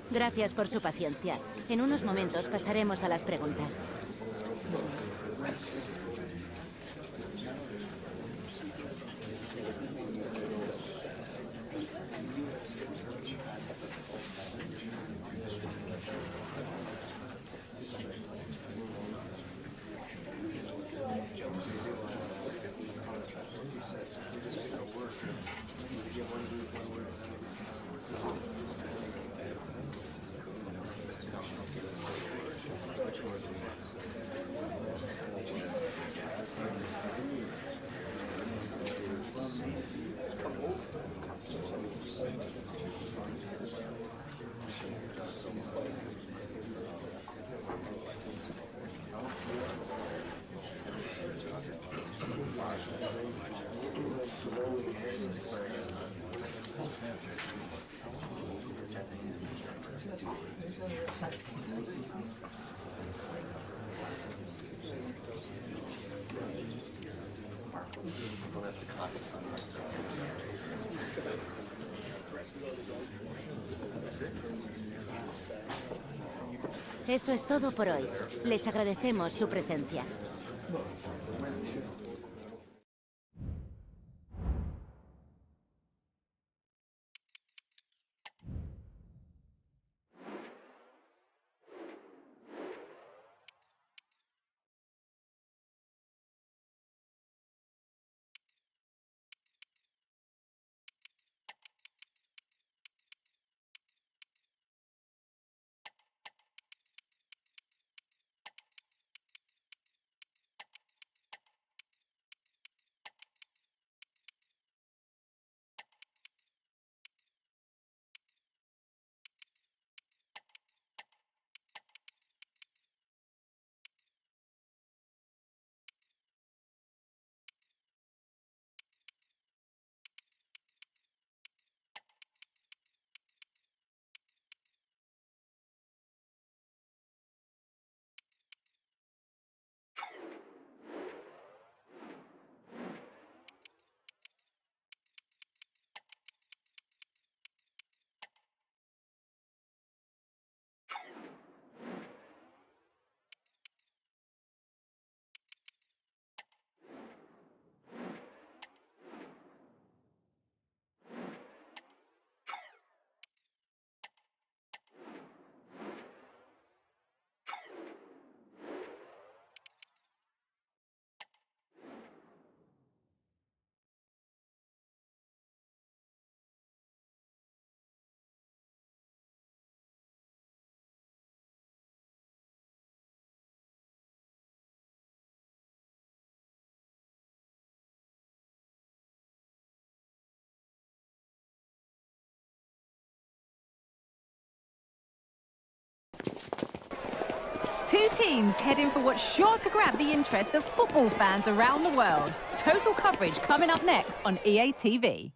Gracias por su paciencia. En unos momentos pasaremos a las preguntas. Eso es todo por hoy. Les agradecemos su presencia. Two teams heading for what's sure to grab the interest of football fans around the world. Total coverage coming up next on EA TV.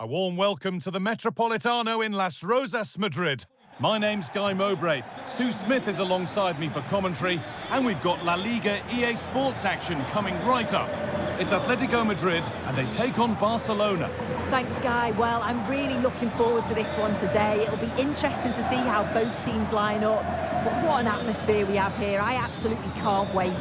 A warm welcome to the Metropolitano in Las Rozas, Madrid. My name's Guy Mowbray. Sue Smith is alongside me for commentary, and we've got La Liga EA Sports action coming right up. It's Atletico Madrid, and they take on Barcelona. Thanks, Guy. Well, I'm really looking forward to this one today. It'll be interesting to see how both teams line up. But what an atmosphere we have here. I absolutely can't wait.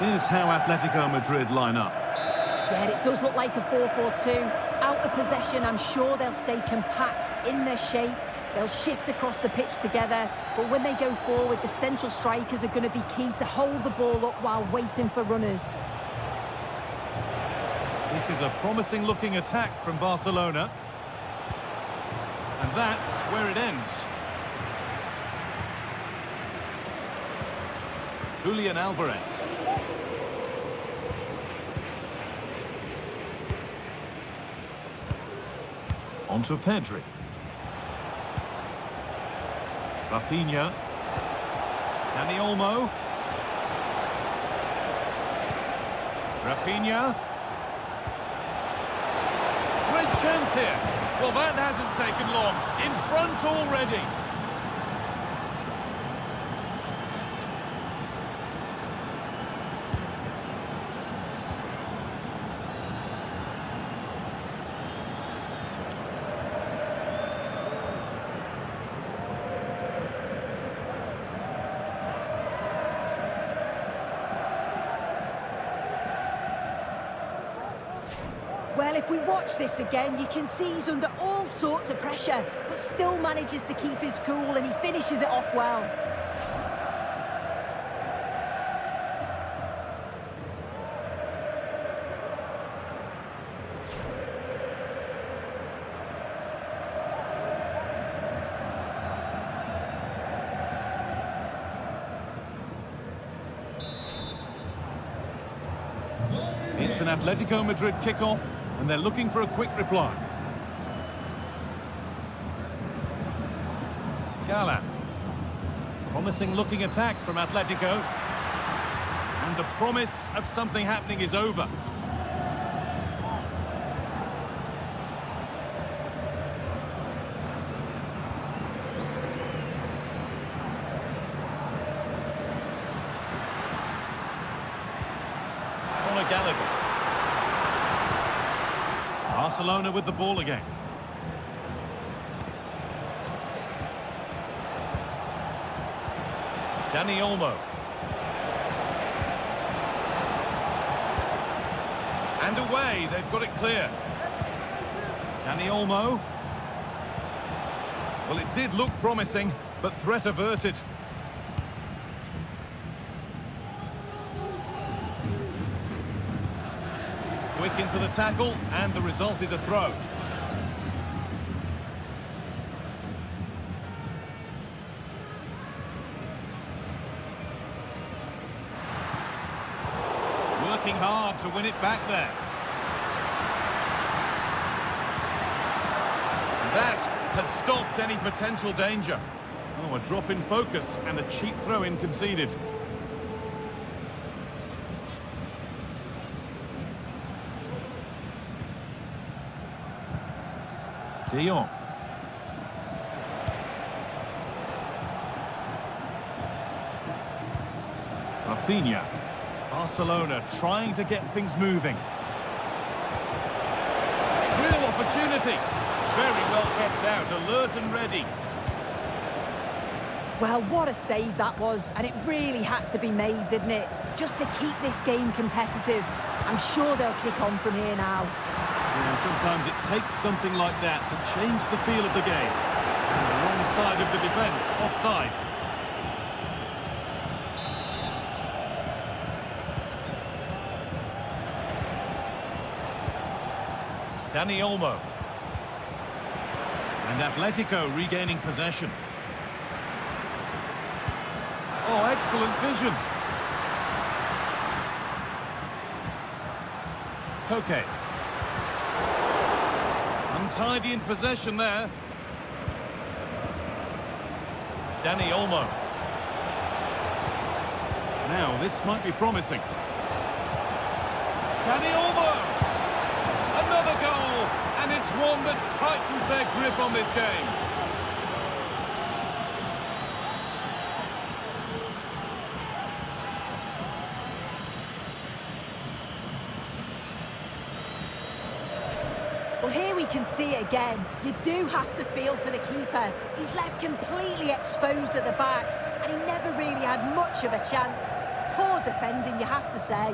Here's how Atletico Madrid line up. Yeah, it does look like a 4-4-2. Out of possession, I'm sure they'll stay compact in their shape. They'll shift across the pitch together, but when they go forward, the central strikers are going to be key to hold the ball up while waiting for runners. This is a promising-looking attack from Barcelona. And that's where it ends. Julian Alvarez. On to Pedri. Rafinha. Dani Olmo. Rafinha. Great chance here. Well, that hasn't taken long. In front already. Well, if we watch this again, you can see he's under all sorts of pressure, but still manages to keep his cool, and he finishes it off well. It's an Atletico Madrid kickoff, and they're looking for a quick reply. Gala. Promising looking attack from Atletico. And the promise of something happening is over. Gallagher. Barcelona with the ball again. Dani Olmo. And away, they've got it clear. Dani Olmo. Well, it did look promising, but threat averted. Quick into the tackle, and the result is a throw. Working hard to win it back there. That has stopped any potential danger. Oh, a drop in focus and a cheap throw-in conceded. De Jong. Rafinha. Barcelona trying to get things moving. Real opportunity. Very well kept out, alert and ready. Well, what a save that was, and it really had to be made, didn't it? Just to keep this game competitive. I'm sure they'll kick on from here now. Yeah, sometimes it takes something like that to change the feel of the game. And the wrong side of the defence, offside. Dani Olmo. And Atletico regaining possession. Oh, excellent vision. Koke. Untidy in possession there. Dani Olmo. Now, this might be promising. Dani Olmo! Another goal! And it's one that tightens their grip on this game. Well, here we can see it again. You do have to feel for the keeper. He's left completely exposed at the back, and he never really had much of a chance. It's poor defending, you have to say.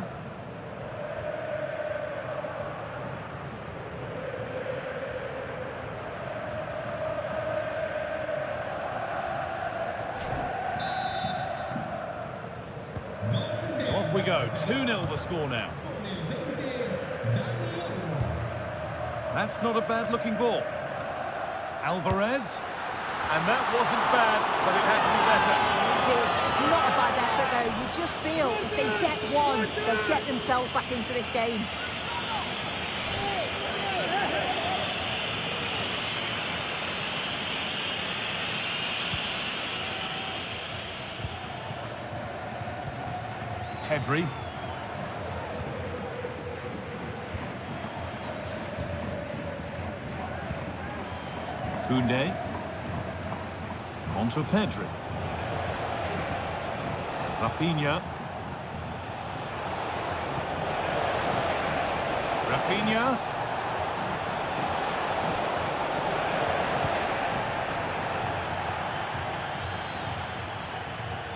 go. 2-0 the score now. That's not a bad-looking ball. Alvarez. And that wasn't bad, but it had to be better. It is. It's not a bad effort, though. You just feel if they get one, they'll get themselves back into this game. Pedri. Koundé. On to Pedri. Rafinha. Rafinha.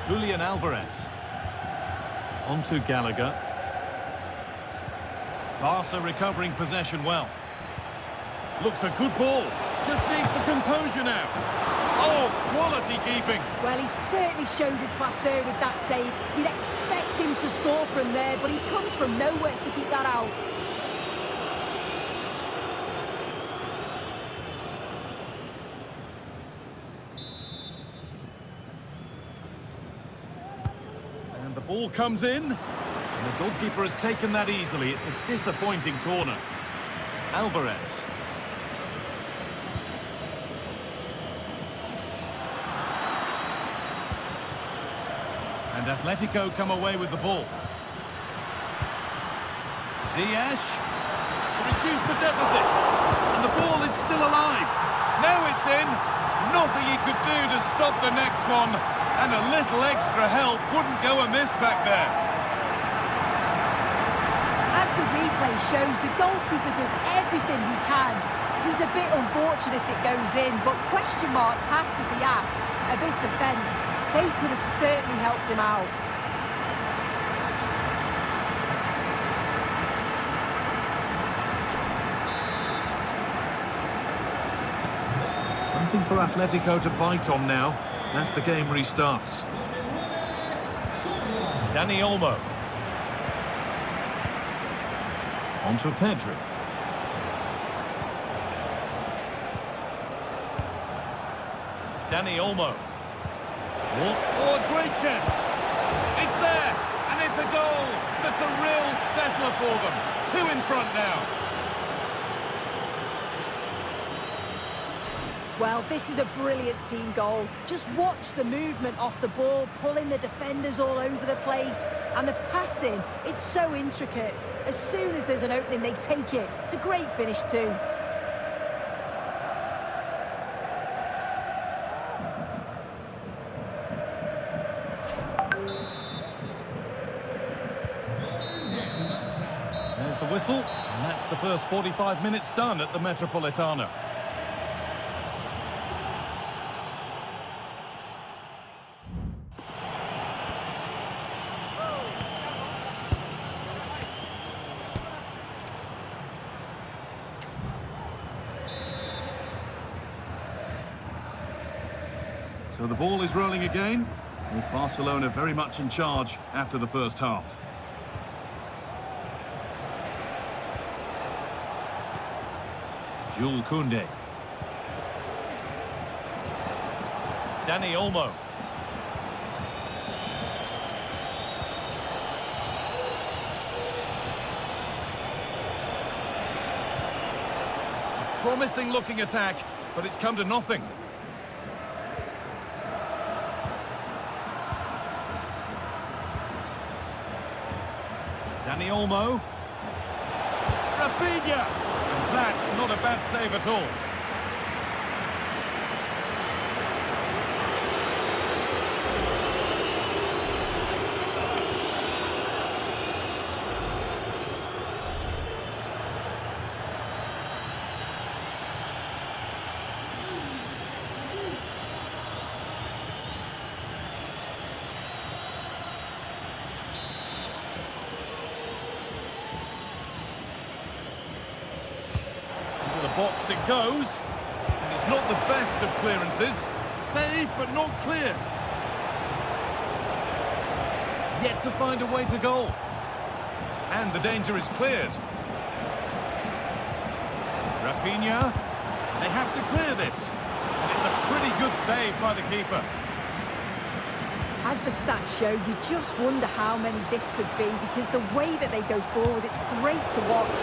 Julian Alvarez. On to Gallagher. Barca recovering possession well. Looks a good ball. Just needs the composure now. Oh, quality keeping. Well, he certainly showed his class there with that save. You'd expect him to score from there, but he comes from nowhere to keep that out. And the ball comes in. And the goalkeeper has taken that easily. It's a disappointing corner. Alvarez. And Atletico come away with the ball. Ziyech to reduce the deficit. And the ball is still alive. Now it's in. Nothing he could do to stop the next one. And a little extra help wouldn't go amiss back there. As the replay shows, the goalkeeper does everything he can. He's a bit unfortunate it goes in, but question marks have to be asked of his defence. They could have certainly helped him out. Something for Atletico to bite on now as the game restarts. Dani Olmo. On to Pedri. Dani Olmo. Oh, a great chance. It's there, and it's a goal. That's a real settler for them. 2 in front now. Well, this is a brilliant team goal. Just watch the movement off the ball, pulling the defenders all over the place. And the passing, it's so intricate. As soon as there's an opening, they take it. It's a great finish too. There's the whistle, and that's the first 45 minutes done at the Metropolitano. So the ball is rolling again, with Barcelona very much in charge after the first half. Jules Koundé. Dani Olmo. A promising looking attack, but it's come to nothing. Dani Olmo. Rafinha. And that's not a bad save at all. Box it goes, and it's not the best of clearances. Saved but not cleared. yet to find a way to goal. And the danger is cleared. Rafinha. They have to clear this. And it's a pretty good save by the keeper. As the stats show, you just wonder how many this could be, because the way that they go forward, it's great to watch.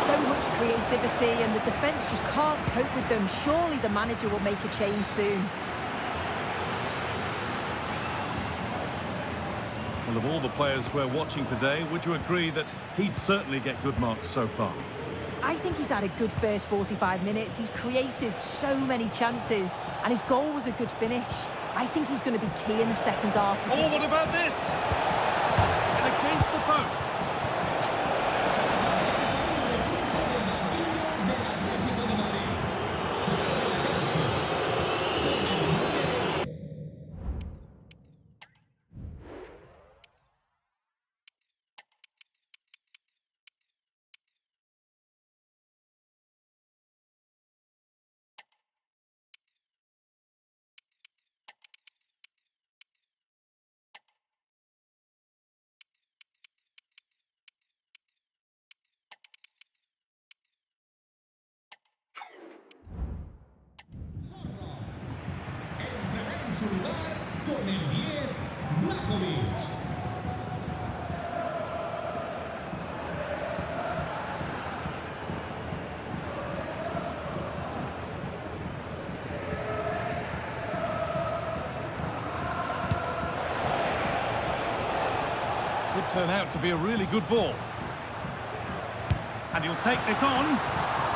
So much creativity, and the defence just can't cope with them. Surely the manager will make a change soon. Well, of all the players we're watching today, would you agree that he'd certainly get good marks so far? I think he's had a good first 45 minutes. He's created so many chances, and his goal was a good finish. I think he's going to be key in the second half. Oh, what about this? And against the post. Su lugar con el 10, Blajovic. Could turn out to be a really good ball. And he'll take this on.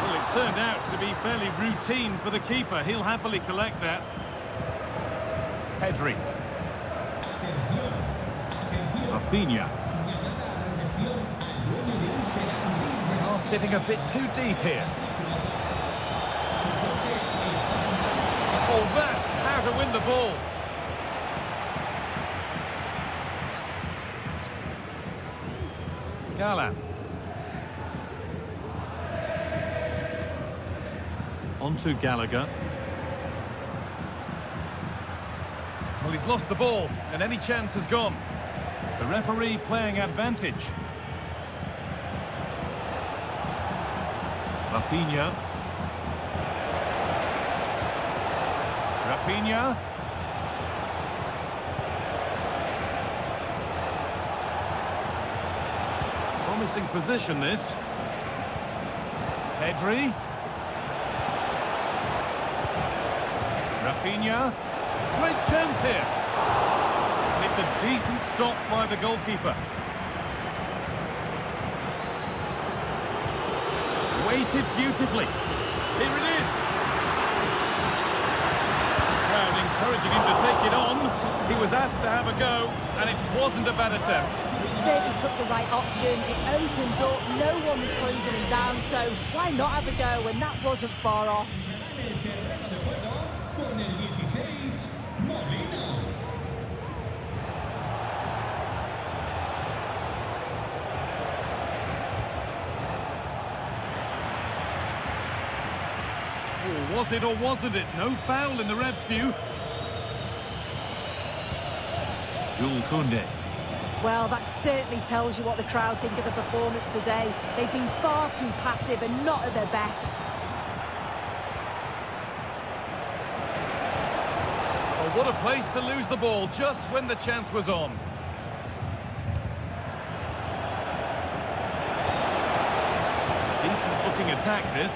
Well, it turned out to be fairly routine for the keeper. He'll happily collect that. Pedri. Rafinha. Are sitting a bit too deep here. Oh, that's how to win the ball. Gala. On to Gallagher. Well, he's lost the ball, and any chance has gone. The referee playing advantage. Rafinha. Rafinha. Promising position, this. Pedri. Rafinha. Great chance here. And it's a decent stop by the goalkeeper. Weighted beautifully. Here it is. Crowd encouraging him to take it on. He was asked to have a go, and it wasn't a bad attempt. He certainly took the right option. It opens up. No one was closing him down, so why not have a go? And that wasn't far off. Oh, was it or wasn't it? No foul in the ref's view. Jules Koundé. Well, that certainly tells you what the crowd think of the performance today. They've been far too passive and not at their best. Oh, what a place to lose the ball just when the chance was on. Decent looking attack, this.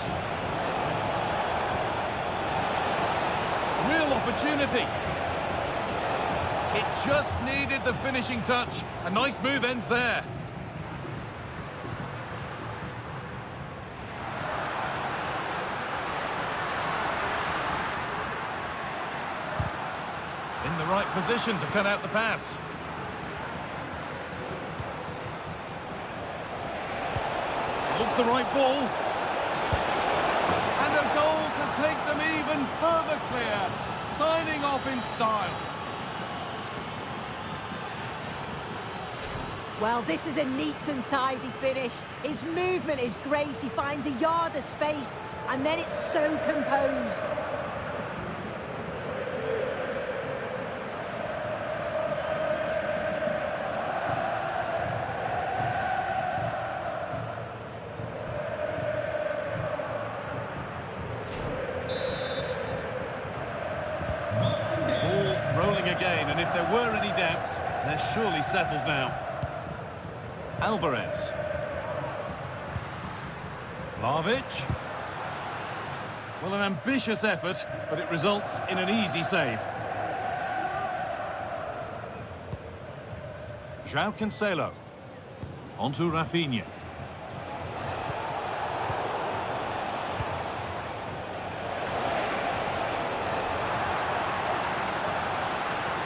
Real opportunity. It just needed the finishing touch. A nice move ends there. In the right position to cut out the pass. Looks the right ball. And a goal to take them even further clear. Signing off in style. Well, this is a neat and tidy finish. His movement is great. He finds a yard of space, and then it's so composed. surely settled now. Alvarez. Vlahovic. Well, an ambitious effort, but it results in an easy save. João Cancelo. Onto Rafinha.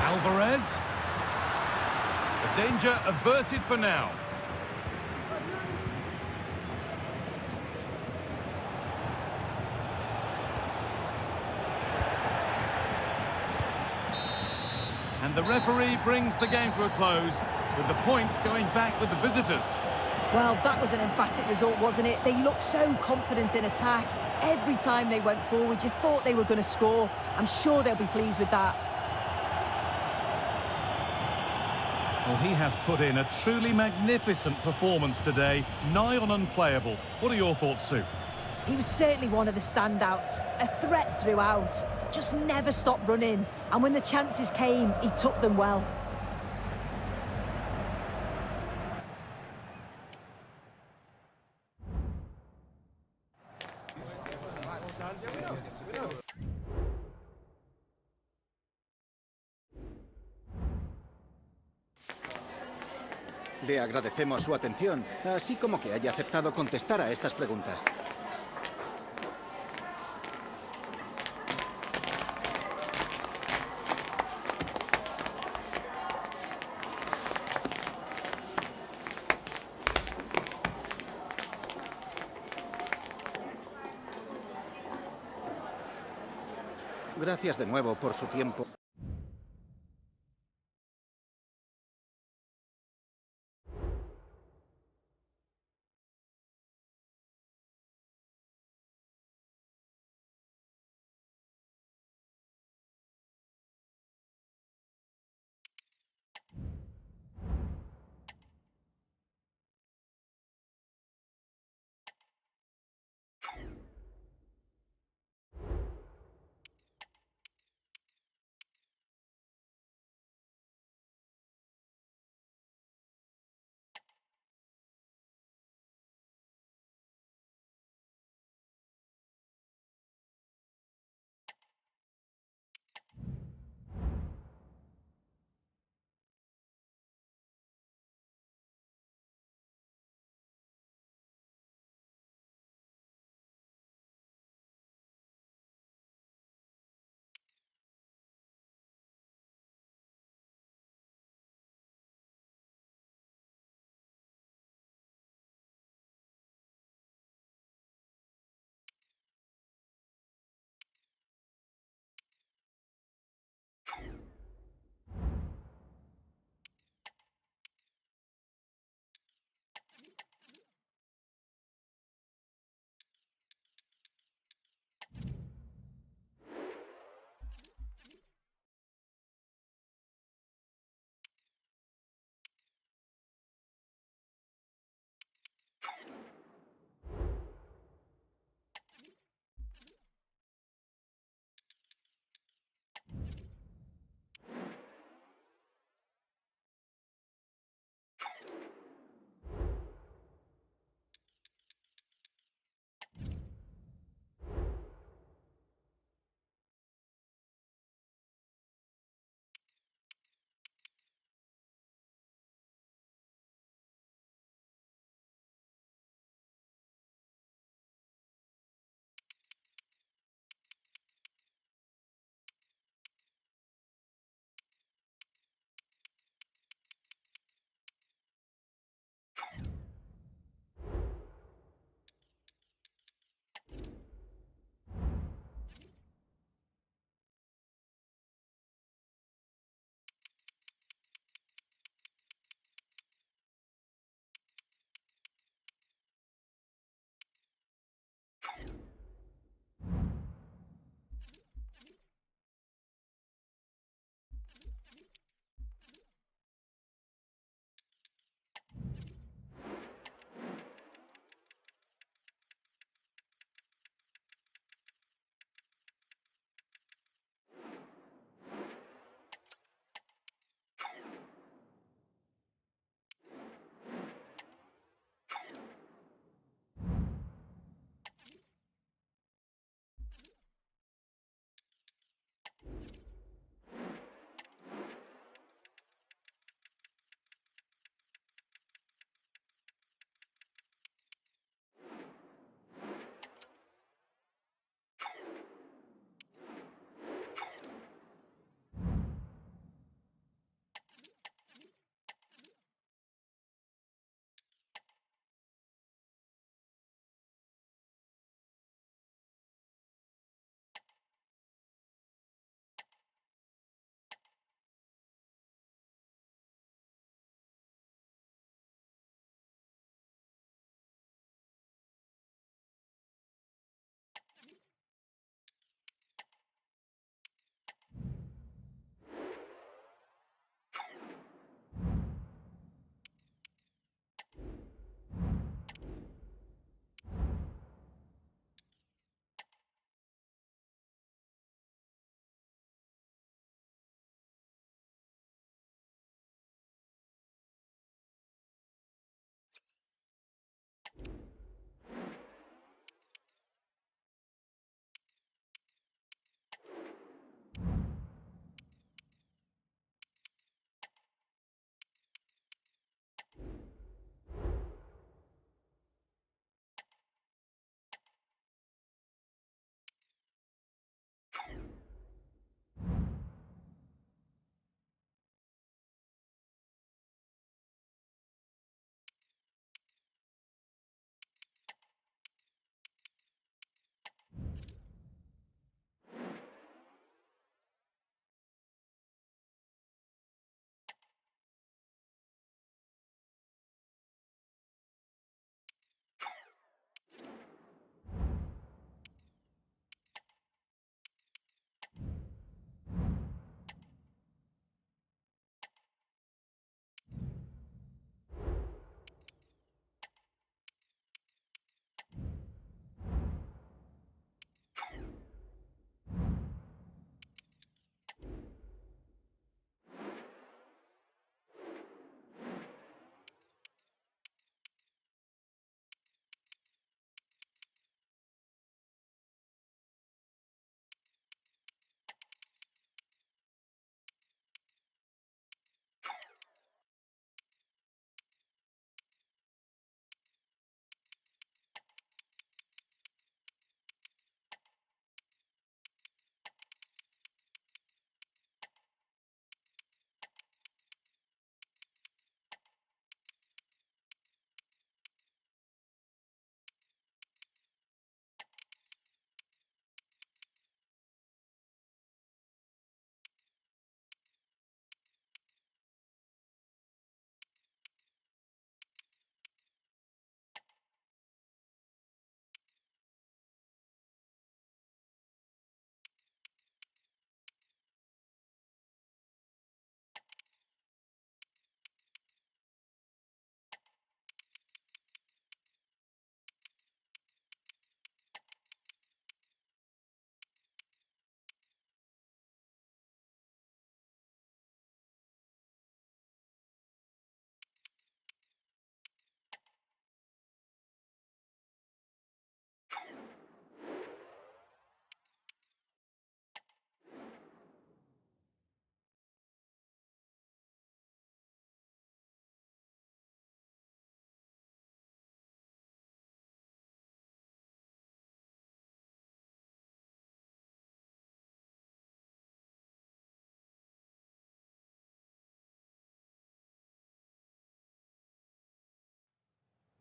Alvarez. The danger averted for now. And the referee brings the game to a close, with the points going back with the visitors. Well, that was an emphatic result, wasn't it? They looked so confident in attack. Every time they went forward, you thought they were going to score. I'm sure they'll be pleased with that. Well, he has put in a truly magnificent performance today, nigh on unplayable. What are your thoughts, Sue? He was certainly one of the standouts, a threat throughout, just never stopped running, and when the chances came, he took them well. Le agradecemos su atención, así como que haya aceptado contestar a estas preguntas. Gracias de nuevo por su tiempo.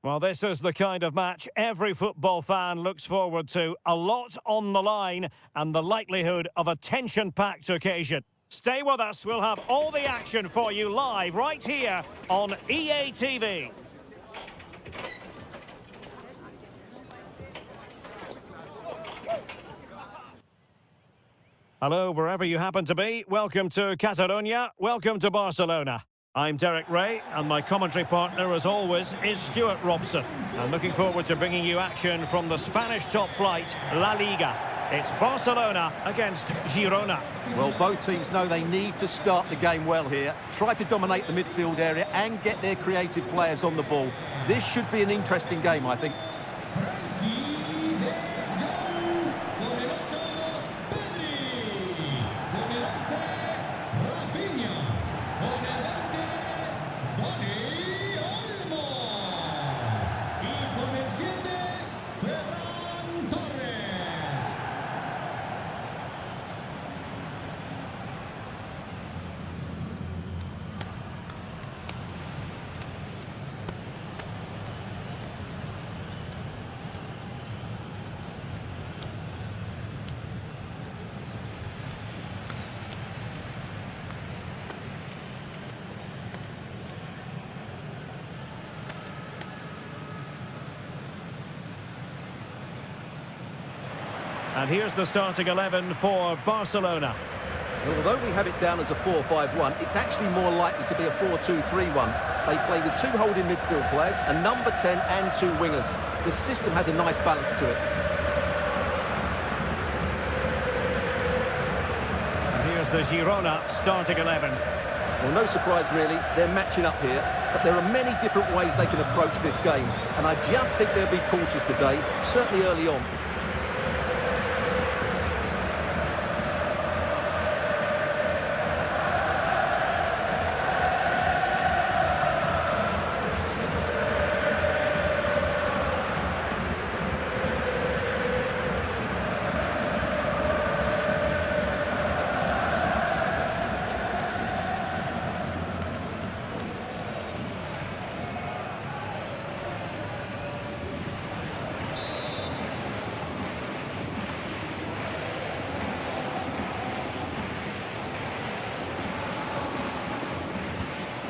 Well, this is the kind of match every football fan looks forward to. A lot on the line and the likelihood of a tension-packed occasion. Stay with us, we'll have all the action for you live right here on EA TV. Hello, wherever you happen to be. Welcome to Catalonia. Welcome to Barcelona. I'm Derek Ray, and my commentary partner, as always, is Stuart Robson. I'm looking forward to bringing you action from the Spanish top flight, La Liga. It's Barcelona against Girona. Well, both teams know they need to start the game well here. Try to dominate the midfield area and get their creative players on the ball. This should be an interesting game, I think. And here's the starting 11 for Barcelona. Well, although we have it down as a 4-5-1, it's actually more likely to be a 4-2-3-1. They play with two holding midfield players, a number 10 and two wingers. The system has a nice balance to it. And here's the Girona starting 11. Well, no surprise really, they're matching up here, but there are many different ways they can approach this game. And I just think they'll be cautious today, certainly early on.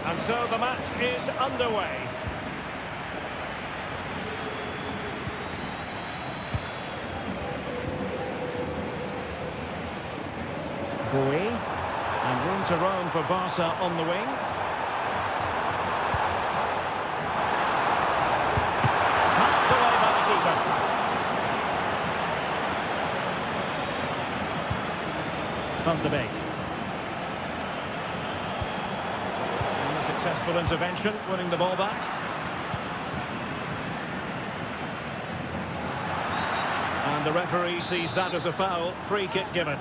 And so the match is underway. Bowie. And room to roam for Barca on the wing. Knocked away by the keeper. Van de Beek. Successful intervention, winning the ball back. And the referee sees that as a foul. Free kick given.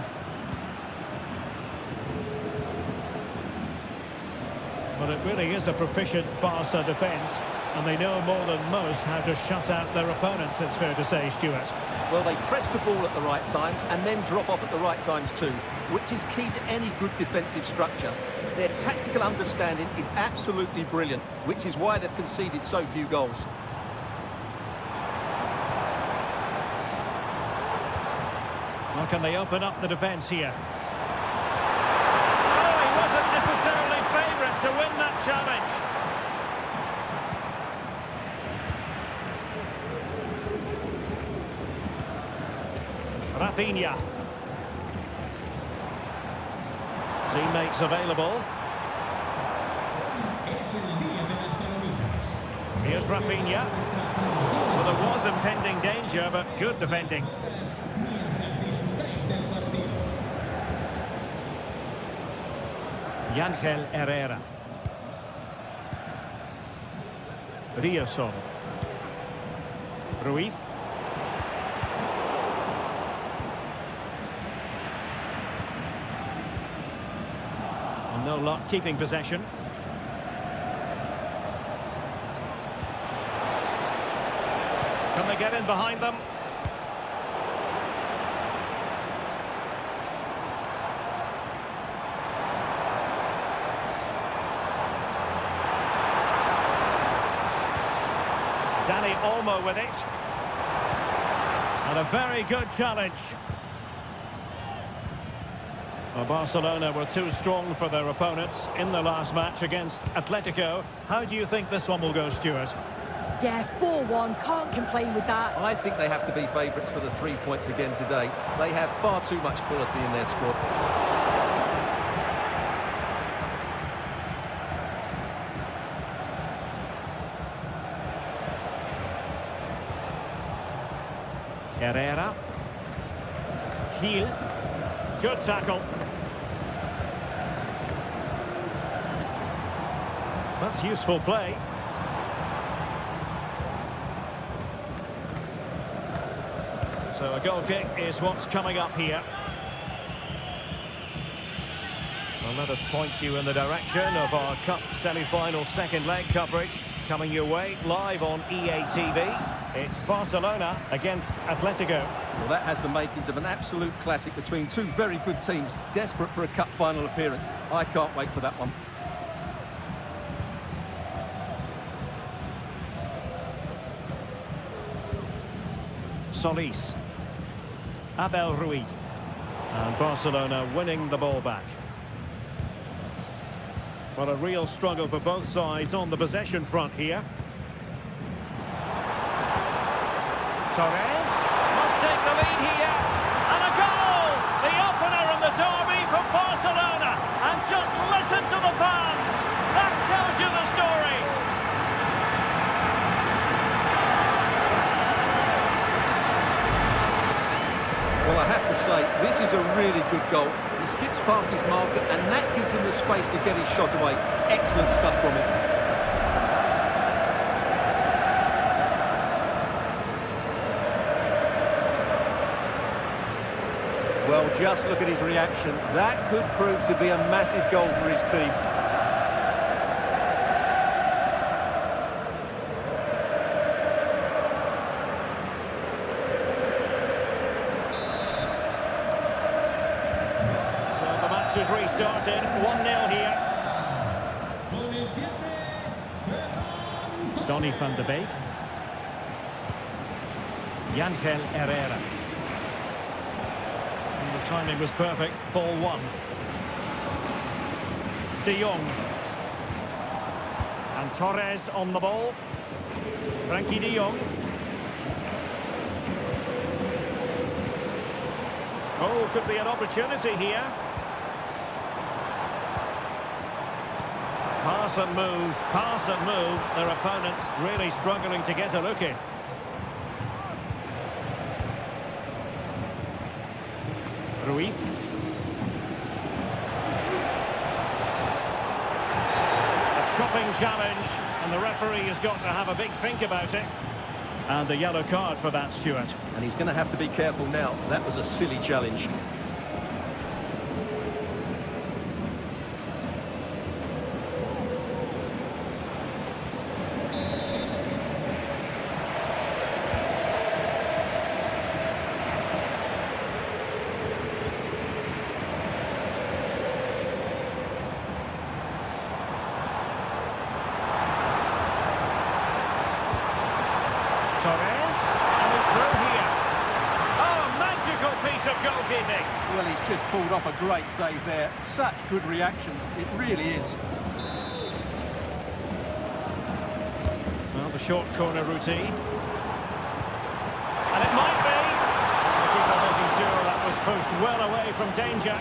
But it really is a proficient Barca defence, and they know more than most how to shut out their opponents, it's fair to say, Stuart. Well, they press the ball at the right times and then drop off at the right times too, which is key to any good defensive structure. Their tactical understanding is absolutely brilliant, which is why they've conceded so few goals. How can they open up the defence here? Oh, he wasn't necessarily favourite to win that challenge. Rafinha. Teammates available. Here's Rafinha. Well, there was impending danger, but good defending. Ángel Herrera. Rioson. Ruiz. And no luck keeping possession. Can they get in behind them? Dani Olmo with it. And a very good challenge. Well, Barcelona were too strong for their opponents in the last match against Atletico. How do you think this one will go, Stuart? Yeah, 4-1, can't complain with that. I think they have to be favourites for the 3 points again today. They have far too much quality in their squad. Herrera. Gil. Good tackle. That's useful play. So a goal kick is what's coming up here. Well, let us point you in the direction of our Cup semi-final second leg coverage. Coming your way live on EA TV. It's Barcelona against Atletico. Well, that has the makings of an absolute classic between two very good teams, desperate for a cup final appearance. I can't wait for that one. Solis. Abel Ruiz. And Barcelona winning the ball back. Well, a real struggle for both sides on the possession front here. Torres must take the lead here. And a goal! The opener in the derby for Barcelona. And just listen to the fans. That tells you the story. Well, I have to say, this is a really good goal. He skips past his marker, and that gives him the space to get his shot away. Excellent stuff from him. Well, just look at his reaction. That could prove to be a massive goal for his team. Has restarted, 1-0 here. Donny van de Beek. Ángel Herrera. And the timing was perfect, ball one. De Jong. And Torres on the ball. Frankie de Jong. Oh, could be an opportunity here. Pass and move, their opponents really struggling to get a look in. Ruiz. A chopping challenge, and the referee has got to have a big think about it. And a yellow card for that, Stuart. And he's going to have to be careful now. That was a silly challenge. Torres, and he's through here. Oh, magical piece of goalkeeping. Well, he's just pulled off a great save there. Such good reactions. It really is. Well, the short corner routine. And it might be. The keeper making sure that was pushed well away from danger.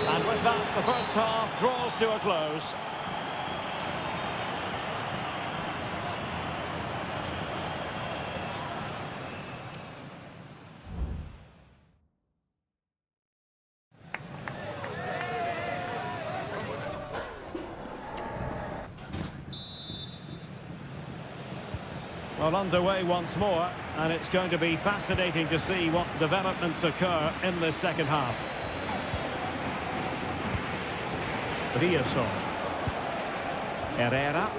And with that, the first half draws to a close. Well, underway once more, and it's going to be fascinating to see what developments occur in this second half. Rierson. Herrera.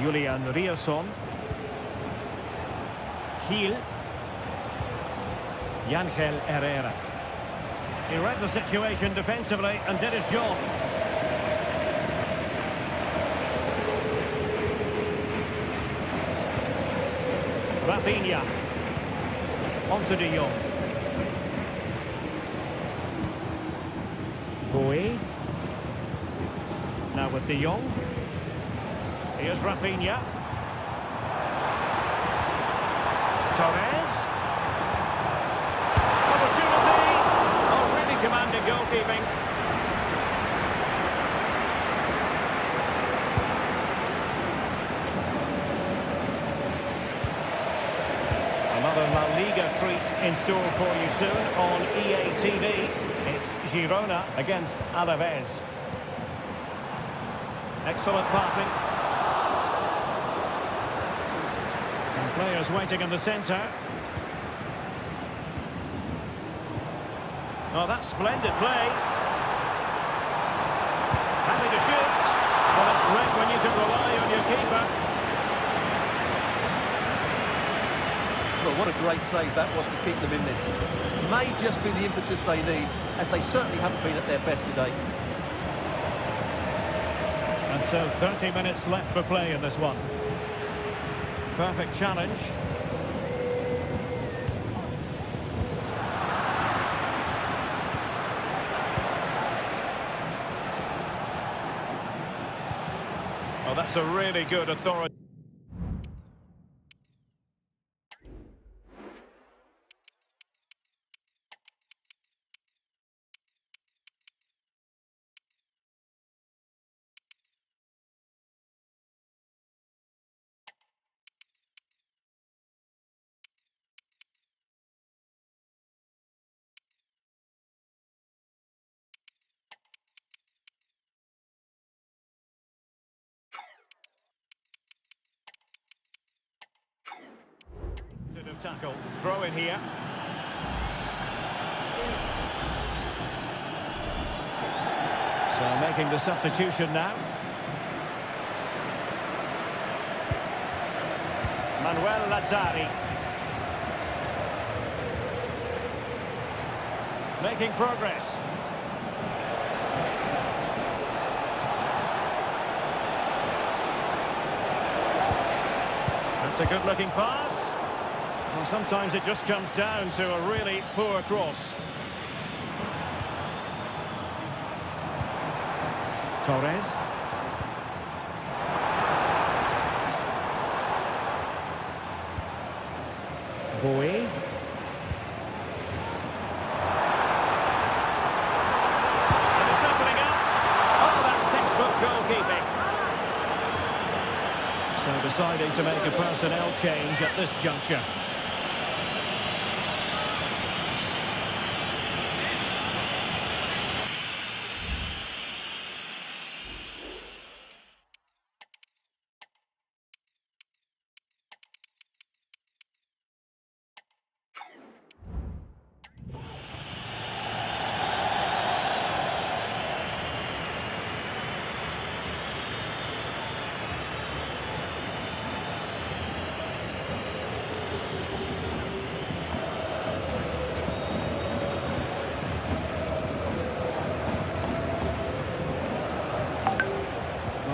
Julian Rierson. Gil. Ángel Herrera. He read the situation defensively and did his job. Rafinha. On to De Jong. Bowie. Now with De Jong. Here's Rafinha. Torres. Opportunity. Oh, really commanding goalkeeping. Another La Liga treat in store for you soon on EA TV. It's Girona against Alaves. Excellent passing. And players waiting in the centre. Oh, that's splendid play. Happy to shoot. Well, it's great when you can rely on your keeper. Well, what a great save that was to keep them in this. May just be the impetus they need, as they certainly haven't been at their best today. And so 30 minutes left for play in this one. Perfect challenge. Oh, that's a really good authority. Tackle, throw in here. So making the substitution now. Manuel Lazzari. Making progress. That's a good looking pass. Well, sometimes it just comes down to a really poor cross. Torres. Bowie. And it's opening up. Oh, that's textbook goalkeeping. So deciding to make a personnel change at this juncture.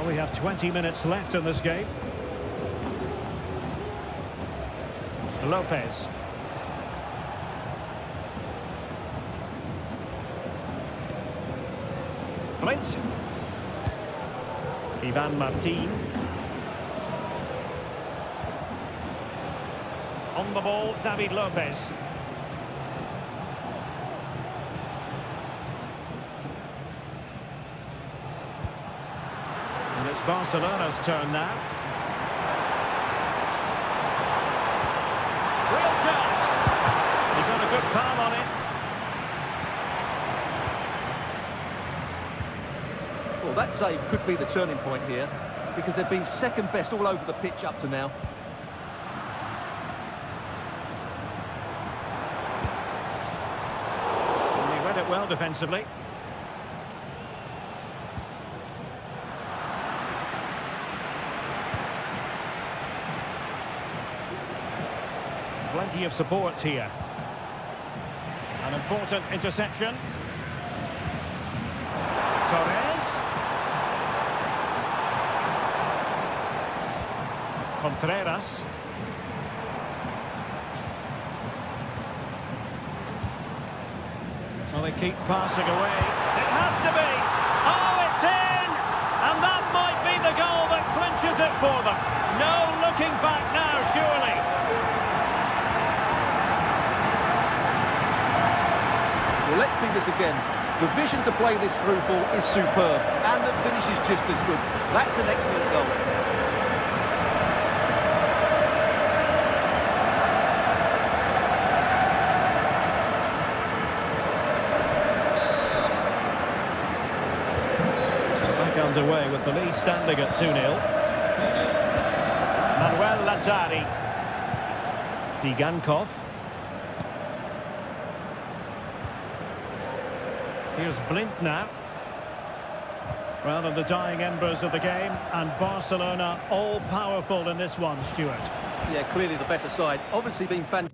We have 20 minutes left in this game. Lopez. Blitz. Ivan Martin. On the ball, David Lopez. And it's Barcelona's turn now. Real chance. He got a good palm on it. Well, that save could be the turning point here, because they've been second best all over the pitch up to now. And he read it well defensively. Plenty of support here. And a important interception. Torres. Contreras. Well, they keep passing away. It has to be! Oh, it's in! And that might be the goal that clinches it for them. No looking back now, surely. Well, let's see this again. The vision to play this through ball is superb, and the finish is just as good. That's an excellent goal. Underway with the lead standing at 2-0. Manuel Lazzari. Tsigankov. Here's Blint now. Well, in the dying embers of the game, and Barcelona all-powerful in this one, Stuart. Yeah, clearly the better side. Obviously been fantastic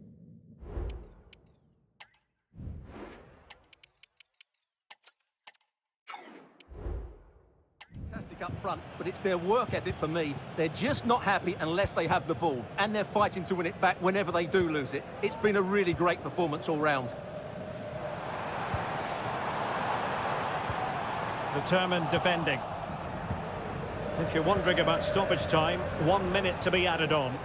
up front, but it's their work ethic for me. They're just not happy unless they have the ball, and they're fighting to win it back whenever they do lose it. It's been a really great performance all round. Determined defending. If you're wondering about stoppage time, 1 minute to be added on.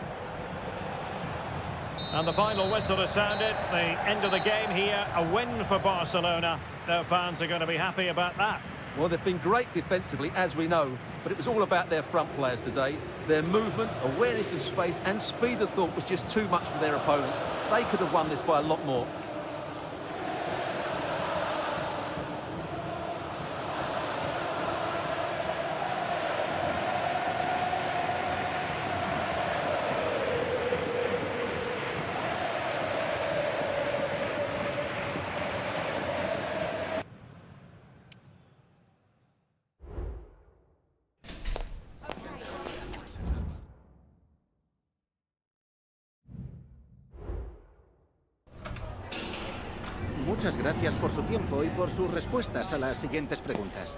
And the final whistle has sounded. The end of the game here, a win for Barcelona. Their fans are going to be happy about that. Well, they've been great defensively, as we know, but it was all about their front players today. Their movement, awareness of space and speed of thought was just too much for their opponents. They could have won this by a lot more. Muchas gracias por su tiempo y por sus respuestas a las siguientes preguntas.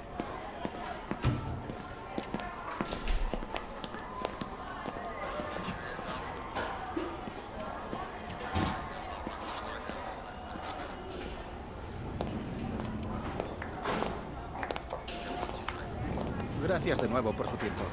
Gracias de nuevo por su tiempo.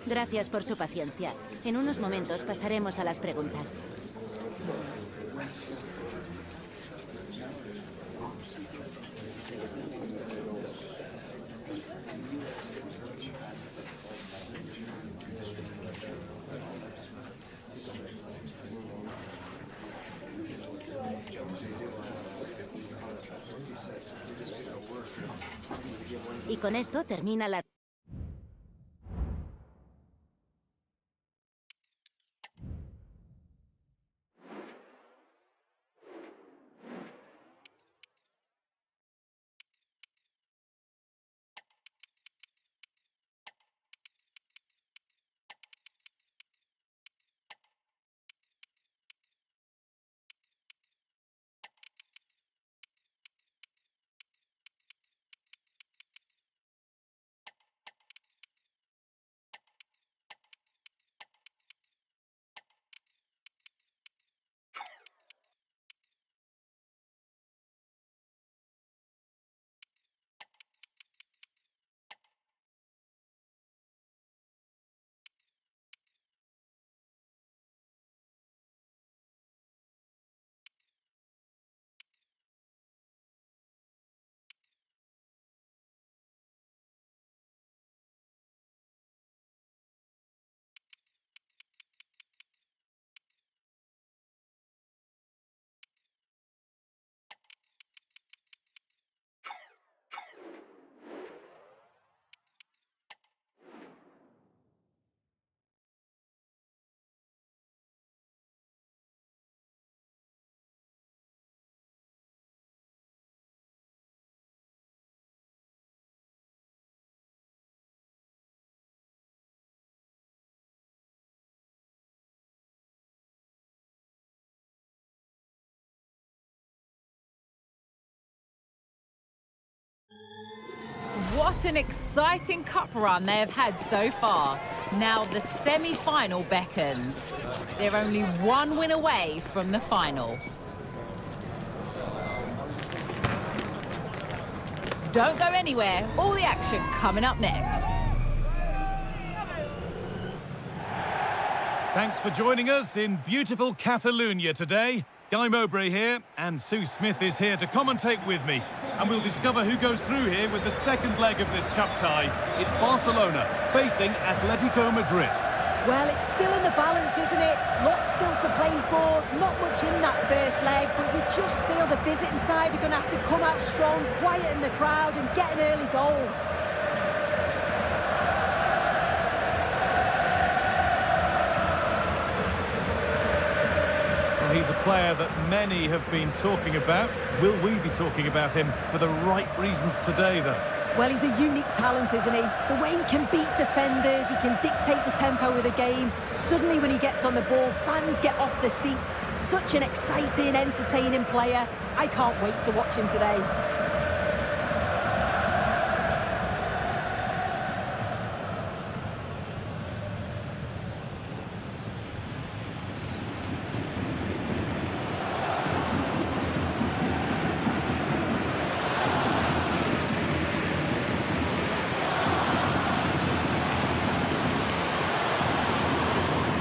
Gracias por su paciencia. En unos momentos pasaremos a las preguntas. Y con esto termina la... What an exciting cup run they have had so far. Now the semi-final beckons. They're only one win away from the final. Don't go anywhere. All the action coming up next. Thanks for joining us in beautiful Catalonia today. Guy Mowbray here, and Sue Smith is here to commentate with me. And we'll discover who goes through here with the second leg of this cup tie. It's Barcelona facing Atletico Madrid. Well, it's still in the balance, isn't it? Lots still to play for, not much in that first leg, but you just feel the visiting side are going to have to come out strong, quieten the crowd and get an early goal. He's a player that many have been talking about. Will we be talking about him for the right reasons today, though? Well, he's a unique talent, isn't he? The way he can beat defenders, he can dictate the tempo of the game. Suddenly, when he gets on the ball, fans get off the seats. Such an exciting, entertaining player. I can't wait to watch him today.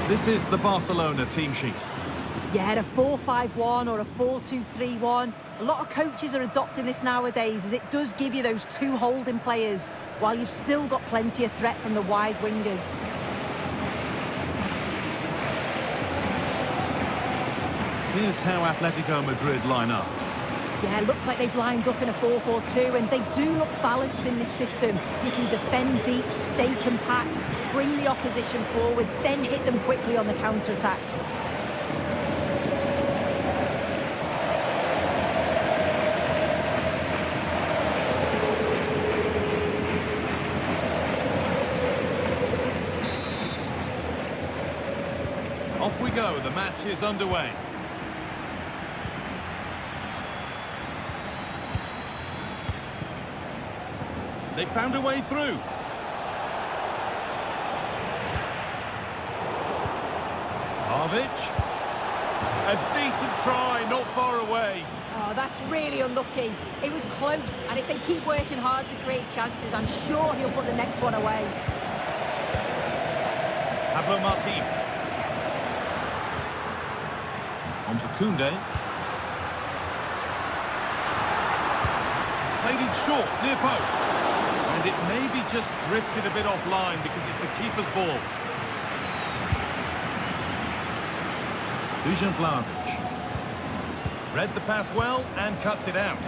This is the Barcelona team sheet. Yeah, a 4-5-1 or a 4-2-3-1. A lot of coaches are adopting this nowadays, as it does give you those two holding players, while you've still got plenty of threat from the wide wingers. Here's how Atletico Madrid line up. Yeah, it looks like they've lined up in a 4-4-2, and they do look balanced in this system. You can defend deep, stay compact, bring the opposition forward, then hit them quickly on the counter-attack. Off we go, the match is underway. They found a way through. A decent try, not far away. Oh, that's really unlucky. It was close, and if they keep working hard to create chances, I'm sure he'll put the next one away. Pablo Martin. On to Koundé. Played it short, near post. And it maybe just drifted a bit offline because it's the keeper's ball. Dusan Vlahovic. Read the pass well and cuts it out.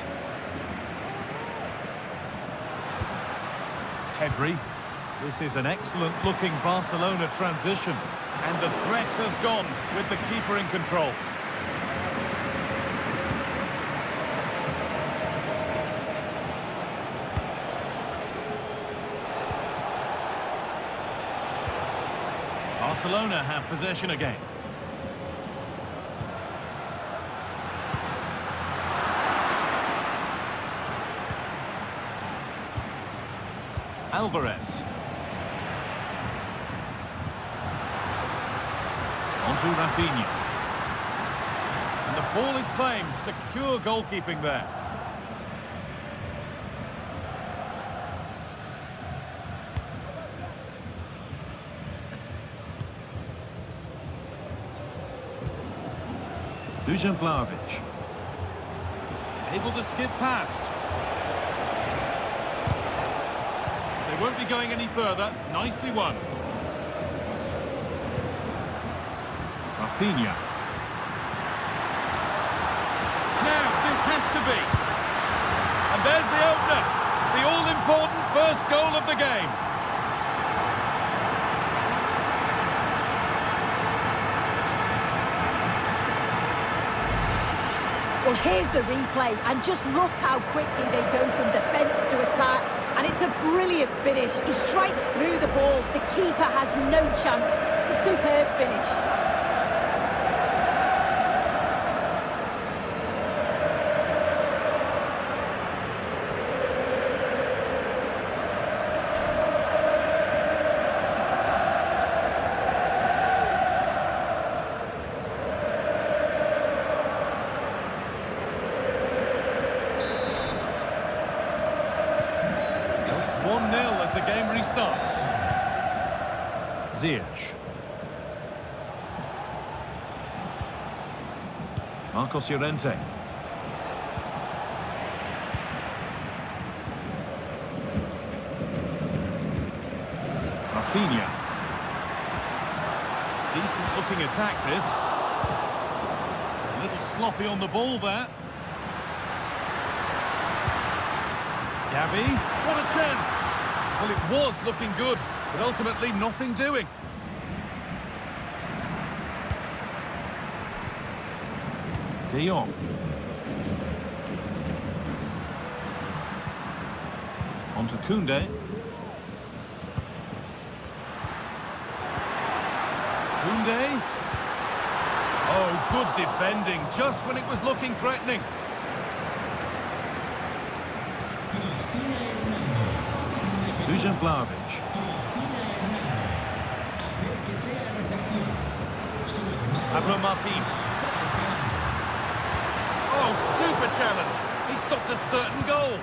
Pedri. This is an excellent-looking Barcelona transition. And the threat has gone with the keeper in control. Barcelona have possession again. Alvarez. On to Rafinha. And the ball is claimed. Secure goalkeeping there. Dusan Vlahovic. Able to skip past. They won't be going any further. Nicely won. Rafinha. Now, this has to be. And there's the opener. The all-important first goal of the game. Well, here's the replay, and just look how quickly they go from defence to attack. And it's a brilliant finish. He strikes through the ball. The keeper has no chance. It's a superb finish. Ziyech. Marcos Llorente. Rafinha. Decent looking attack this. A little sloppy on the ball there. Gavi, what a chance! Well, it was looking good, but ultimately nothing doing. De Jong. On to Koundé. Koundé. Oh, good defending, just when it was looking threatening. Dusan Vlahovic. Pablo Martin. Oh, super challenge. He stopped a certain goal.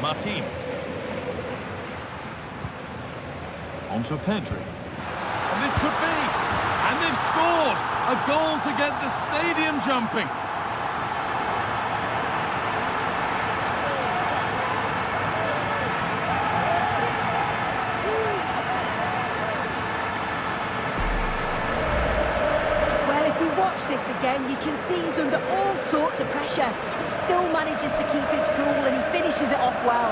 Martin. On to Pedri. And this could be. And they've scored. A goal to get the stadium jumping. This again, you can see he's under all sorts of pressure. He still manages to keep his cool and he finishes it off well.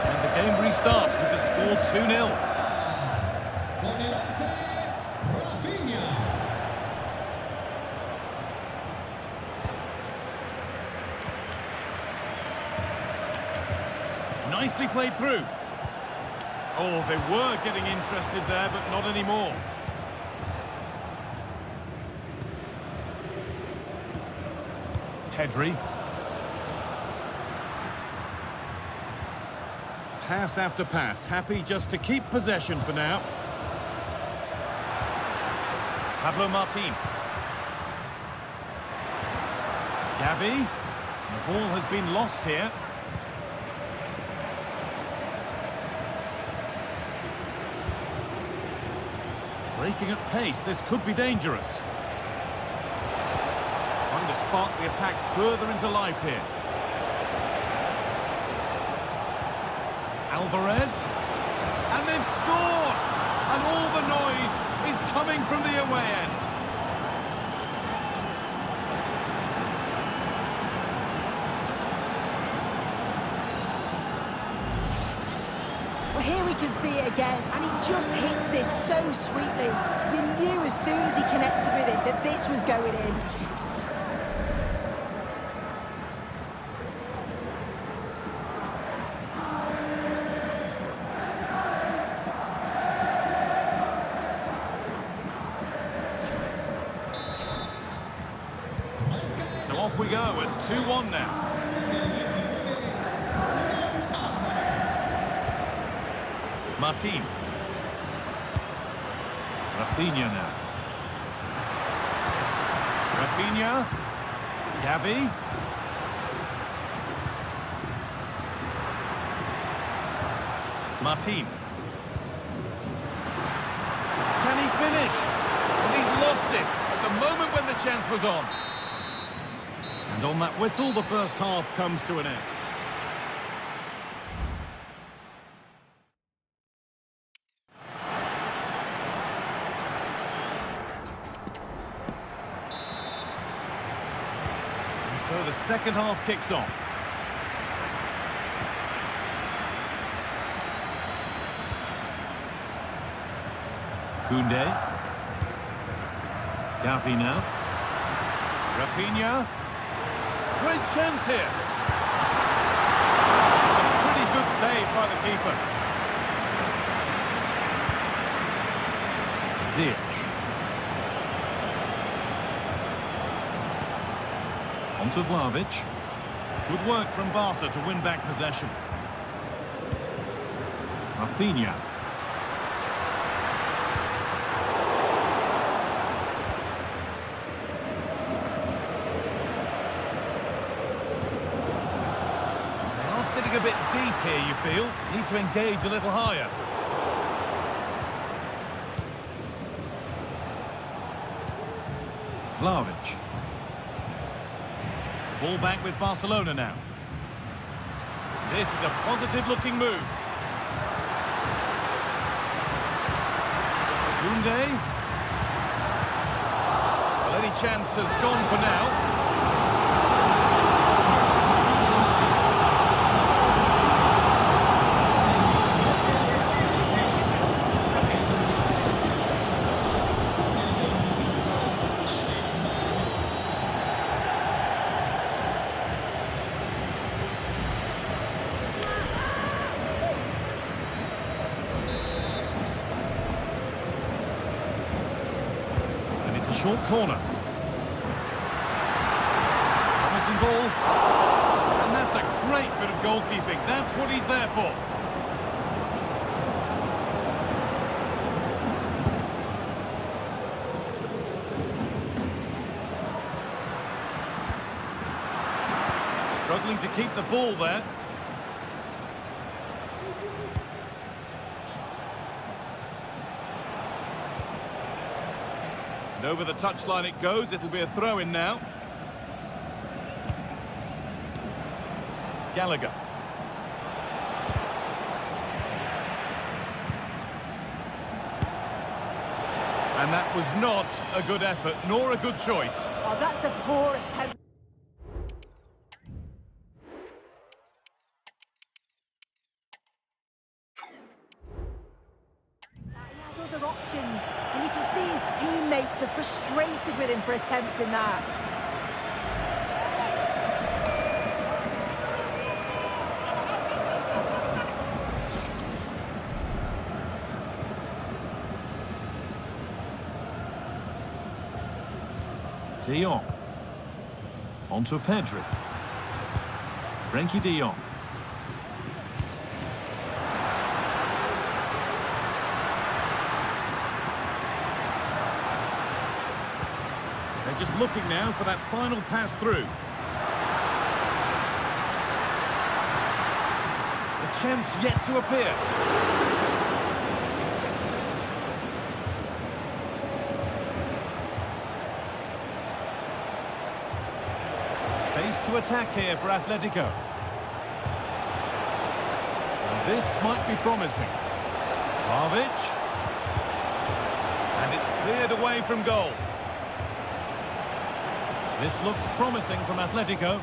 And the game restarts with the score 2-0. Nicely played through. Oh, they were getting interested there, but not anymore. Pedri. Pass after pass, happy just to keep possession for now. Pablo Martin. Gavi. The ball has been lost here. Breaking at pace, this could be dangerous. Trying to spark the attack further into life here. Alvarez. And they've scored! And all the noise is coming from the away end. Here we can see it again, and he just hits this so sweetly. You knew as soon as he connected with it that this was going in. So off we go at 2-1 now. Martin. Rafinha now. Rafinha. Gavi. Martin. Can he finish? And he's lost it at the moment when the chance was on. And on that whistle, the first half comes to an end. So the second half kicks off. Koundé. Gavi now. Rafinha. Great chance here. It's a pretty good save by the keeper. Ziyech. On to Vlahovic. Good work from Barca to win back possession. Rafinha. bit deep here, you feel? Need to engage a little higher. Vlahovic. Ball back with Barcelona now. This is a positive-looking move. Koundé. Well, any chance has gone for now. Short corner. Promising ball. And that's a great bit of goalkeeping. That's what he's there for. Struggling to keep the ball there. And over the touchline it goes. It'll be a throw-in now. Gallagher. And that was not a good effort, nor a good choice. Oh, that's a poor attempt. He had other options, and you can see his teammates are frustrated with him for attempting that. De Jong. Onto Pedri. Frenkie de Jong. They're just looking now for that final pass through. The chance yet to appear. Space to attack here for Atletico. And this might be promising. Vlahovic. And it's cleared away from goal. This looks promising from Atletico.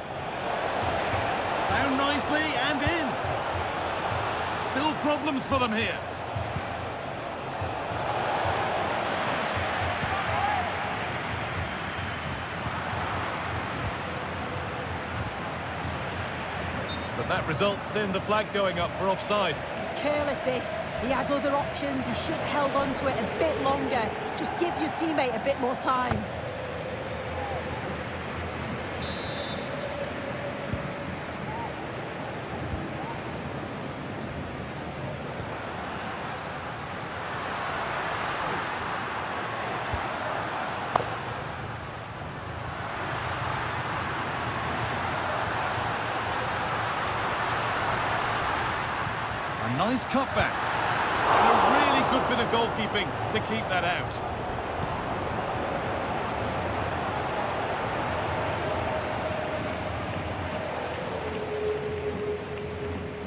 Found nicely and in. Still problems for them here. But that results in the flag going up for offside. It's careless, this. He had other options. He should have held on to it a bit longer. Just give your teammate a bit more time. A nice cutback. And a really good bit of goalkeeping to keep that out.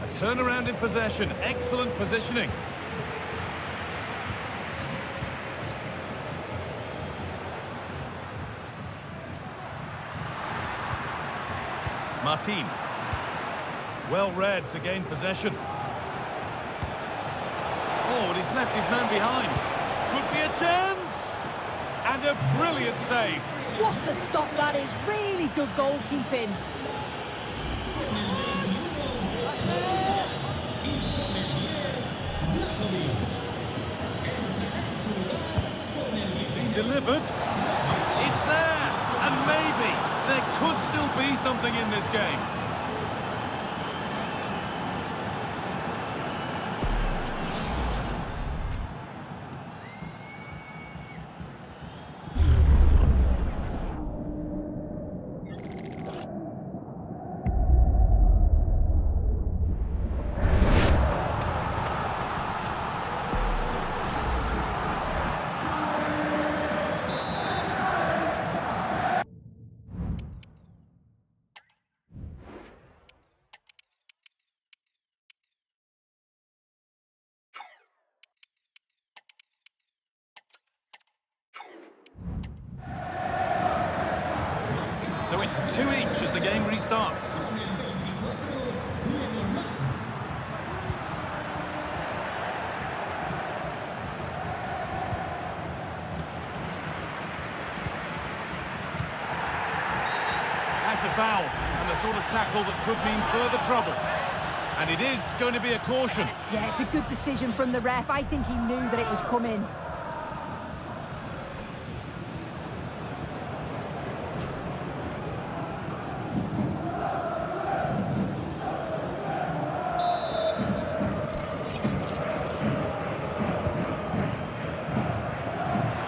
A turnaround in possession. Excellent positioning. Martin. Well read to gain possession. Oh, and he's left his man behind. Could be a chance! And a brilliant save. What a stop that is. Really good goalkeeping. It's been delivered. It's there. And maybe there could still be something in this game. 2 each as the game restarts. Con el 24, Lenormand. That's a foul, and the sort of tackle that could mean further trouble. And it is going to be a caution. Yeah, it's a good decision from the ref. I think he knew that it was coming.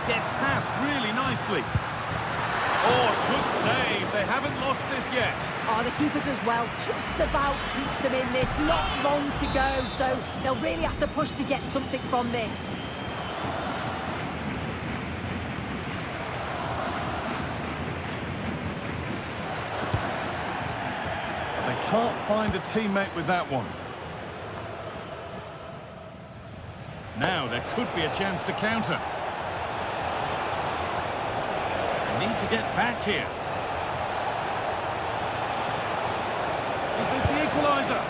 Gets past really nicely. Oh, good save. They haven't lost this yet. Oh, the keeper does well. Just about keeps them in this. Not long to go, so they'll really have to push to get something from this. They can't find a teammate with that one. Now there could be a chance to counter. They need to get back here. Is this the equaliser?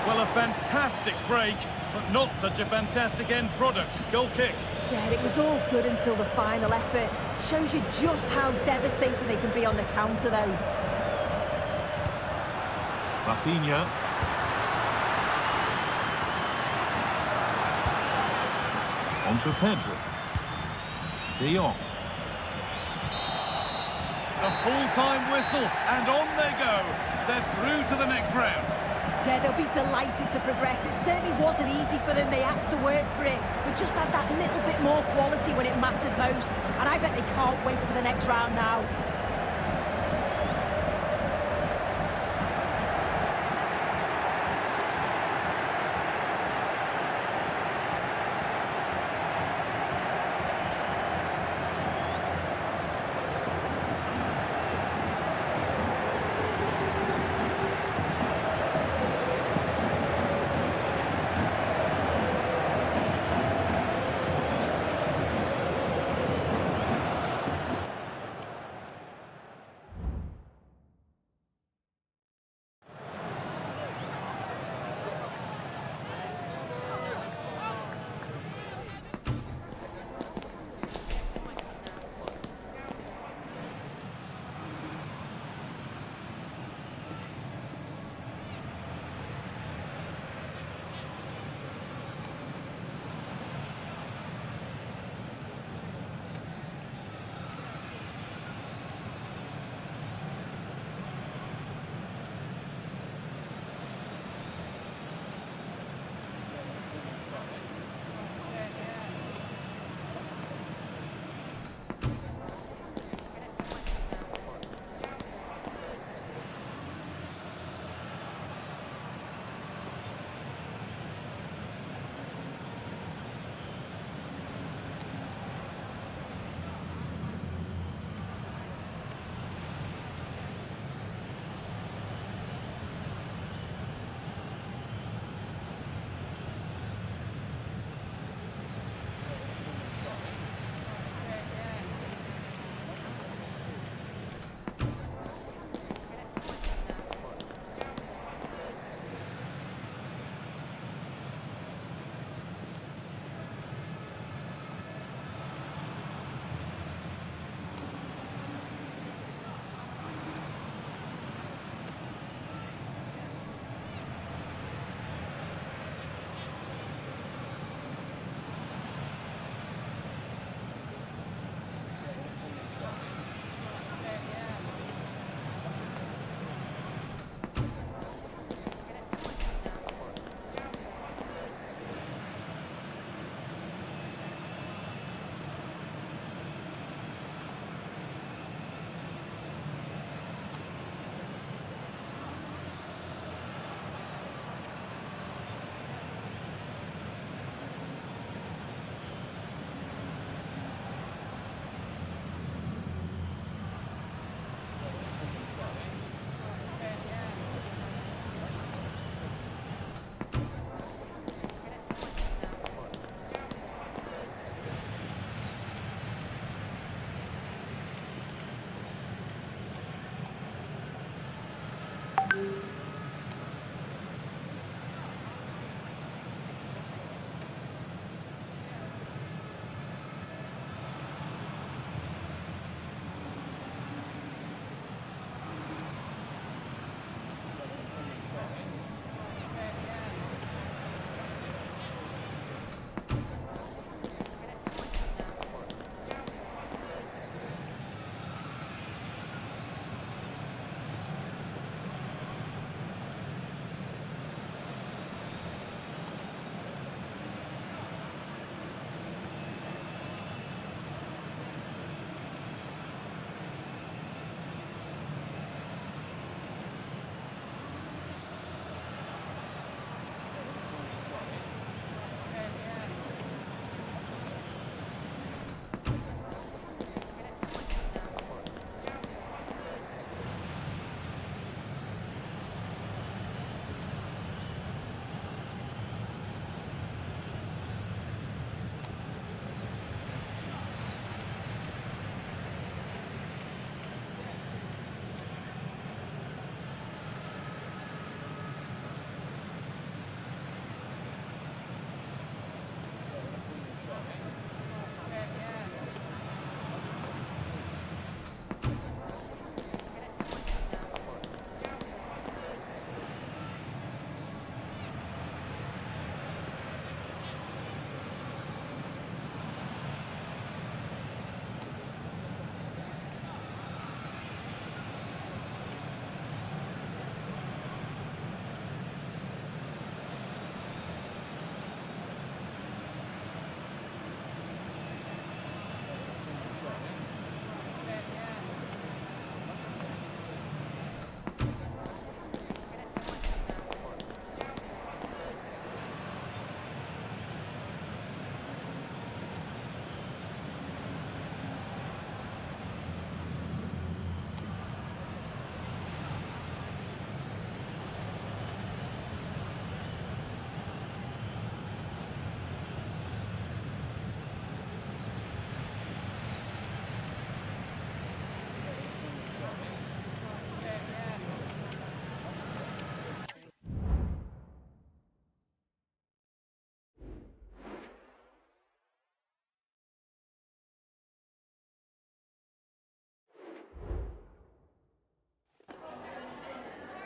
Well, a fantastic break, but not such a fantastic end product. Goal kick. Yeah, it was all good until the final effort. Shows you just how devastating they can be on the counter, though. Rafinha. On to Pedro. De Jong. A full-time whistle, and on they go. They're through to the next round. Yeah, they'll be delighted to progress. It certainly wasn't easy for them. They had to work for it, but just had that little bit more quality when it mattered most. And I bet they can't wait for the next round now.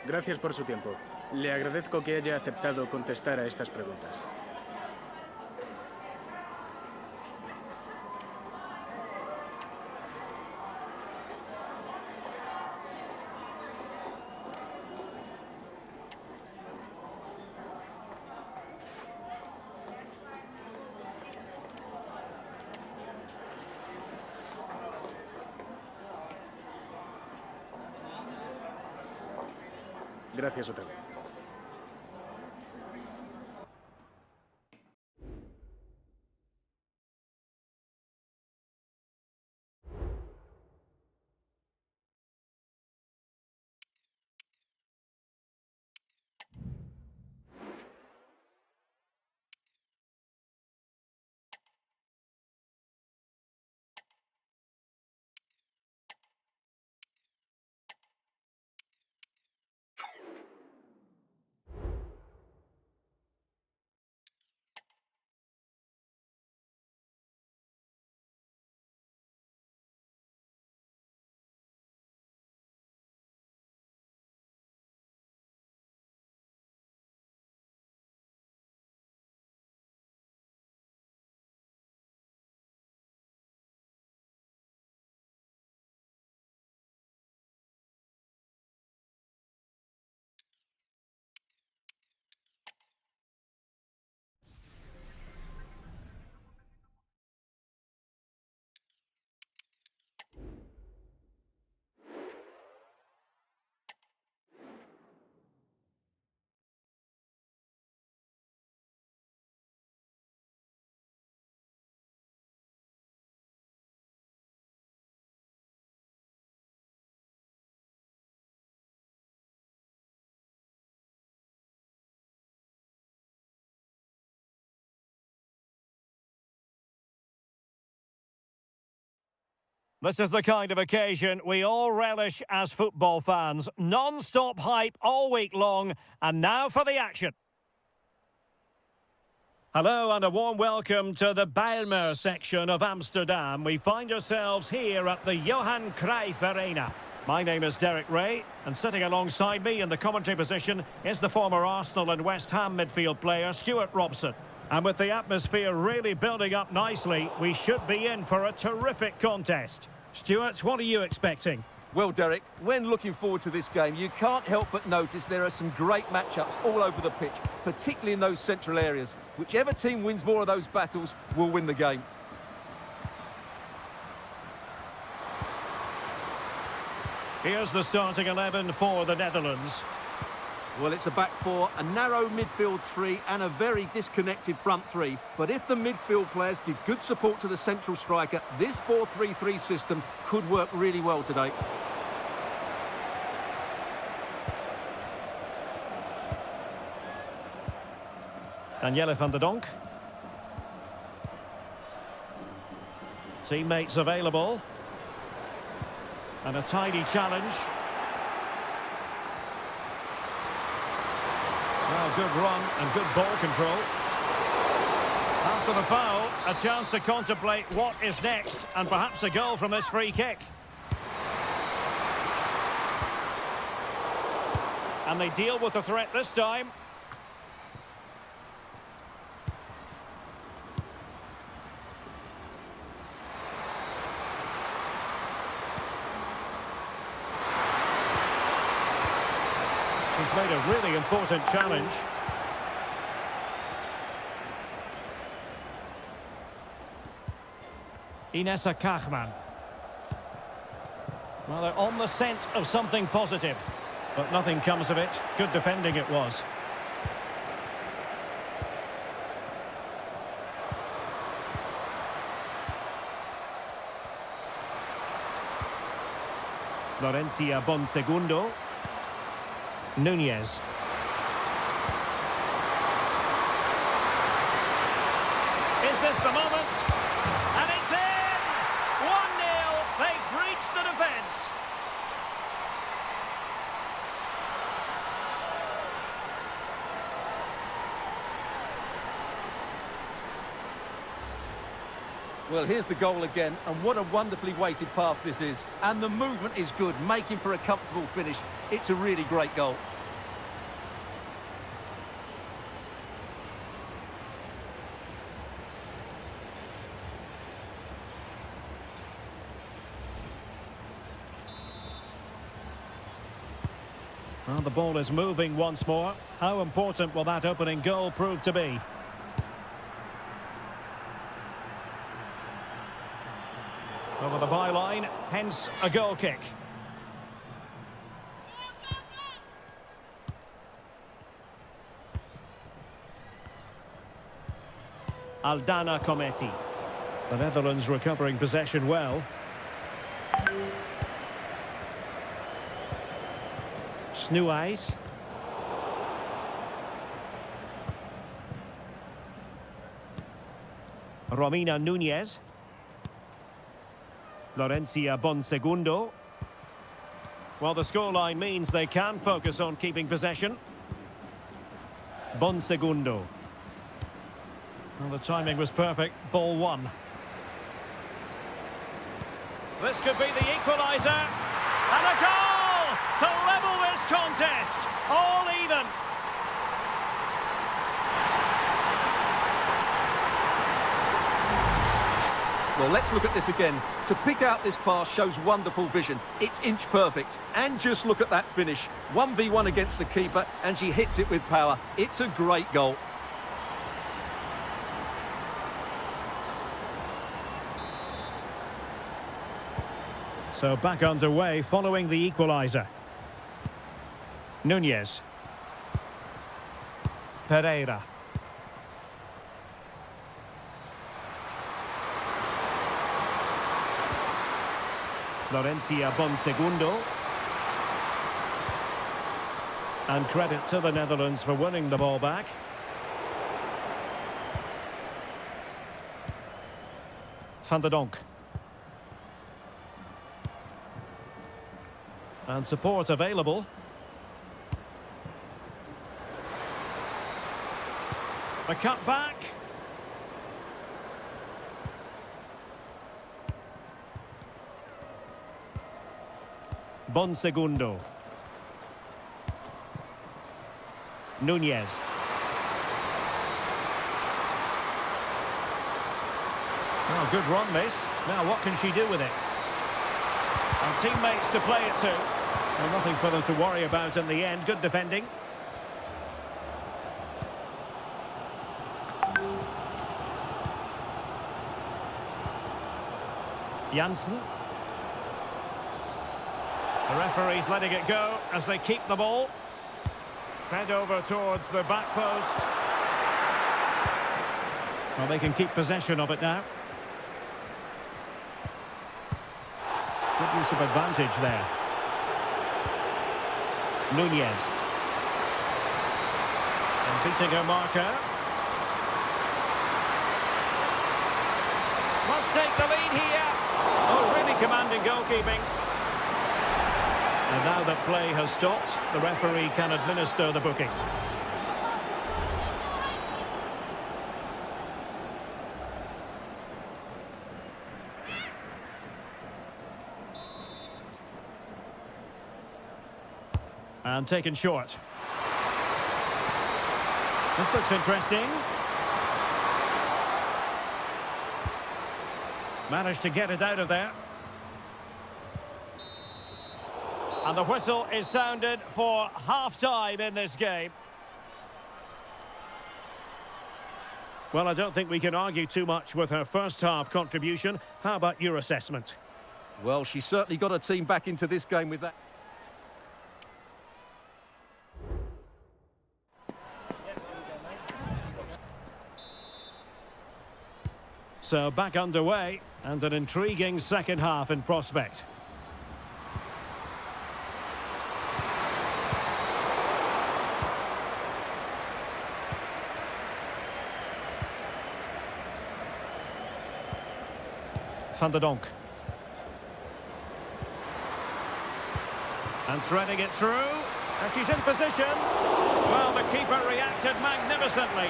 Gracias por su tiempo. Le agradezco que haya aceptado contestar a estas preguntas. Gracias otra vez. This is the kind of occasion we all relish as football fans. Non-stop hype all week long, and now for the action. Hello and a warm welcome to the Bijlmer section of Amsterdam. We find ourselves here at the Johan Cruyff Arena. My name is Derek Ray, and sitting alongside me in the commentary position is the former Arsenal and West Ham midfield player Stuart Robson. And with the atmosphere really building up nicely, we should be in for a terrific contest. Stuart, what are you expecting? Well, Derek, when looking forward to this game, you can't help but notice there are some great matchups all over the pitch, particularly in those central areas. Whichever team wins more of those battles will win the game. Here's the starting 11 for the Netherlands. Well, it's a back four, a narrow midfield three and a very disconnected front three. But if the midfield players give good support to the central striker, this 4-3-3 system could work really well today. Danielle van der Donk. Teammates available. And a tidy challenge. Well, good run and good ball control. After the foul, a chance to contemplate what is next, and perhaps a goal from this free kick. And they deal with the threat this time. He's made a really important challenge. Inessa Kachman. Well, they're on the scent of something positive, but nothing comes of it. Good defending it was. Florencia Bonsegundo. Nunez. Is this the moment? And it's in! 1-0. They've breached the defence. Well, here's the goal again, and what a wonderfully weighted pass this is. And the movement is good, making for a comfortable finish. It's a really great goal. Well, the ball is moving once more. How important will that opening goal prove to be? Over the byline, hence a goal kick. Aldana Cometi. The Netherlands recovering possession well. Snuijs. Romina Núñez. Laurencia Bonsegundo. Well, the scoreline means they can focus on keeping possession. Bonsegundo. Well, the timing was perfect. Ball one. This could be the equaliser. And a goal to level this contest. All even. Well, let's look at this again. To pick out this pass shows wonderful vision. It's inch perfect. And just look at that finish. 1v1 against the keeper, and she hits it with power. It's a great goal. So back underway following the equaliser. Núñez. Pereira. Laurencia Bonsegundo. And credit to the Netherlands for winning the ball back. Van der Donk. And support available. A cut back. Bonsegundo. Núñez. Oh, good run this. Now what can she do with it? And teammates to play it to. Well, nothing for them to worry about in the end. Good defending. Janssen. The referee's letting it go as they keep the ball. Fed over towards the back post. Well, they can keep possession of it now. Good use of advantage there. Núñez. And beating her marker. Must take the lead here. Oh, really commanding goalkeeping. And now that play has stopped, the referee can administer the booking. And taken short. This looks interesting. Managed to get it out of there. And the whistle is sounded for half-time in this game. Well, I don't think we can argue too much with her first-half contribution. How about your assessment? Well, she certainly got her team back into this game with that. So back underway, and an intriguing second half in prospect. Van der Donk. And threading it through. And she's in position. Well, the keeper reacted magnificently.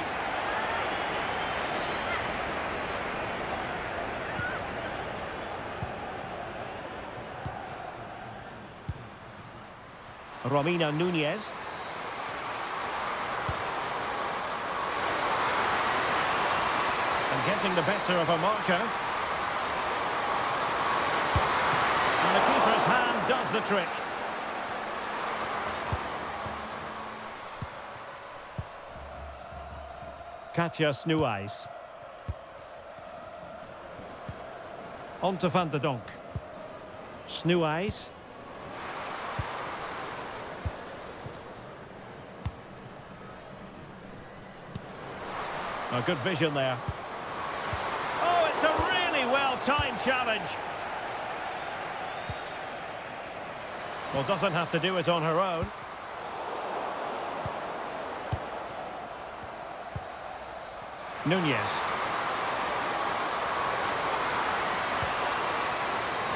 Romina Núñez. And getting the better of a marker. And the keeper's hand does the trick. Katja Snuijs. On to Van der Donk. Snuijs. A good vision there. Oh, it's a really well-timed challenge. Well, doesn't have to do it on her own. Nunez.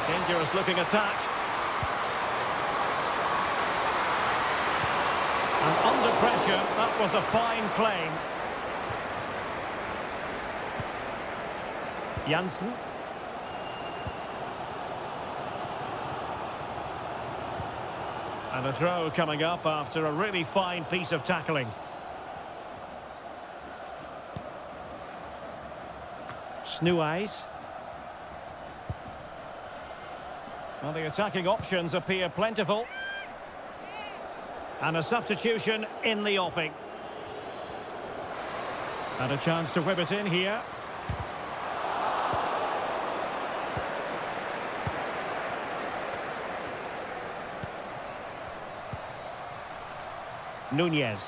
Dangerous looking attack. And under pressure, that was a fine claim. Janssen. And a throw coming up after a really fine piece of tackling. Snuijs. Well, the attacking options appear plentiful. And a substitution in the offing. And a chance to whip it in here. Nunez.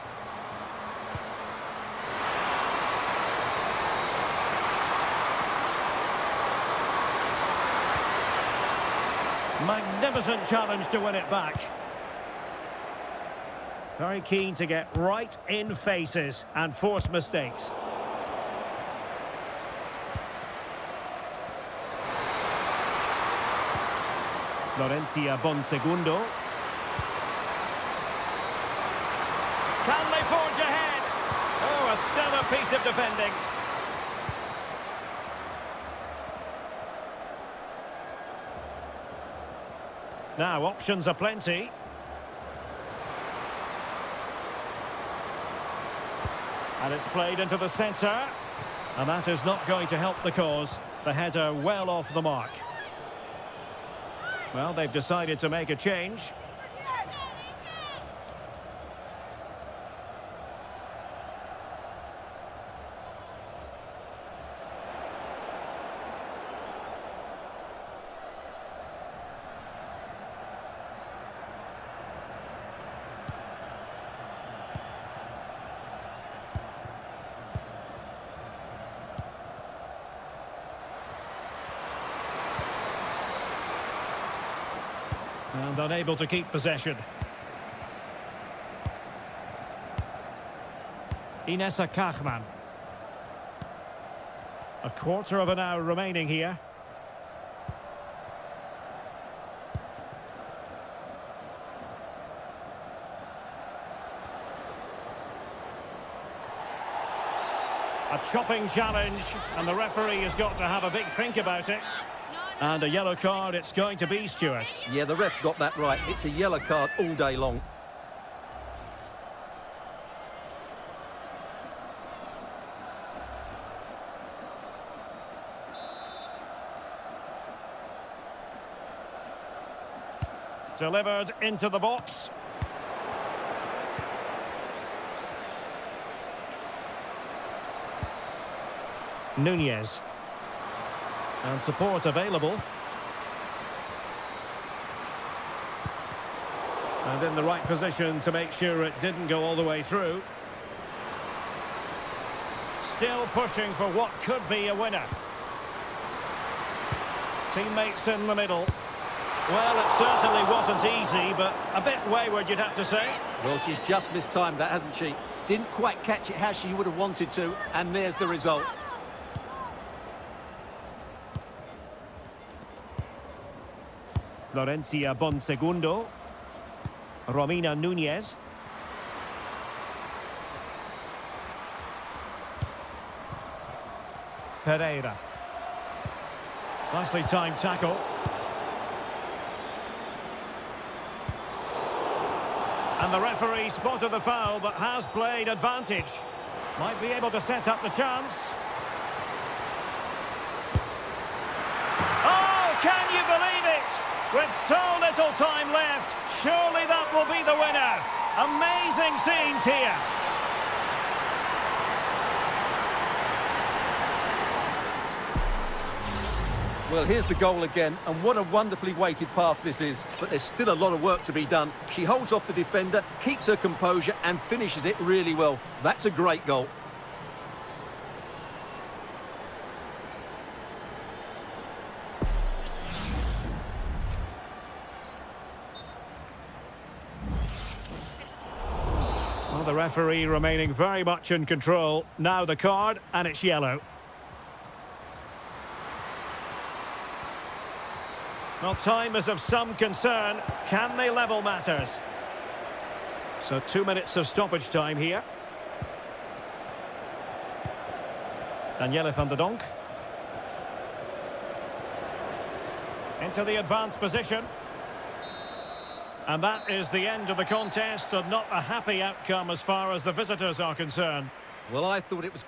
Magnificent challenge to win it back. Very keen to get right in faces and force mistakes. Florencia Bonsegundo. Can they forge ahead? Oh, a stellar piece of defending. Now, options are plenty. And it's played into the centre. And that is not going to help the cause. The header well off the mark. Well, they've decided to make a change. And unable to keep possession. Inessa Kachman. A quarter of an hour remaining here. A chopping challenge, and the referee has got to have a big think about it. And a yellow card it's going to be, Stuart. Yeah, the ref's got that right. It's a yellow card all day long. Delivered into the box. Nunez. And support available. And in the right position to make sure it didn't go all the way through. Still pushing for what could be a winner. Teammates in the middle. Well, it certainly wasn't easy, but a bit wayward, you'd have to say. Well, she's just mistimed that, hasn't she? Didn't quite catch it how she would have wanted to, and there's the result. Florencia Bonsegundo. Romina Nunez. Pereira. Nicely timed tackle. And the referee spotted the foul, but has played advantage. Might be able to set up the chance. Oh, can you believe it? With so little time left, surely that will be the winner. Amazing scenes here. Well, here's the goal again, and what a wonderfully weighted pass this is. But there's still a lot of work to be done. She holds off the defender, keeps her composure, and finishes it really well. That's a great goal. Well, the referee remaining very much in control. Now the card, and it's yellow. Well, time is of some concern. Can they level matters? So 2 minutes of stoppage time here. Danielle van der Donk. Into the advanced position. And that is the end of the contest, and not a happy outcome as far as the visitors are concerned. Well, I thought it was...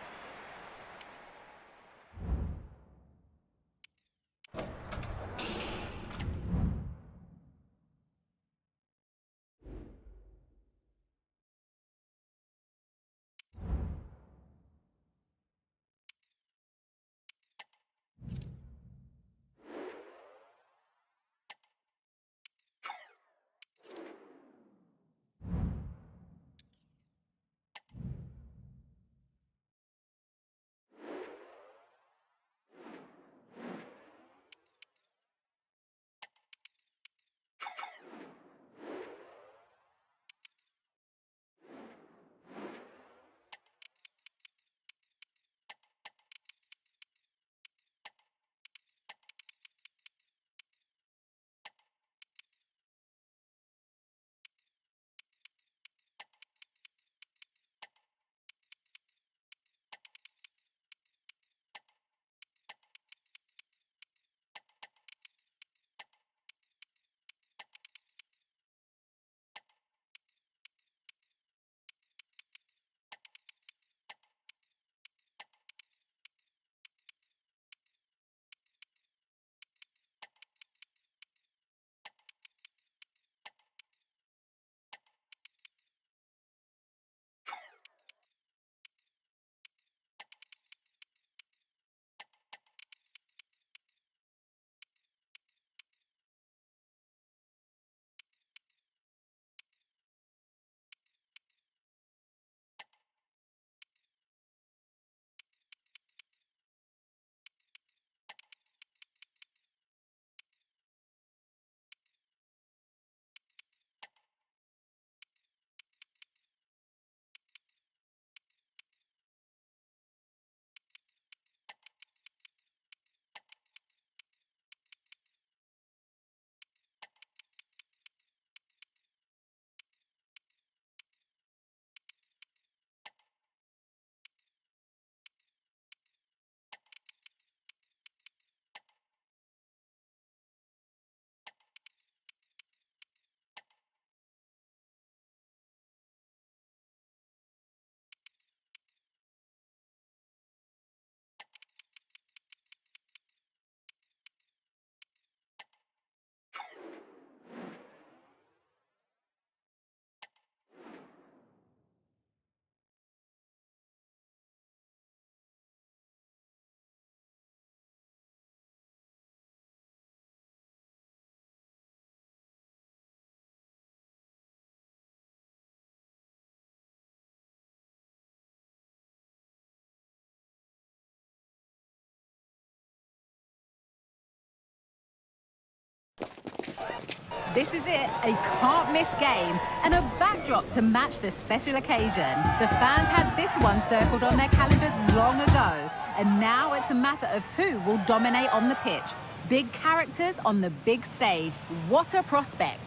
This is it, a can't-miss game and a backdrop to match this special occasion. The fans had this one circled on their calendars long ago, and now it's a matter of who will dominate on the pitch. Big characters on the big stage. What a prospect.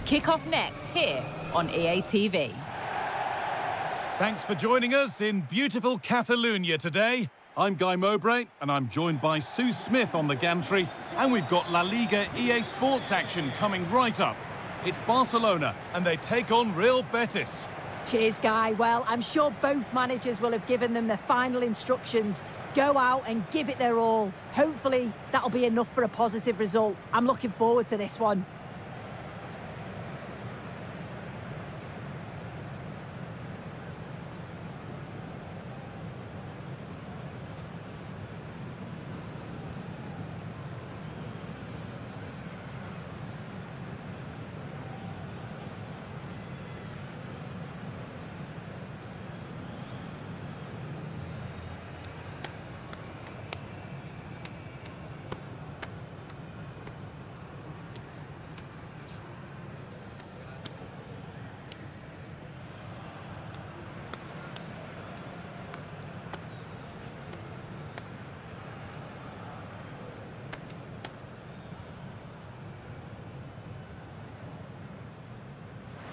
Kick-off next here on EA TV. Thanks for joining us in beautiful Catalonia today. I'm Guy Mowbray, and I'm joined by Sue Smith on the gantry, and we've got La Liga EA Sports action coming right up. It's Barcelona, and they take on Real Betis. Cheers, Guy. Well, I'm sure both managers will have given them their final instructions. Go out and give it their all. Hopefully, that'll be enough for a positive result. I'm looking forward to this one.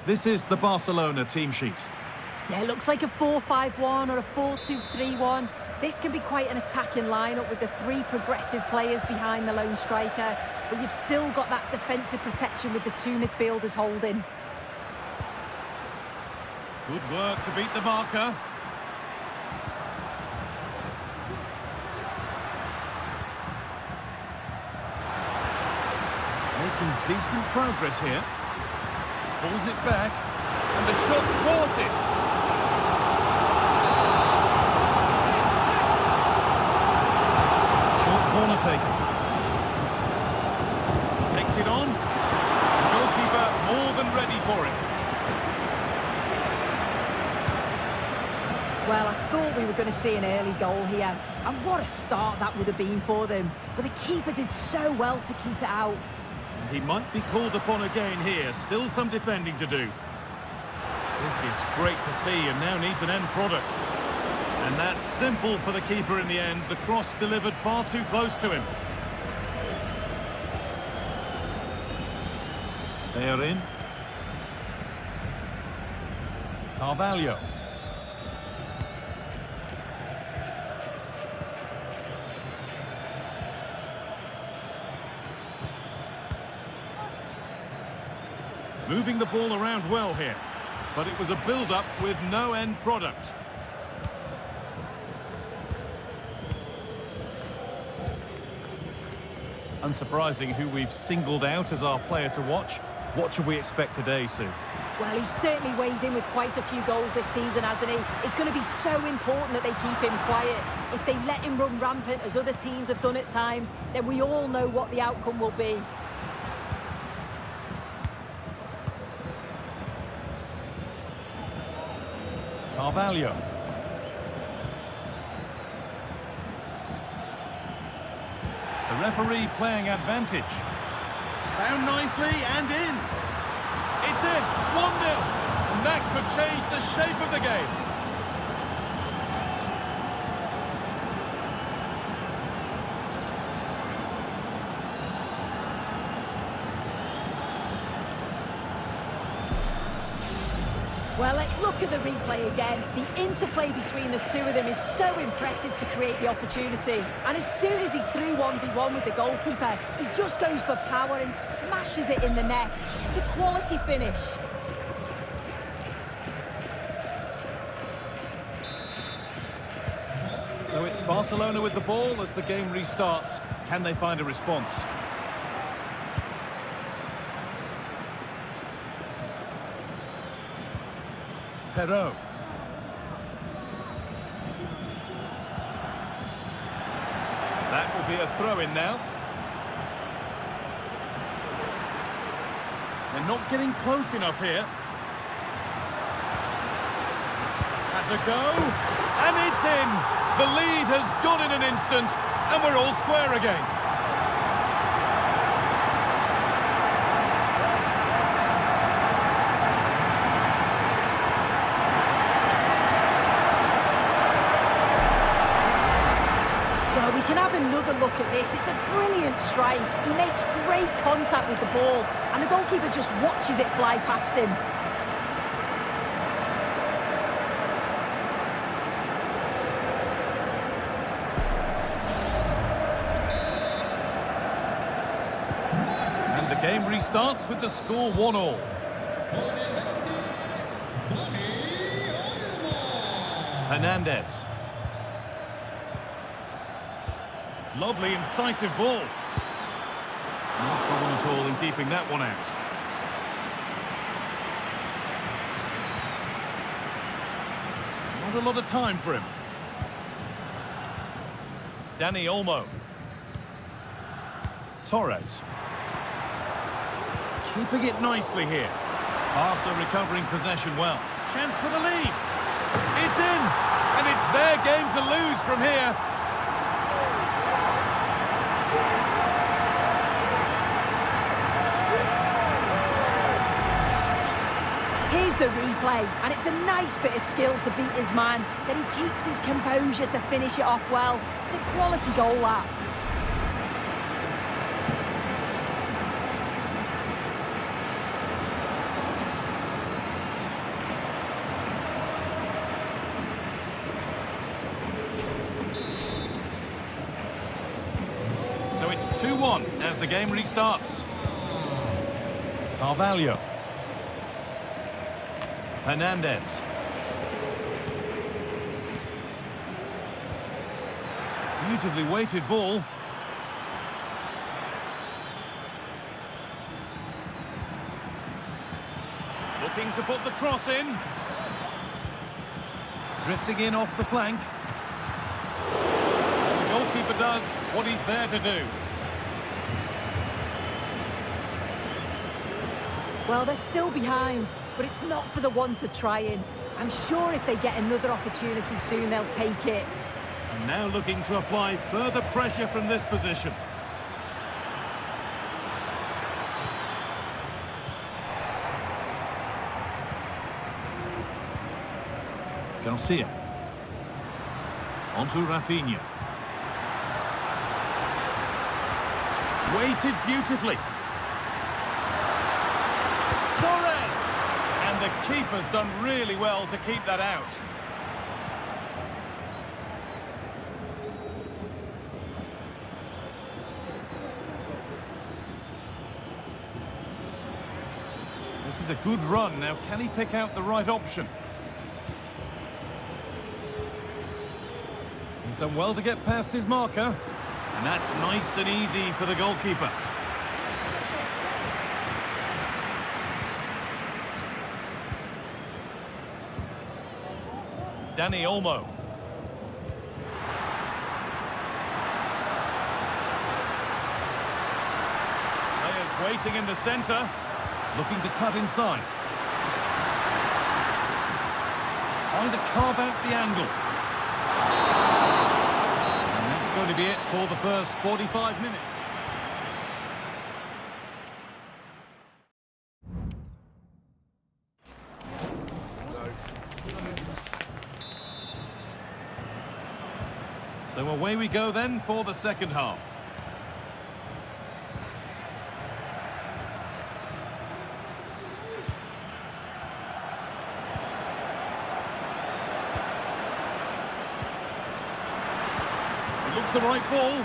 This is the Barcelona team sheet. Yeah, it looks like a 4-5-1 or a 4-2-3-1. This can be quite an attacking lineup with the three progressive players behind the lone striker, but you've still got that defensive protection with the two midfielders holding. Good work to beat the marker. Making decent progress here. Pulls it back, and the shot thwarted. Short corner taken. Takes it on. The goalkeeper more than ready for it. Well, I thought we were going to see an early goal here, and what a start that would have been for them. But the keeper did so well to keep it out. And he might be called upon again here. Still some defending to do. This is great to see, and now needs an end product. And that's simple for the keeper in the end. The cross delivered far too close to him. They are in. Carvalho. Moving the ball around well here, but it was a build-up with no end product. Unsurprising who we've singled out as our player to watch. What should we expect today, Sue? Well, he's certainly weighed in with quite a few goals this season, hasn't he? It's going to be so important that they keep him quiet. If they let him run rampant, as other teams have done at times, then we all know what the outcome will be. Carvalho. The referee playing advantage. Found nicely and in. It's in. 1-0. And that could change the shape of the game. Well, let's look at the replay again. The interplay between the two of them is so impressive to create the opportunity. And as soon as he's through 1v1 with the goalkeeper, he just goes for power and smashes it in the net. It's a quality finish. So it's Barcelona with the ball as the game restarts. Can they find a response? Perot. That will be a throw-in now. They're not getting close enough here. Has a go, and it's in! The lead has gone in an instant, and we're all square again. Another look at this. It's a brilliant strike. He makes great contact with the ball, and the goalkeeper just watches it fly past him. And the game restarts with the score 1-1. Hernandez. Lovely, incisive ball. No problem at all in keeping that one out. Not a lot of time for him. Dani Olmo. Torres. Keeping it nicely here. Barca recovering possession well. Chance for the lead. It's in! And it's their game to lose from here. Here's the replay, and it's a nice bit of skill to beat his man, that he keeps his composure to finish it off well. It's a quality goal, that. 2-1 as the game restarts. Carvalho. Hernandez. Beautifully weighted ball. Looking to put the cross in. Drifting in off the flank. The goalkeeper does what he's there to do. Well, they're still behind, but it's not for the want of trying. I'm sure if they get another opportunity soon, they'll take it. And now looking to apply further pressure from this position. Garcia. Onto Rafinha. Weighted beautifully. Torres! And the keeper's done really well to keep that out. This is a good run. Now, can he pick out the right option? He's done well to get past his marker. And that's nice and easy for the goalkeeper. Dani Olmo. Players waiting in the centre. Looking to cut inside. Trying to carve out the angle. And that's going to be it for the first 45 minutes. So away we go then for the second half. Looks the right ball.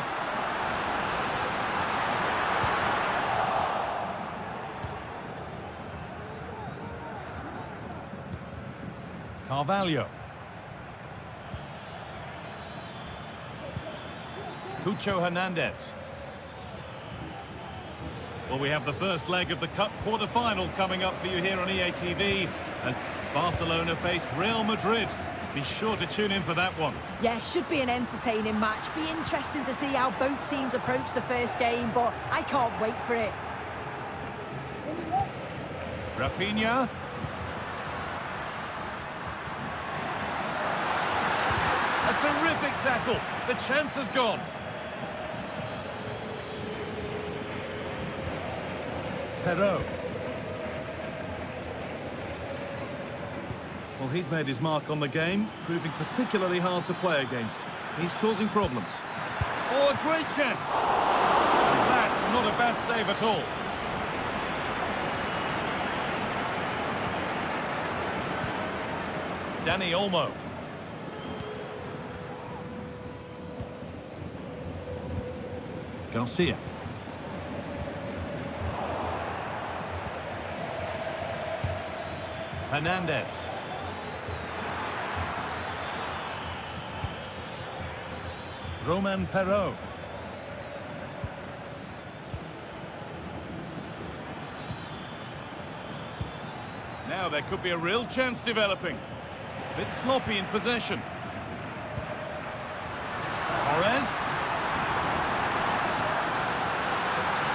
Carvalho. Cucho Hernandez. Well, we have the first leg of the Cup quarter-final coming up for you here on EA TV as Barcelona face Real Madrid. Be sure to tune in for that one. Yeah, should be an entertaining match. Be interesting to see how both teams approach the first game, but I can't wait for it. Rafinha. A terrific tackle. The chance has gone. Perot. Well, he's made his mark on the game, proving particularly hard to play against. He's causing problems. Oh, a great chance! And that's not a bad save at all. Dani Olmo. Garcia. Hernandez. Roman Perot. Now there could be a real chance developing. A bit sloppy in possession. Torres.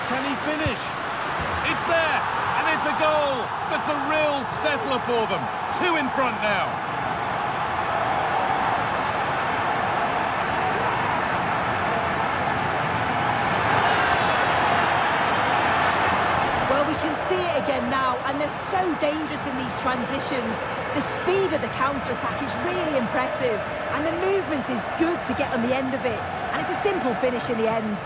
Can he finish? It's there! And it's a goal! That's a real settler for them. 2 in front now. Again now, and they're so dangerous in these transitions. The speed of the counter-attack is really impressive, and the movement is good to get on the end of it, and it's a simple finish in the end.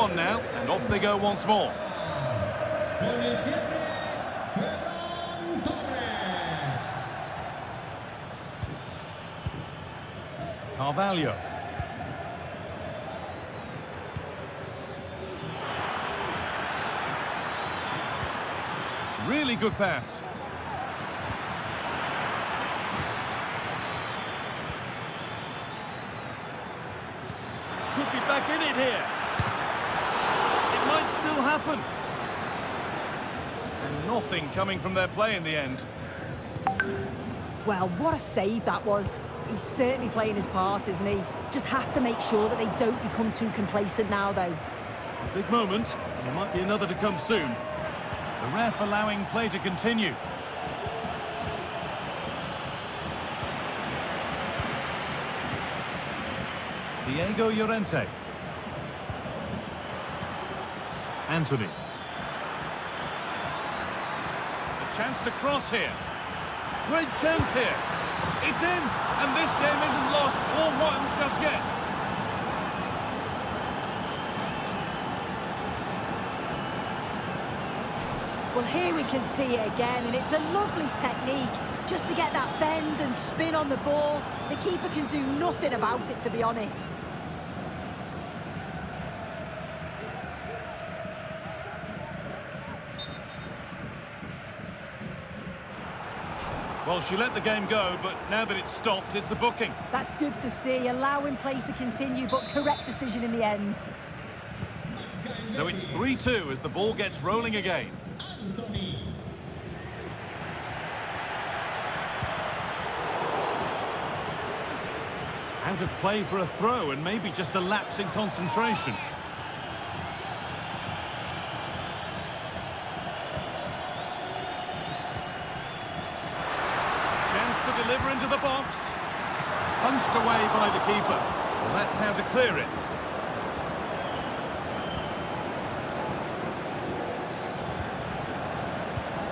2-1 now, and off they go once more. Con el 7, Ferran Torres. Carvalho. Really good pass. Could be back in it here. It might still happen. And nothing coming from their play in the end. Well, what a save that was. He's certainly playing his part, isn't he? Just have to make sure that they don't become too complacent now, though. A big moment, and there might be another to come soon. The ref allowing play to continue. Diego Llorente. Anthony. A chance to cross here. Great chance here. It's in, and this game isn't lost or won just yet. Well, here we can see it again, and it's a lovely technique just to get that bend and spin on the ball. The keeper can do nothing about it, to be honest. Well, she let the game go, but now that it's stopped, it's a booking. That's good to see, allowing play to continue, but correct decision in the end. So it's 3-2 as the ball gets rolling again. Anthony. Out of play for a throw, and maybe just a lapse in concentration. Chance to deliver into the box. Punched away by the keeper. Well, that's how to clear it.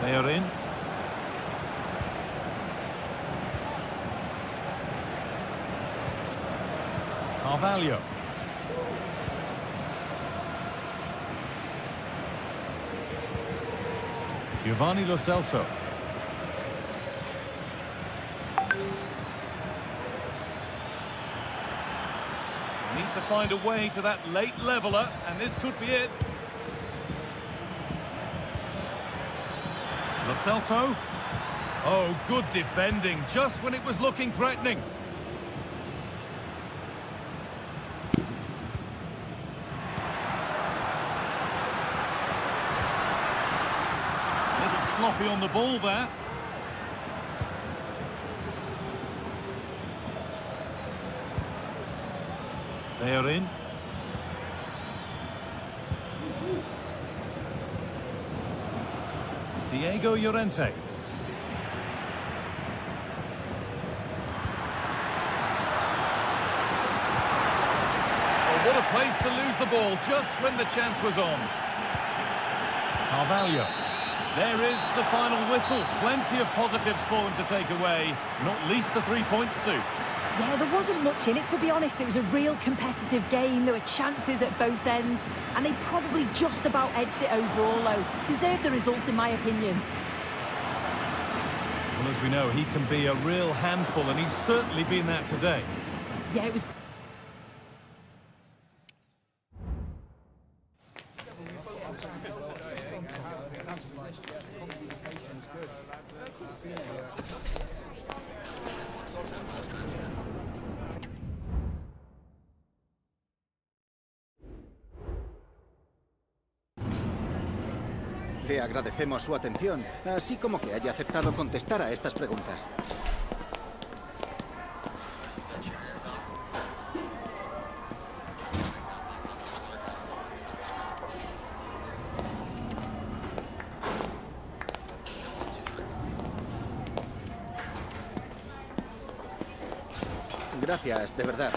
They are in. Carvalho. Giovanni Lo Celso. Need to find a way to that late leveller, and this could be it. Lo Celso. Oh, good defending, just when it was looking threatening. Little sloppy on the ball there. They are in. Diego Llorente. Oh, what a place to lose the ball just when the chance was on. Carvalho. There is the final whistle. Plenty of positives for them to take away, not least the 3-point suit. Yeah, there wasn't much in it, to be honest. It was a real competitive game. There were chances at both ends, and they probably just about edged it overall, though. Deserved the result, in my opinion. Well, as we know, he can be a real handful, and he's certainly been that today. Yeah, it was... Le agradecemos su atención, así como que haya aceptado contestar a estas preguntas. Gracias, de verdad.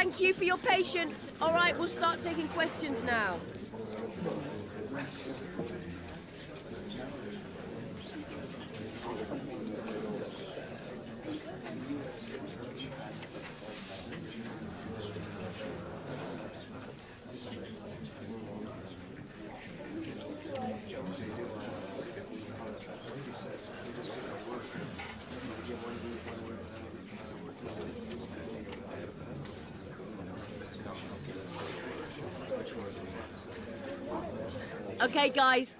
Thank you for your patience. All right, we'll start taking questions now. Okay, guys.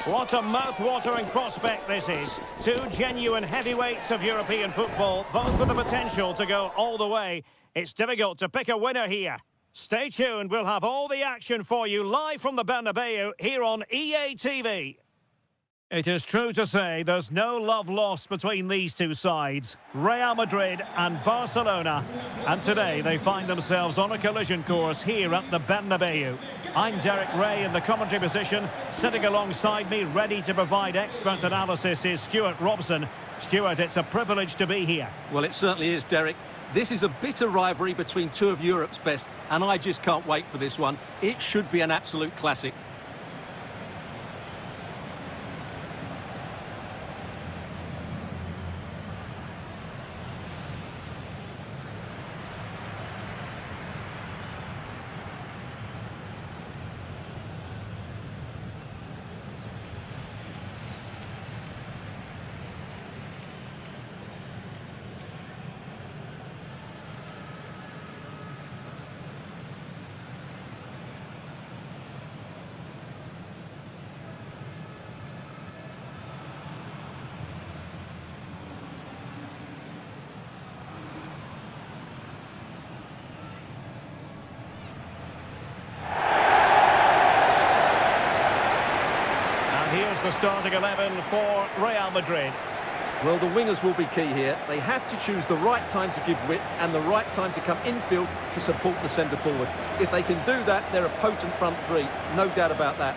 What a mouth-watering prospect this is. Two genuine heavyweights of European football, both with the potential to go all the way. It's difficult to pick a winner here. Stay tuned, we'll have all the action for you live from the Bernabeu here on EA TV. It is true to say there's no love lost between these two sides, Real Madrid and Barcelona. And today they find themselves on a collision course here at the Bernabeu. I'm Derek Ray in the commentary position. Sitting alongside me, ready to provide expert analysis, is Stuart Robson. Stuart, it's a privilege to be here. Well, it certainly is, Derek. This is a bitter rivalry between two of Europe's best, and I just can't wait for this one. It should be an absolute classic. Here's the starting 11 for Real Madrid. Well, the wingers will be key here. They have to choose the right time to give width and the right time to come infield to support the centre-forward. If they can do that, they're a potent front three. No doubt about that.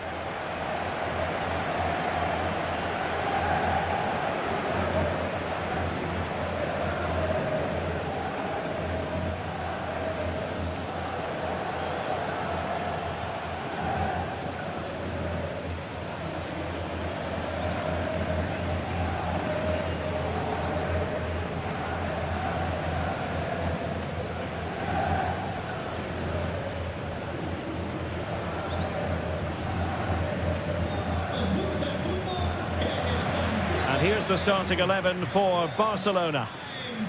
the starting 11 for Barcelona?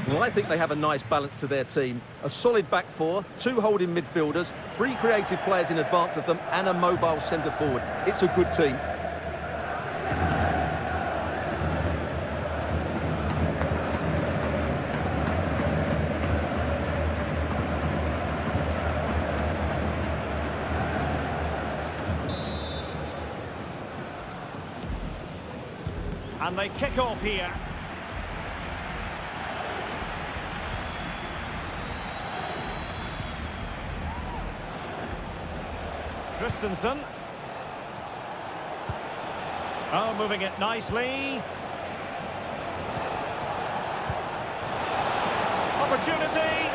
Well, I think they have a nice balance to their team. A solid back four, 2 holding midfielders, 3 creative players in advance of them, and a mobile centre-forward. It's a good team. And they kick off here. Christensen. Oh, moving it nicely. Opportunity.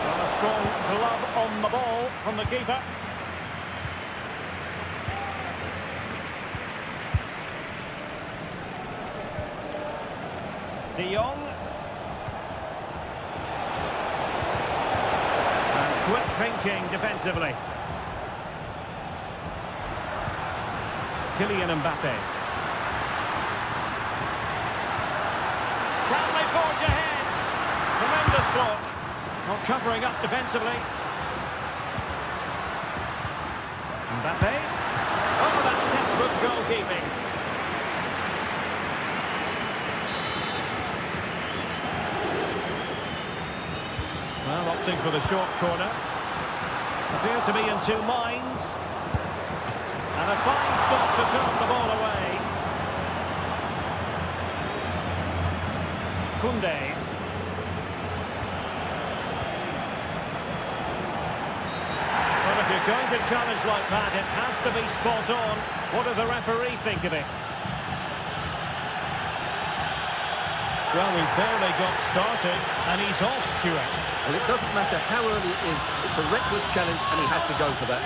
Well, a strong glove on the ball from the keeper. De Jong. And quick thinking defensively. Kylian Mbappe. Can they forge ahead? Tremendous block. Not covering up defensively. Mbappe. Oh, that's textbook goalkeeping. Well, opting for the short corner. Appear to be in 2 minds. And a fine stop to turn the ball away. Koundé. Well, if you're going to challenge like that, it has to be spot on. What does the referee think of it? Well, we barely got started, and he's off, Stuart. Well, it doesn't matter how early it is. It's a reckless challenge, and he has to go for that.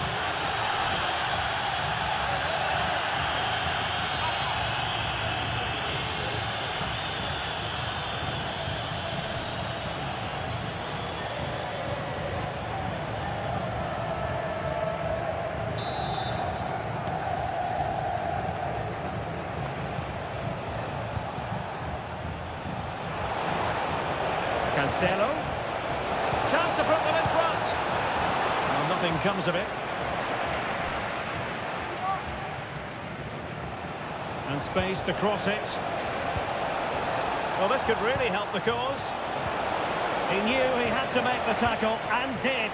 Cancelo. Chance to put them in front. Well, nothing comes of it. And space to cross it. Well, this could really help the cause. He knew he had to make the tackle, and did.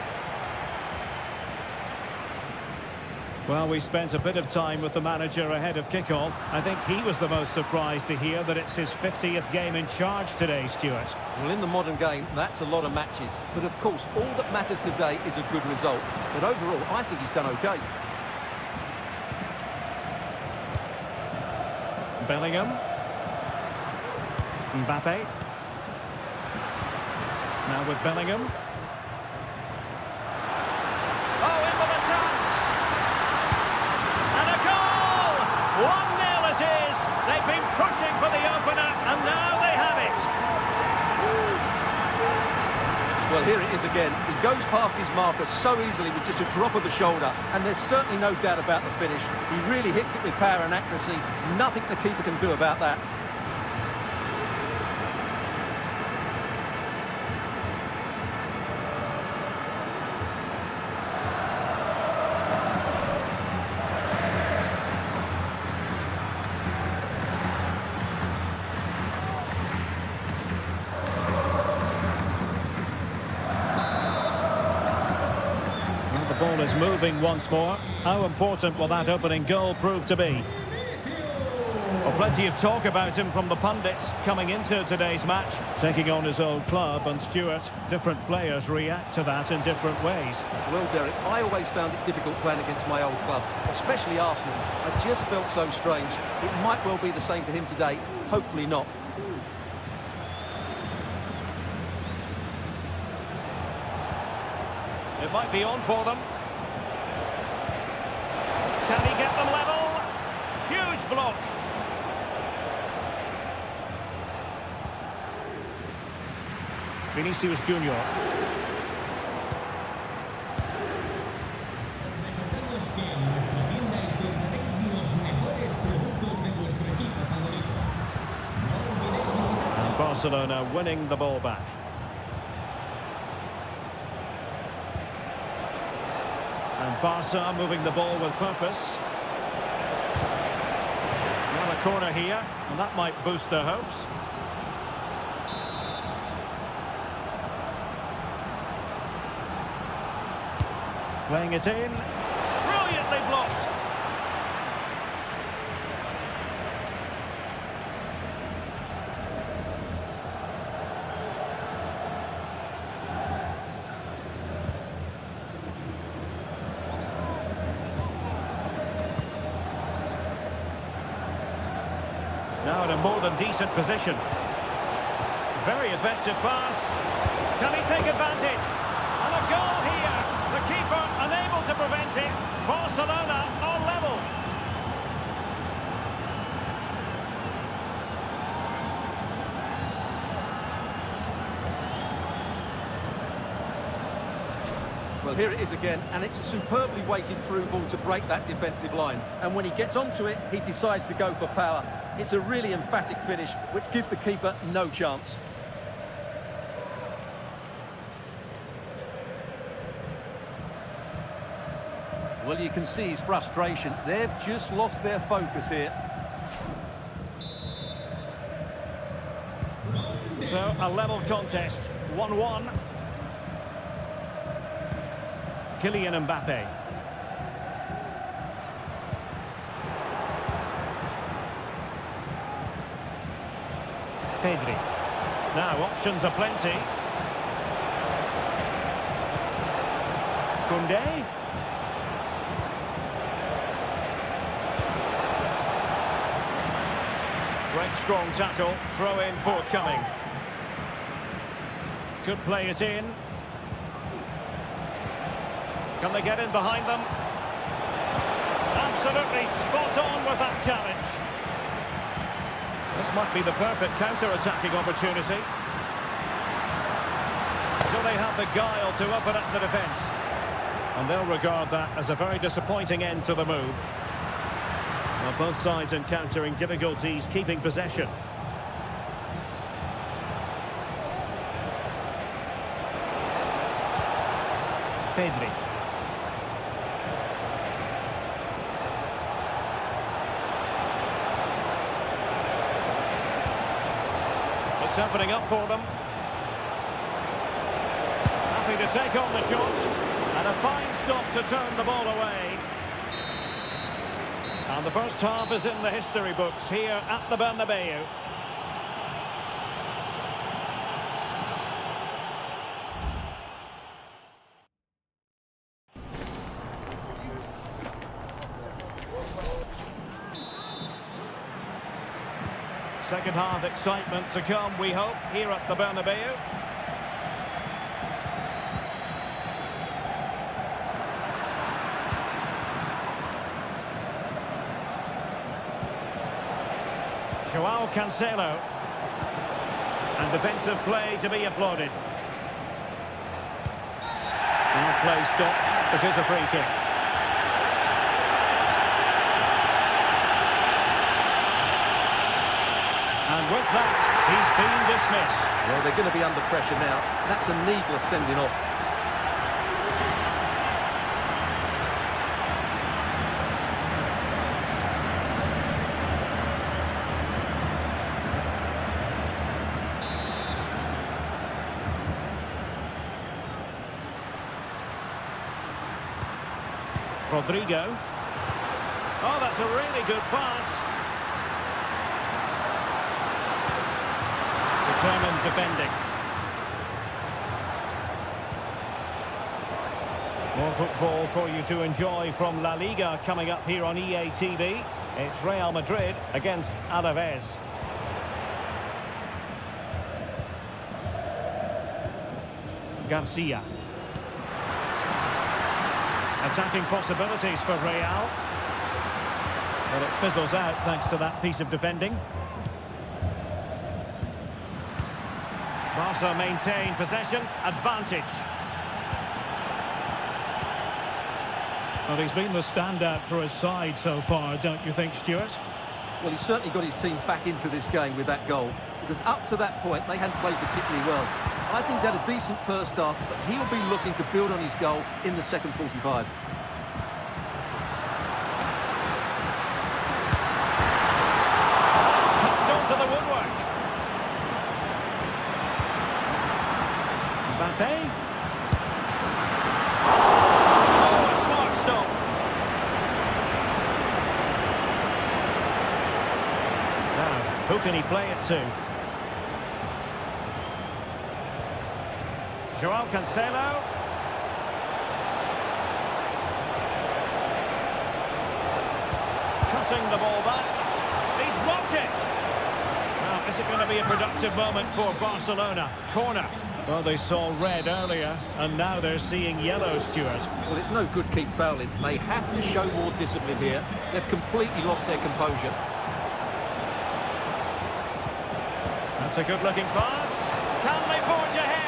Well, we spent a bit of time with the manager ahead of kick-off. I think he was the most surprised to hear that it's his 50th game in charge today, Stuart. Well, in the modern game, that's a lot of matches. But of course, all that matters today is a good result. But overall, I think he's done okay. Bellingham. Mbappe. Now with Bellingham. Oh, in with a chance! And a goal! 1-0 it is! They've been pushing for the opener, and now they have it! Well, here it is again. He goes past his marker so easily with just a drop of the shoulder, and there's certainly no doubt about the finish. He really hits it with power and accuracy. Nothing the keeper can do about that. The ball is moving once more. How important will that opening goal prove to be? Well, plenty of talk about him from the pundits coming into today's match, taking on his old club. And Stuart, different players react to that in different ways. Well, Derek, I always found it difficult playing against my old clubs, especially Arsenal. I just felt so strange. It might well be the same for him today. Hopefully not. It might be on for them. Can he get them level? Huge block. Vinicius Junior. Recordamos que en nuestra tienda encontraréis los mejores productos de vuestro equipo favorito. Barcelona winning the ball back. And Barca moving the ball with purpose. Well, a corner here, and that might boost their hopes. Playing it in. Brilliantly blocked. Now in a more than decent position. Very effective pass. Can he take advantage? And a goal here. The keeper unable to prevent it. Barcelona on level. Well, here it is again, and it's a superbly weighted through ball to break that defensive line. And when he gets onto it, he decides to go for power. It's a really emphatic finish, which gives the keeper no chance. Well, you can see his frustration. They've just lost their focus here. So, a level contest, 1-1. Kylian Mbappe. Pedri. Now, options are plenty. Koundé. Great strong tackle, throw in forthcoming. Could play it in. Can they get in behind them? Absolutely spot on with that challenge. This might be the perfect counter-attacking opportunity. Do they have the guile to open up the defence? And they'll regard that as a very disappointing end to the move. Well, both sides encountering difficulties keeping possession. Pedri. It's opening up for them. Happy to take on the shot. And a fine stop to turn the ball away. And the first half is in the history books here at the Bernabeu. Second half excitement to come, we hope, here at the Bernabeu. Joao Cancelo. And defensive play to be applauded. Now play stopped. It is a free kick. And with that, he's been dismissed. Well, they're going to be under pressure now. That's a needless sending off. Rodrigo. Oh, that's a really good pass. Determined defending. More football for you to enjoy from La Liga coming up here on EA TV. It's Real Madrid against Alaves. Garcia. Attacking possibilities for Real. But it fizzles out thanks to that piece of defending. Barca maintain possession, advantage. Well, he's been the standout for his side so far, don't you think, Stuart? Well, he certainly got his team back into this game with that goal, because up to that point, they hadn't played particularly well. I think he's had a decent first half, but he'll be looking to build on his goal in the second 45. Touched onto the woodwork. Mbappe. Oh, a smart stop. Now, who can he play it to? Joao Cancelo. Cutting the ball back. He's blocked it. Now, is it going to be a productive moment for Barcelona? Corner. Well, they saw red earlier, and now they're seeing yellow, Stuart. Well, it's no good keep fouling. They have to show more discipline here. They've completely lost their composure. That's a good-looking pass. Can they forge ahead?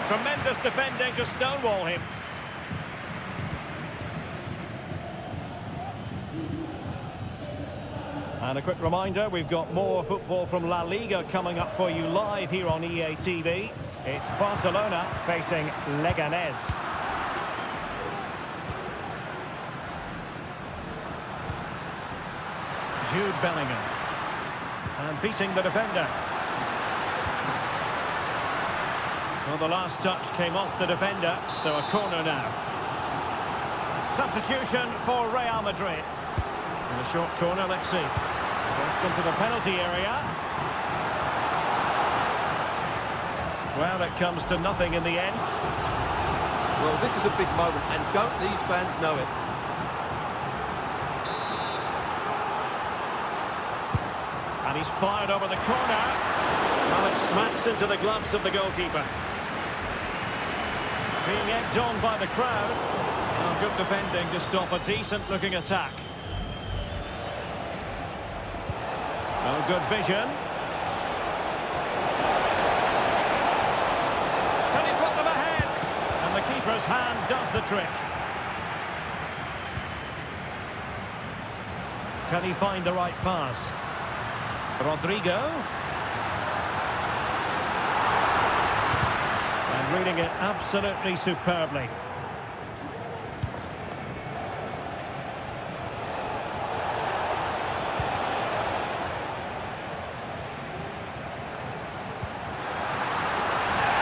Tremendous defending to stonewall him. And a quick reminder, we've got more football from La Liga coming up for you live here on EA TV. It's Barcelona facing Leganés. Jude Bellingham. And beating the defender. Well, the last touch came off the defender, so a corner now. Substitution for Real Madrid. In a short corner, let's see. Gets into the penalty area. Well, it comes to nothing in the end. Well, this is a big moment, and don't these fans know it? And he's fired over the corner. Well, it smacks into the gloves of the goalkeeper. Being egged on by the crowd. Well, good defending to stop a decent-looking attack. Well, good vision. Can he put them ahead? And the keeper's hand does the trick. Can he find the right pass? Rodrigo. And reading it absolutely superbly.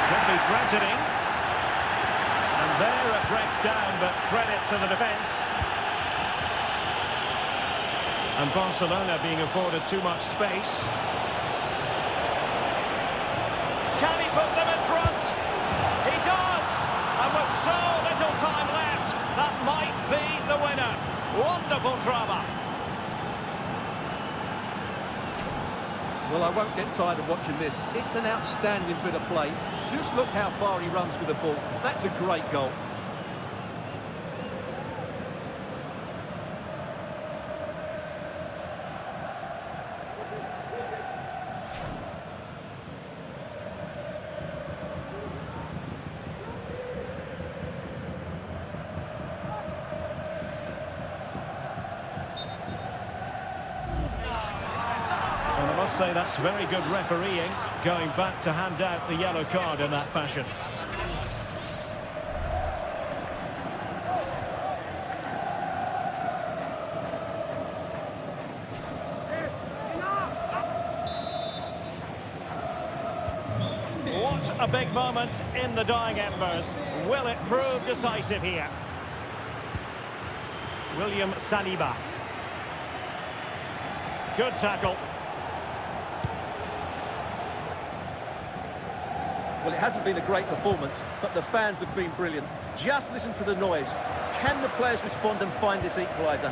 Could be threatening. And there it breaks down, but credit to the defence. And Barcelona being afforded too much space. Can he put them in front? He does! And with so little time left, that might be the winner. Wonderful drama. Well, I won't get tired of watching this. It's an outstanding bit of play. Just look how far he runs with the ball. That's a great goal. And I must say that's very good refereeing, going back to hand out the yellow card in that fashion. What a big moment in the dying embers. Will it prove decisive here? William Saliba. Good tackle. Well, it hasn't been a great performance, but the fans have been brilliant. Just listen to the noise. Can the players respond and find this equaliser?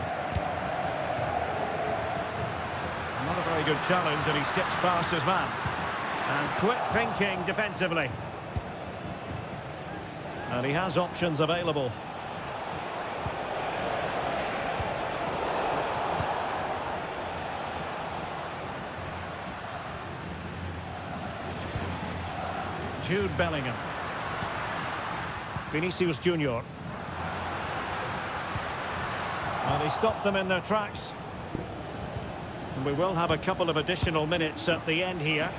Not a very good challenge, and he skips past his man. And quick thinking defensively. And he has options available. Jude Bellingham. Vinicius Junior. And he stopped them in their tracks. And we will have a couple of additional minutes at the end here.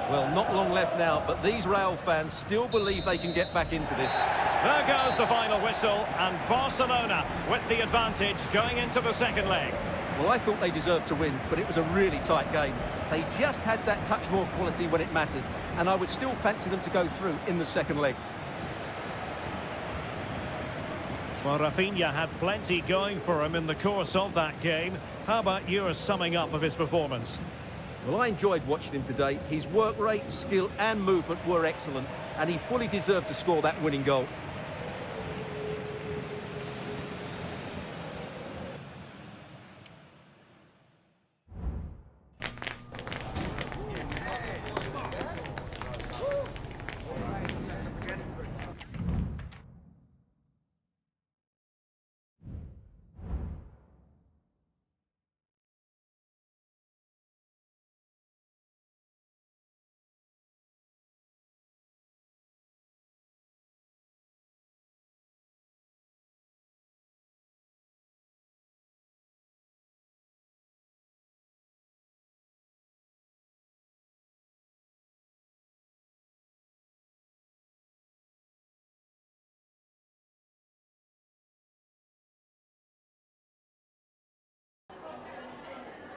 Well, not long left now, but these Real fans still believe they can get back into this. There goes the final whistle, and Barcelona with the advantage going into the second leg. Well, I thought they deserved to win, but it was a really tight game. They just had that touch more quality when it mattered, and I would still fancy them to go through in the second leg. Well, Rafinha had plenty going for him in the course of that game. How about your summing up of his performance? Well, I enjoyed watching him today. His work rate, skill and movement were excellent, and he fully deserved to score that winning goal.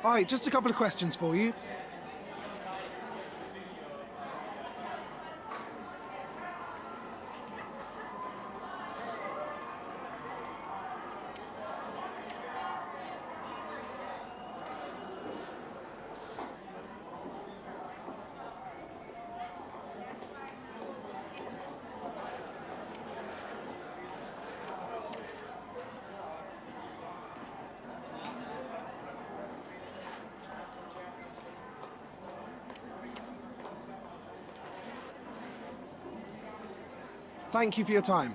Hi, just a couple of questions for you. Thank you for your time.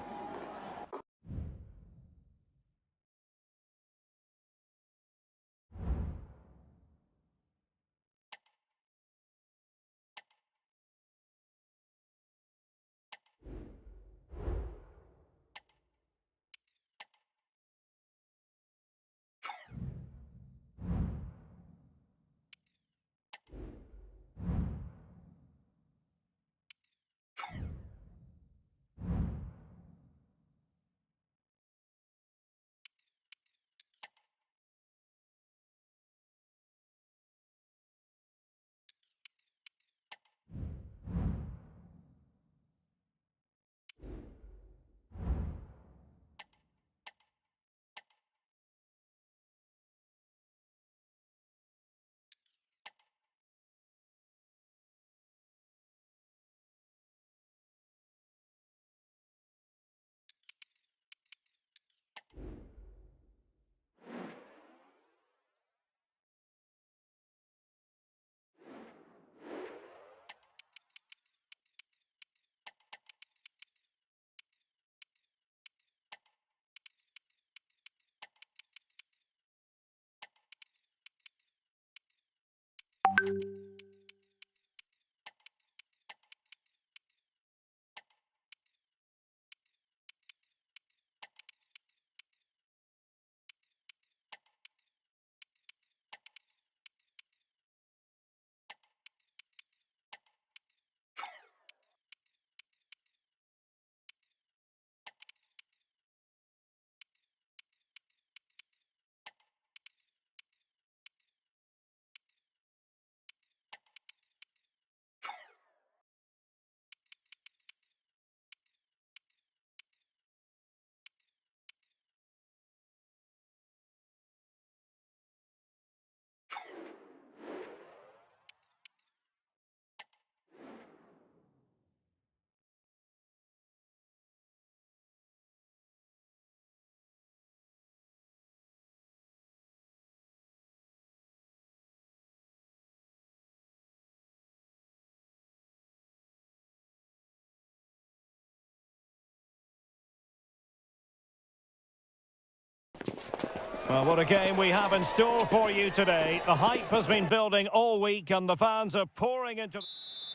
Well, what a game we have in store for you today. The hype has been building all week and the fans are pouring into...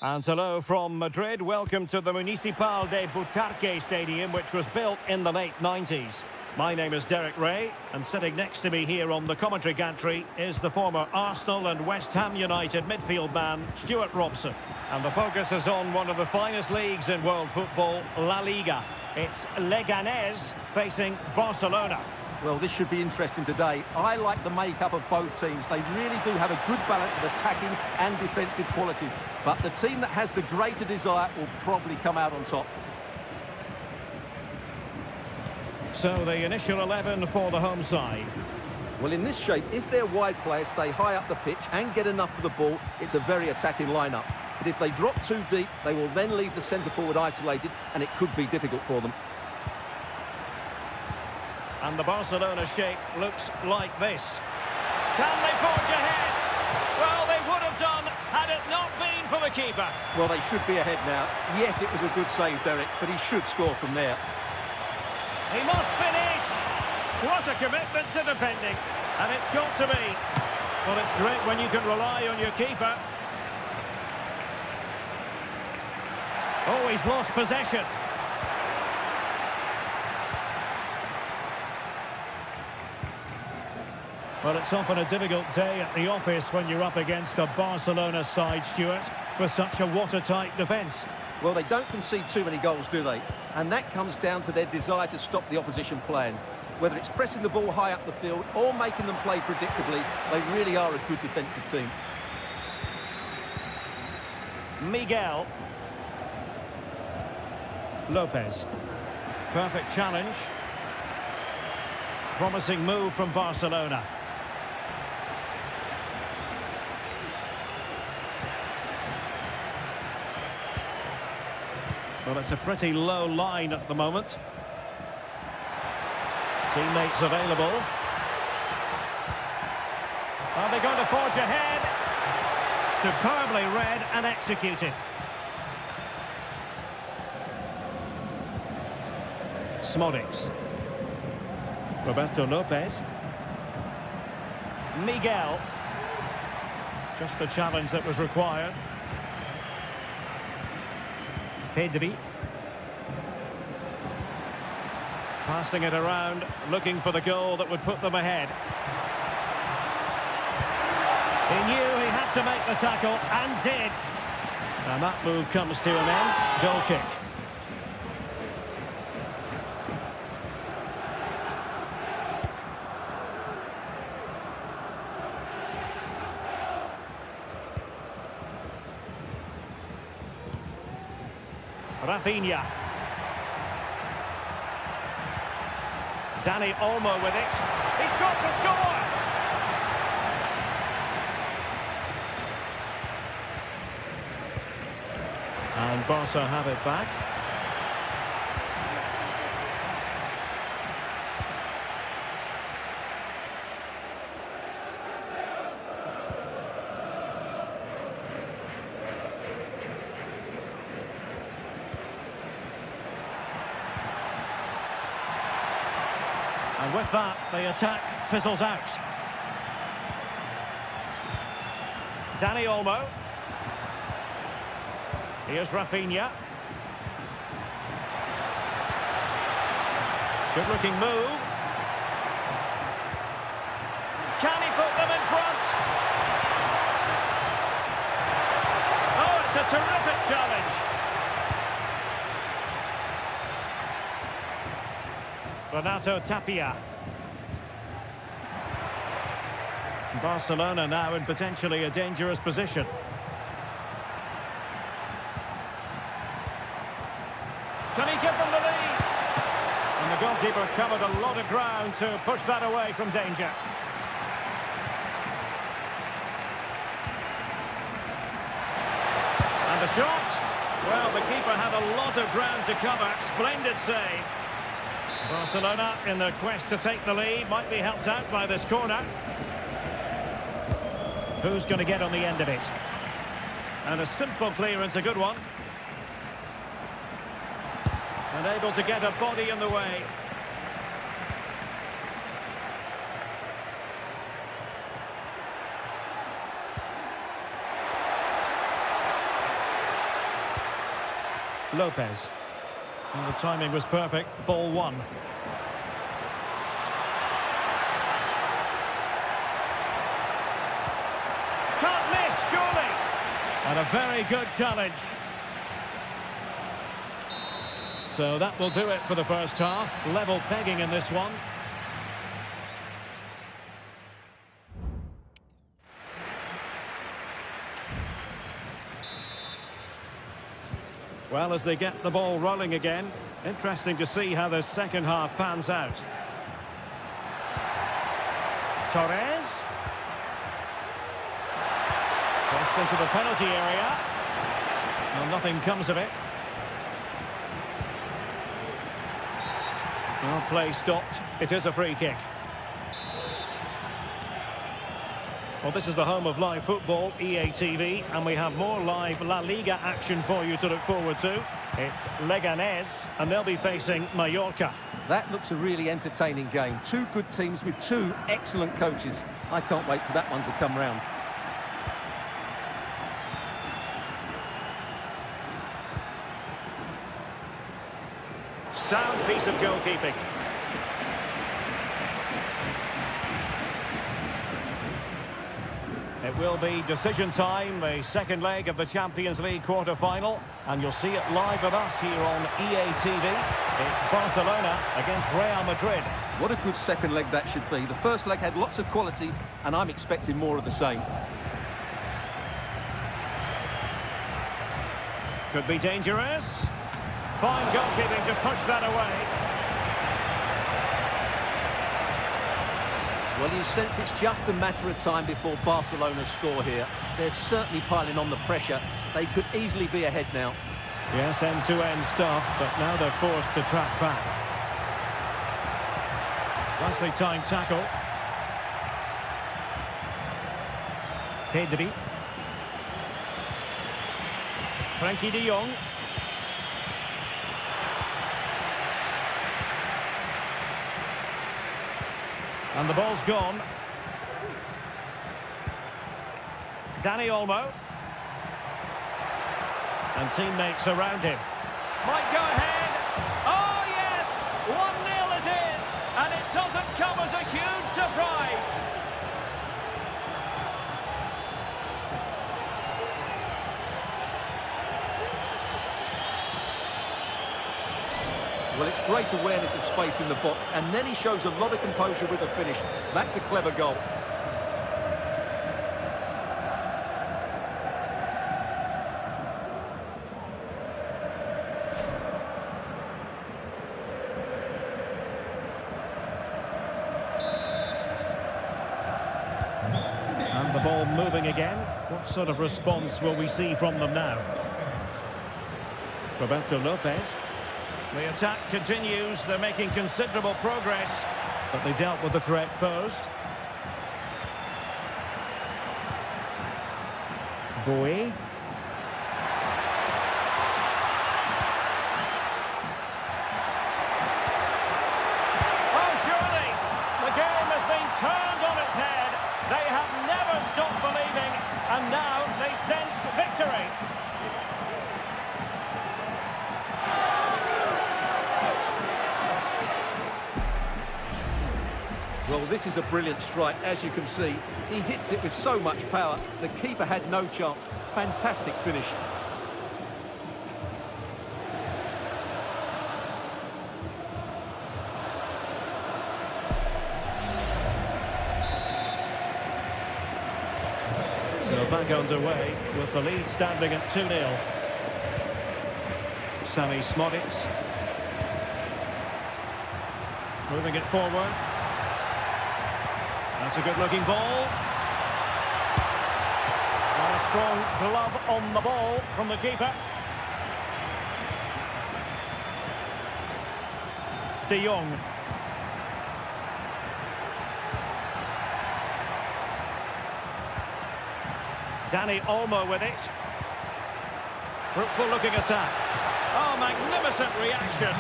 And hello from Madrid. Welcome to the Municipal de Butarque Stadium, which was built in the late 90s. My name is Derek Ray, and sitting next to me here on the commentary gantry is the former Arsenal and West Ham United midfield man, Stuart Robson. And the focus is on one of the finest leagues in world football, La Liga. It's Leganés facing Barcelona. Well, this should be interesting today. I like the makeup of both teams. They really do have a good balance of attacking and defensive qualities. But the team that has the greater desire will probably come out on top. So the initial 11 for the home side. Well, in this shape, if their wide players stay high up the pitch and get enough of the ball, it's a very attacking lineup. But if they drop too deep, they will then leave the centre-forward isolated, and it could be difficult for them. And the Barcelona shape looks like this. Can they forge ahead? Well, they would have done had it not been for the keeper. Well, they should be ahead now. Yes, it was a good save, Derek, but he should score from there. He must finish. What a commitment to defending. And it's got to be. Well, it's great when you can rely on your keeper. Oh, he's lost possession. Well, it's often a difficult day at the office when you're up against a Barcelona side, Stuart, with such a watertight defence. Well, they don't concede too many goals, do they? And that comes down to their desire to stop the opposition playing. Whether it's pressing the ball high up the field or making them play predictably, they really are a good defensive team. Miguel. Lopez. Perfect challenge. Promising move from Barcelona. Well, it's a pretty low line at the moment. Teammates available. Are they going to forge ahead? Superbly read and executed. Smodics. Roberto Lopez. Miguel. Just the challenge that was required. Pedri. Passing it around, looking for the goal that would put them ahead. He knew he had to make the tackle, and did. And that move comes to an end. Goal kick. Rafinha. Dani Olmo with it. He's got to score! And Barca have it back. And with that, the attack fizzles out. Dani Olmo. Here's Rafinha. Good-looking move. Can he put them in front? Oh, it's a terrific challenge. Renato Tapia. Barcelona now in potentially a dangerous position. Can he give them the lead? And the goalkeeper covered a lot of ground to push that away from danger. And the shot? Well, the keeper had a lot of ground to cover. Splendid save. Barcelona, in their quest to take the lead, might be helped out by this corner. Who's going to get on the end of it? And a simple clearance, a good one. And able to get a body in the way. Lopez. And the timing was perfect. Ball one. Can't miss, surely. And a very good challenge. So that will do it for the first half. Level pegging in this one. Well, as they get the ball rolling again, interesting to see how the second half pans out. Torres. Crossed into the penalty area. Well, nothing comes of it. Well, play stopped. It is a free kick. Well, this is the home of live football, EA TV, and we have more live La Liga action for you to look forward to. It's Leganés, and they'll be facing Mallorca. That looks a really entertaining game. Two good teams with two excellent coaches. I can't wait for that one to come round. Sound piece of goalkeeping. It will be decision time, the second leg of the Champions League quarter-final, and you'll see it live with us here on EA TV. It's Barcelona against Real Madrid. What a good second leg that should be. The first leg had lots of quality, and I'm expecting more of the same. Could be dangerous. Fine goalkeeping to push that away. Well, you sense it's just a matter of time before Barcelona score here. They're certainly piling on the pressure. They could easily be ahead now. Yes, end-to-end stuff, but now they're forced to track back. Nicely timed tackle. Pedri. Frankie de Jong. And the ball's gone. Dani Olmo. And teammates around him. Might go ahead. Oh, yes! 1-0 it is. And it doesn't come as a huge surprise. Well, it's great awareness of space in the box, and then he shows a lot of composure with the finish. That's a clever goal. And the ball moving again. What sort of response will we see from them now? Roberto Lopez. The attack continues. They're making considerable progress, but they dealt with the threat posed. Bowie. Oh, surely! The game has been turned on its head. They have never stopped believing, and now they sense victory. Well, this is a brilliant strike, as you can see. He hits it with so much power. The keeper had no chance. Fantastic finish. So back underway with the lead standing at 2-0. Sammy Smodics. Moving it forward. That's a good-looking ball. And a strong glove on the ball from the keeper. De Jong. Dani Olmo with it. Fruitful-looking attack. Oh, magnificent reaction.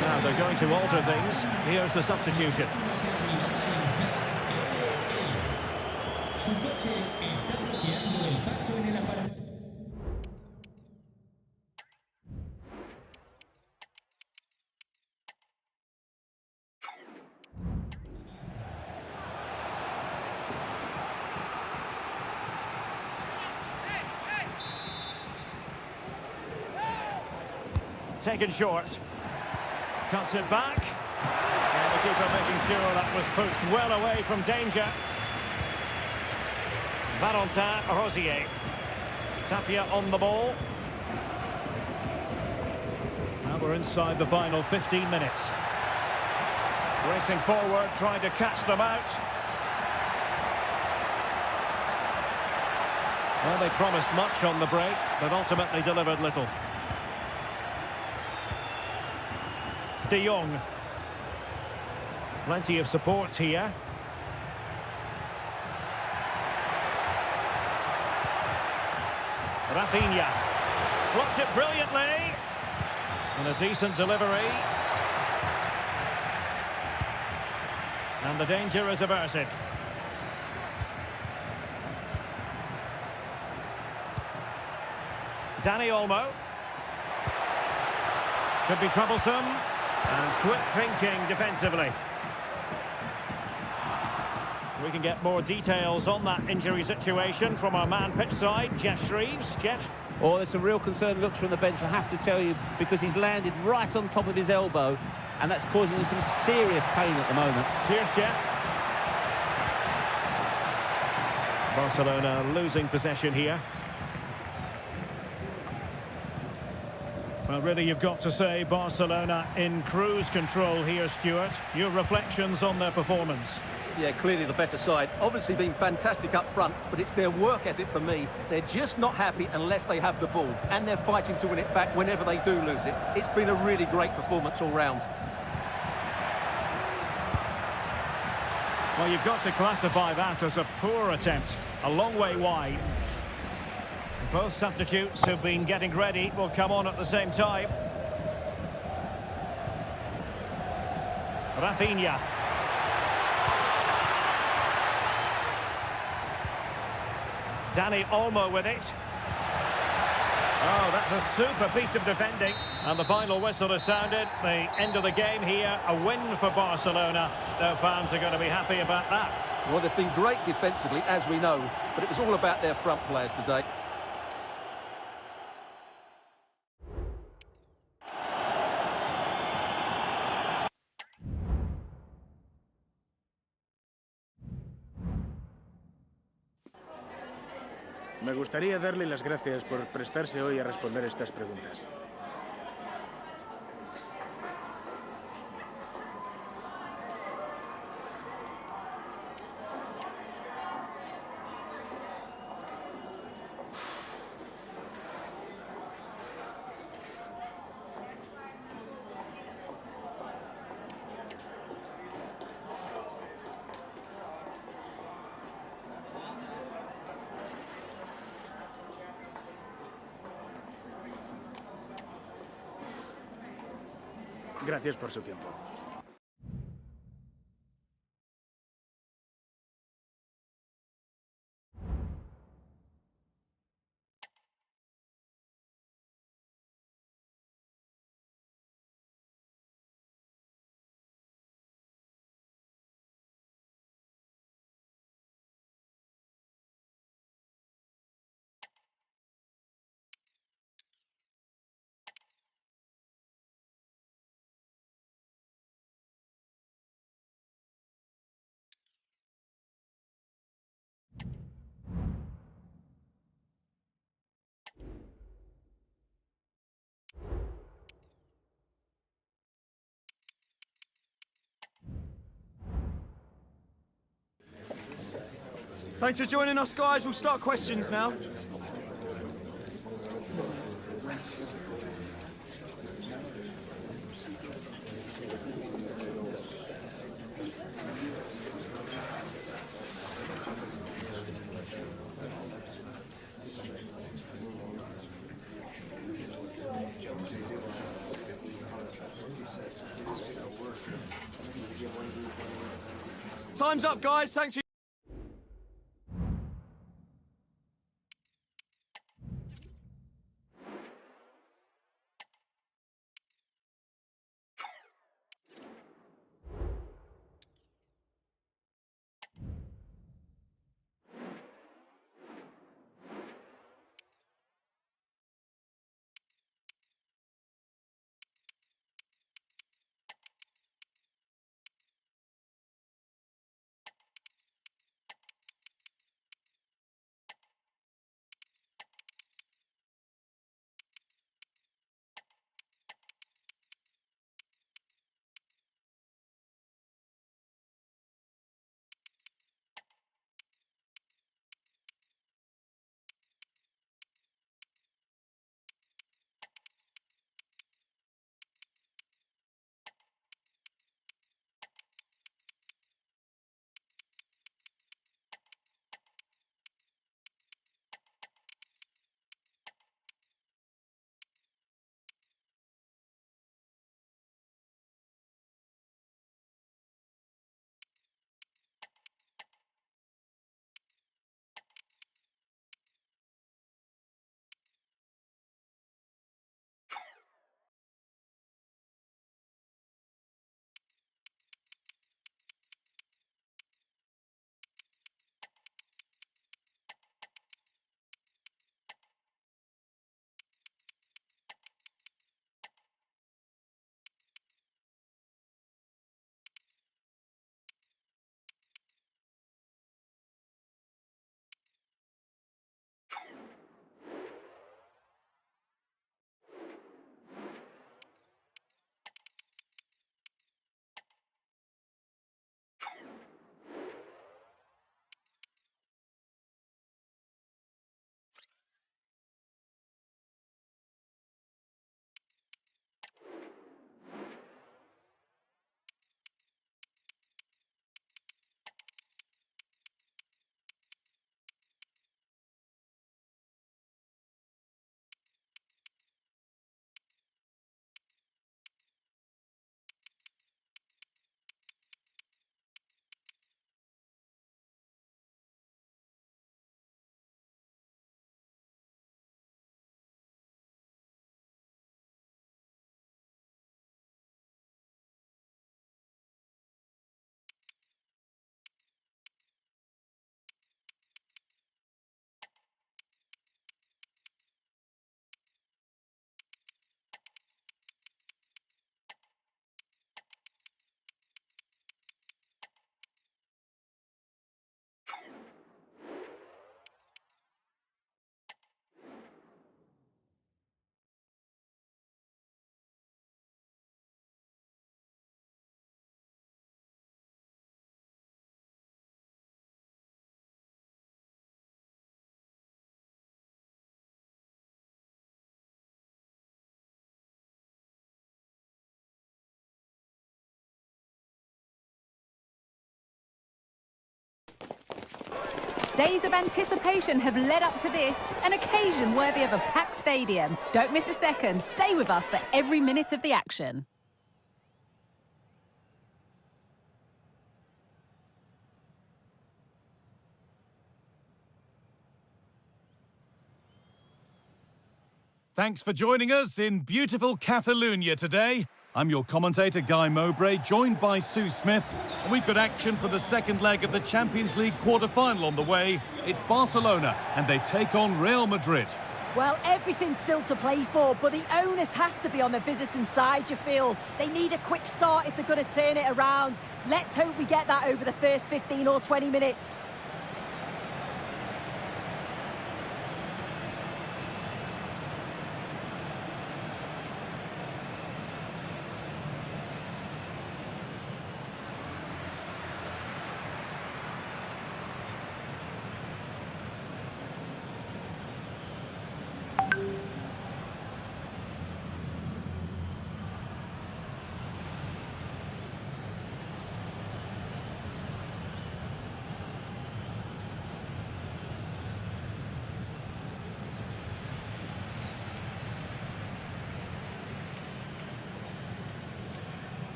Now they're going to alter things. Here's the substitution. taken short. Cuts it back. And the keeper making sure that was pushed well away from danger. Valentin Rosier. Tapia on the ball. Now we're inside the final 15 minutes. Racing forward, trying to catch them out. Well, they promised much on the break, but ultimately delivered little. De Jong. Plenty of support here. Rafinha. Blocked it brilliantly. And a decent delivery. And the danger is averted. Dani Olmo. Could be troublesome. And quick thinking defensively. We can get more details on that injury situation from our man pitch side, Jeff Shreves. Jeff? Oh, there's some real concern looks from the bench, I have to tell you, because he's landed right on top of his elbow, and that's causing him some serious pain at the moment. Cheers, Jeff. Barcelona losing possession here. Well, really, you've got to say Barcelona in cruise control here, Stuart. Your reflections on their performance? Yeah, clearly the better side. Obviously been fantastic up front, but it's their work ethic for me. They're just not happy unless they have the ball, and they're fighting to win it back whenever they do lose it. It's been a really great performance all round. Well, you've got to classify that as a poor attempt. A long way wide. Both substitutes who've been getting ready will come on at the same time. Rafinha. Dani Olmo with it. Oh, that's a super piece of defending. And the final whistle has sounded. The end of the game here. A win for Barcelona. Their fans are going to be happy about that. Well, they've been great defensively, as we know, but it was all about their front players today. Me gustaría darle las gracias por prestarse hoy a responder estas preguntas. Gracias por su tiempo. Thanks for joining us, guys. We'll start questions now. Time's up, guys. Thanks for Days of anticipation have led up to this, an occasion worthy of a packed stadium. Don't miss a second. Stay with us for every minute of the action. Thanks for joining us in beautiful Catalonia today. I'm your commentator, Guy Mowbray, joined by Sue Smith. And we've got action for the second leg of the Champions League quarter-final on the way. It's Barcelona, and they take on Real Madrid. Well, everything's still to play for, but the onus has to be on the visiting side, you feel. They need a quick start if they're going to turn it around. Let's hope we get that over the first 15 or 20 minutes.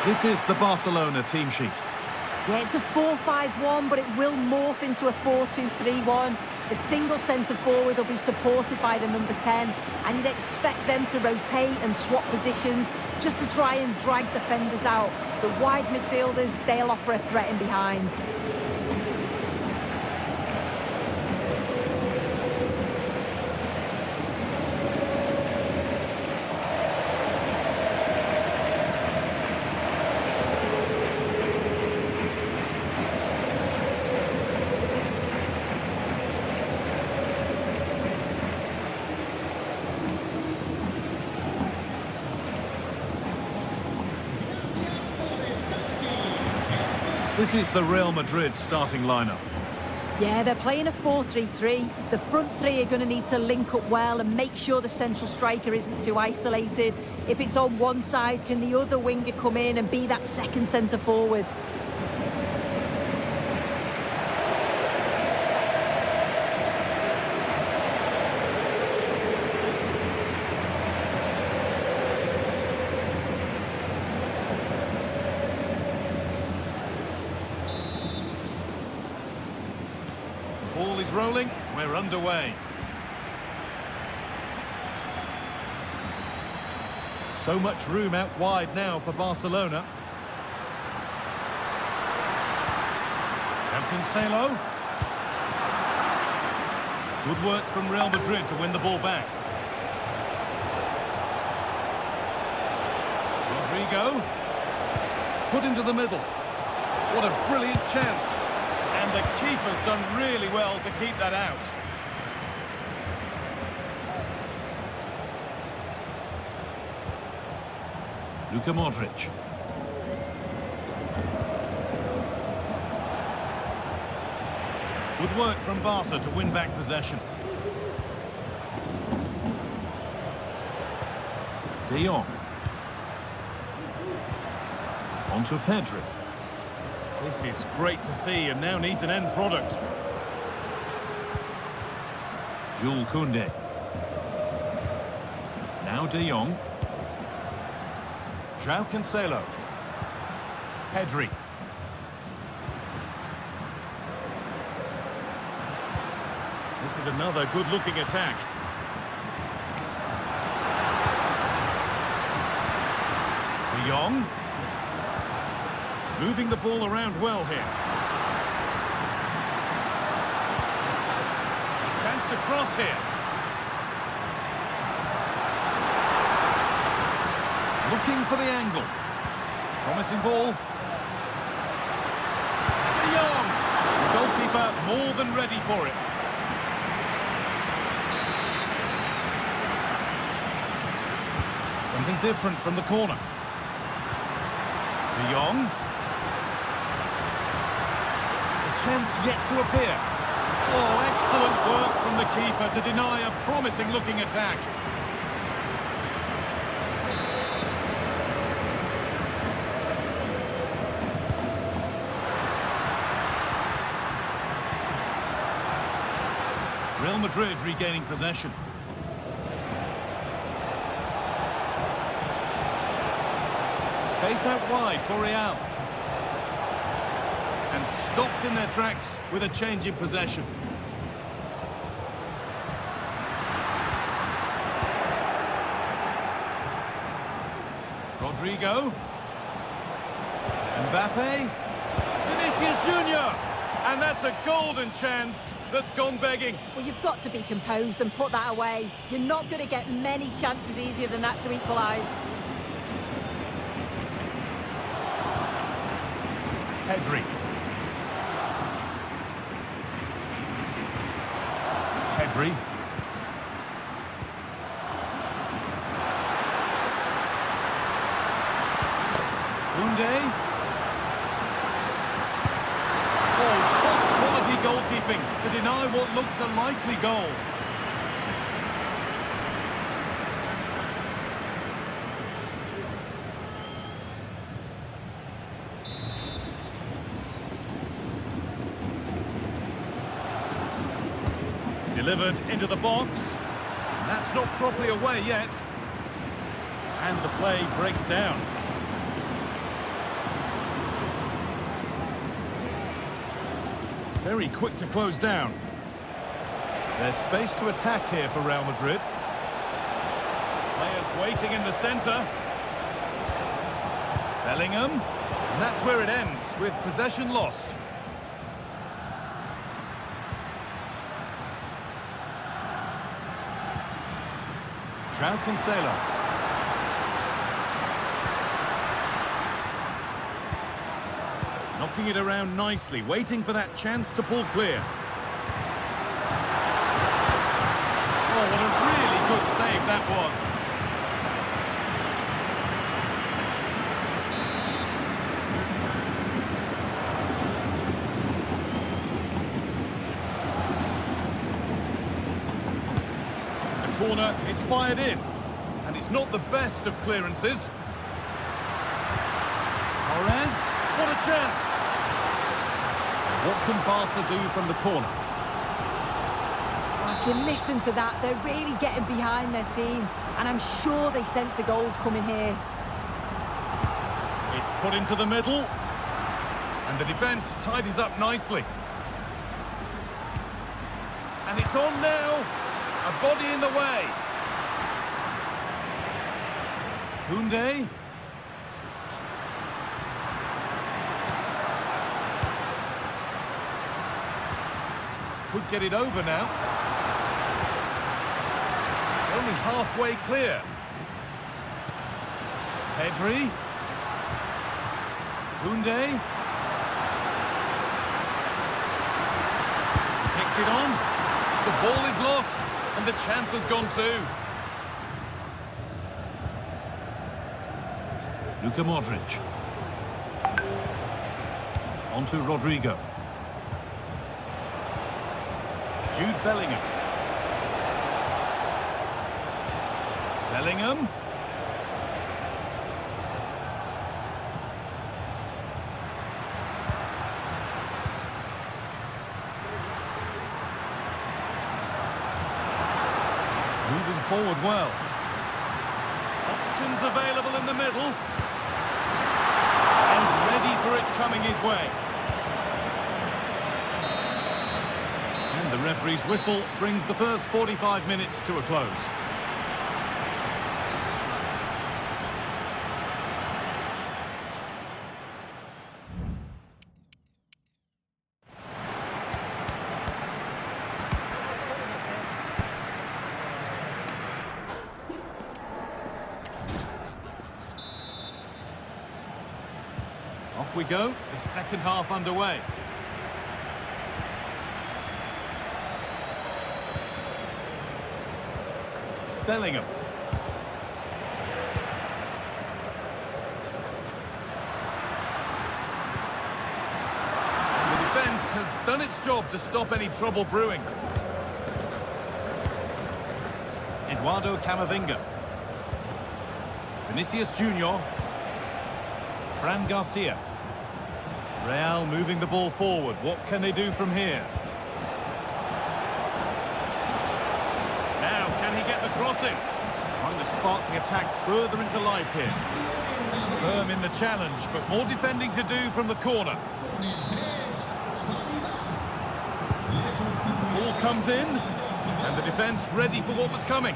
This is the Barcelona team sheet. Yeah, it's a 4-5-1, but it will morph into a 4-2-3-1. The single centre forward will be supported by the number 10, and you'd expect them to rotate and swap positions just to try and drag defenders out. The wide midfielders, they'll offer a threat in behind. This is the Real Madrid starting lineup. Yeah, they're playing a 4-3-3. The front three are going to need to link up well and make sure the central striker isn't too isolated. If it's on one side, can the other winger come in and be that second centre forward? Ball is rolling, we're underway. So much room out wide now for Barcelona. Cancelo. Good work from Real Madrid to win the ball back. Rodrigo. Put into the middle. What a brilliant chance. And the keeper's done really well to keep that out. Luka Modric. Good work from Barca to win back possession. De Jong. On to Pedri. This is great to see and now needs an end product. Jules Koundé. Now De Jong. João Cancelo. Pedri. This is another good-looking attack. De Jong. Moving the ball around well here. A chance to cross here. Looking for the angle. Promising ball. De Jong. The goalkeeper more than ready for it. Something different from the corner. De Jong. Chance yet to appear. Oh, excellent work from the keeper to deny a promising-looking attack. Real Madrid regaining possession. Space out wide for Real. And stopped in their tracks with a change in possession. Rodrigo. Mbappe. Vinicius Junior. And that's a golden chance that's gone begging. Well, you've got to be composed and put that away. You're not going to get many chances easier than that to equalise. Pedri. Pedri. Koundé. Oh, top quality goalkeeping to deny what looked a likely goal. Delivered into the box. That's not properly away yet. And the play breaks down. Very quick to close down. There's space to attack here for Real Madrid. Players waiting in the centre. Bellingham. And that's where it ends, with possession lost. João Cancelo. Knocking it around nicely, waiting for that chance to pull clear. Oh, what a really good save that was. The corner is fired in, and it's not the best of clearances. Torres, what a chance! What can Barca do from the corner? If you listen to that, they're really getting behind their team, and I'm sure they sense a goal's coming here. It's put into the middle, and the defence tidies up nicely. And it's on now, a body in the way. Koundé. Could get it over now. It's only halfway clear. Pedri. Koundé. Takes it on. The ball is lost, and the chance has gone too. Luka Modric. On to Rodrigo. Jude Bellingham. Bellingham. Moving forward well. Options available in the middle. And ready for it coming his way. The referee's whistle brings the first 45 minutes to a close. Off we go, the second half underway. Bellingham. And the defence has done its job to stop any trouble brewing. Eduardo Camavinga. Vinicius Junior. Fran Garcia. Real moving the ball forward. What can they do from here? Can he get the cross in? Trying to spark the attack further into life here. Firm in the challenge, but more defending to do from the corner. Ball comes in, and the defence ready for what was coming.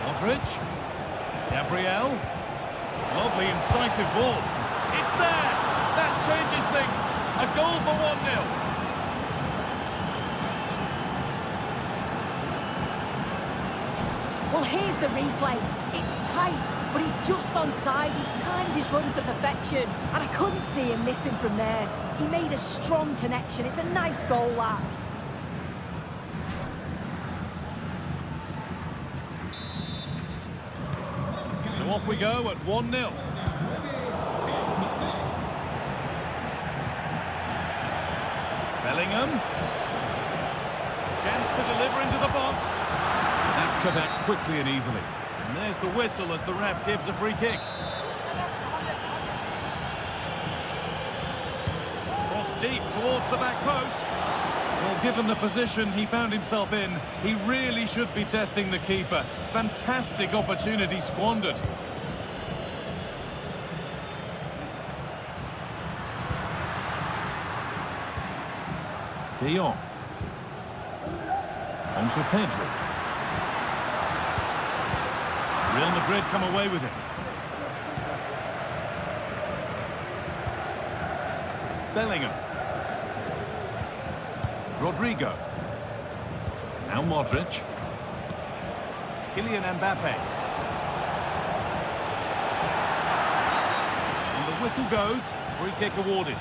Modric. Gabriel. Lovely, incisive ball. It's there! That changes things. A goal for 1-0. Well, here's the replay. It's tight, but he's just onside. He's timed his run to perfection, and I couldn't see him missing from there. He made a strong connection. It's a nice goal, that. So off we go at 1-0. Bellingham. Chance to deliver into the box. That's cut out quickly and easily. And there's the whistle as the ref gives a free kick. Cross deep towards the back post. Well, given the position he found himself in, he really should be testing the keeper. Fantastic opportunity squandered. De Jong. On to Pedro. Real Madrid come away with it. Bellingham. Rodrigo. Now Modric. Kylian Mbappe. And the whistle goes. Free kick awarded.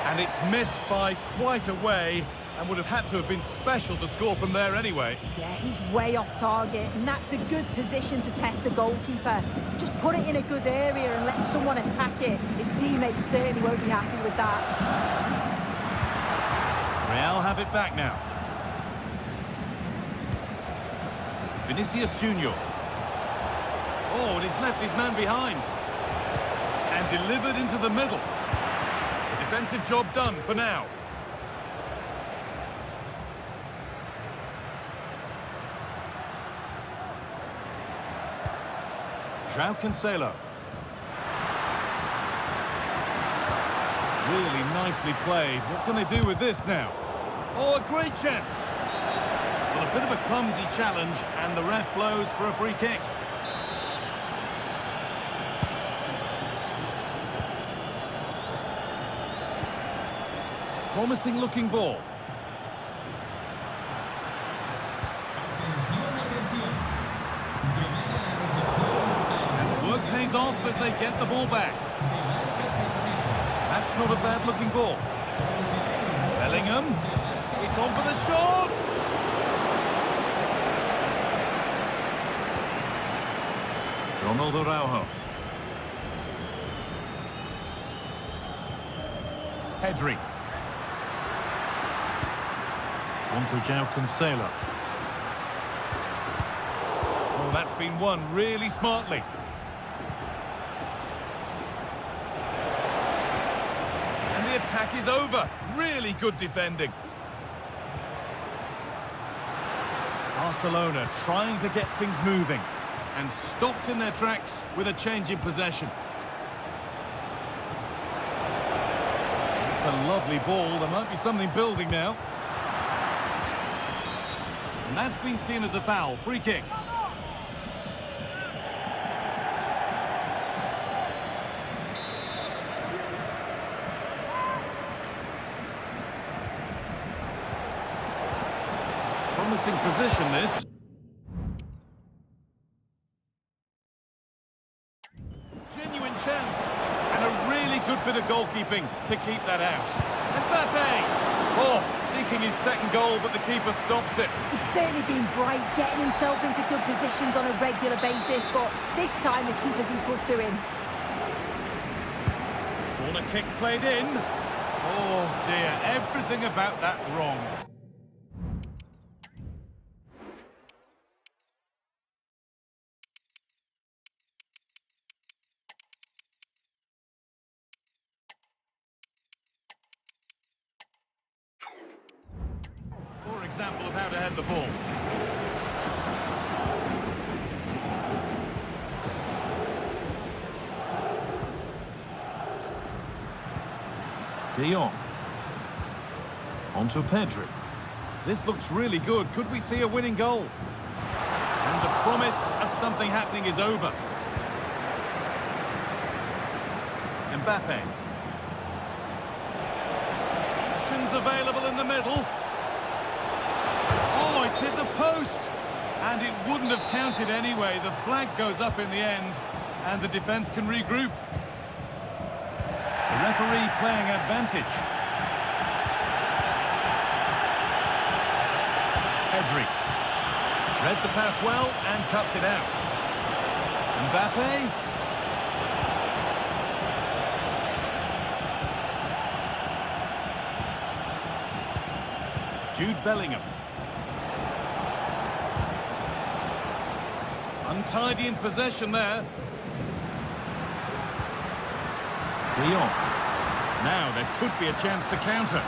And it's missed by quite a way, and would have had to have been special to score from there anyway. Yeah, he's way off target, and that's a good position to test the goalkeeper. Just put it in a good area and let someone attack it. His teammates certainly won't be happy with that. Real have it back now. Vinicius Junior. Oh, and he's left his man behind. And delivered into the middle. Defensive job done for now. João Cancelo. Really nicely played. What can they do with this now? Oh, a great chance. Well, a bit of a clumsy challenge, and the ref blows for a free kick. Promising looking ball. And the work pays off as they get the ball back. That's not a bad looking ball. Bellingham. It's on for the shot. Ronald Araujo. Pedri. On to João Cancelo. Oh, that's been won really smartly. And the attack is over. Really good defending. Barcelona trying to get things moving and stopped in their tracks with a change in possession. It's a lovely ball. There might be something building now. And that's been seen as a foul. Free kick. Promising position, this. Genuine chance. And a really good bit of goalkeeping to keep that out. Mbappe! Oh, seeking his second goal, but the keeper stops it. He's certainly been bright, getting himself into good positions on a regular basis, but this time the keeper's equal to him. Corner kick played in. Oh dear, everything about that wrong. example of how to head the ball. De Jong. Onto Pedri. This looks really good. Could we see a winning goal? And the promise of something happening is over. Mbappe. Options available in the middle. Oh, it's hit the post. And it wouldn't have counted anyway. The flag goes up in the end, and the defence can regroup. The referee playing advantage. Pedri. Read the pass well and cuts it out. Mbappe. Jude Bellingham. Untidy in possession there. De Jong. Now there could be a chance to counter.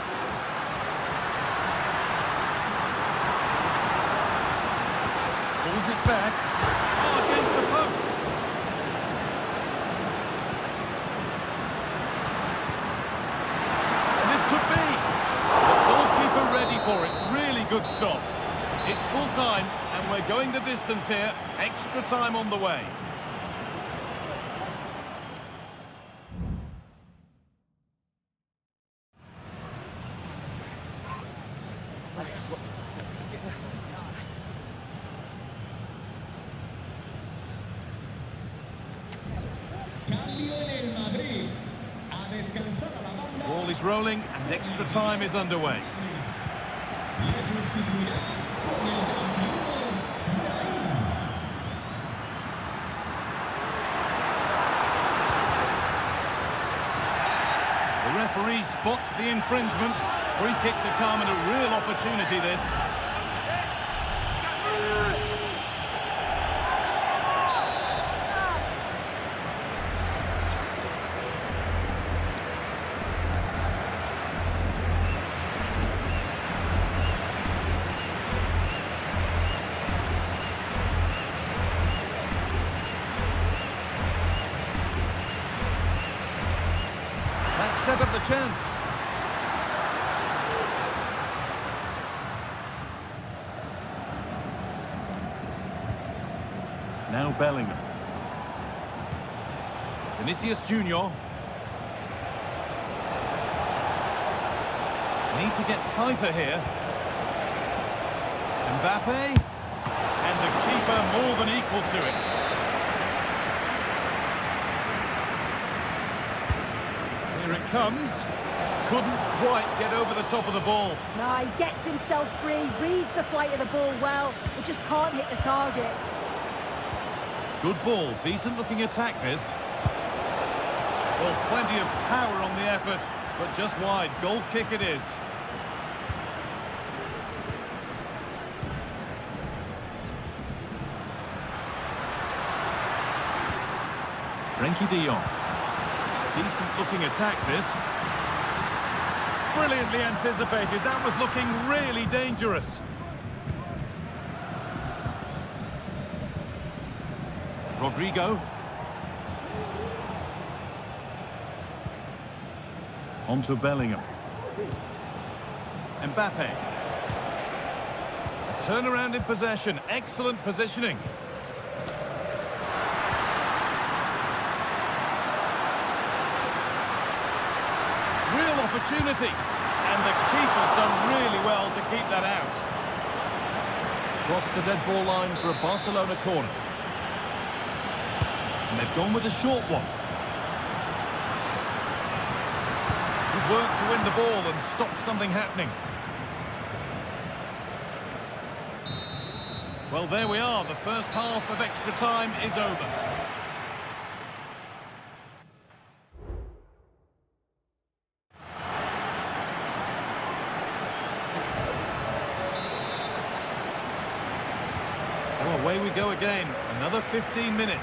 Pulls it back. Oh, against the post. And this could be. The goalkeeper ready for it. Really good stop. It's full time, and we're going the distance here. Extra time on the way. Ball is rolling and extra time is underway. The referee spots the infringement. Free kick to come and a real opportunity this. Set up the chance. Now Bellingham. Vinicius Junior. Need to get tighter here. Mbappe. And the keeper more than equal to it. Here it comes. Couldn't quite get over the top of the ball. No, he gets himself free, reads the flight of the ball well, but just can't hit the target. Good ball, decent looking attack this. Well, plenty of power on the effort, but just wide. Goal kick it is. Frenkie de Jong. Decent looking attack this. Brilliantly anticipated. That was looking really dangerous. Rodrigo. Onto Bellingham. Mbappe. A turnaround in possession. Excellent positioning. Real opportunity. And the keeper's done really well to keep that out. Cross the dead ball line for a Barcelona corner. And they've gone with a short one. Good work to win the ball and stop something happening. Well, there we are. The first half of extra time is over. So away we go again. Another 15 minutes.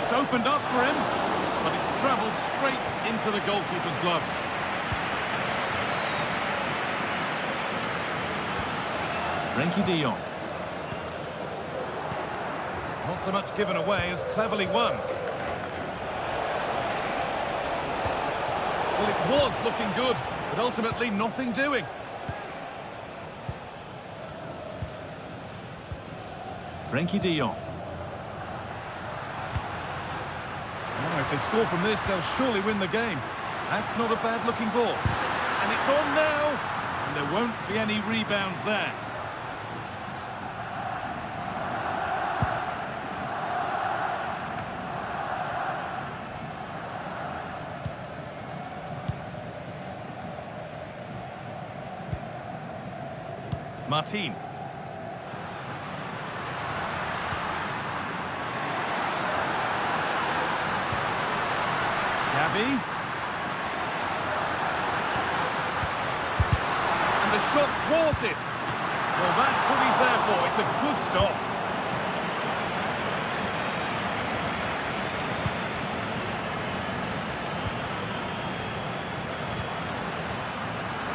It's open. opened up for him, but it's travelled straight into the goalkeeper's gloves. Frenkie de Jong. Not so much given away as cleverly won. Well, it was looking good, but ultimately nothing doing. Frenkie de Jong. Oh, if they score from this, they'll surely win the game. That's not a bad-looking ball. And it's on now, and there won't be any rebounds there. Martin. Gavi. And the shot thwarted. Well, that's what he's there for. It's a good stop.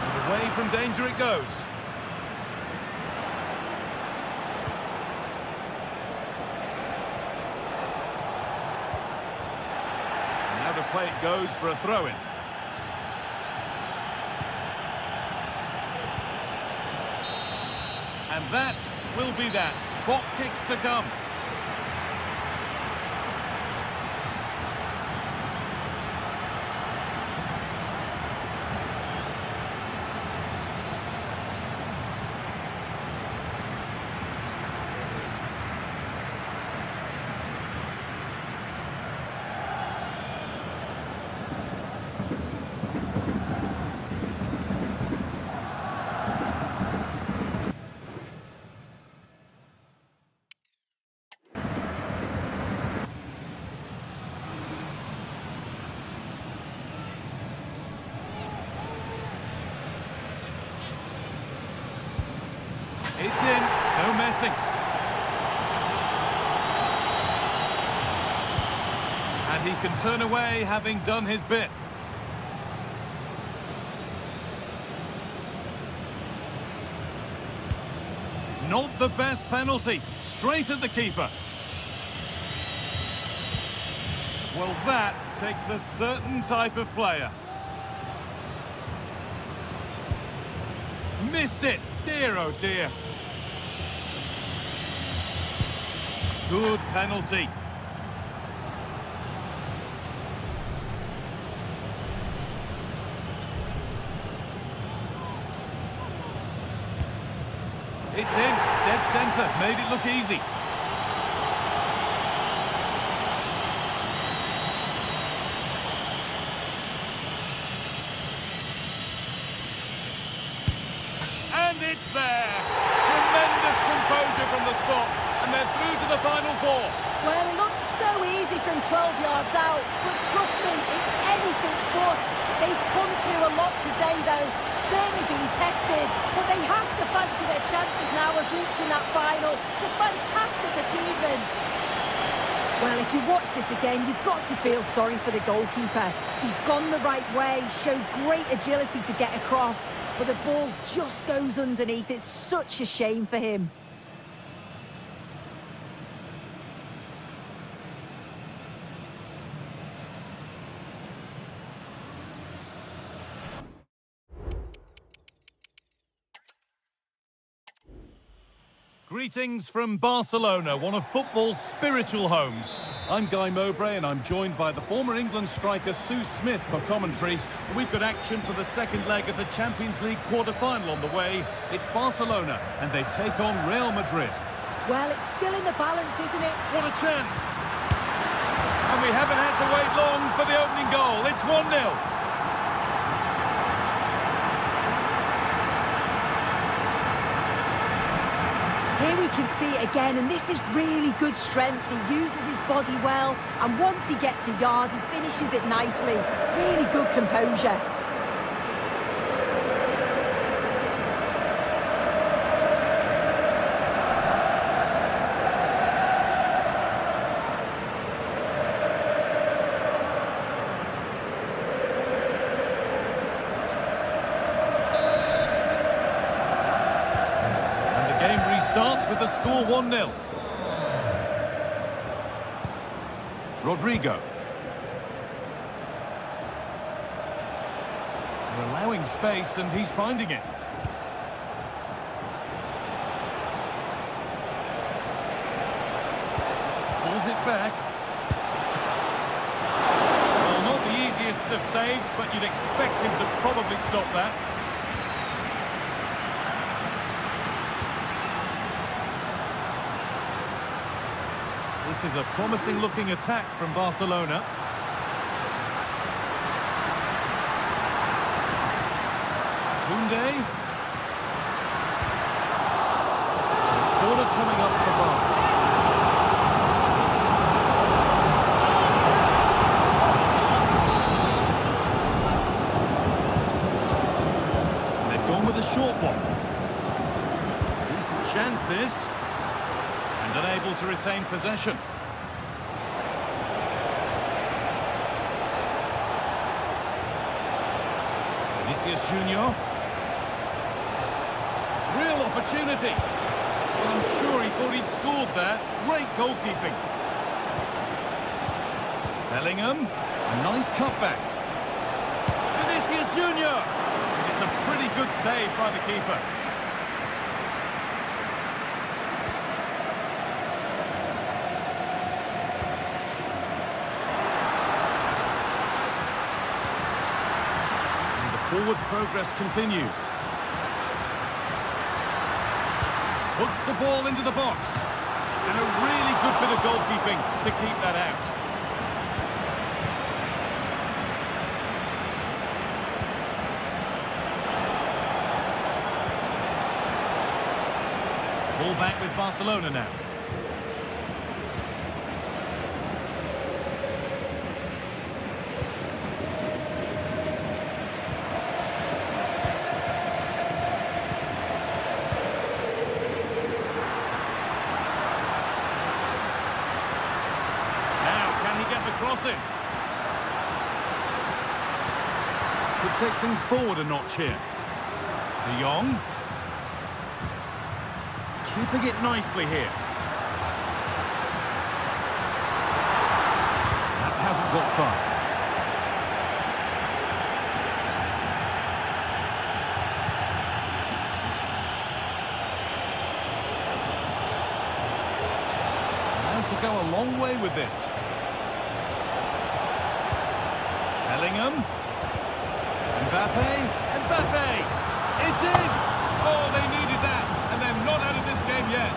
And away from danger it goes. Play it goes for a throw-in. And that will be that. Spot kicks to come. It's in, no messing. And he can turn away having done his bit. Not the best penalty, straight at the keeper. Well, that takes a certain type of player. Missed it, dear oh dear. Good penalty. It's in, dead centre, made it look easy. And it's there. Tremendous composure from the spot, and they're through to the final four. Well, it looks so easy from 12 yards out, but trust me, it's anything but. They've come through a lot today, though, certainly being tested, but they have to fancy their chances now of reaching that final. It's a fantastic achievement. Well, if you watch this again, you've got to feel sorry for the goalkeeper. He's gone the right way, showed great agility to get across, but the ball just goes underneath. It's such a shame for him. Greetings from Barcelona, one of football's spiritual homes. I'm Guy Mowbray and I'm joined by the former England striker Sue Smith for commentary. We've got action for the second leg of the Champions League quarter-final on the way. It's Barcelona and they take on Real Madrid. Well, it's still in the balance, isn't it? What a chance! And we haven't had to wait long for the opening goal. It's 1-0. Here we can see it again, and this is really good strength. He uses his body well, and once he gets a yard, he finishes it nicely. Really good composure. score 1-0. Rodrigo. They're allowing space and he's finding it. Pulls it back. Well, not the easiest of saves, but you'd expect him to probably stop that. This is a promising-looking attack from Barcelona. Koundé. Corner coming up for Barca. They've gone with a short one. Decent chance this. And unable to retain possession. Vinicius Junior. Real opportunity. Well, I'm sure he thought he'd scored there. Great goalkeeping. Bellingham. A nice cutback. Vinicius Junior. It's a pretty good save by the keeper. And the forward progress continues. Puts the ball into the box. And a really good bit of goalkeeping to keep that out. Ball back with Barcelona now. Crossing. Could take things forward a notch here. De Jong. Keeping it nicely here. That hasn't got far. Now to go a long way with this. Bellingham. Mbappe. It's in. Oh, they needed that. And they're not out of this game yet.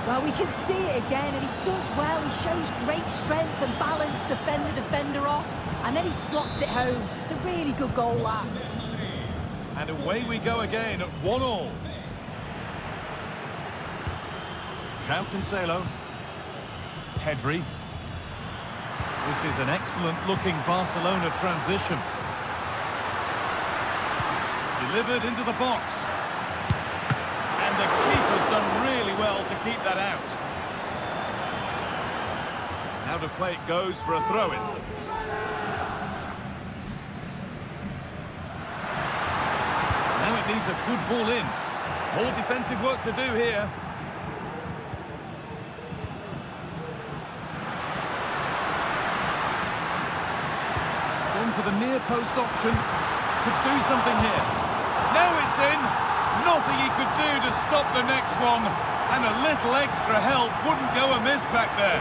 Well, we can see it again, and he does well. He shows great strength and balance to fend the defender off. And then he slots it home. It's a really good goal, that. And away we go again at 1-1. João Cancelo. Pedri. This is an excellent-looking Barcelona transition. Delivered into the box. And the keeper's done really well to keep that out. Now to play it goes for a throw-in. Now it needs a good ball in. More defensive work to do here. For the near post option, could do something here. Now it's in. Nothing he could do to stop the next one, and a little extra help wouldn't go amiss back there.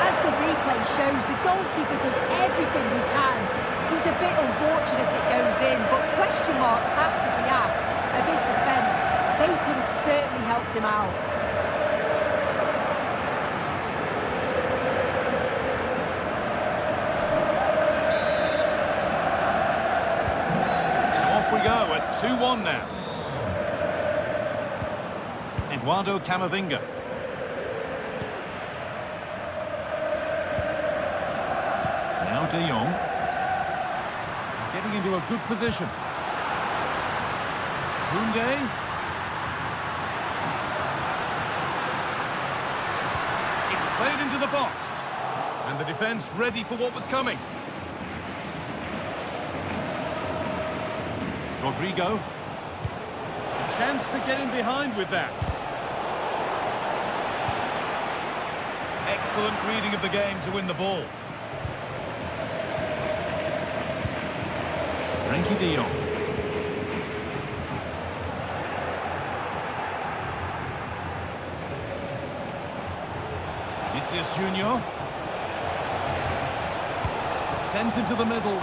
As the replay shows, the goalkeeper does everything he can. He's a bit unfortunate it goes in, but question marks have to be asked of his defence. They could have certainly helped him out. So off we go at 2-1 now. Eduardo Camavinga. Now De Jong. Getting into a good position. Koundé. It's into the box. And the defence ready for what was coming. Rodrigo. A chance to get in behind with that. Excellent reading of the game to win the ball. Frankie de Jong. Vinicius Junior. Sent into the middle.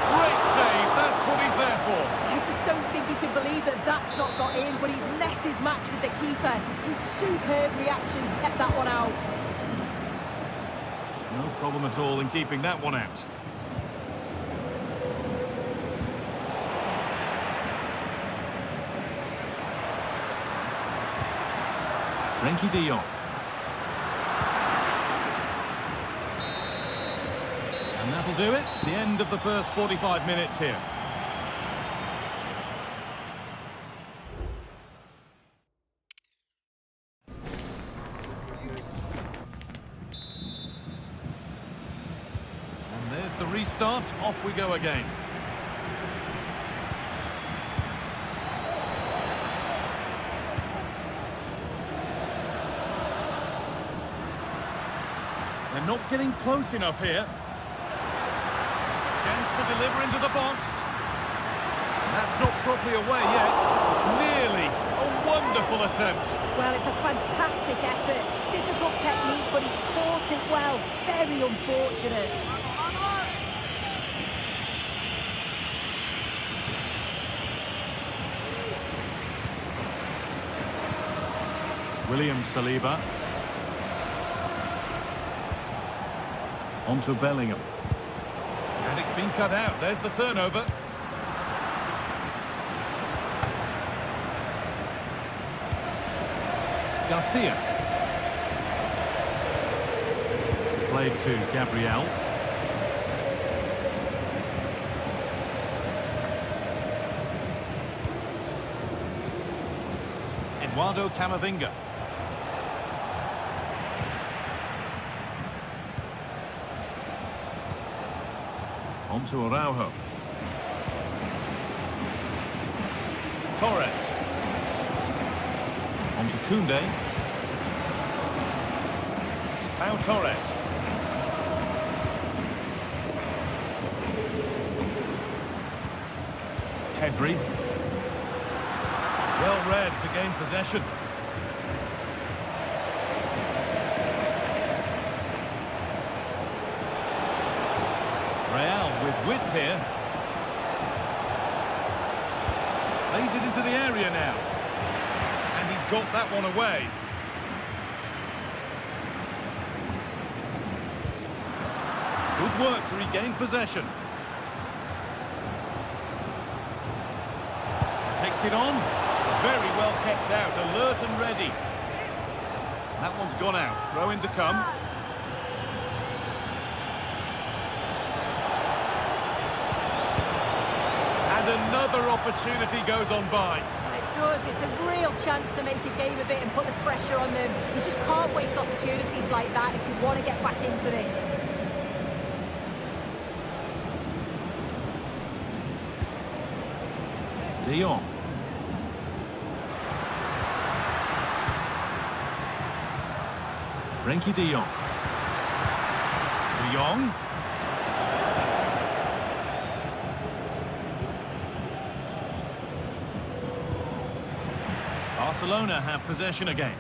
Great save, that's what he's there for. I just don't think he can believe that that's not got in, but he's met his match with the keeper. His superb reactions kept that one out. No problem at all in keeping that one out. Frankie de Jong. And that'll do it. The end of the first 45 minutes here. And there's the restart. Off we go again. They're not getting close enough here. Chance to deliver into the box. That's not properly away yet. Nearly. A wonderful attempt. Well, it's a fantastic effort. Difficult technique, but he's caught it well. Very unfortunate. William Saliba. Onto Bellingham. And it's been cut out. There's the turnover. Garcia. Played to Gabriel. Eduardo Camavinga. On to Araujo. Torres. On to Koundé. Pau Torres. Pedri. Well read to gain possession. Real with width here. Plays it into the area now. And he's got that one away. Good work to regain possession. Takes it on. Very well kept out, alert and ready. That one's gone out. Throw in to come. Another opportunity goes on by. It does. It's a real chance to make a game of it and put the pressure on them. You just can't waste opportunities like that if you want to get back into this. De Jong. Frankie de Jong. De Jong. Barcelona have possession again.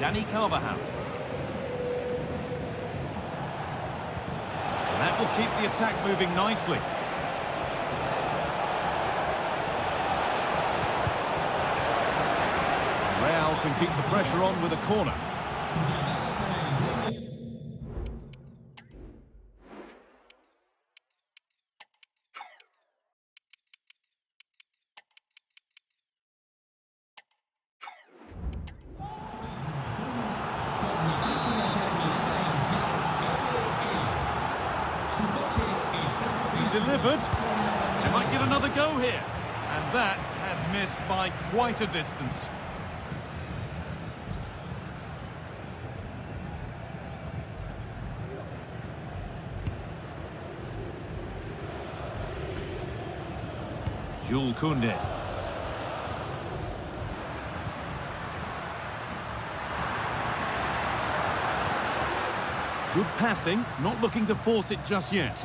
Dani Carvajal. And that will keep the attack moving nicely. Real can keep the pressure on with a corner. Delivered. They might get another go here. And that has missed by quite a distance. Jules Koundé. Good passing, not looking to force it just yet.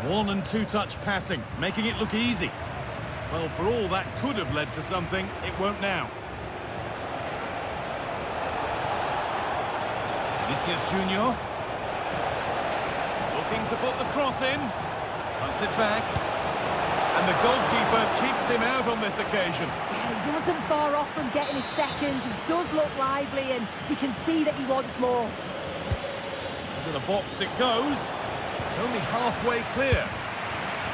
One and two touch passing, making it look easy. Well, for all that could have led to something, it won't now. Vinicius Junior. Looking to put the cross in. Punts it back. And the goalkeeper keeps him out on this occasion. Yeah, he wasn't far off from getting his second. He does look lively and you can see that he wants more. Into the box it goes. It's only halfway clear.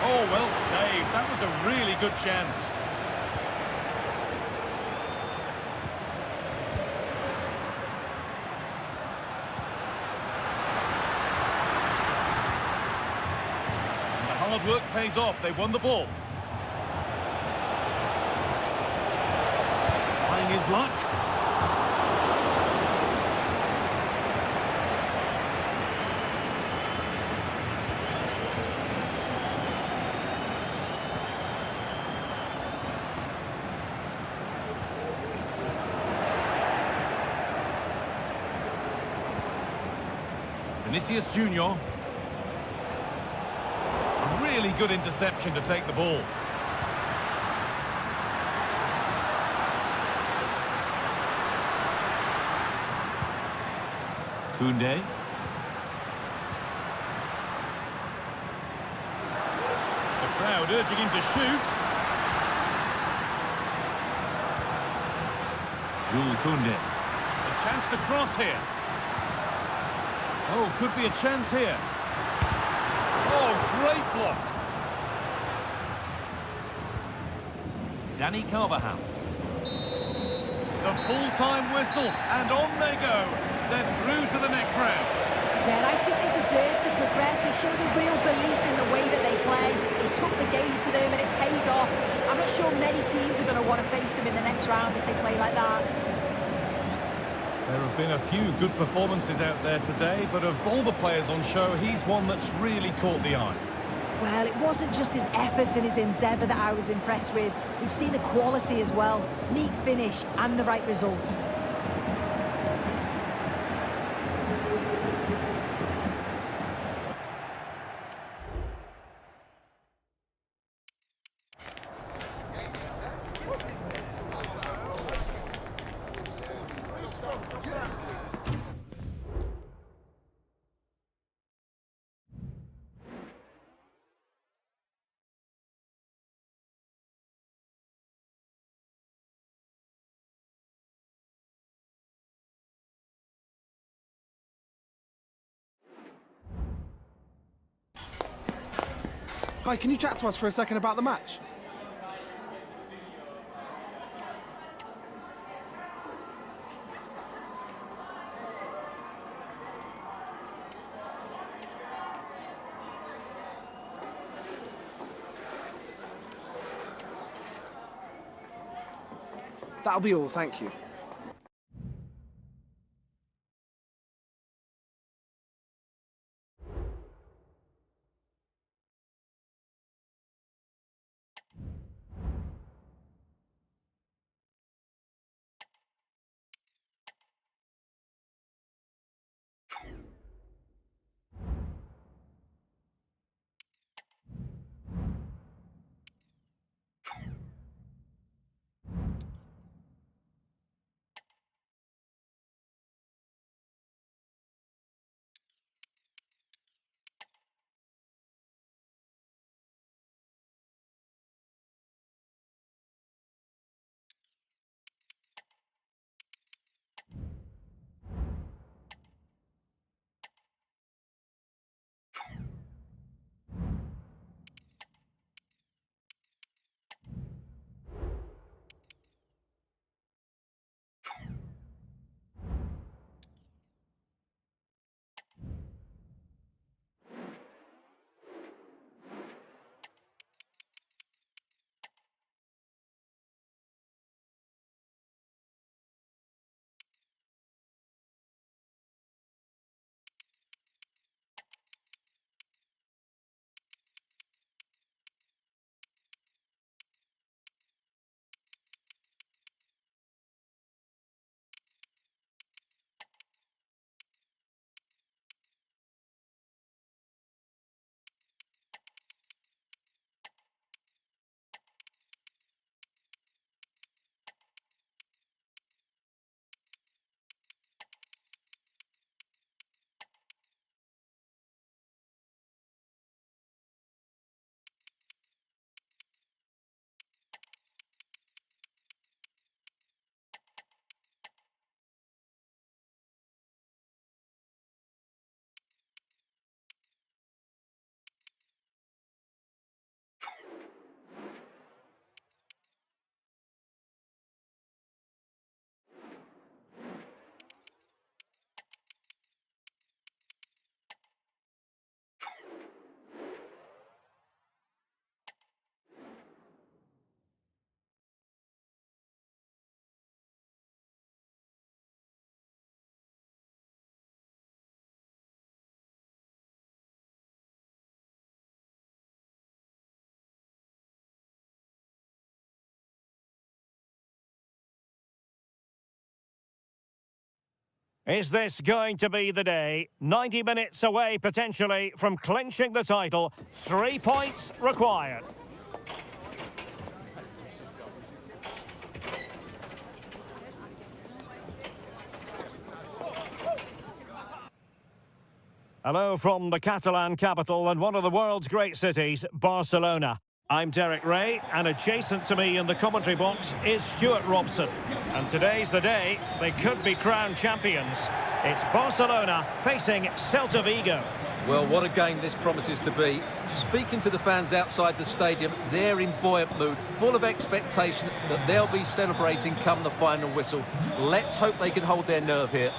Oh, well saved. That was a really good chance. And the hard work pays off. They won the ball. Trying his luck. Vinicius Junior. A really good interception to take the ball. Koundé. The crowd urging him to shoot. Jules Koundé. A chance to cross here. Oh, could be a chance here. Oh, great block. Danny Carvajal. The full-time whistle, and on they go. They're through to the next round. Yeah, and I think they deserve to progress. They showed a real belief in the way that they play. They took the game to them and it paid off. I'm not sure many teams are going to want to face them in the next round if they play like that. There have been a few good performances out there today, but of all the players on show, he's one that's really caught the eye. Well, it wasn't just his effort and his endeavour that I was impressed with. We've seen the quality as well. Neat finish and the right result. Hi, can you chat to us for a second about the match? That'll be all, thank you. Is this going to be the day? 90 minutes away, potentially, from clinching the title. 3 points required. Hello from the Catalan capital and one of the world's great cities, Barcelona. I'm Derek Ray, and adjacent to me in the commentary box is Stuart Robson. And today's the day they could be crowned champions. It's Barcelona facing Celta Vigo. Well, what a game this promises to be. Speaking to the fans outside the stadium, they're in buoyant mood, full of expectation that they'll be celebrating come the final whistle. Let's hope they can hold their nerve here.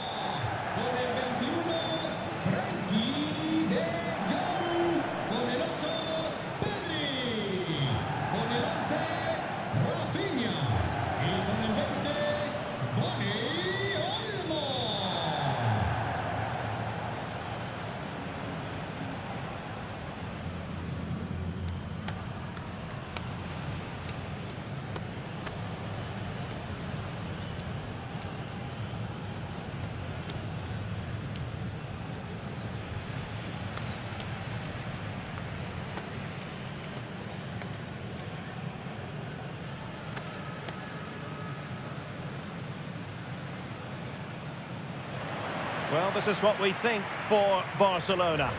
Well, this is what we think for Barcelona.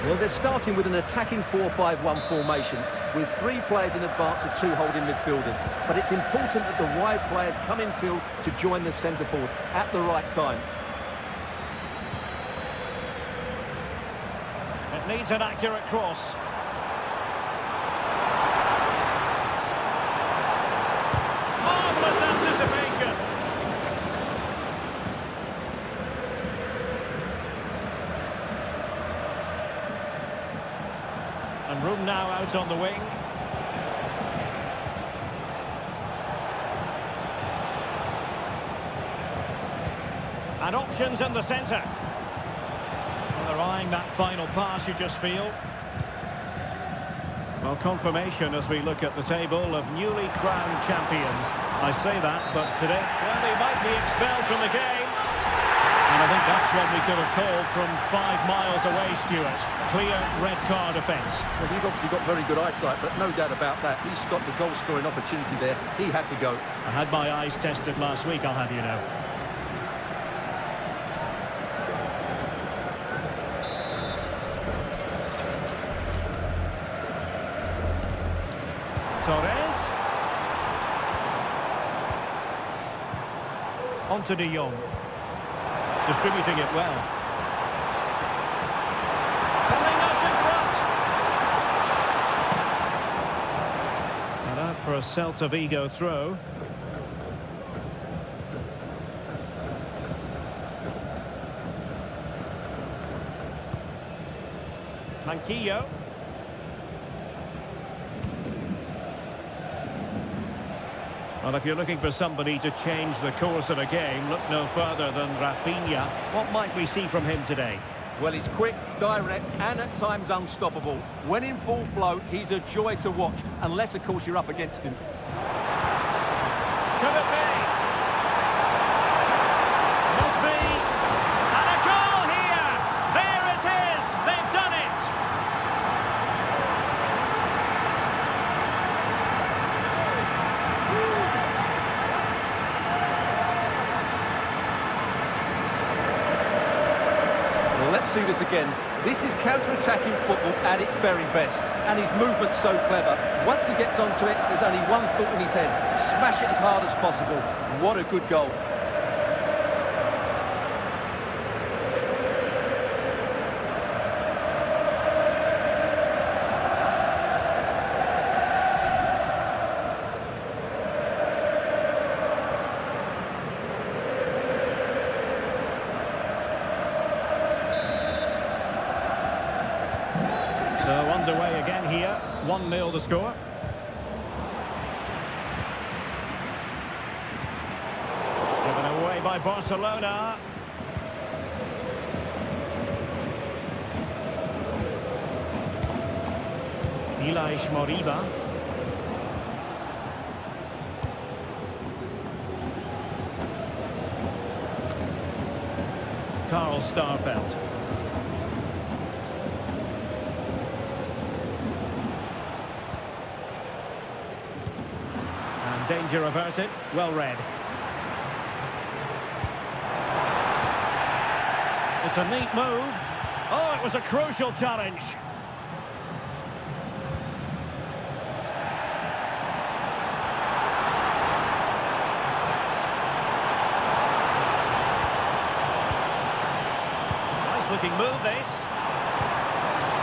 Well, they're starting with an attacking 4-5-1 formation with 3 players in advance of 2 holding midfielders. But it's important that the wide players come in field to join the centre forward at the right time. It needs an accurate cross. Marvellous anticipation. And room now out on the wing. And options in the centre. Well, they're eyeing that final pass, you just feel. Well, confirmation as we look at the table of newly crowned champions. I say that, but today, well, they might be expelled from the game. And I think that's one we could have called from 5 miles away, Stuart. Clear red card offence. Well, you've obviously got very good eyesight, but no doubt about that. He stopped the goal-scoring opportunity there. He had to go. I had my eyes tested last week, I'll have you know. Torres. On to De Jong. Distributing it well. Pulling out in front. And out for a Celta Vigo throw. Manquillo. Well, if you're looking for somebody to change the course of a game, look no further than Rafinha. What might we see from him today? Well, he's quick, direct, and at times unstoppable. When in full flow, he's a joy to watch, unless, of course, you're up against him. Could it be? Must be. And a goal here! There it is! They've done it! Let's see this again. This is counter-attacking football at its very best. And his movement's so clever. Once he gets onto it, there's only one thought in his head. Smash it as hard as possible. What a good goal. So underway again here, 1-0 the score. Given away by Barcelona. Ilaix Moriba. Karl Starfelt. And danger averted, well read. It's a neat move. Oh, it was a crucial challenge. Looking move this,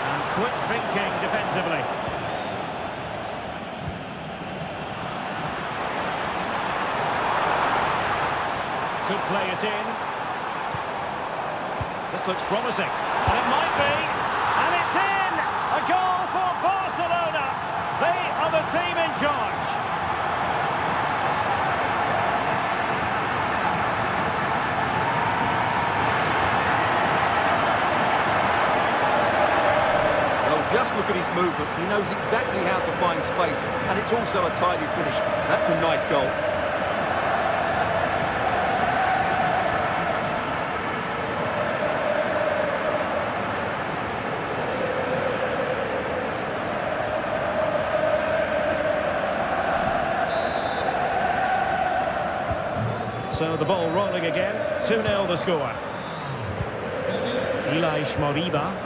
and quick thinking defensively. Could play it in. This looks promising, and it might be, and it's in! A goal for Barcelona. They are the team in charge. Just look at his movement. He knows exactly how to find space, and it's also a tidy finish. That's a nice goal. So the ball rolling again. 2-0 the score. Ilaix Moriba.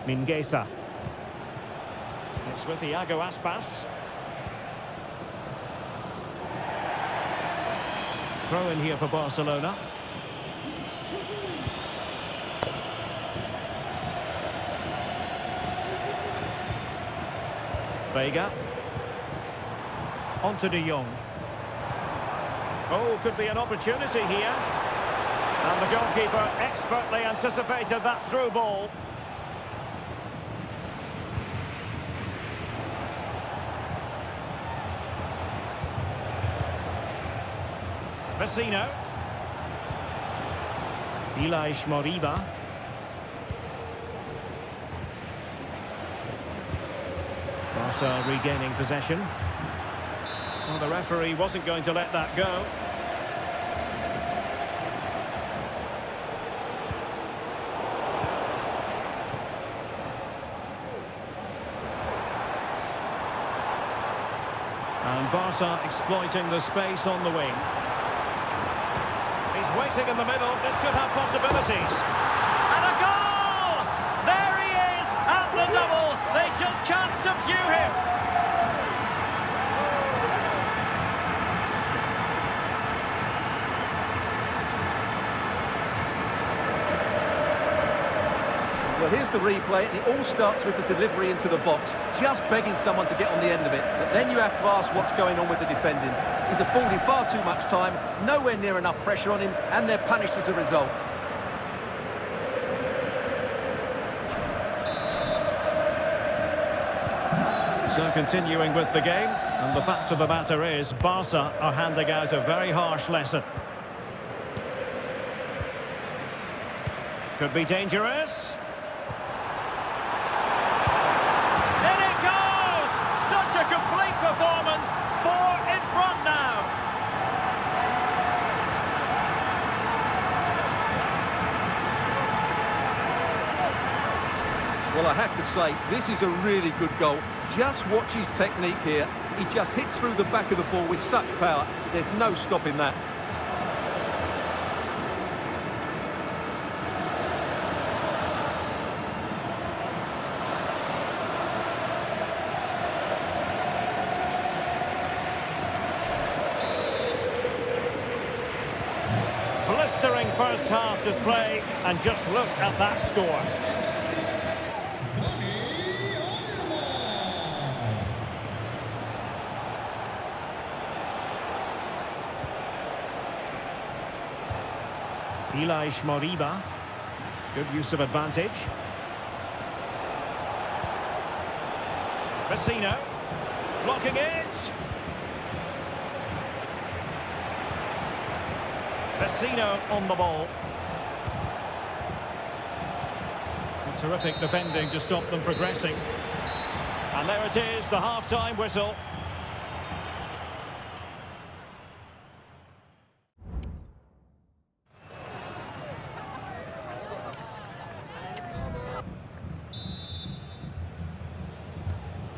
Mingueza. It's with Iago Aspas. Throw in here for Barcelona. Vega. On to De Jong. Oh, could be an opportunity here. And the goalkeeper expertly anticipated that through ball. Vecino. Ilaix Moriba. Barca regaining possession. Well, the referee wasn't going to let that go. And Barca exploiting the space on the wing. He's waiting in the middle. This could have possibilities. And a goal! There he is at the double. They just can't subdue him. Well, here's the replay, and it all starts with the delivery into the box, just begging someone to get on the end of it. But then you have to ask what's going on with the defending. He's affording far too much time, nowhere near enough pressure on him, and they're punished as a result. So continuing with the game, and the fact of the matter is, Barca are handing out a very harsh lesson. Could be dangerous. In it goes! Such a complete performance. 4 in front now. Well, I have to say, this is a really good goal. Just watch his technique here. He just hits through the back of the ball with such power. There's no stopping that. Blistering first half display, and just look at that score. Ilaix Moriba. Good use of advantage. Vecino. Blocking it. Vecino on the ball. Terrific defending to stop them progressing. And there it is, the half-time whistle.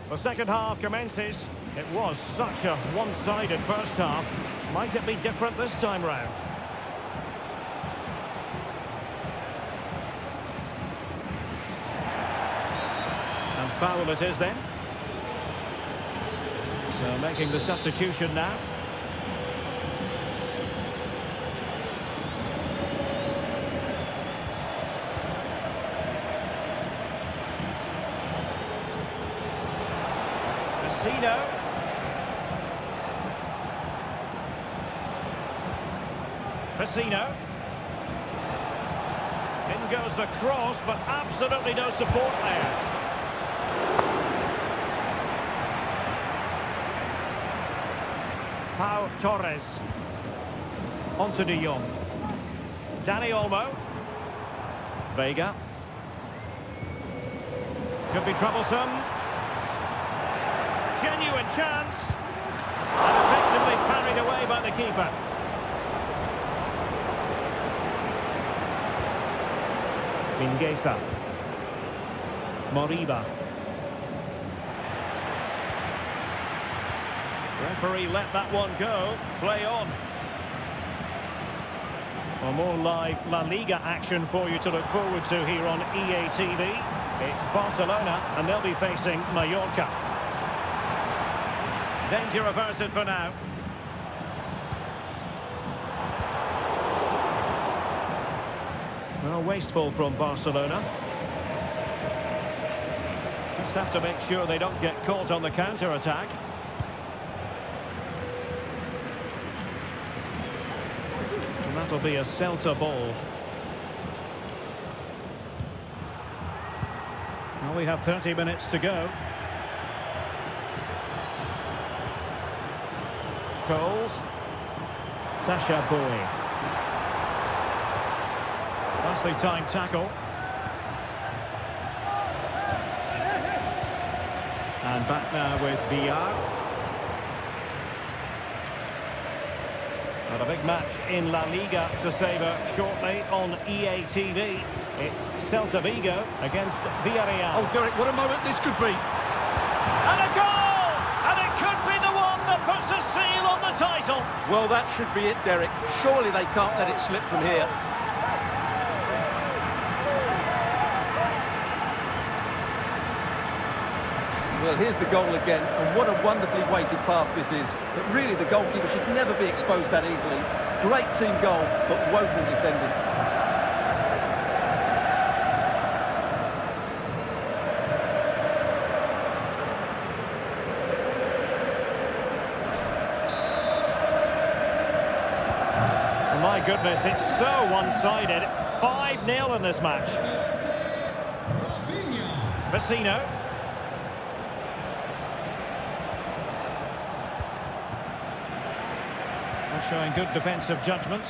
The second half commences. It was such a one-sided first half. Might it be different this time round? And foul it is then. So making the substitution now. Vecino. In goes the cross, but absolutely no support there. Pau Torres. On to De Jong. Dani Olmo. Vega. Could be troublesome. Genuine chance. And effectively parried away by the keeper. Mingueza. Moriba. Referee let that one go. Play on. Well, more live La Liga action for you to look forward to here on EA TV. It's Barcelona, and they'll be facing Mallorca. Danger averted for now. Well, wasteful from Barcelona. Just have to make sure they don't get caught on the counter-attack. And that'll be a Celta ball. Well, we have 30 minutes to go. Coles. Sacha Boey. Nicely timed tackle. And back now with VR. And a big match in La Liga to savour shortly on EA TV. It's Celta Vigo against Villarreal. Oh, Derek, what a moment this could be. And a goal! And it could be the one that puts a seal on the title. Well, that should be it, Derek. Surely they can't let it slip from here. Well, here's the goal again, and what a wonderfully weighted pass this is. But really, the goalkeeper should never be exposed that easily. Great team goal, but woeful defending. My goodness, it's so one-sided. 5-0 in this match. Vecino. Showing good defensive judgment.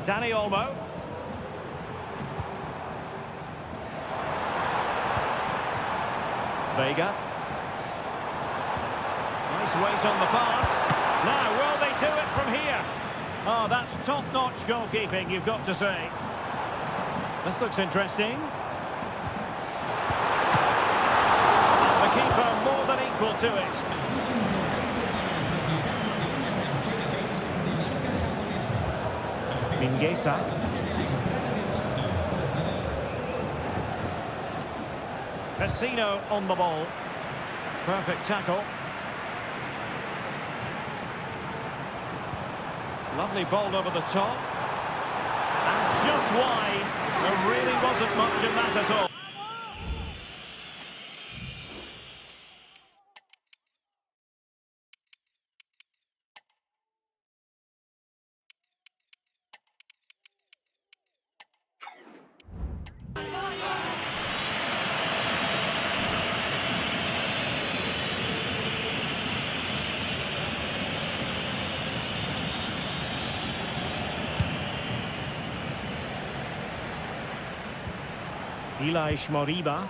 Dani Olmo. Vega. Nice weight on the pass. Now, will they do it from here? Oh, that's top-notch goalkeeping, you've got to say. This looks interesting. And the keeper more than equal to it. Mingueza. Vecino on the ball. Perfect tackle. Lovely ball over the top. And just wide. There really wasn't much in that at all. Moriba.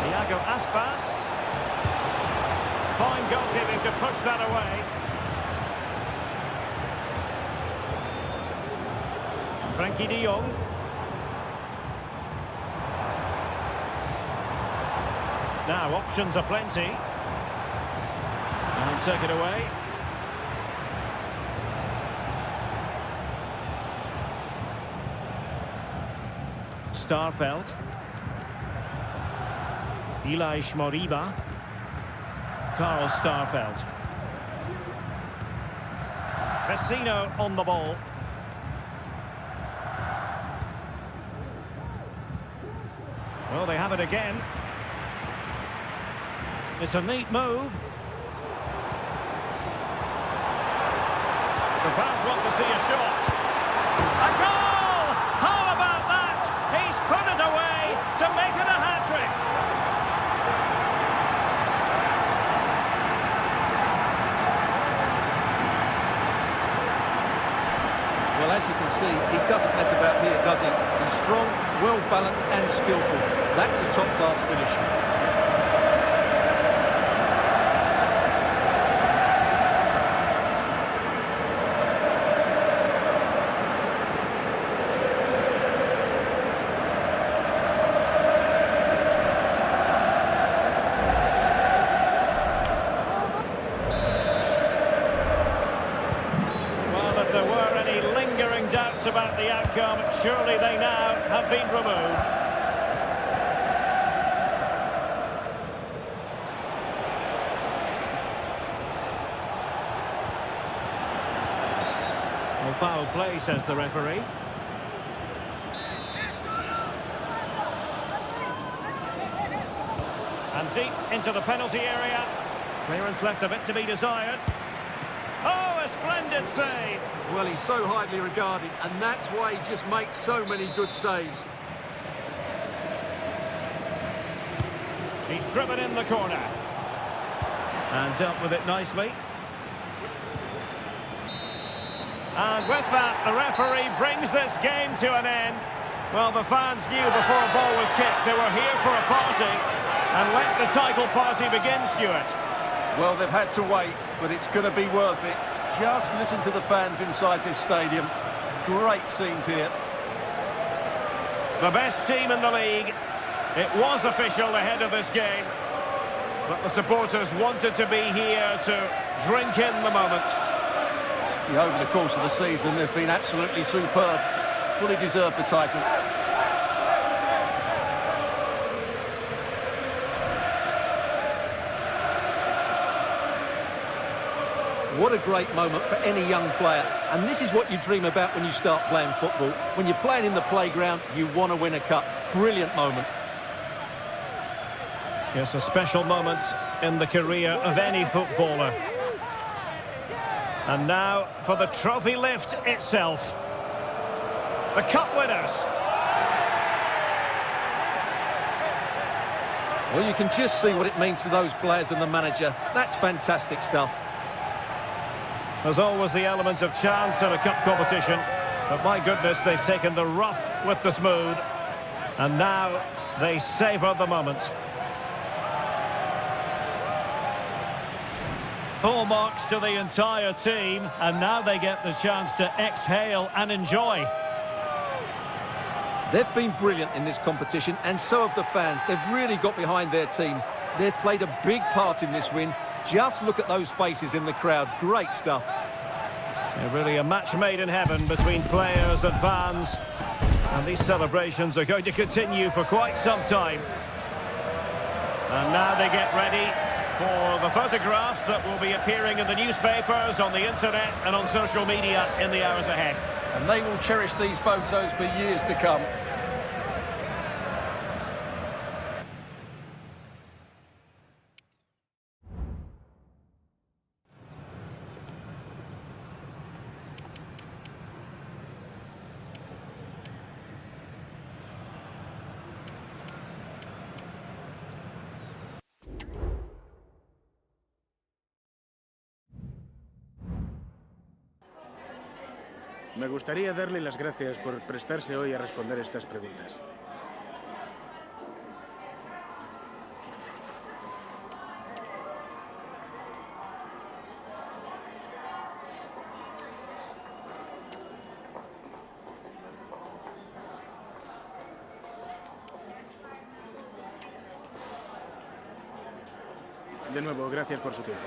Thiago Aspas. Fine goalkeeping to push that away. Frankie de Jong. Now options are plenty. And take it away. Starfelt. Moriba. Carl Starfelt. Vecino on the ball. Well, they have it again. It's a neat move. The fans want to see a shot. A goal! How about that? He's put it away to make it a hat-trick. Well, as you can see, he doesn't mess about here, does he? He's strong, well-balanced and skillful. That's a top-class finish. About the outcome, surely they now have been removed. Well, foul play, says the referee. And deep into the penalty area. Clearance left a bit to be desired. Oh, a splendid save! Well, he's so highly regarded, and that's why he just makes so many good saves. He's driven in the corner. And dealt with it nicely. And with that, the referee brings this game to an end. Well, the fans knew before a ball was kicked they were here for a party. And let the title party begin, Stuart. Well, they've had to wait, but it's going to be worth it. Just listen to the fans inside this stadium. Great scenes here. The best team in the league. It was official ahead of this game. But the supporters wanted to be here to drink in the moment. Yeah, over the course of the season, they've been absolutely superb. Fully deserved the title. What a great moment for any young player. And this is what you dream about when you start playing football. When you're playing in the playground, you want to win a cup. Brilliant moment. Yes, a special moment in the career of any footballer. And now for the trophy lift itself. The cup winners. Well, you can just see what it means to those players and the manager. That's fantastic stuff. There's always the element of chance in a cup competition, but my goodness, they've taken the rough with the smooth, and now they savour the moment. Full marks to the entire team, and now they get the chance to exhale and enjoy. They've been brilliant in this competition, and so have the fans. They've really got behind their team. They've played a big part in this win. Just look at those faces in the crowd. Great stuff. Yeah, really a match made in heaven between players and fans. And these celebrations are going to continue for quite some time. And now they get ready for the photographs that will be appearing in the newspapers, on the internet and on social media in the hours ahead. And they will cherish these photos for years to come. Me gustaría darle las gracias por prestarse hoy a responder estas preguntas. De nuevo, gracias por su tiempo.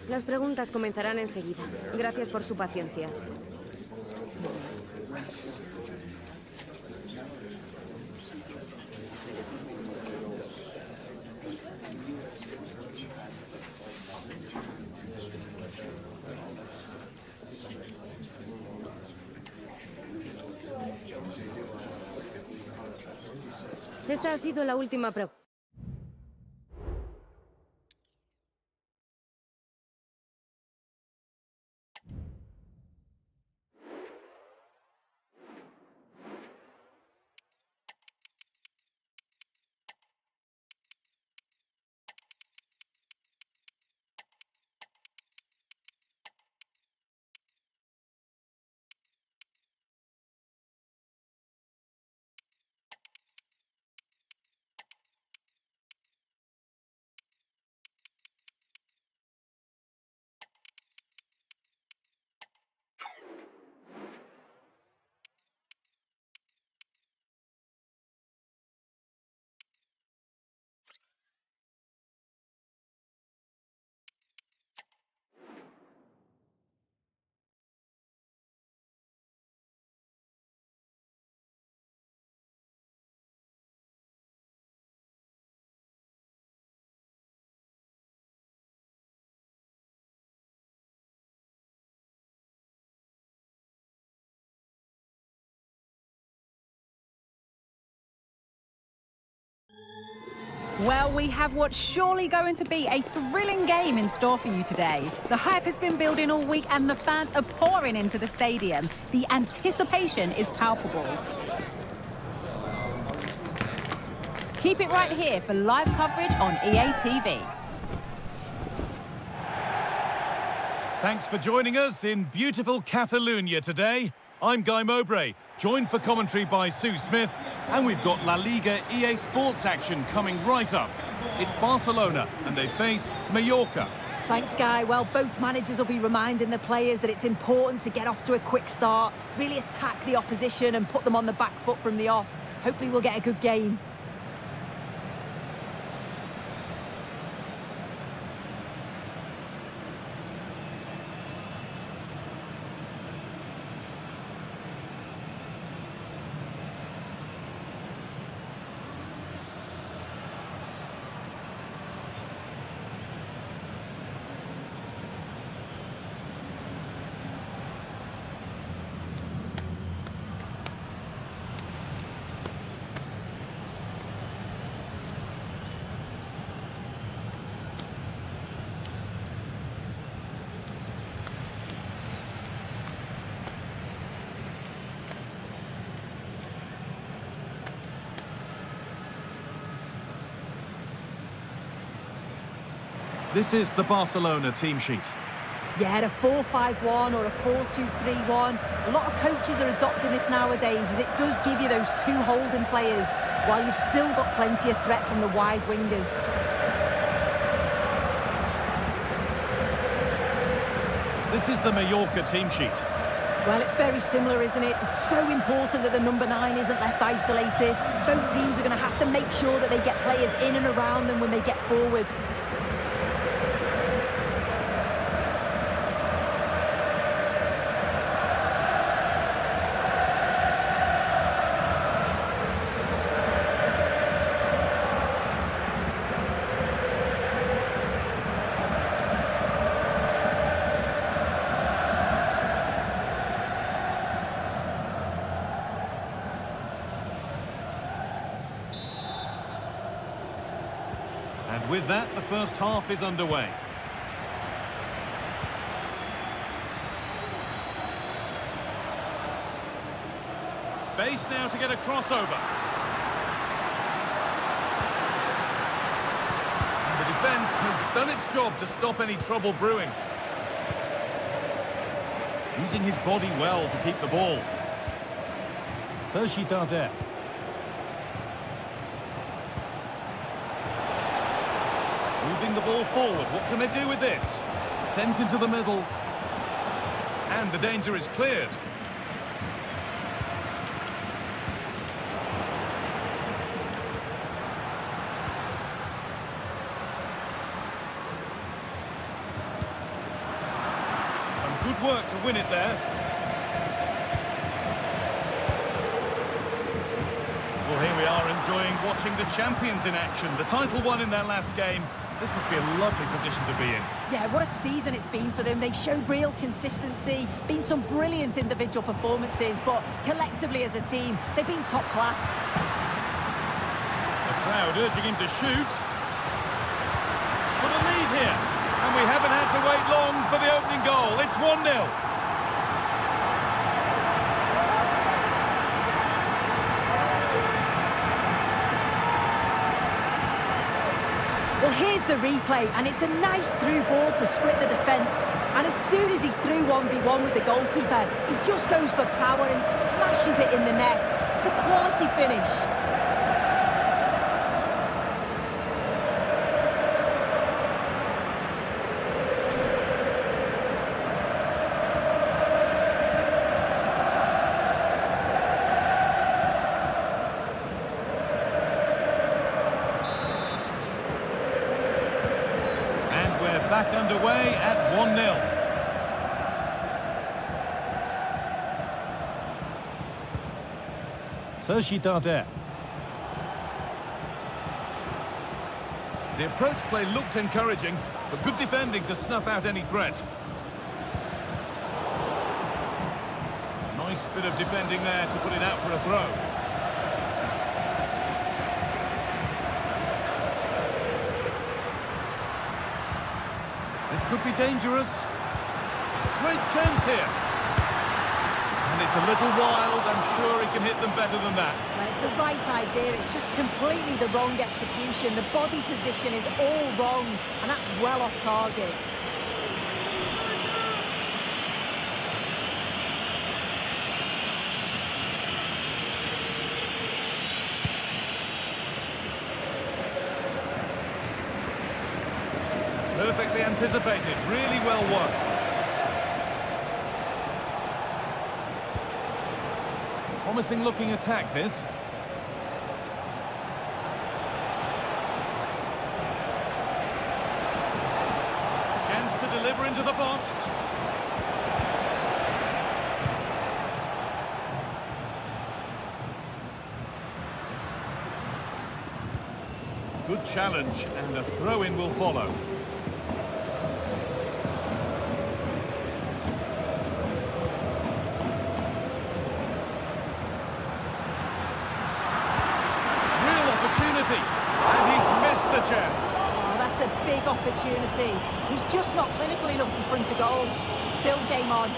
Las preguntas comenzarán enseguida. Gracias por su paciencia. Esa ha sido la última pregunta. Well, we have what's surely going to be a thrilling game in store for you today. The hype has been building all week and the fans are pouring into the stadium. The anticipation is palpable. Keep it right here for live coverage on EA TV. Thanks for joining us in beautiful Catalonia today. I'm Guy Mowbray, joined for commentary by Sue Smith, and we've got La Liga EA Sports action coming right up. It's Barcelona, and they face Mallorca. Thanks, Guy. Well, both managers will be reminding the players that it's important to get off to a quick start, really attack the opposition and put them on the back foot from the off. Hopefully we'll get a good game. This is the Barcelona team sheet. Yeah, a 4-5-1 or a 4-2-3-1. A lot of coaches are adopting this nowadays as it does give you those two holding players while you've still got plenty of threat from the wide wingers. This is the Mallorca team sheet. Well, it's very similar, isn't it? It's so important that the number 9 isn't left isolated. Both teams are going to have to make sure that they get players in and around them when they get forward. And with that, the first half is underway. Space now to get a crossover. And the defence has done its job to stop any trouble brewing. Using his body well to keep the ball. Sergi Darder. Moving the ball forward. What can they do with this? Sent into the middle. And the danger is cleared. to win it there. Well, here we are enjoying watching the champions in action. The title won in their last game. This must be a lovely position to be in. Yeah, what a season it's been for them. They've showed real consistency, been some brilliant individual performances, but collectively as a team, they've been top class. The crowd urging him to shoot. For the lead here. And we haven't had to wait long for the opening goal. It's 1-0. Well, here's the replay, and it's a nice through ball to split the defence. And as soon as he's through 1v1 with the goalkeeper, he just goes for power and smashes it in the net. It's a quality finish. Back underway at 1-0. Sergi Darder. The approach play looked encouraging, but good defending to snuff out any threat. Nice bit of defending there to put it out for a throw. This could be dangerous. Great chance here. And it's a little wild. I'm sure he can hit them better than that. Well, it's the right idea. It's just completely the wrong execution. The body position is all wrong, and that's well off target. Perfectly anticipated, really well won. Promising looking attack, this. Chance to deliver into the box. Good challenge, and a throw-in will follow. And he's missed the chance. Oh, that's a big opportunity. He's just not clinical enough in front of goal. Still game on.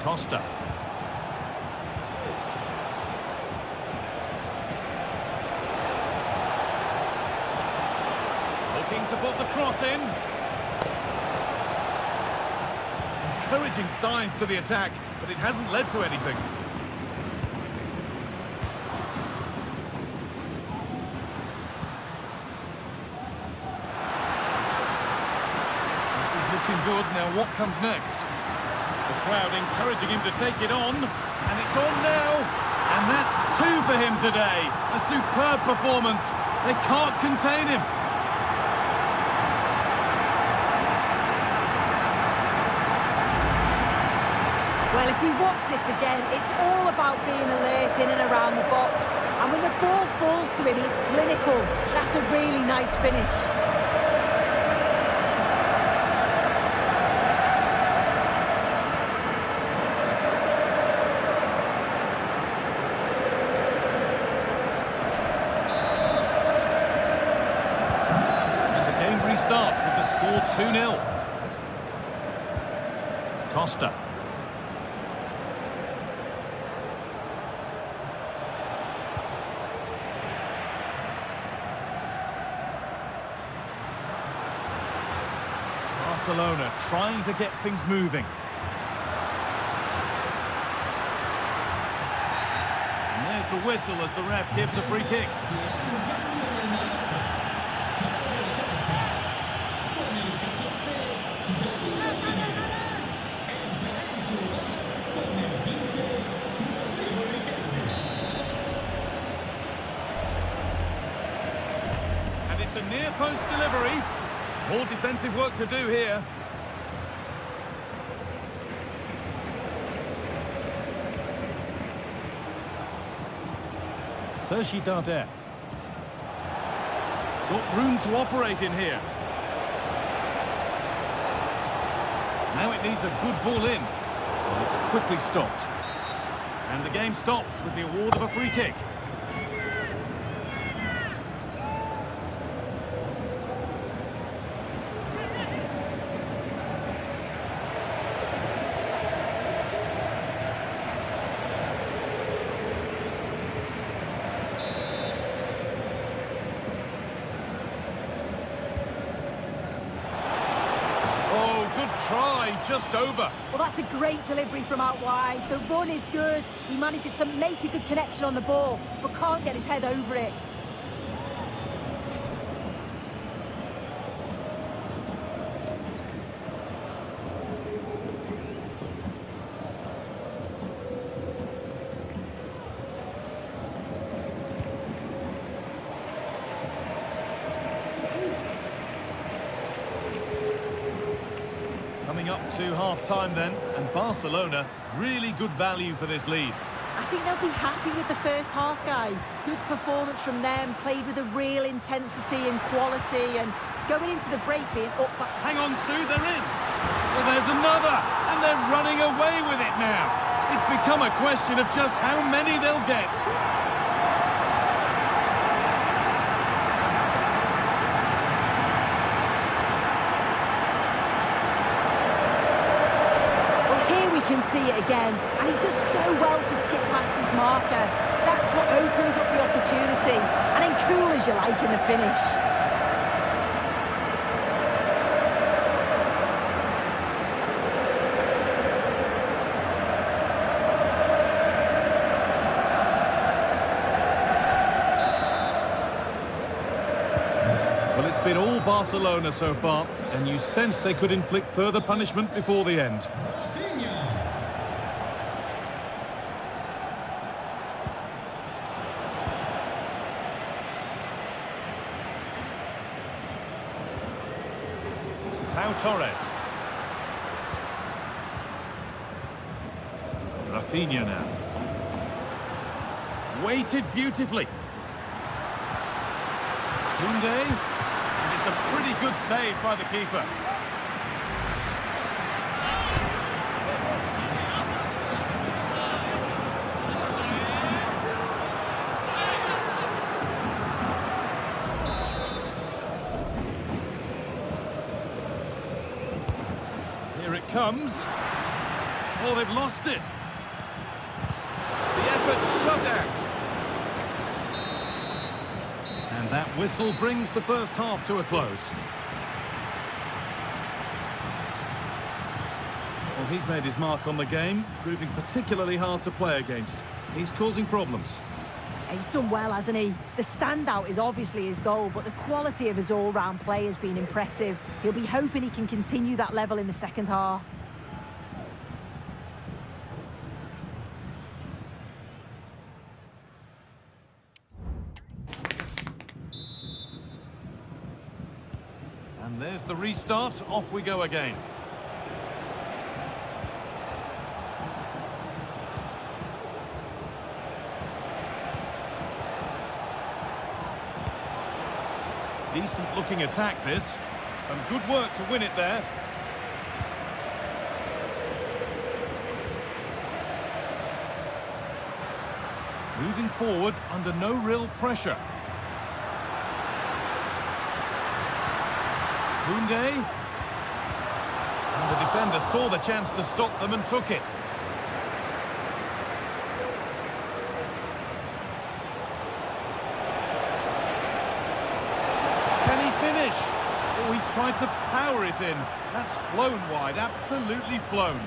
Costa. To put the cross in. Encouraging signs to the attack, but it hasn't led to anything. This is looking good. Now what comes next? The crowd encouraging him to take it on, and it's on now. And that's 2 for him today. A superb performance. They can't contain him. Well, if we watch this again, it's all about being alert in and around the box. And when the ball falls to him, he's clinical. That's a really nice finish. And the game restarts with the score 2-0. Costa. Barcelona trying to get things moving. And there's the whistle as the ref gives a free kick. post delivery. More defensive work to do here. Sergi Darder. Got room to operate in here. Now it needs a good ball in. And it's quickly stopped. And the game stops with the award of a free kick. Try just over. Well, that's a great delivery from out wide. The run is good. He manages to make a good connection on the ball, but can't get his head over it. Coming up to half-time then, and Barcelona, really good value for this lead. I think they'll be happy with the first half, Guy. Good performance from them, played with a real intensity and quality, and going into the break being up... Hang on, Sue, they're in! Well, there's another, and they're running away with it now. It's become a question of just how many they'll get. Can see it again, and he does so well to skip past his marker. That's what opens up the opportunity, and then cool as you like in the finish. Well, it's been all Barcelona so far, and you sense they could inflict further punishment before the end. Torres. Rafinha now. Weighted beautifully. Koundé. And it's a pretty good save by the keeper. Comes. Oh, they've lost it. The effort shut out. And that whistle brings the first half to a close. Well, he's made his mark on the game, proving particularly hard to play against. He's causing problems. He's done well, hasn't he? The standout is obviously his goal, but the quality of his all-round play has been impressive. He'll be hoping he can continue that level in the second half. And there's the restart. Off we go again. Decent looking attack this. Some good work to win it there. Moving forward under no real pressure. Koundé. And the defender saw the chance to stop them and took it. Can he finish? Oh, he tried to power it in. That's flown wide, absolutely flown.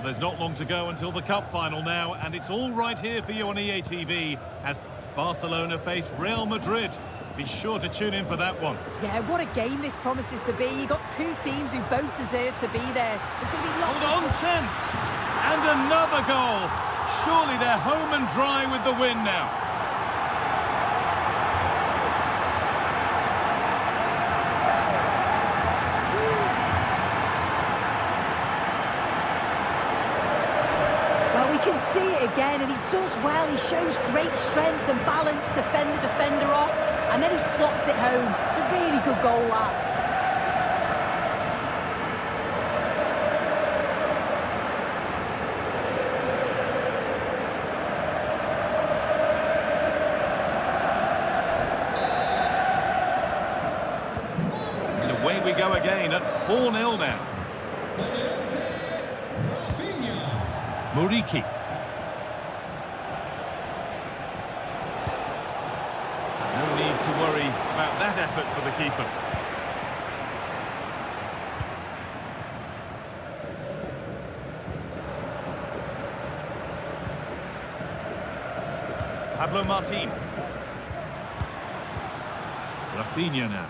Well, there's not long to go until the cup final now, and it's all right here for you on EA TV as Barcelona face Real Madrid. Be sure to tune in for that one. Yeah, what a game this promises to be. You've got two teams who both deserve to be there. There's going to be lots Hold on, chance! And another goal! Surely they're home and dry with the win now. Well, we can see it again, and he does well. He shows great strength and balance to fend the defender off, and then he slots it home. It's a really good goal, that. Away we go again at 4-0 now. Muriqi. No need to worry about that effort for the keeper. Pablo Martin. Rafinha now.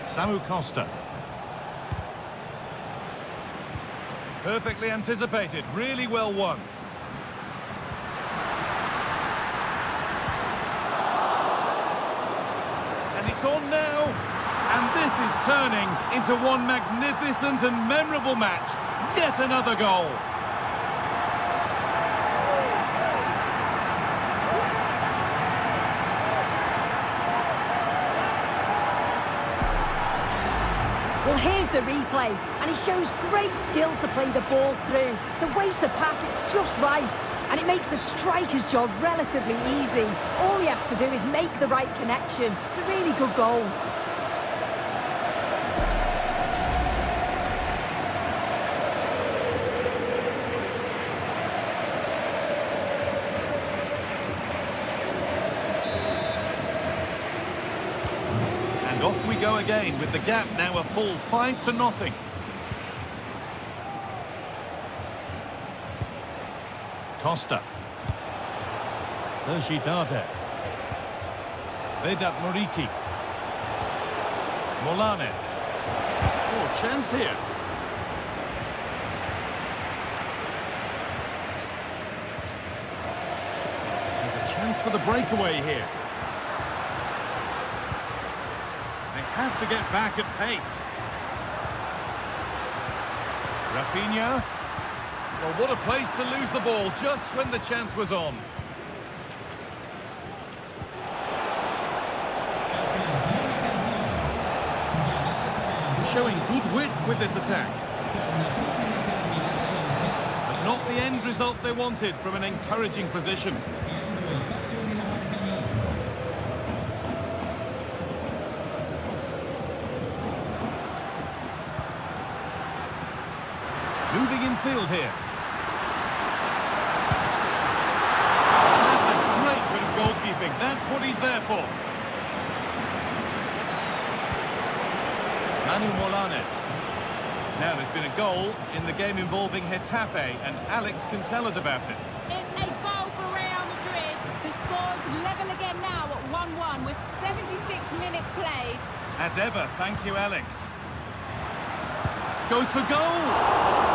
Samu Costa. Perfectly anticipated, really well won. And it's on now. And this is turning into one magnificent and memorable match. Yet another goal. Well, here's the replay, and he shows great skill to play the ball through. The way to pass is just right, and it makes the striker's job relatively easy. All he has to do is make the right connection. It's a really good goal. Off we go again with the gap now a full 5-0. Costa. Sergi Darder. Vedat Muriqi. Molanes. Oh, chance here. There's a chance for the breakaway here. Have to get back at pace. Rafinha. Well, what a place to lose the ball just when the chance was on. Showing good wit with this attack. But not the end result they wanted from an encouraging position. Moving in field here. That's a great bit of goalkeeping. That's what he's there for. Manu Molanes. Now there's been a goal in the game involving Getafe, and Alex can tell us about it. It's a goal for Real Madrid. The score's level again now at 1-1 with 76 minutes played. As ever, thank you, Alex. Goes for goal!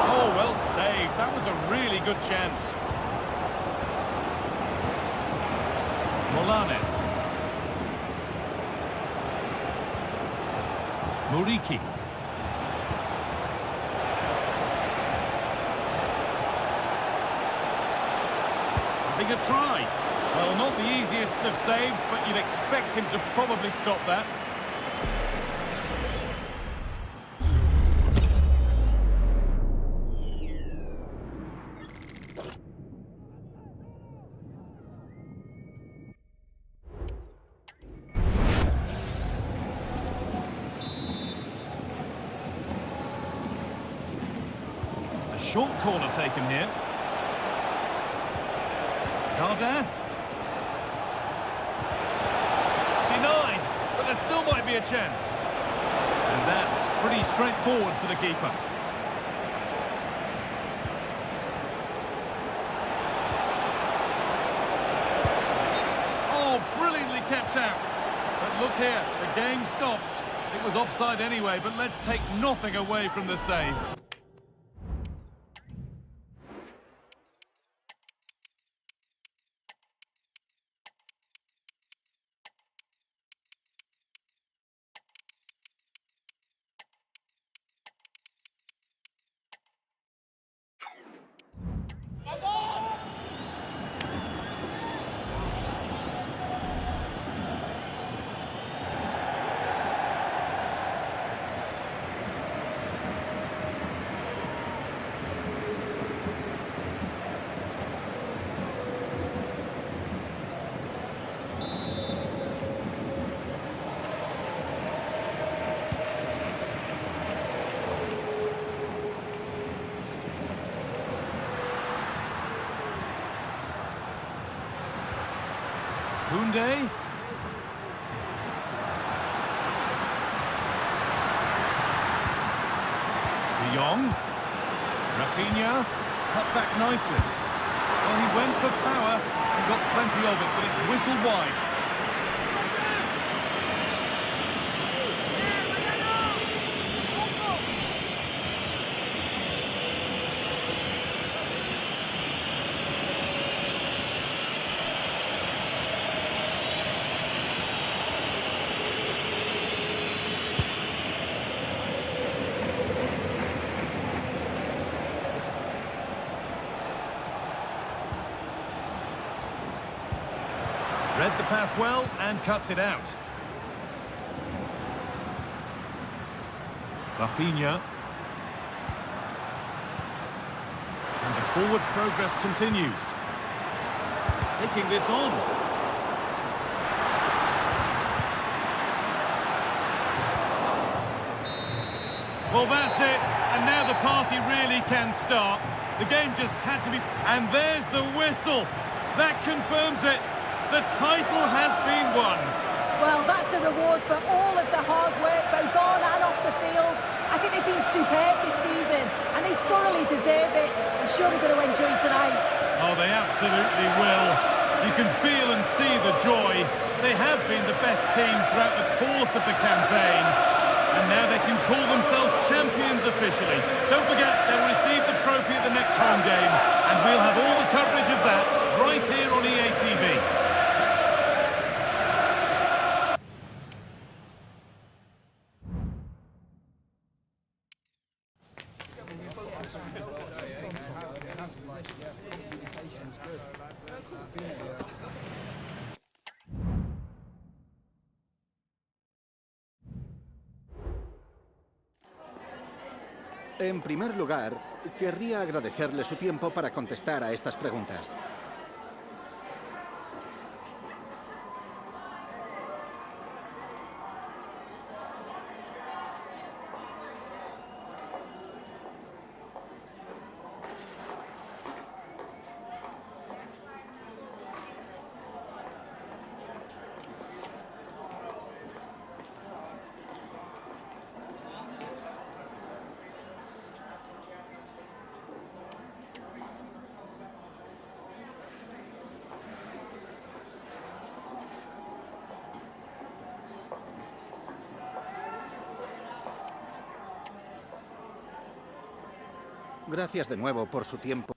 Oh, well saved. That was a really good chance. Molanes. Muriqi. Having a try. Well, not the easiest of saves, but you'd expect him to probably stop that. Short corner taken here. Darder. Denied, but but there still might be a chance. And that's pretty straightforward for the keeper. Oh, brilliantly kept out. But look here, the game stops. It was offside anyway, but let's take nothing away from the save. Koundé. De Jong. Rafinha. Cut back nicely. Well, he went for power and got plenty of it, but it's whistled wide. Read the pass well and cuts it out. Rafinha. And the forward progress continues. Taking this on. Well, that's it. And now the party really can start. The game just had to be... And there's the whistle. That confirms it. The title has been won. Well, that's a reward for all of the hard work, both on and off the field. I think they've been superb this season, and they thoroughly deserve it. I'm sure they're going to enjoy tonight. Oh, they absolutely will. You can feel and see the joy. They have been the best team throughout the course of the campaign. And now they can call themselves champions officially. Don't forget, they'll receive the trophy at the next home game. And we'll have all the coverage of that right here on EA TV. En primer lugar, querría agradecerle su tiempo para contestar a estas preguntas. Gracias de nuevo por su tiempo.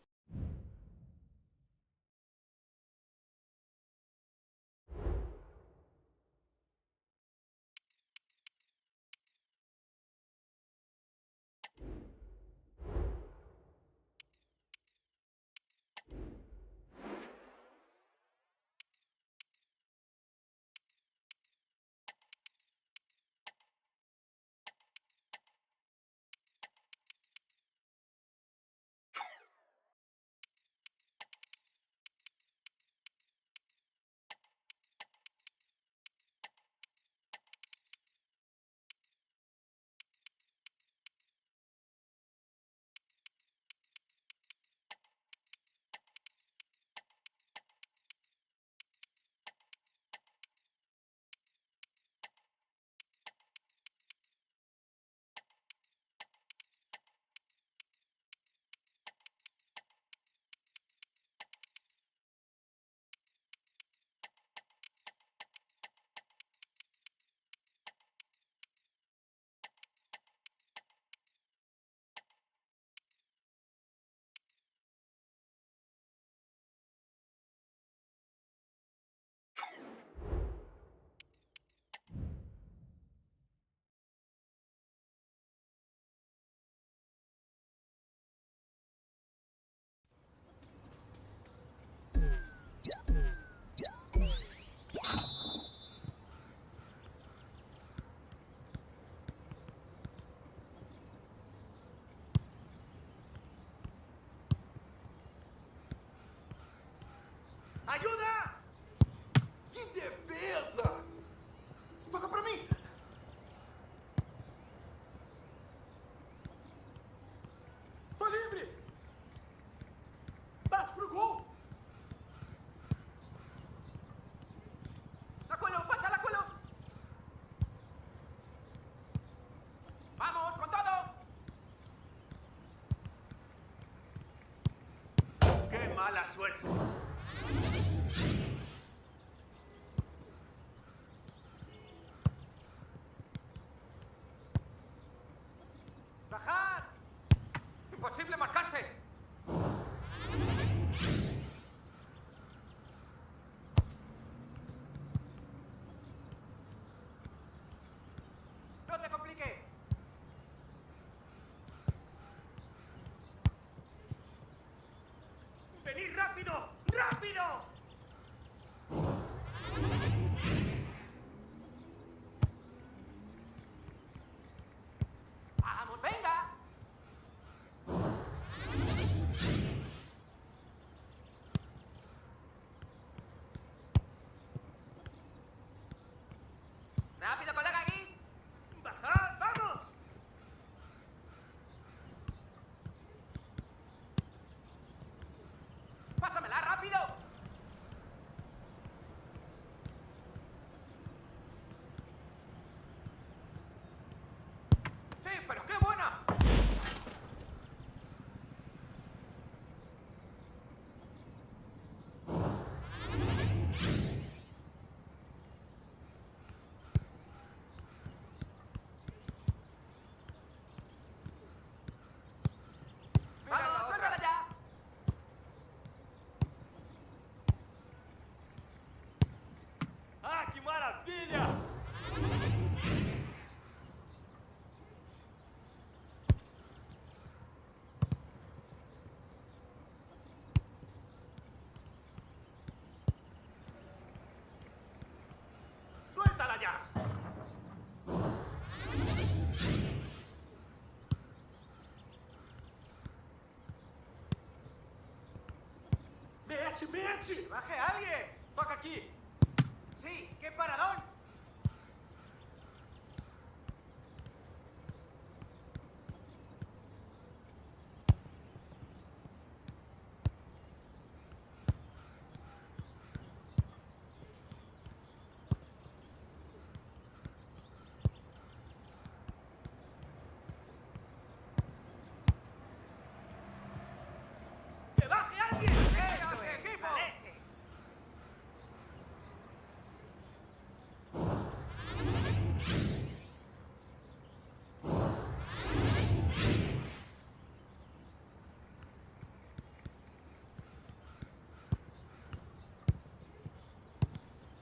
mala suerte! ¡Bajad! ¡Imposible marcarte! ¡No te compliques! ¡Venid rápido! ¡Rápido! ¡Vamos, venga! ¡Rápido, colega, aquí! ¡Bajad, vamos! ¡Pásamela, rápido! ¡Sí, pero qué buena! ¡Vamos, suéltala ya! ¡Ah, qué maravilla! ¡Suéltala ya! ¡Meachi, Meachi! ¡Baje a alguien! ¡Toca aquí! ¡Sí! ¡Qué paradón! ¡Que baje alguien! ¡Eso es, equipo! ¡La leche!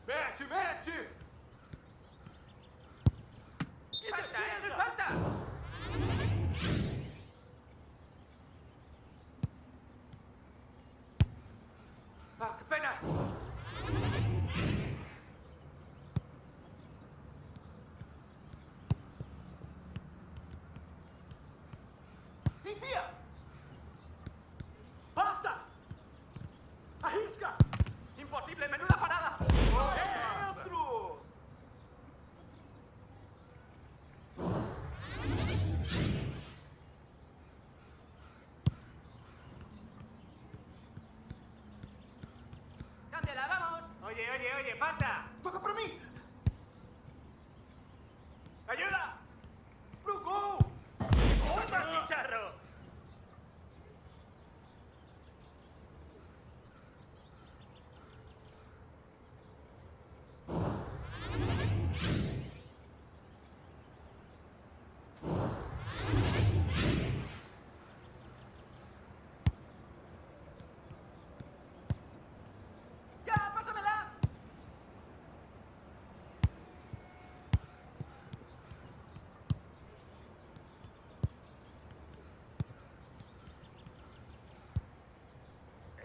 ¡Meachi, Meachi! ¡Falta, eso es falta! ¡Ah, qué pena! ¡Inicia! ¡Pasa! ¡Ahisca! ¡Imposible! ¡Menuda parada! ¡Otro! ¡Cámbiala, vamos! Oye, oye, oye, falta. ¡Toca por mí! ¡Ayuda! ¡Bruco! ¡Toma, chicharro! ¡Ya, pásamela!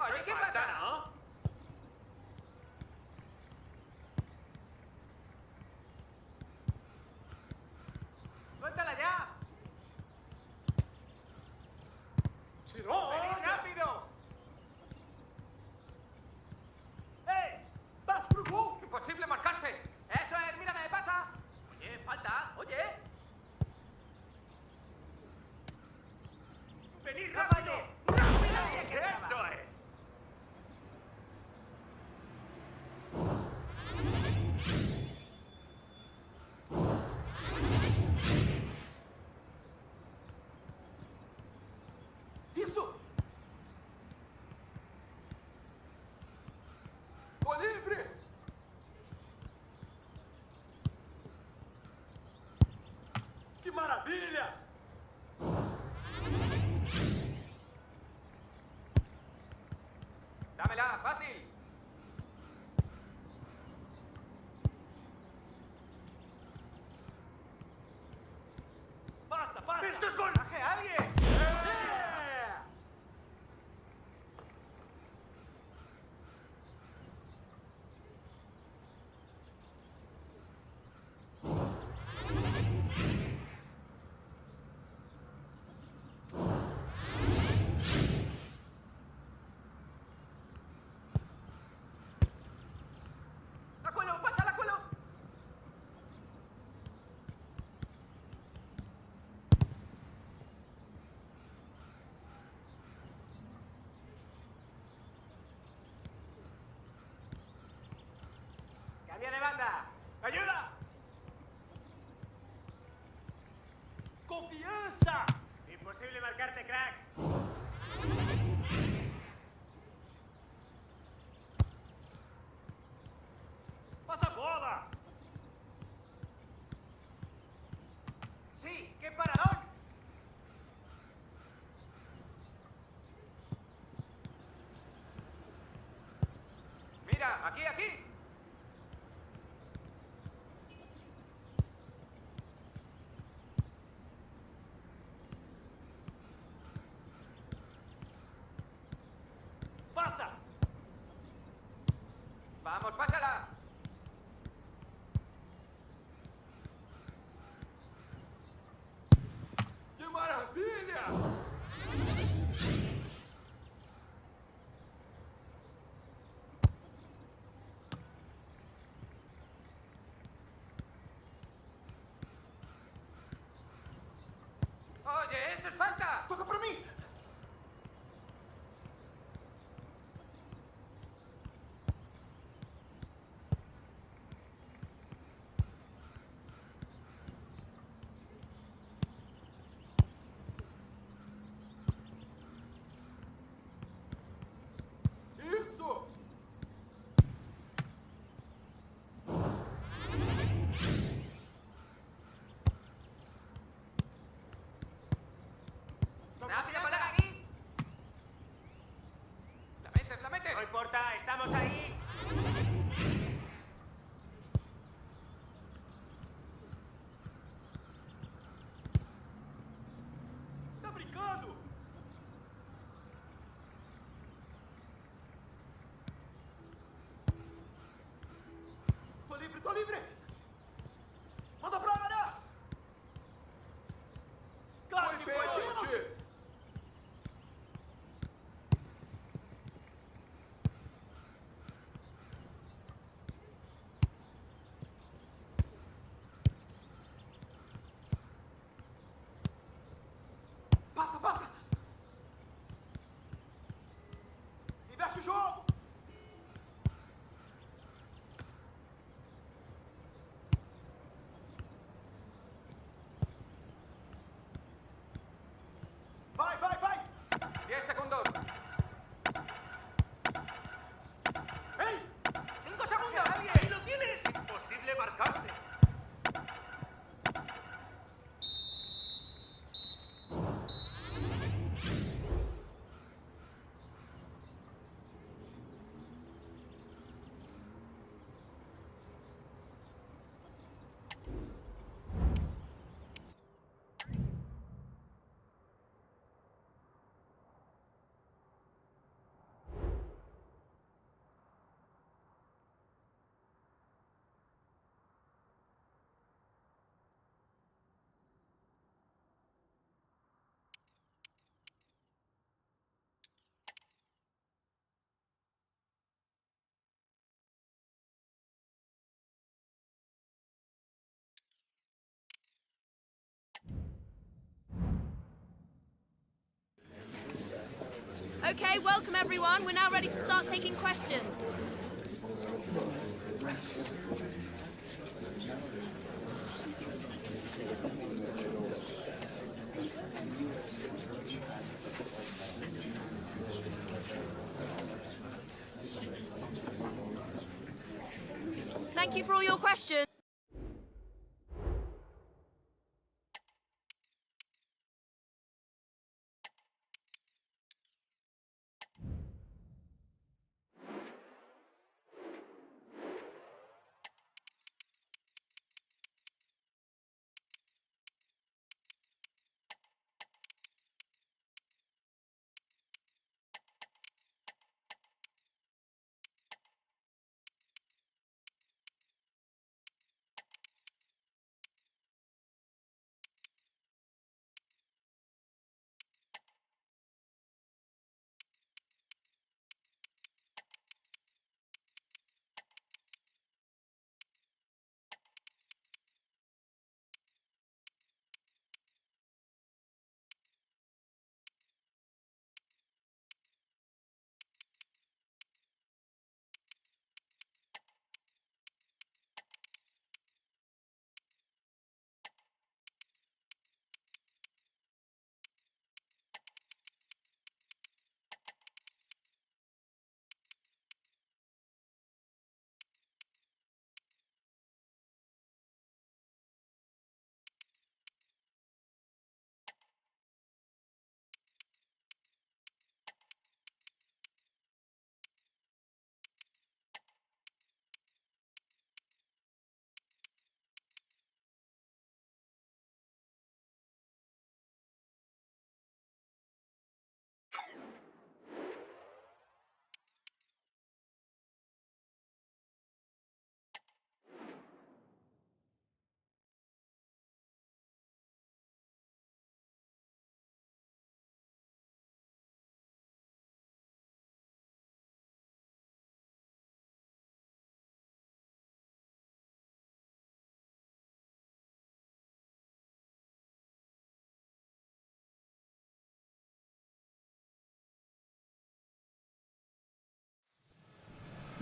Oye, ¿qué pasa? ¿No? ¡Suéltala ya! ¡Venid rápido! ¡Eh! ¡Vas, Bruco! ¡Imposible marcarte! ¡Eso es! ¡Mírame! ¡Pasa! Oye, falta. ¡Oye! ¡Venid rápido! ¡Rápido! ¡Eso es! Dámela, fácil. Pasa, pasa. ¡Esto es gol! ¡Baje a alguien! ¡La cuelo! ¡Pasa, la cuelo! ¡Cambia de banda! ¡Ayuda! ¡Confianza! Imposible marcarte, crack. ¡Pasa bola! ¡Sí! ¡Qué paradón! Mira, aquí, aquí. ¡Pasa! Vamos, pásala. ¡Qué maravilla! Oye, eso es falta. ¡Toca por mí! ¡Eso! Rápido, colega, aquí. La metes, la metes. No importa, estamos ahí. ¡Está brincando! ¡Tô livre, tô livre! Manda pra área! Claro que foi, pênalti! Passa, passa! Inverte o jogo! Vai, vai, vai! 10 segundos. ¡Ey! 5 segundos. ¡Ahí lo tienes! Imposible marcarte. Okay, welcome everyone. We're now ready to start taking questions. Thank you for all your questions.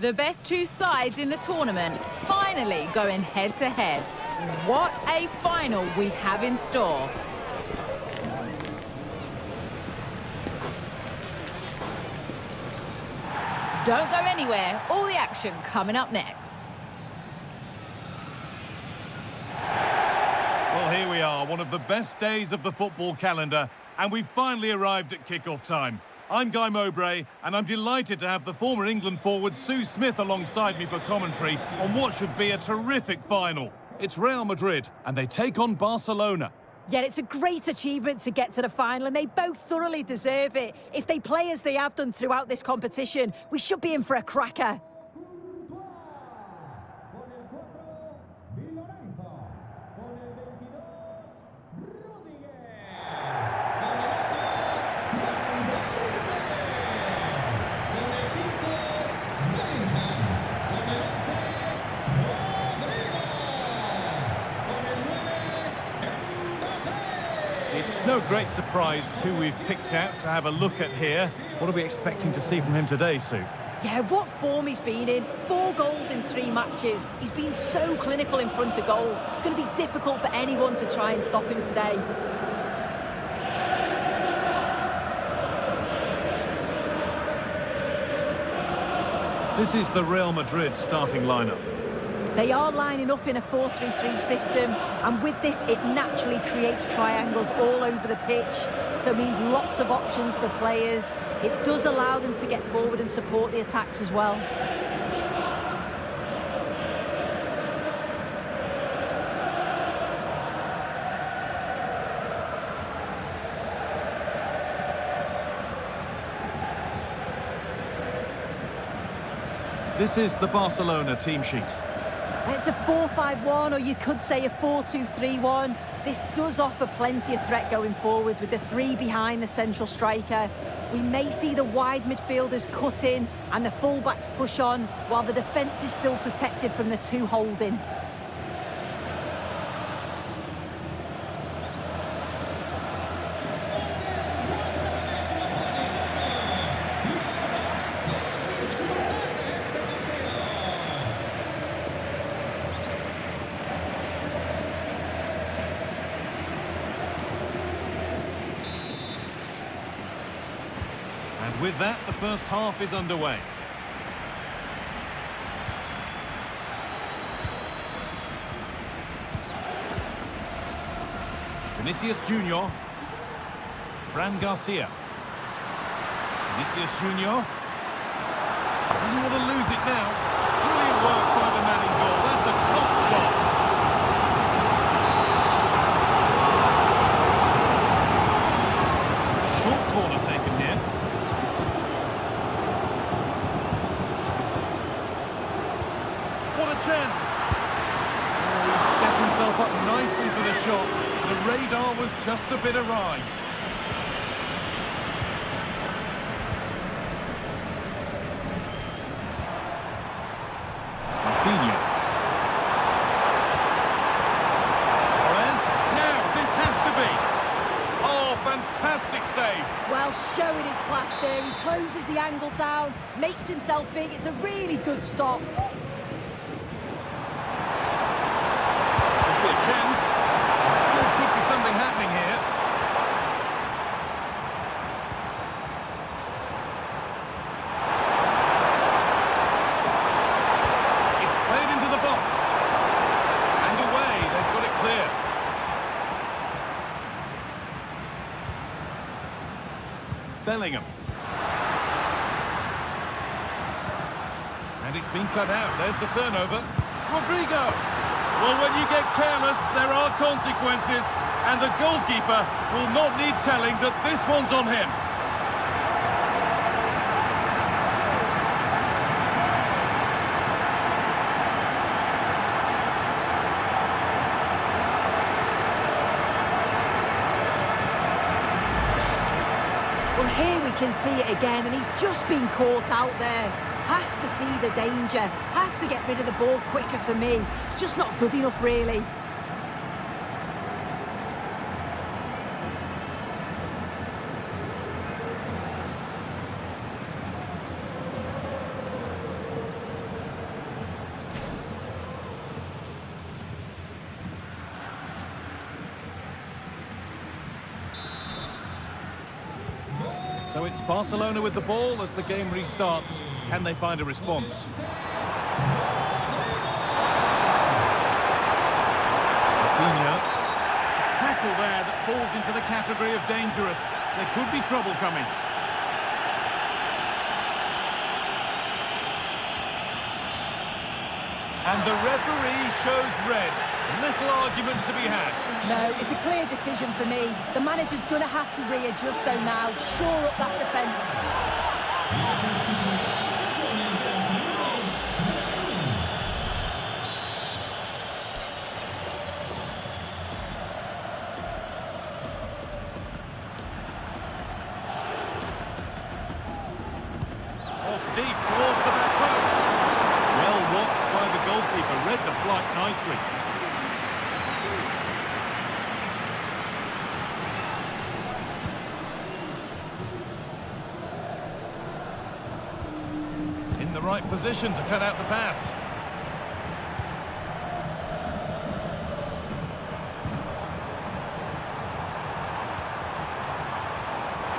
The best two sides in the tournament finally going head-to-head. What a final we have in store. Don't go anywhere. All the action coming up next. Well, here we are, one of the best days of the football calendar, and we've finally arrived at kick-off time. I'm Guy Mowbray, and I'm delighted to have the former England forward Sue Smith alongside me for commentary on what should be a terrific final. It's Real Madrid, and they take on Barcelona. Yeah, it's a great achievement to get to the final, and they both thoroughly deserve it. If they play as they have done throughout this competition, we should be in for a cracker. It's no great surprise who we've picked out to have a look at here. What are we expecting to see from him today, Sue? Yeah, what form he's been in. 4 goals in 3 matches. He's been so clinical in front of goal. It's going to be difficult for anyone to try and stop him today. This is the Real Madrid starting lineup. They are lining up in a 4-3-3 system, and with this it naturally creates triangles all over the pitch, so it means lots of options for players. It does allow them to get forward and support the attacks as well. This is the Barcelona team sheet. It's a 4-5-1, or you could say a 4-2-3-1. This does offer plenty of threat going forward with the 3 behind the central striker. We may see the wide midfielders cut in and the fullbacks push on, while the defence is still protected from the 2 holding. And with that, the first half is underway. Vinicius Junior. Fran Garcia. Vinicius Junior. Doesn't want to lose it now. Brilliant work by the man in goal. That's a top stop. Short corner taken here. What a chance! Oh, he set himself up nicely for the shot. The radar was just a bit awry. Rafinha. Torres. Now, this has to be. Oh, fantastic save. Well, showing his class there. He closes the angle down, makes himself big. It's a really good stop. Could be a chance. Still could be something happening here. It's played into the box. And away, they've got it clear. Bellingham. And it's been cut out. There's the turnover. Rodrigo. Well, when you get careless, there are consequences, and the goalkeeper will not need telling that this one's on him. Well, here we can see it again, and he's just been caught out there. Has to see the danger, has to get rid of the ball quicker for me. It's just not good enough, really. So it's Barcelona with the ball as the game restarts. Can they find a response? Rafinha. A tackle there that falls into the category of dangerous. There could be trouble coming. And the referee shows red. Little argument to be had. No, it's a clear decision for me. The manager's going to have to readjust though now, shore up that defence. Cross deep towards the back post. Well watched by the goalkeeper, read the flight nicely. In the right position to cut out the pass.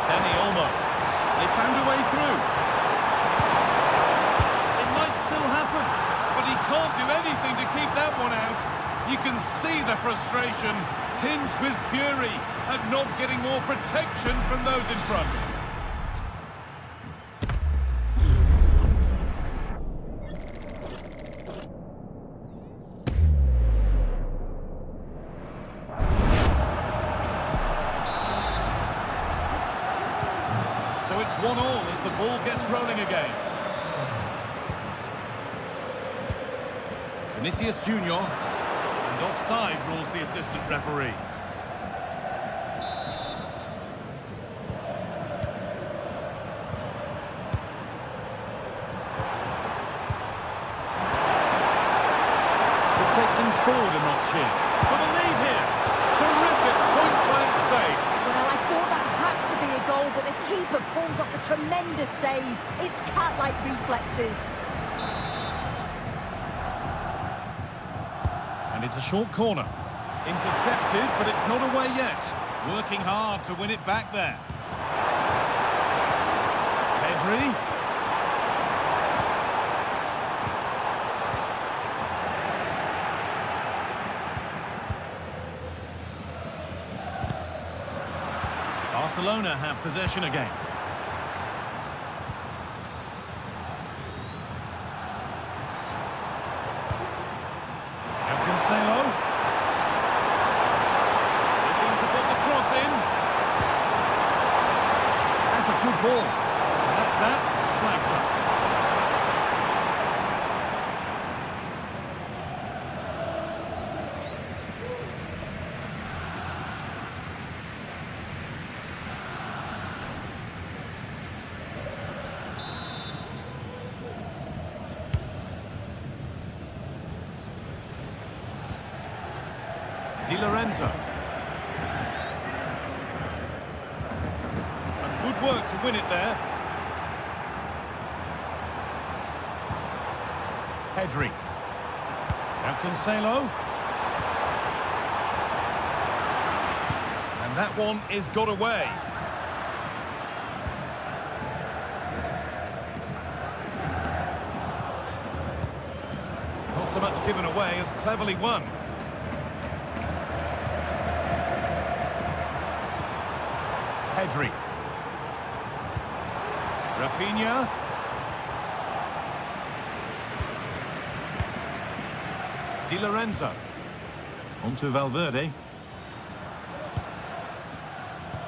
Danny Olmo. They found a way through. It might still happen, but he can't do anything to keep that one out. You can see the frustration, tinged with fury, at not getting more protection from those in front. So it's 1-1 as the ball gets rolling again. Vinicius Junior, and offside rules the assistant referee. Could take things forward a notch here. For the lead here. Terrific point-blank save. Well, I thought that had to be a goal, but the keeper pulls off a tremendous save. It's cat-like reflexes. And it's a short corner. Intercepted, but it's not away yet. Working hard to win it back there. Pedri. Barcelona have possession again. Looking to put the cross in. That's a good ball. And that's that. Flags up. Di Lorenzo. Some good work to win it there. Pedri. Now Cancelo. And that one is got away. Not so much given away as cleverly won. Pedri. Rafinha. Di Lorenzo. Onto Valverde.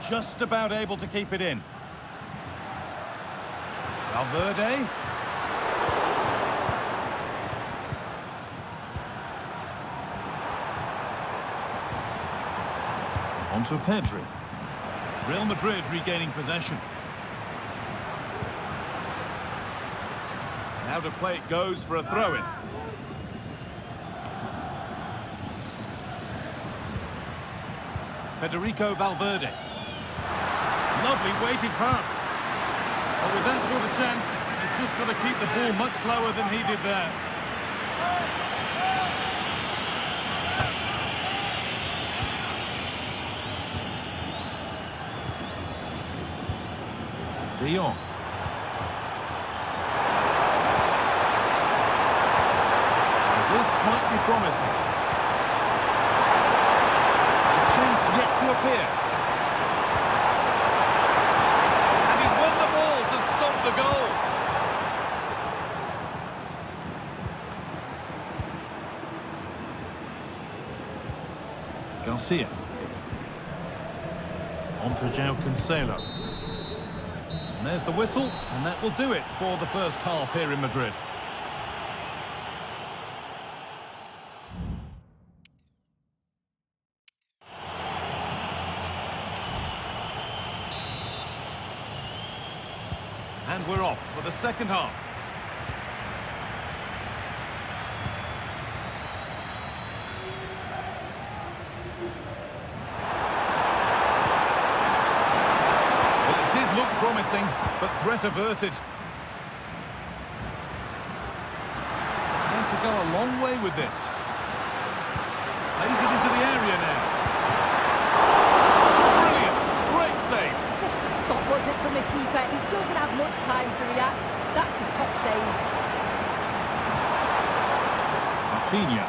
Just about able to keep it in. Valverde. Onto Pedri. Real Madrid regaining possession. Now to play it goes for a throw-in. Federico Valverde. Lovely weighted pass. But with that sort of chance, you've just got to keep the ball much lower than he did there. De Jong. This might be promising. A chance yet to appear. And he's won the ball to stop the goal. Garcia. On to João Cancelo. And there's the whistle, and that will do it for the first half here in Madrid. And we're off for the second half. Well, it did look promising, but threat averted. Going to go a long way with this. Lays it into the area now. Brilliant! Great save! What a stop was it from the keeper? He doesn't have much time to react. That's a top save. Rafinha.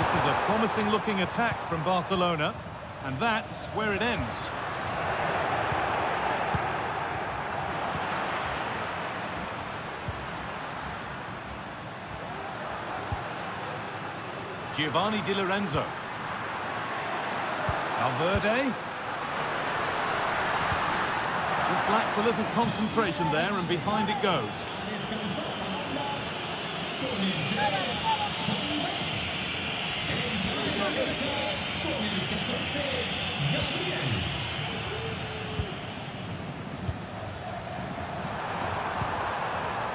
This is a promising looking attack from Barcelona, and that's where it ends. Giovanni Di Lorenzo. Valverde. Just lacked a little concentration there, and behind it goes.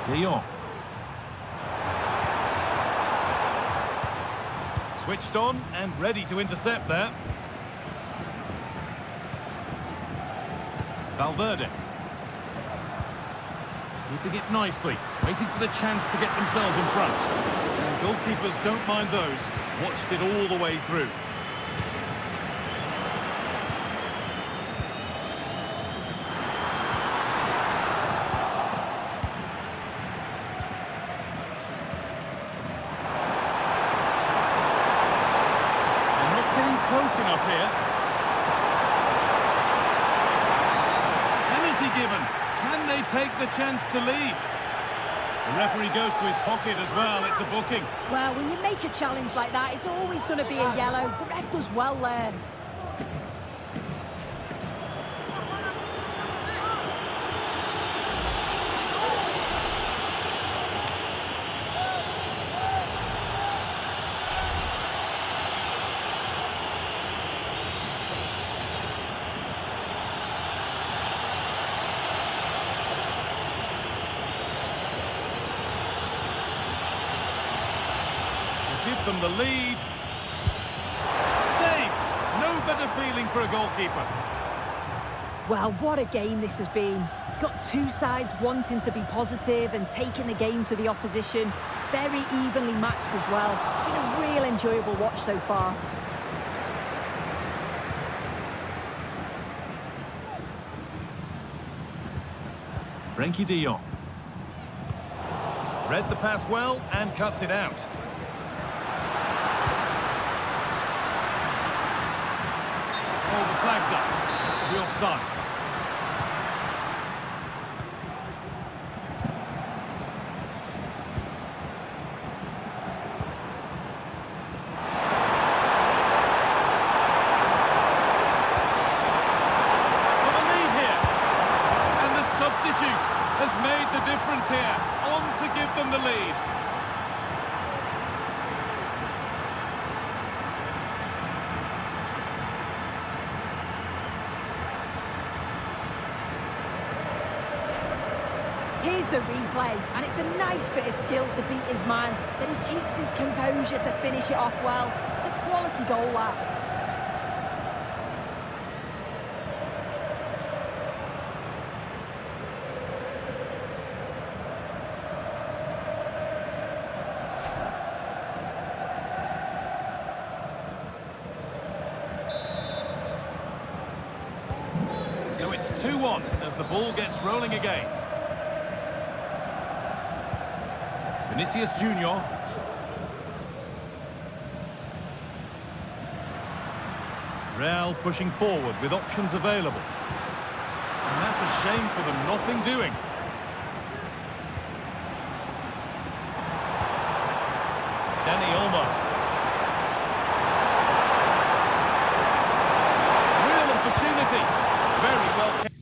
De Jong. Switched on and ready to intercept there. Valverde. Keeping it nicely, waiting for the chance to get themselves in front. And goalkeepers don't mind those. Watched it all the way through. Close enough here. Penalty given. Can they take the chance to lead? The referee goes to his pocket as well. It's a booking. Well, when you make a challenge like that, it's always going to be a yellow. The ref does well there. Give them the lead. Saved! No better feeling for a goalkeeper. Well, what a game this has been. You've got two sides wanting to be positive and taking the game to the opposition. Very evenly matched as well. It's been a real enjoyable watch so far. Frenkie de Jong. Read the pass well and cuts it out. Oh, the flag's up. The offside. Got a lead here. And the substitute has made the difference here. On to give them the lead. Here's the replay, and it's a nice bit of skill to beat his man. Then he keeps his composure to finish it off well. It's a quality goal, that. So it's 2-1 2-1 as the ball gets rolling again. Vinicius Junior. Real pushing forward with options available. And that's a shame for them, nothing doing. Danny Olmo. Real opportunity. Very well kept.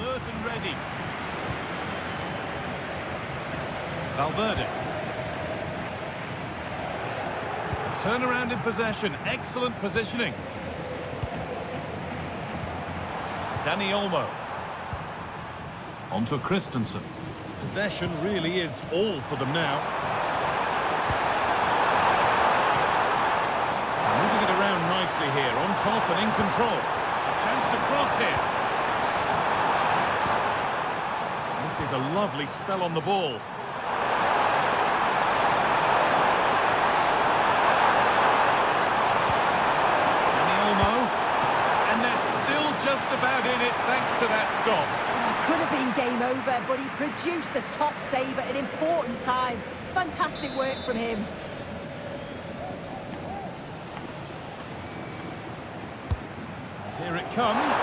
alert and ready. Valverde. Turnaround in possession. Excellent positioning. Dani Olmo. On to Christensen. Possession really is all for them now. Moving it around nicely here, on top and in control. A chance to cross here. This is a lovely spell on the ball. Dani Olmo. And they're still just about in it thanks to that stop. Could have been game over, but he produced a top save at an important time. Fantastic work from him. Here it comes.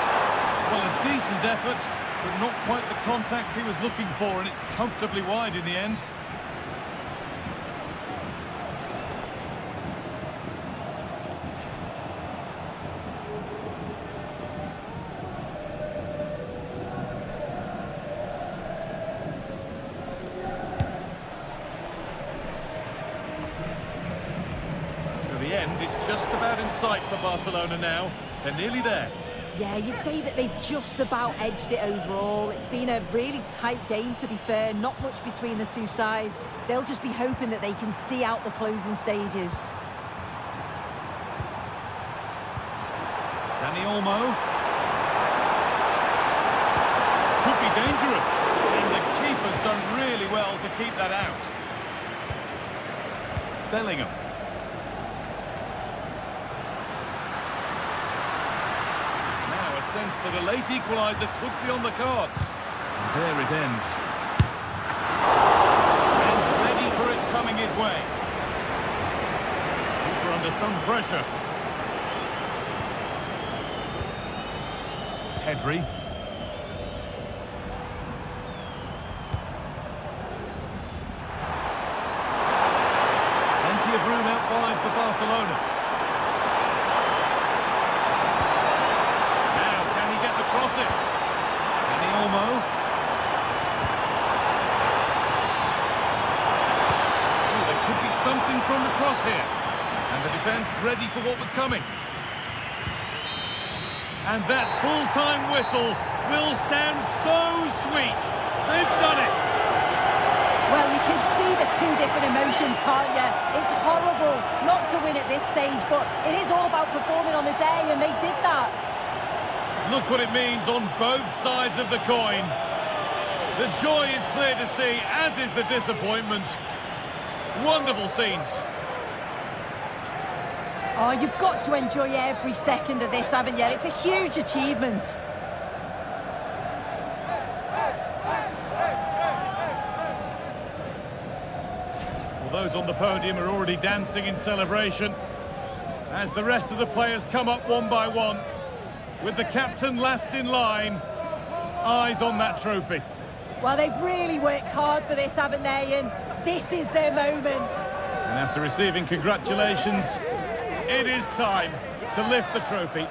Well, a decent effort, but not quite the contact he was looking for, and it's comfortably wide in the end. The end is just about in sight for Barcelona now. They're nearly there. Yeah, you'd say that they've just about edged it overall. It's been a really tight game, to be fair. Not much between the two sides. They'll just be hoping that they can see out the closing stages. Dani Olmo. Could be dangerous. And the keeper's done really well to keep that out. Bellingham. Sense that a late equaliser could be on the cards. And there it ends. And ready for it coming his way. Keeper under some pressure. Pedri. Plenty of room out wide for Barcelona. Crossing. Dani Olmo. Oh, there could be something from the cross here. And the defence ready for what was coming. And that full-time whistle will sound so sweet. They've done it. Well, you can see the two different emotions, can't you? It's horrible not to win at this stage, but it is all about performing on the day, and they did that. Look what it means on both sides of the coin. The joy is clear to see, as is the disappointment. Wonderful scenes. Oh, you've got to enjoy every second of this, haven't you? It's a huge achievement. Well, those on the podium are already dancing in celebration as the rest of the players come up one by one. With the captain last in line, eyes on that trophy. Well, they've really worked hard for this, haven't they? And this is their moment. And after receiving congratulations, it is time to lift the trophy.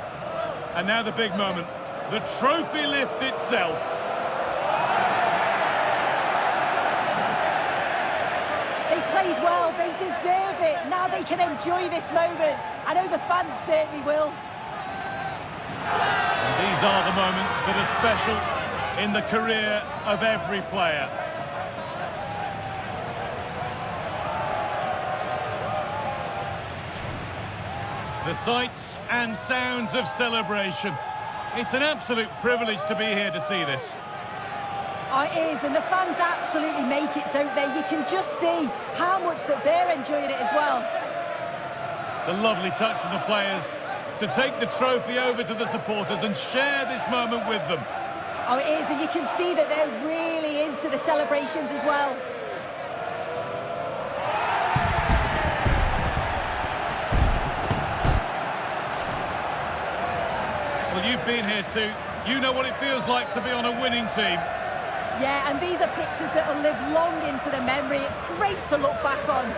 And now the big moment, the trophy lift itself. They played well, they deserve it. Now they can enjoy this moment. I know the fans certainly will. And these are the moments that are special in the career of every player. The sights and sounds of celebration. It's an absolute privilege to be here to see this. Oh, it is, and the fans absolutely make it, don't they? You can just see how much that they're enjoying it as well. It's a lovely touch from the players to take the trophy over to the supporters and share this moment with them. Oh, it is, and you can see that they're really into the celebrations as well. Well, you've been here, Sue. You know what it feels like to be on a winning team. Yeah, and these are pictures that will live long into the memory. It's great to look back on.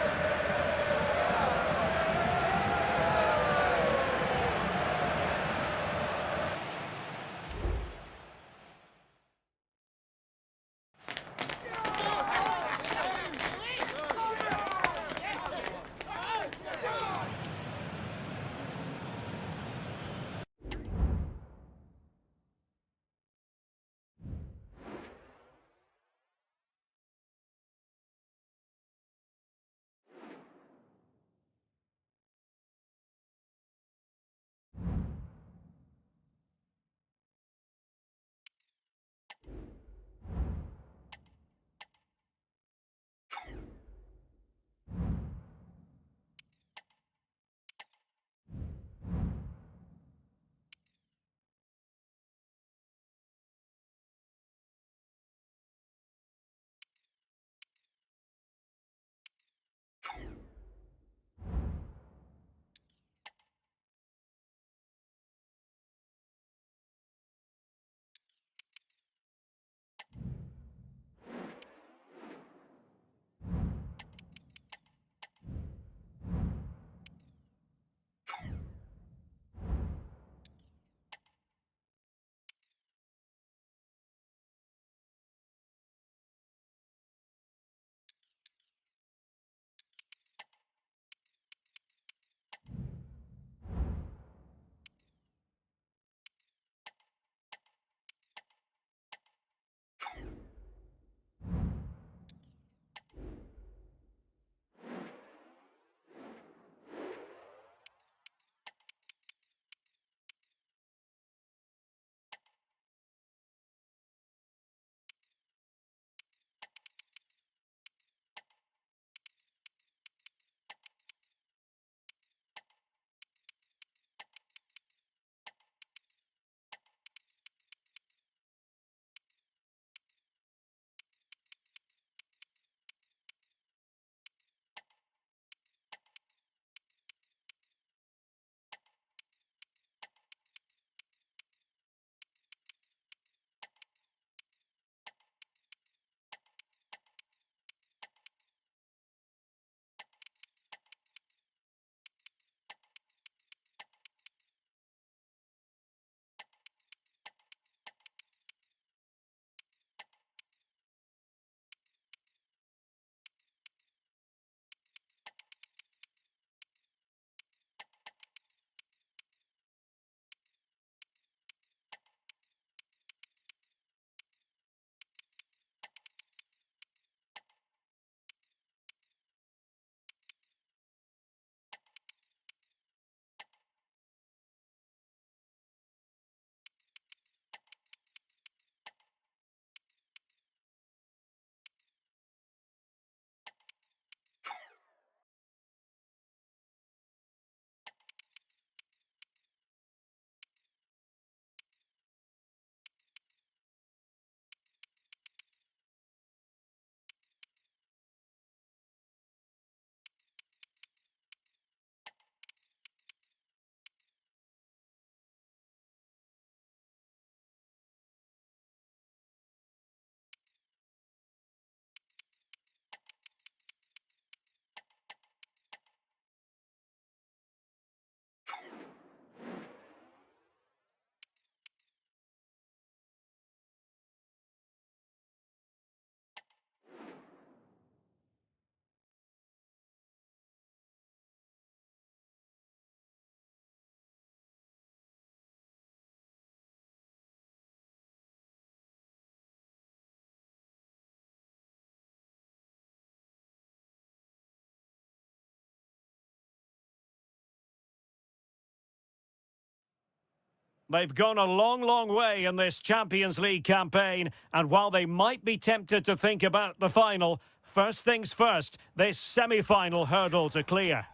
They've gone a long, long way in this Champions League campaign, and while they might be tempted to think about the final, first things first, this semi-final hurdle to clear.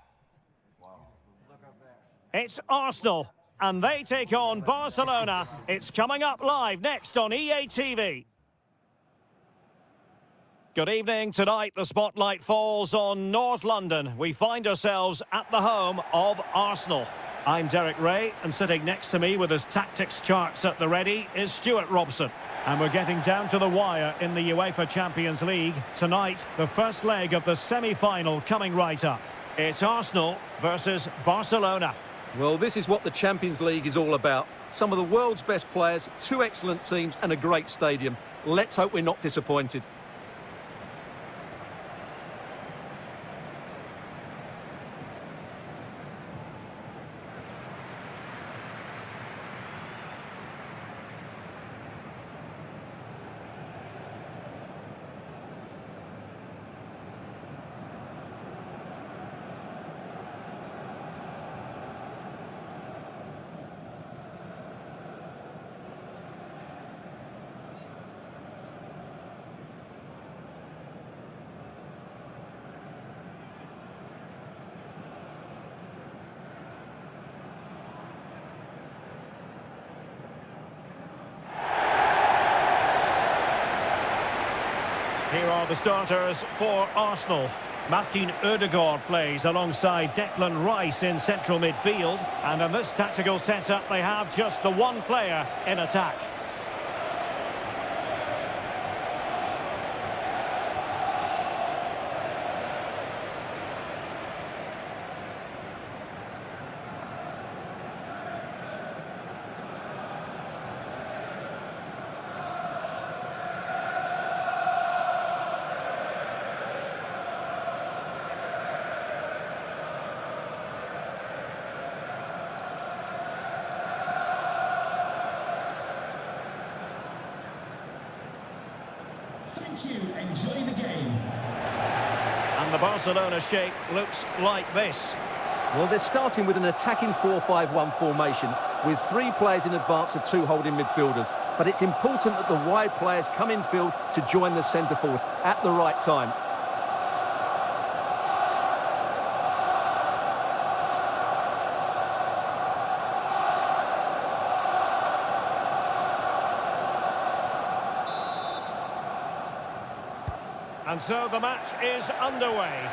It's Arsenal, and they take on Barcelona. It's coming up live next on EA TV. Good evening. Tonight, the spotlight falls on North London. We find ourselves at the home of Arsenal. I'm Derek Ray, and sitting next to me with his tactics charts at the ready is Stuart Robson. And we're getting down to the wire in the UEFA Champions League. Tonight, the first leg of the semi-final coming right up. It's Arsenal versus Barcelona. Well, this is what the Champions League is all about. Some of the world's best players, two excellent teams and a great stadium. Let's hope we're not disappointed. Here are the starters for Arsenal. Martin Ødegaard plays alongside Declan Rice in central midfield. And in this tactical setup, they have just the one player in attack. Thank you. Enjoy the game. And the Barcelona shape looks like this. Well, they're starting with an attacking 4-5-1 formation with three players in advance of two holding midfielders. But it's important that the wide players come in field to join the centre forward at the right time. And so the match is underway.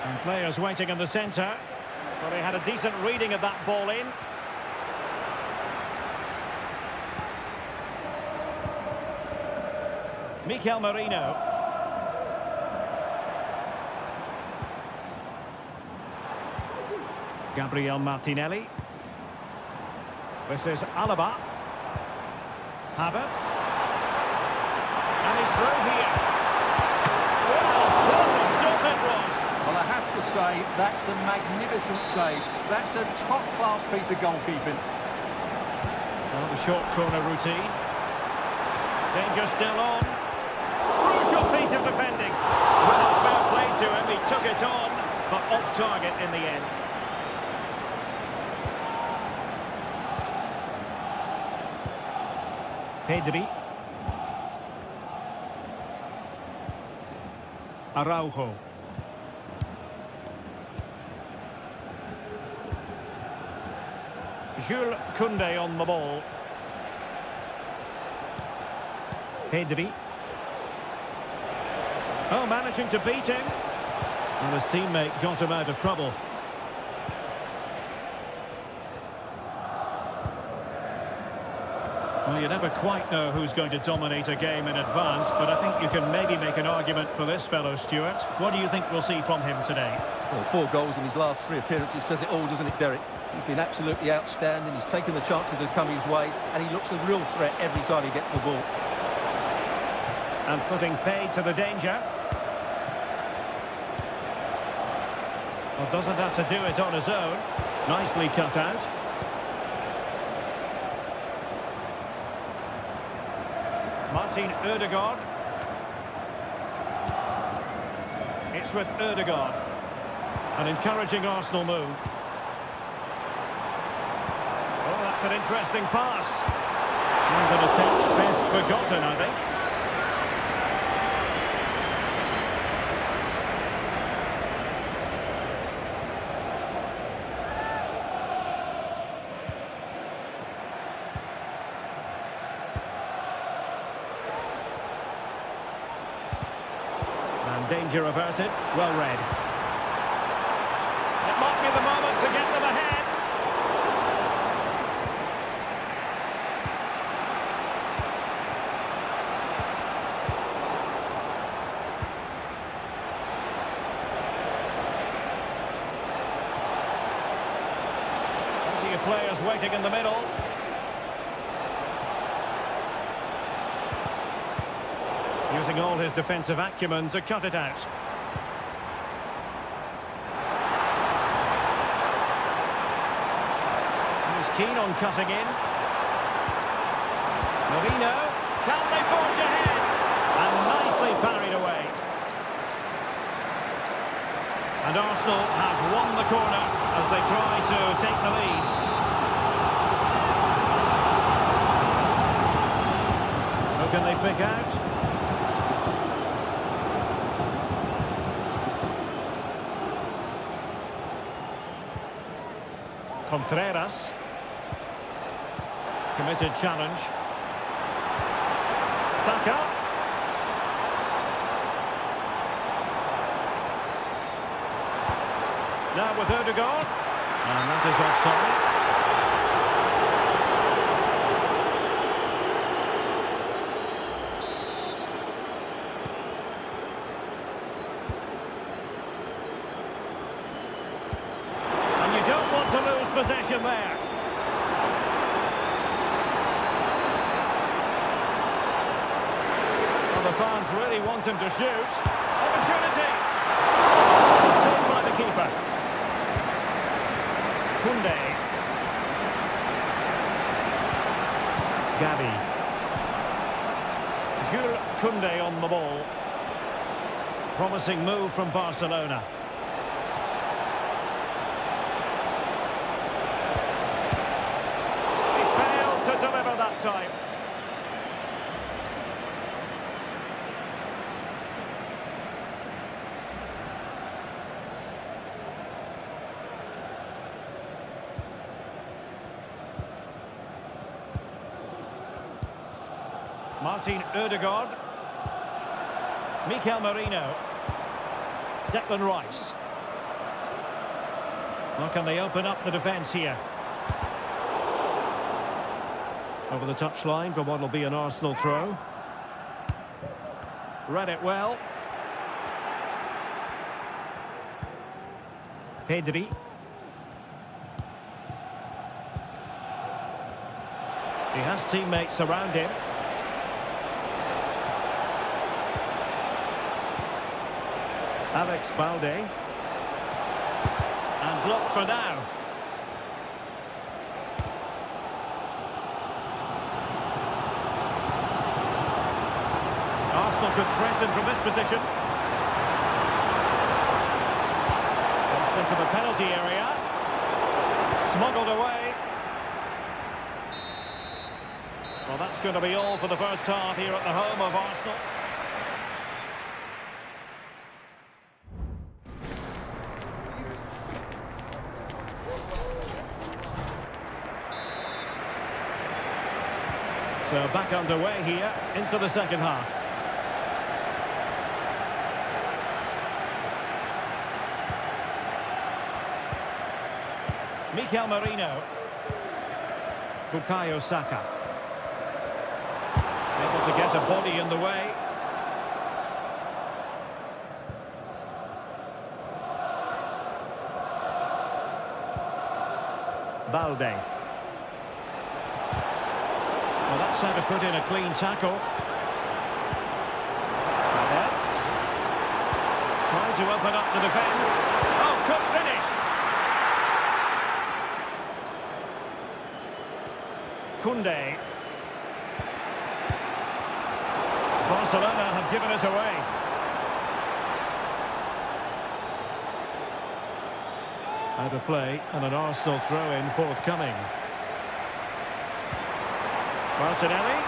And players waiting in the centre. Well, they had a decent reading of that ball in. Mikel Merino. Gabriel Martinelli. This is Alaba. Havertz. And he's through here. Wow, what a stop it was. Well, I have to say, that's a magnificent save. That's a top-class piece of goalkeeping. Well, the short corner routine. Danger still on. Crucial piece of defending. Well, fair play to him. He took it on, but off target in the end. Pedri. Araujo. Jules Koundé on the ball. Pedri. Oh, managing to beat him. And his teammate got him out of trouble. Well, you never quite know who's going to dominate a game in advance, but I think you can maybe make an argument for this fellow, Stuart. What do you think we'll see from him today? Well, 4 goals in his last 3 appearances says it all, doesn't it, Derek? He's been absolutely outstanding. He's taken the chances that have come his way, and he looks a real threat every time he gets the ball. And putting paid to the danger. Well, doesn't have to do it on his own. Nicely cut out. Martin Ødegaard. It's works with Ødegaard. An encouraging Arsenal move. Oh, that's an interesting pass. And an attempt best forgotten, I think. Danger averted, well read. It might be the moment to get them ahead. Plenty of players waiting in the middle. Using all his defensive acumen to cut it out. He's keen on cutting in. Marino, can they forge ahead? And nicely parried away. And Arsenal have won the corner as they try to take the lead. Who can they pick out? Contreras. Committed challenge. Saka. Now with Ødegaard. And that is offside. To lose possession there. Well, the fans really want him to shoot. Opportunity! Saved by the keeper. Koundé. Gavi. Jules Koundé on the ball. Promising move from Barcelona. To deliver that time. Martin Ødegaard. Mikel Merino. Declan Rice. Well, can they open up the defence here? Over the touchline for what will be an Arsenal throw. Read it well. Pedri. He has teammates around him. Alex Balde. And blocked for now. Arsenal could threaten from this position. Crossed into the penalty area. Smuggled away. Well, that's going to be all for the first half here at the home of Arsenal. So back underway here into the second half. Mikel Merino. Bukayo Saka. Able to get a body in the way. Balde. Well, that's how to put in a clean tackle. That's trying to open up the defence. Oh, could finish. Koundé. Barcelona have given us away. Out of play and an Arsenal throw-in forthcoming. Martinelli.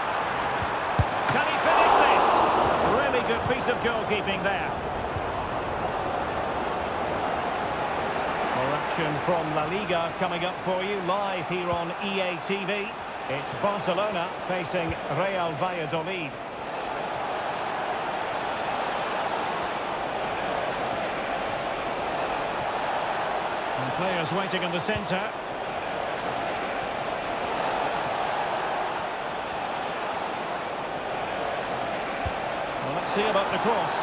Can he finish this? Really good piece of goalkeeping there. More action from La Liga coming up for you live here on EA TV. It's Barcelona facing Real Valladolid. And players waiting in the centre. Well, let's see about the cross.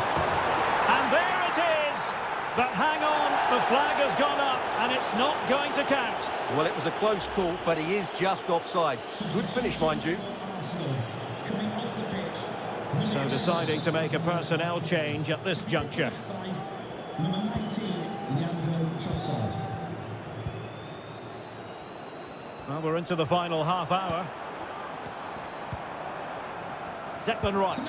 And there it is! But hang on, the flag has gone up and it's not going to count. Well, it was a close call, but he is just offside. Good finish, mind you. So deciding to make a personnel change at this juncture. Number 19, Leandro Trossard. Well, we're into the final half hour. Declan Rice.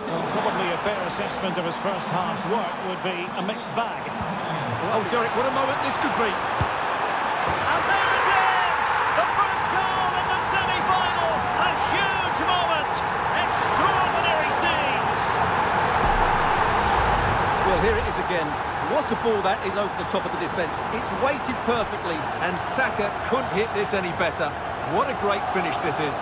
Well, probably a fair assessment of his first half's work would be a mixed bag. Oh, Derek, what a moment this could be. And there it is! The first goal in the semi-final! A huge moment! Extraordinary scenes! Well, here it is again. What a ball that is over the top of the defence. It's weighted perfectly, and Saka couldn't hit this any better. What a great finish this is.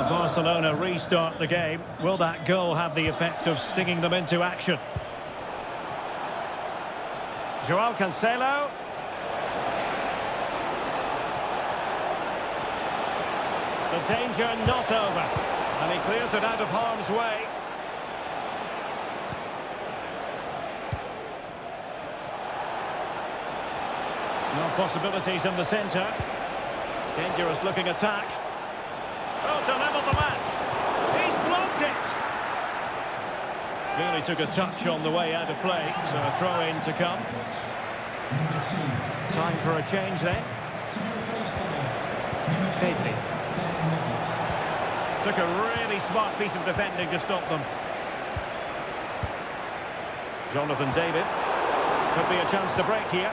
Barcelona restart the game. Will that goal have the effect of stinging them into action? Joao Cancelo. The danger not over. And he clears it out of harm's way. No possibilities in the centre. Dangerous looking attack. Oh, to level the match. He's blocked it. Really took a touch on the way out of play, so a throw-in to come. Time for a change then. Pedri. Took a really smart piece of defending to stop them. Jonathan David. Could be a chance to break here.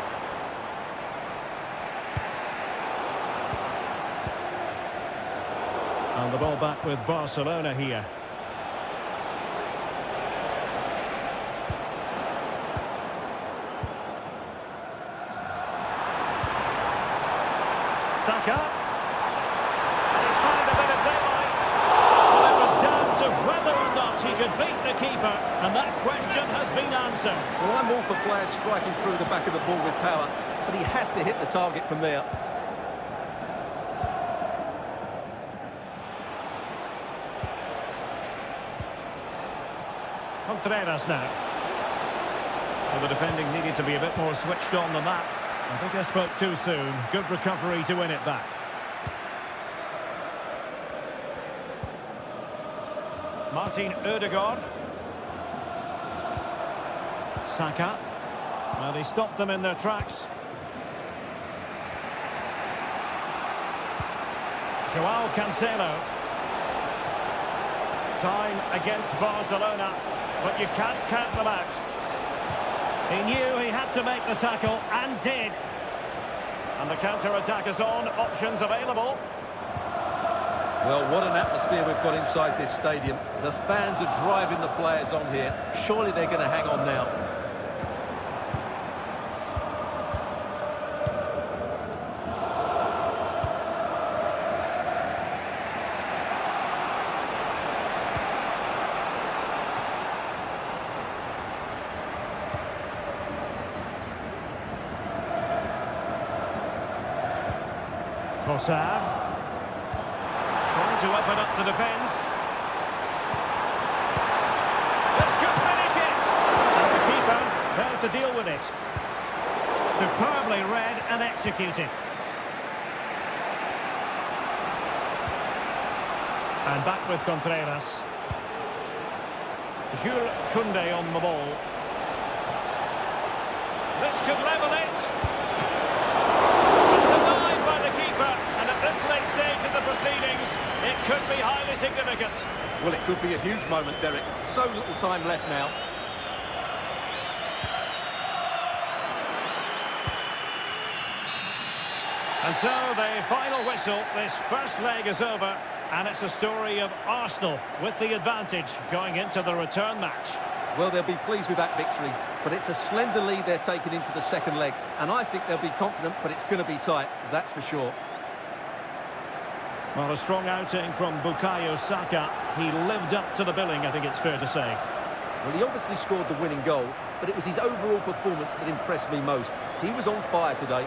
And the ball back with Barcelona here. Saka. And he's found a bit of daylight. Well, it was down to whether or not he could beat the keeper, and that question has been answered. Well, I'm all for players striking through the back of the ball with power, but he has to hit the target from there. Contreras now. Well, the defending needed to be a bit more switched on than that. I think I spoke too soon. Good recovery to win it back. Martin Ødegaard. Saka. Well, he stopped them in their tracks. Joao Cancelo. Time against Barcelona, but you can't count them out. He knew he had to make the tackle, and did. And the counter-attack is on, options available. Well, what an atmosphere we've got inside this stadium. The fans are driving the players on here. Surely they're going to hang on now. Trossard. Trying to open up the defence. This could finish it! And the keeper fails to deal with it. Superbly read and executed. And back with Contreras. Jules Koundé on the ball. This could level it. huge moment, Derek. So little time left now. And so the final whistle, this first leg is over, and it's a story of Arsenal with the advantage going into the return match. Well, they'll be pleased with that victory, but it's a slender lead they're taking into the second leg, and I think they'll be confident, but it's going to be tight, that's for sure. Well, a strong outing from Bukayo Saka. He lived up to the billing, I think it's fair to say. Well, he obviously scored the winning goal, but it was his overall performance that impressed me most. He was on fire today.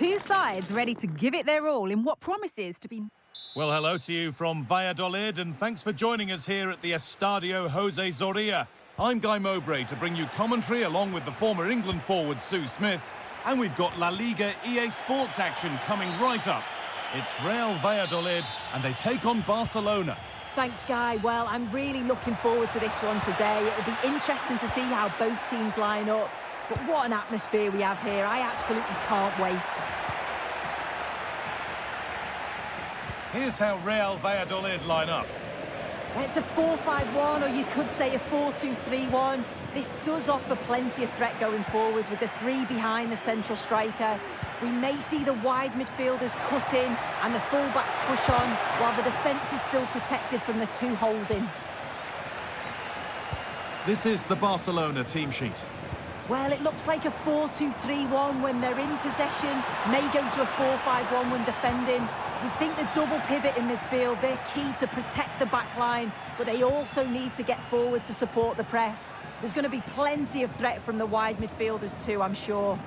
Two sides ready to give it their all in what promises to be... Well, hello to you from Valladolid, and thanks for joining us here at the Estadio Jose Zorrilla. I'm Guy Mowbray to bring you commentary along with the former England forward Sue Smith, and we've got La Liga EA Sports action coming right up. It's Real Valladolid, and they take on Barcelona. Thanks, Guy. Well, I'm really looking forward to this one today. It'll be interesting to see how both teams line up. But what an atmosphere we have here. I absolutely can't wait. Here's how Real Valladolid line up. It's a 4-5-1, or you could say a 4-2-3-1. This does offer plenty of threat going forward with the three behind the central striker. We may see the wide midfielders cut in and the fullbacks push on, while the defence is still protected from the two holding. This is the Barcelona team sheet. Well, it looks like a 4-2-3-1 when they're in possession, may go to a 4-5-1 when defending. You'd think the double pivot in midfield, they're key to protect the back line, but they also need to get forward to support the press. There's going to be plenty of threat from the wide midfielders too, I'm sure.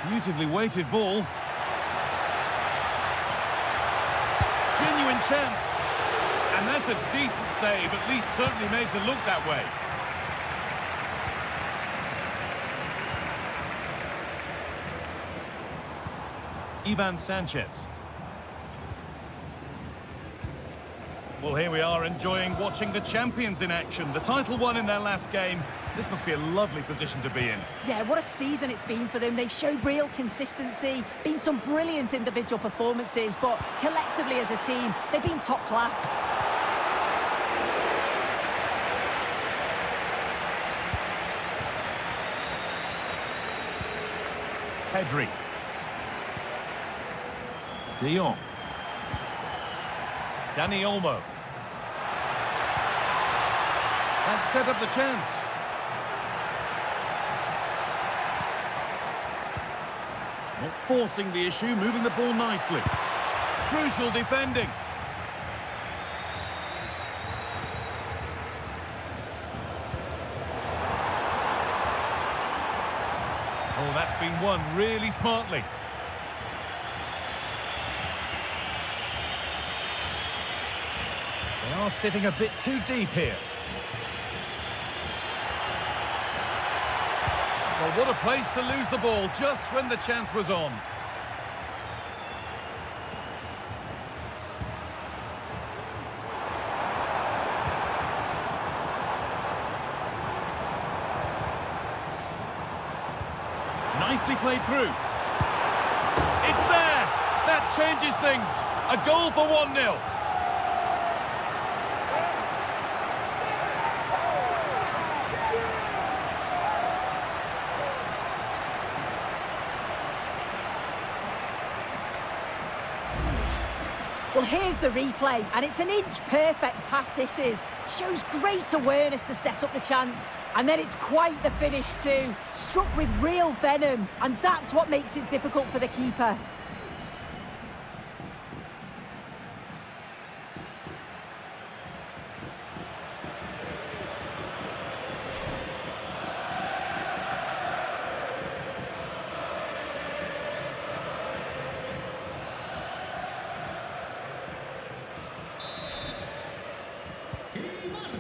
Beautifully weighted ball. Genuine chance. And that's a decent save, at least certainly made to look that way. Ivan Sanchez. Well, here we are enjoying watching the champions in action. The title won in their last game. This must be a lovely position to be in. Yeah, what a season it's been for them. They've showed real consistency, been some brilliant individual performances, but collectively as a team, they've been top class. Pedri. De Jong. Dani Olmo. That set up the chance. Not forcing the issue, moving the ball nicely. Crucial defending. Oh, that's been won really smartly. They are sitting a bit too deep here. Well, what a place to lose the ball just when the chance was on. Nicely played through. It's there! That changes things. A goal for 1-0. Well, here's the replay, and it's an inch-perfect pass this is. Shows great awareness to set up the chance. And then it's quite the finish too. Struck with real venom, and that's what makes it difficult for the keeper.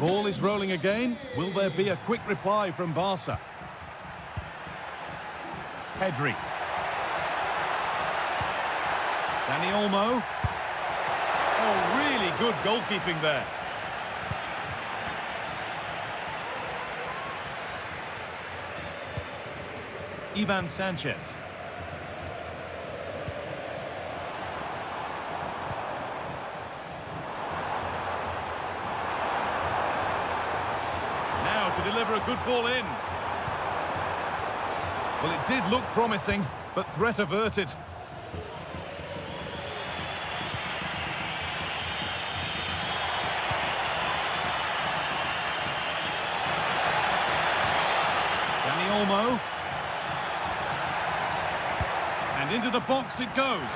Ball is rolling again. Will there be a quick reply from Barca? Pedri. Dani Olmo. Oh, really good goalkeeping there. Ivan Sanchez. To deliver a good ball in. Well, it did look promising, but threat averted. Dani Olmo. And into the box it goes.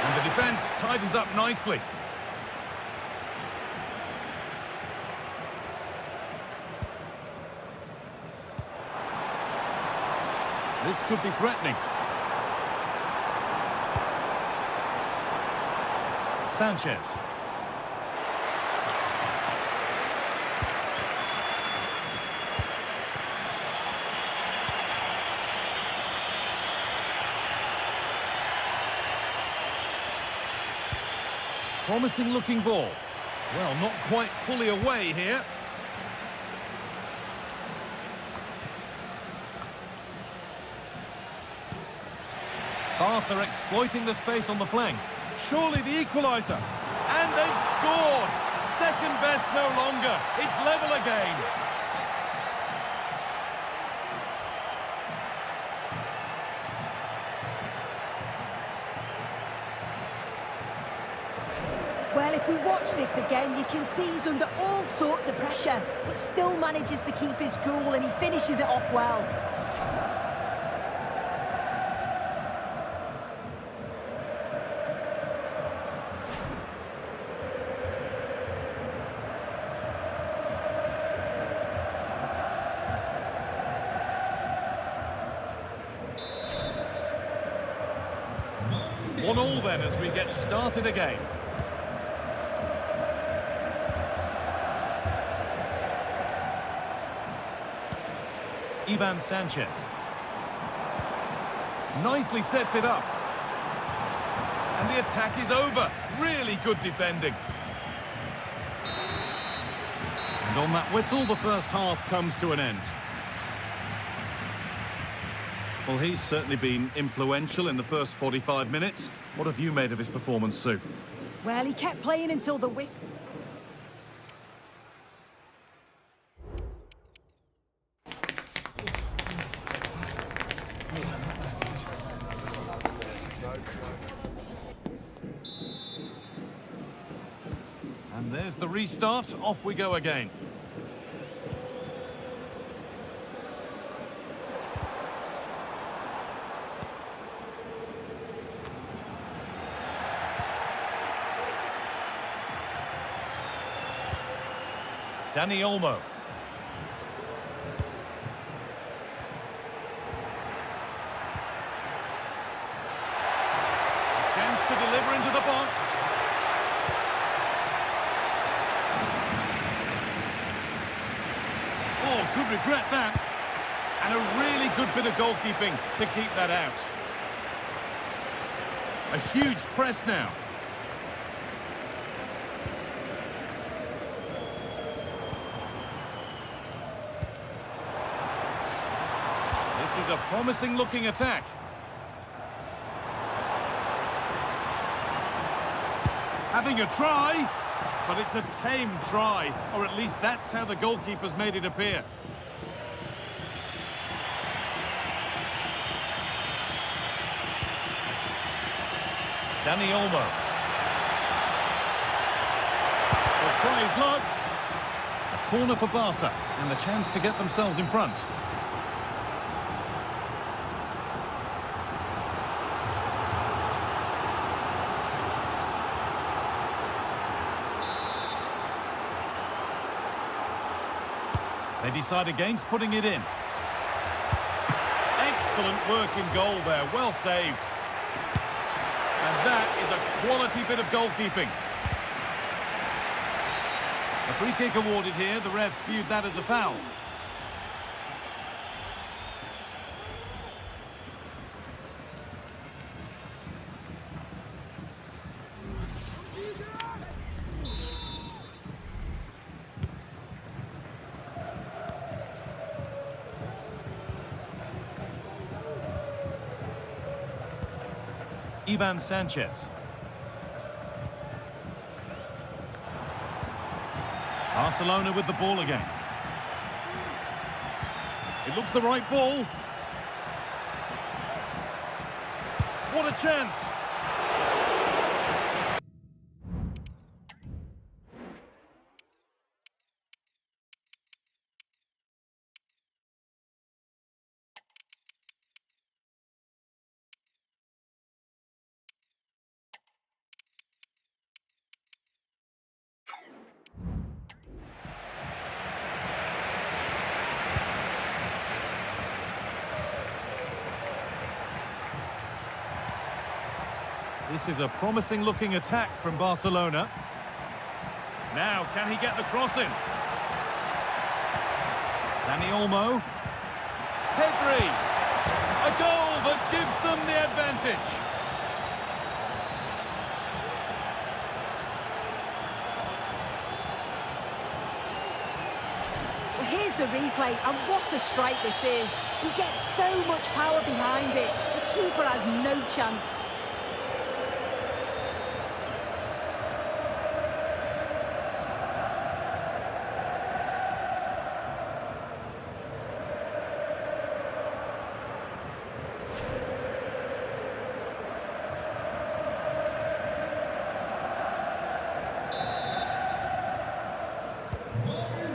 And the defence tidies up nicely. This could be threatening. Sanchez. Promising looking ball. Well, not quite fully away here. Barca exploiting the space on the flank. Surely the equaliser. And they've scored! Second best no longer. It's level again. Well, if we watch this again, you can see he's under all sorts of pressure, but still manages to keep his cool and he finishes it off well. One all then as we get started again. Ivan Sanchez. Nicely sets it up. And the attack is over. Really good defending. And on that whistle, the first half comes to an end. Well, he's certainly been influential in the first 45 minutes. What have you made of his performance, Sue? Well, he kept playing until the whistle. And there's the restart. Off we go again. Dani Olmo. Chance to deliver into the box. Oh, could regret that. And a really good bit of goalkeeping to keep that out. A huge press now. This is a promising looking attack. Having a try, but it's a tame try, or at least that's how the goalkeeper's made it appear. Dani Olmo. Will try his luck. A corner for Barca, and the chance to get themselves in front. They decide against putting it in. Excellent work in goal there, well saved. And that is a quality bit of goalkeeping. A free kick awarded here, the refs viewed that as a foul. Ivan Sanchez. Barcelona with the ball again. It looks the right ball. What a chance! This is a promising-looking attack from Barcelona. Now, can he get the cross in? Dani Olmo. Pedri! A goal that gives them the advantage. Well, here's the replay, and what a strike this is. He gets so much power behind it. The keeper has no chance.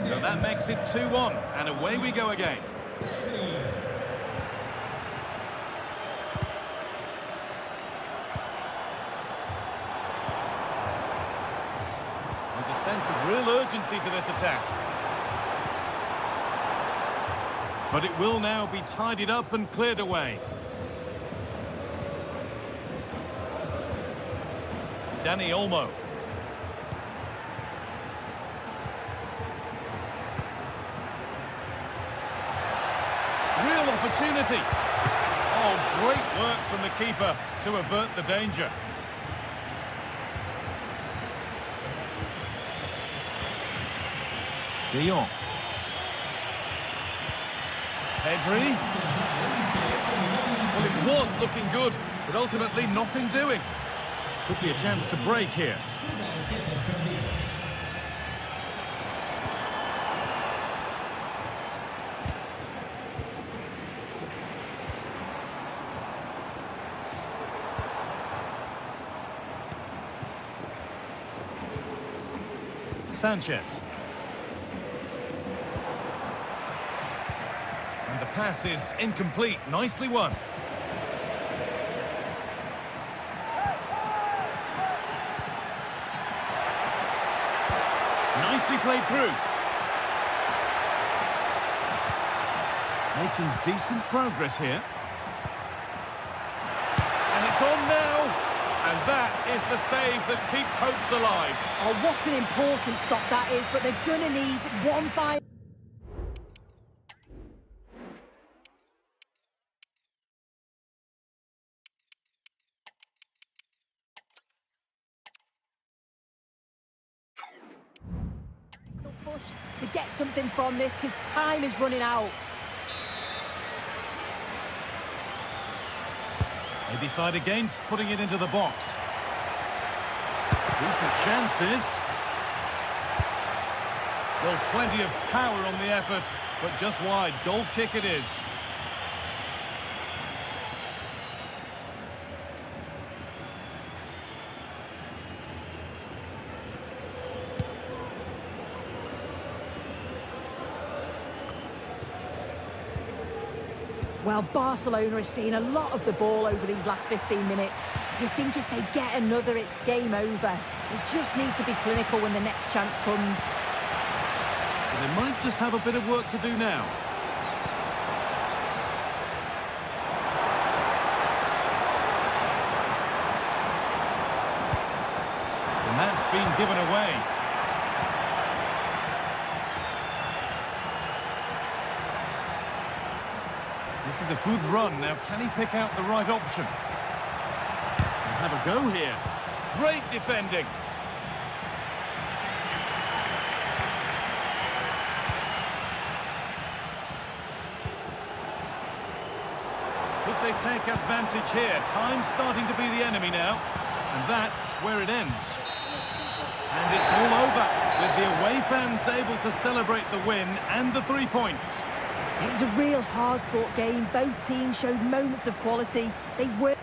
So that makes it 2-1, and away we go again. There's a sense of real urgency to this attack. But it will now be tidied up and cleared away. Dani Olmo. Real opportunity. Oh, great work from the keeper to avert the danger. De Jong. Pedri. Well, it was looking good, but ultimately nothing doing. Could be a chance to break here. Sanchez. And the pass is incomplete. Nicely won. Nicely played through. Making decent progress here. And it's on now. And that is the save that keeps hopes alive. Oh, what an important stop that is, but they're going to need one final. Push to get something from this, because time is running out. They decide against putting it into the box. Decent chance this. Well, plenty of power on the effort, but just wide. Goal kick it is. Well, Barcelona is seeing a lot of the ball over these last 15 minutes. You think if they get another, it's game over. They just need to be clinical when the next chance comes. But they might just have a bit of work to do now. And that's been given away. This is a good run. Now, can he pick out the right option? He'll have a go here. Great defending. Could they take advantage here? Time's starting to be the enemy now. And that's where it ends. And it's all over, with the away fans able to celebrate the win and the 3 points. It was a real hard-fought game. Both teams showed moments of quality. They were...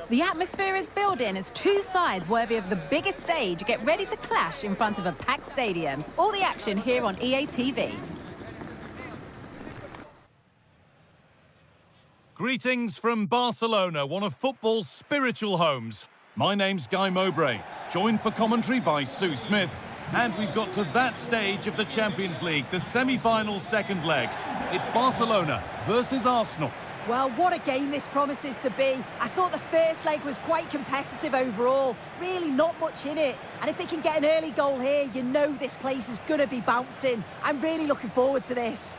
The atmosphere is building as two sides worthy of the biggest stage get ready to clash in front of a packed stadium. All the action here on EA TV. Greetings from Barcelona, one of football's spiritual homes. My name's Guy Mowbray, joined for commentary by Sue Smith. And we've got to that stage of the Champions League, the semi-final second leg. It's Barcelona versus Arsenal. Well, what a game this promises to be. I thought the first leg was quite competitive overall. Really not much in it. And if they can get an early goal here, you know this place is going to be bouncing. I'm really looking forward to this.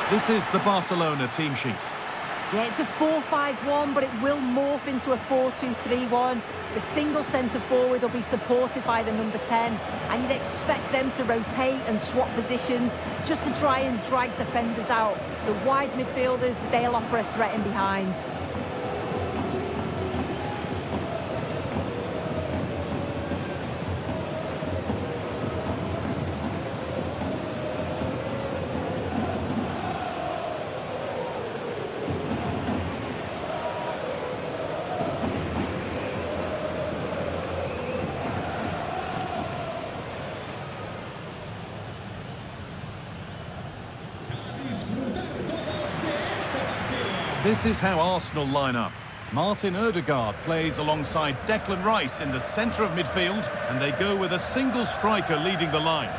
This is the Barcelona team sheet. Yeah, it's a 4-5-1, but it will morph into a 4-2-3-1. The single centre forward will be supported by the number 10, and you'd expect them to rotate and swap positions just to try and drag defenders out. The wide midfielders, they'll offer a threat in behind. This is how Arsenal line up. Martin Ødegaard plays alongside Declan Rice in the centre of midfield, and they go with a single striker leading the line.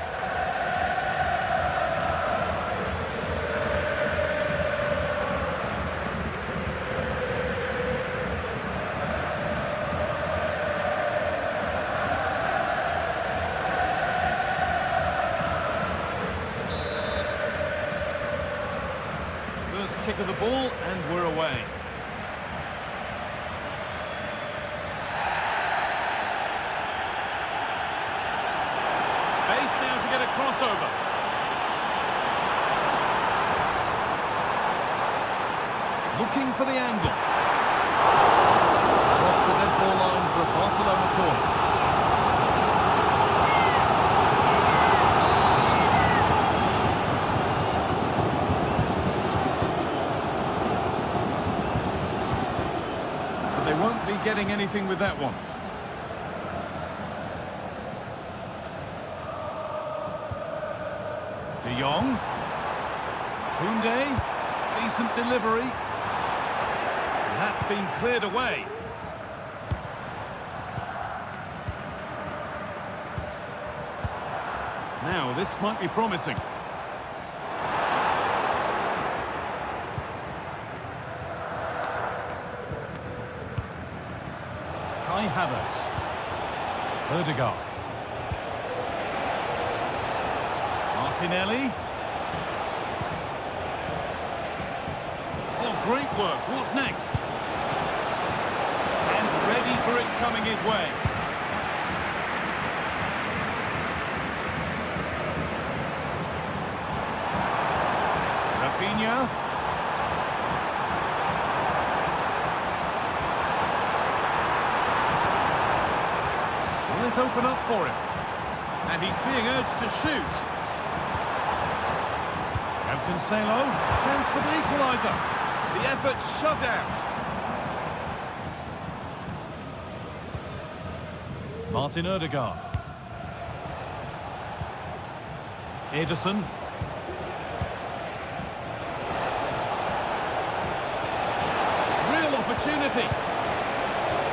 Kick of the ball, and we're away. Space now to get a crossover. Looking for the angle. Across the dead ball line for a Barcelona corner. They won't be getting anything with that one. De Jong. Koundé. Decent delivery. And that's been cleared away. Now, this might be promising. Kai Havertz. Ødegaard. Martinelli. Oh, great work. What's next? And ready for it coming his way. Rafinha. Will it open up for him? And he's being urged to shoot. Now Cancelo, chance for the equaliser. The effort shut out. Martin Ødegaard. Ederson. Real opportunity.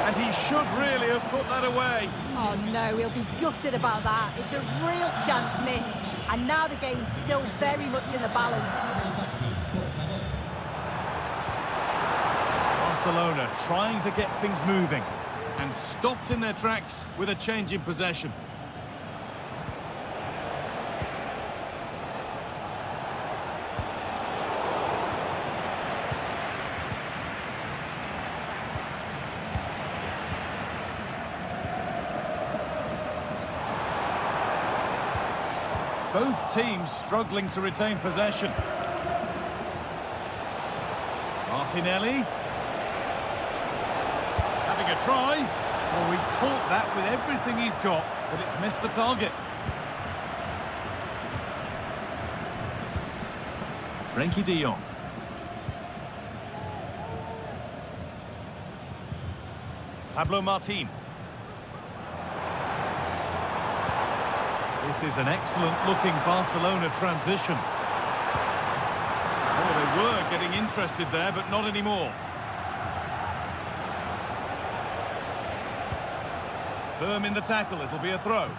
And he should really have put that away. Oh no, he'll be gutted about that. It's a real chance missed. And now the game's still very much in the balance. Barcelona trying to get things moving and stopped in their tracks with a change in possession. Both teams struggling to retain possession. Martinelli. Having a try. Oh, he caught that with everything he's got, but it's missed the target. Frenkie de Jong. Pablo Martin. This is an excellent-looking Barcelona transition. Oh, they were getting interested there, but not anymore. Firm in the tackle, it'll be a throw.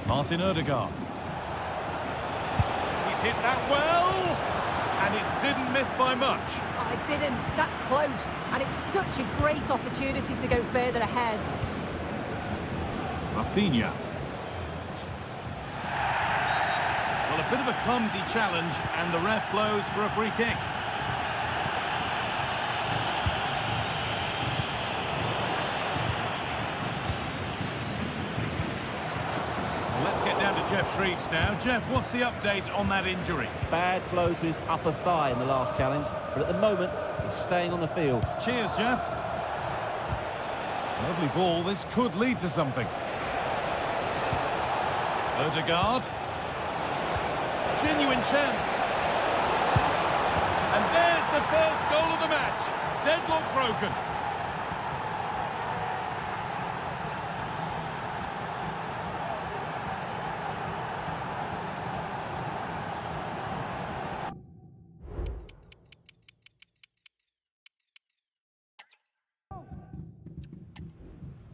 Martin Odegaard. He's hit that well, and it didn't miss by much. Oh, it didn't. That's close. And it's such a great opportunity to go further ahead. Rafinha. Well, a bit of a clumsy challenge, and the ref blows for a free kick. Well, let's get down to Jeff Shreves now. Jeff, what's the update on that injury? Bad blow to his upper thigh in the last challenge, but at the moment, he's staying on the field. Cheers, Jeff. Lovely ball. This could lead to something. Odegaard. Genuine chance. And there's the first goal of the match. Deadlock broken.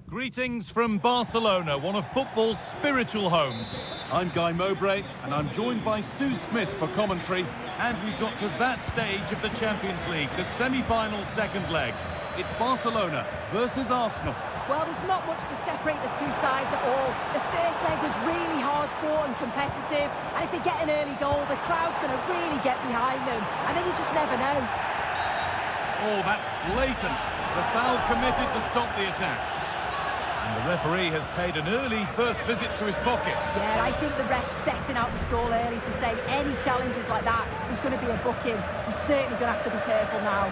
Greetings from Barcelona, one of football's spiritual homes. I'm Guy Mowbray, and I'm joined by Sue Smith for commentary. And we've got to that stage of the Champions League, the semi-final second leg. It's Barcelona versus Arsenal. Well, there's not much to separate the two sides at all. The first leg was really hard fought and competitive, and if they get an early goal, the crowd's going to really get behind them, and then you just never know. Oh, that's blatant. The foul committed to stop the attack. And the referee has paid an early first visit to his pocket. Yeah, I think the ref's setting out the stall early to say any challenges like that, there's going to be a booking. He's certainly going to have to be careful now.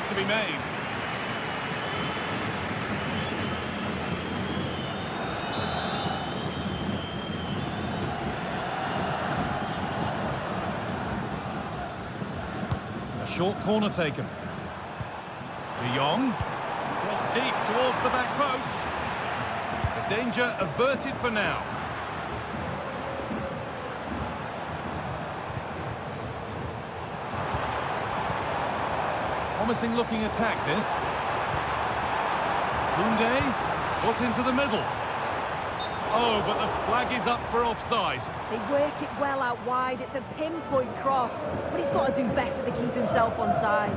To be made. A short corner taken. De Jong. Cross deep towards the back post. The danger averted for now. Promising looking attack, this. Koundé, put into the middle. Oh, but the flag is up for offside. They work it well out wide. It's a pinpoint cross, but he's got to do better to keep himself onside.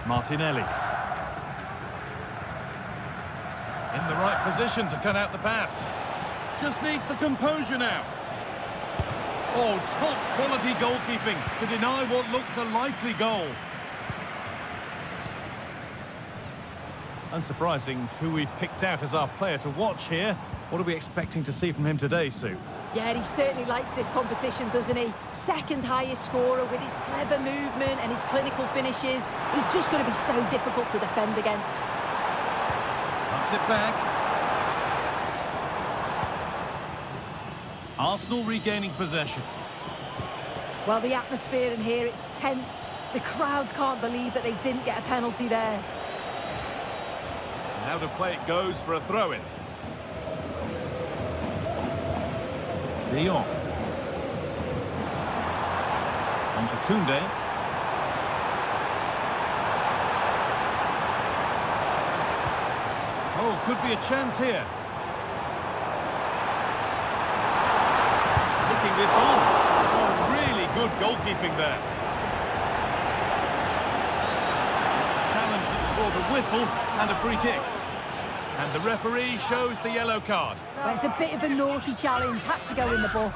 Martinelli. In the right position to cut out the pass. Just needs the composure now. Oh, top quality goalkeeping to deny what looked a likely goal. Unsurprising who we've picked out as our player to watch here. What are we expecting to see from him today, Sue? Yeah, he certainly likes this competition, doesn't he? Second highest scorer with his clever movement and his clinical finishes. He's just going to be so difficult to defend against. Cuts it back. Arsenal regaining possession. Well, the atmosphere in here, it's tense. The crowd can't believe that they didn't get a penalty there. Now to play it goes for a throw-in. De Jong. On to Koundé. Oh, could be a chance here. Looking this on. Oh, really good goalkeeping there. It's a challenge that's brought a whistle and a free kick. And the referee shows the yellow card. Well, it's a bit of a naughty challenge, had to go in the book.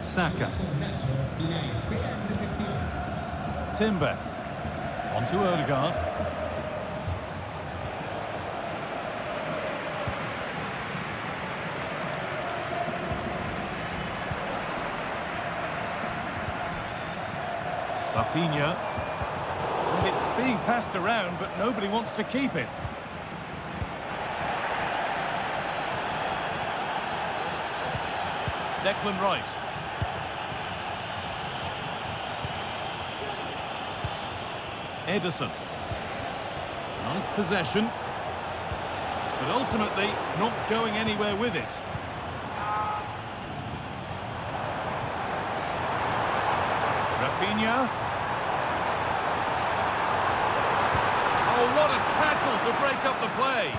Saka. Timber. On to Odegaard. Rafinha. And it's being passed around, but nobody wants to keep it. Declan Rice. Ederson. Nice possession. But ultimately, not going anywhere with it. Rafinha. Oh, what a tackle to break up the play.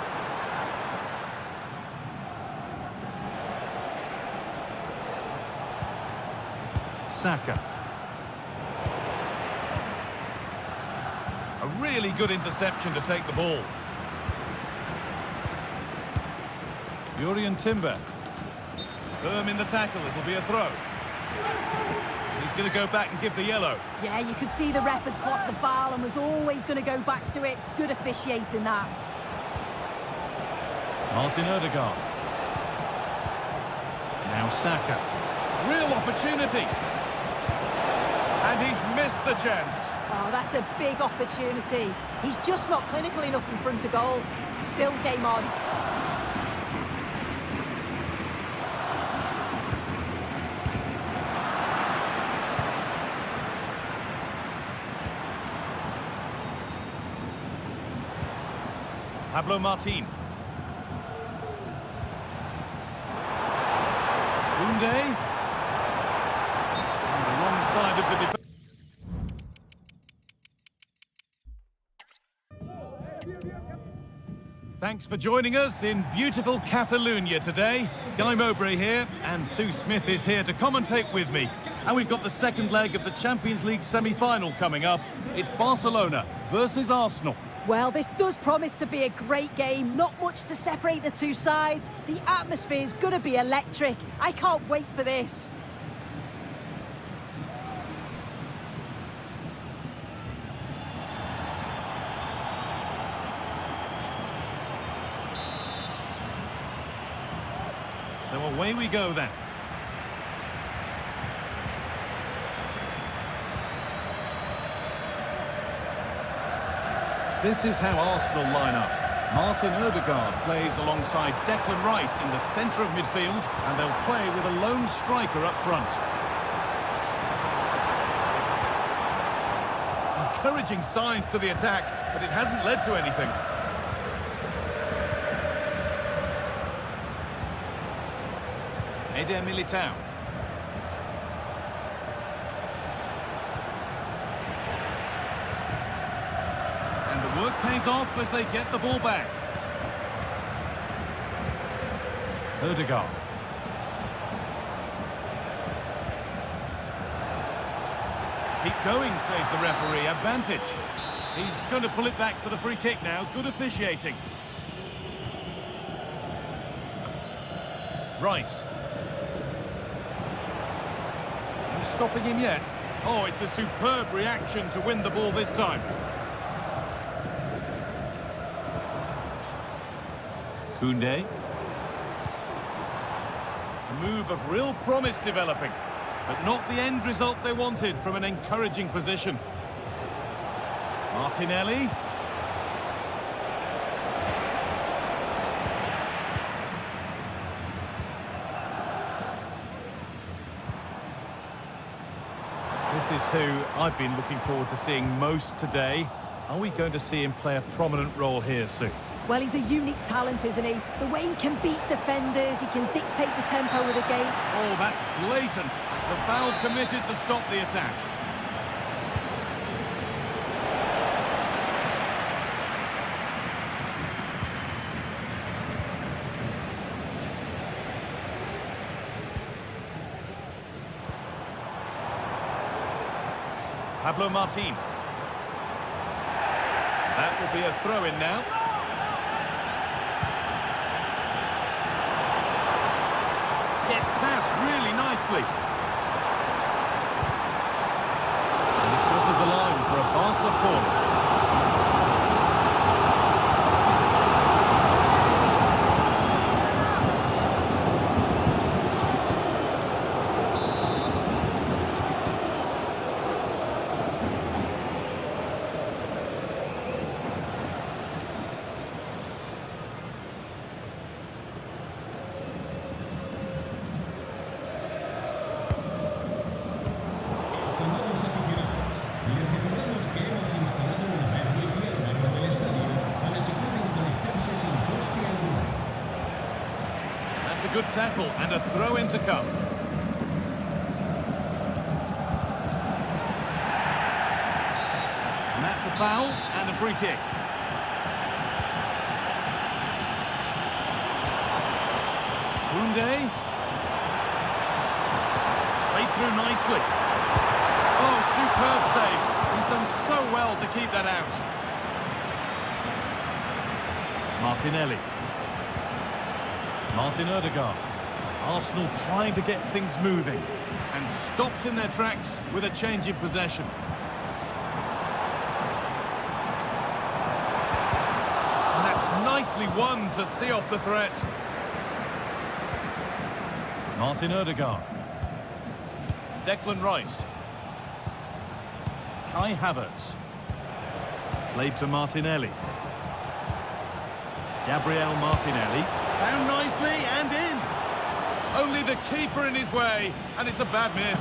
Saka. A really good interception to take the ball. Jurrien Timber. Firm in the tackle, it'll be a throw. He's going to go back and give the yellow. Yeah, you could see the ref had clocked the foul and was always going to go back to it. Good officiating that. Martin Odegaard. Now Saka. Real opportunity. And he's missed the chance. Oh, that's a big opportunity. He's just not clinical enough in front of goal. Still game on. Pablo Martin. Koundé. On the wrong side of the defence. Thanks for joining us in beautiful Catalonia today. Guy Mowbray here, and Sue Smith is here to commentate with me. And we've got the second leg of the Champions League semi-final coming up. It's Barcelona versus Arsenal. Well, this does promise to be a great game. Not much to separate the two sides. The atmosphere is going to be electric. I can't wait for this. So away we go then. This is how Arsenal line up. Martin Odegaard plays alongside Declan Rice in the centre of midfield, and they'll play with a lone striker up front. Encouraging signs to the attack, but it hasn't led to anything. Eder Militao. And the work pays off as they get the ball back. Odegaard. Keep going, says the referee. Advantage. He's going to pull it back for the free kick now. Good officiating. Rice. No stopping him yet. Oh, it's a superb reaction to win the ball this time. Koundé. A move of real promise developing, but not the end result they wanted from an encouraging position. Martinelli. This is who I've been looking forward to seeing most today. Are we going to see him play a prominent role here soon? Well, he's a unique talent, isn't he? The way he can beat defenders, he can dictate the tempo of the game. Oh, that's blatant. The foul committed to stop the attack. Pablo Martin. That will be a throw-in now. Gets past really nicely. And it crosses the line for a Barca corner. Good tackle and a throw-in to come. And that's a foul and a free kick. Koundé. Played through nicely. Oh, superb save. He's done so well to keep that out. Martinelli. Martin Odegaard. Arsenal trying to get things moving and stopped in their tracks with a change in possession. And that's nicely won to see off the threat. Martin Odegaard. Declan Rice. Kai Havertz. Played to Martinelli. Gabriel Martinelli. Found nicely and in. Only the keeper in his way, and it's a bad miss.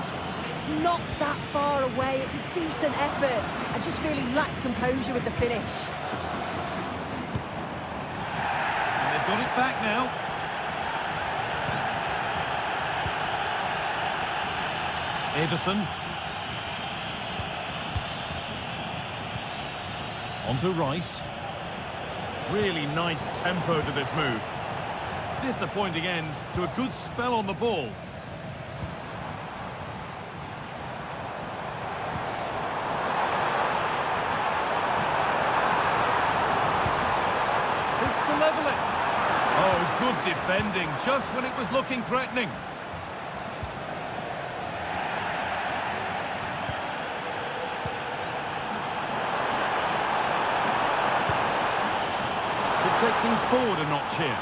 It's not that far away. It's a decent effort. I just really lacked composure with the finish. And they've got it back now. Ederson. On to Rice. Really nice tempo to this move. Disappointing end to a good spell on the ball. This to level it. Oh, good defending, just when it was looking threatening. Could take things forward a notch here.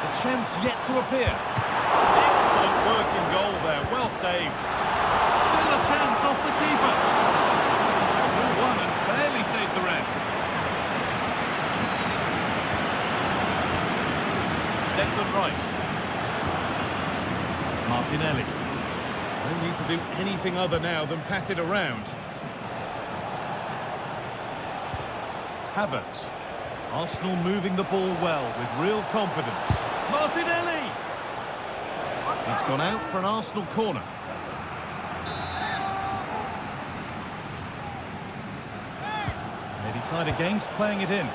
A chance yet to appear. Excellent work in goal there, well saved. Still a chance off the keeper. 0-1 and fairly, says the ref. Declan Rice. Martinelli. Don't need to do anything other now than pass it around. Havertz. Arsenal moving the ball well with real confidence. Martinelli! It's gone out for an Arsenal corner. They decide against playing it in.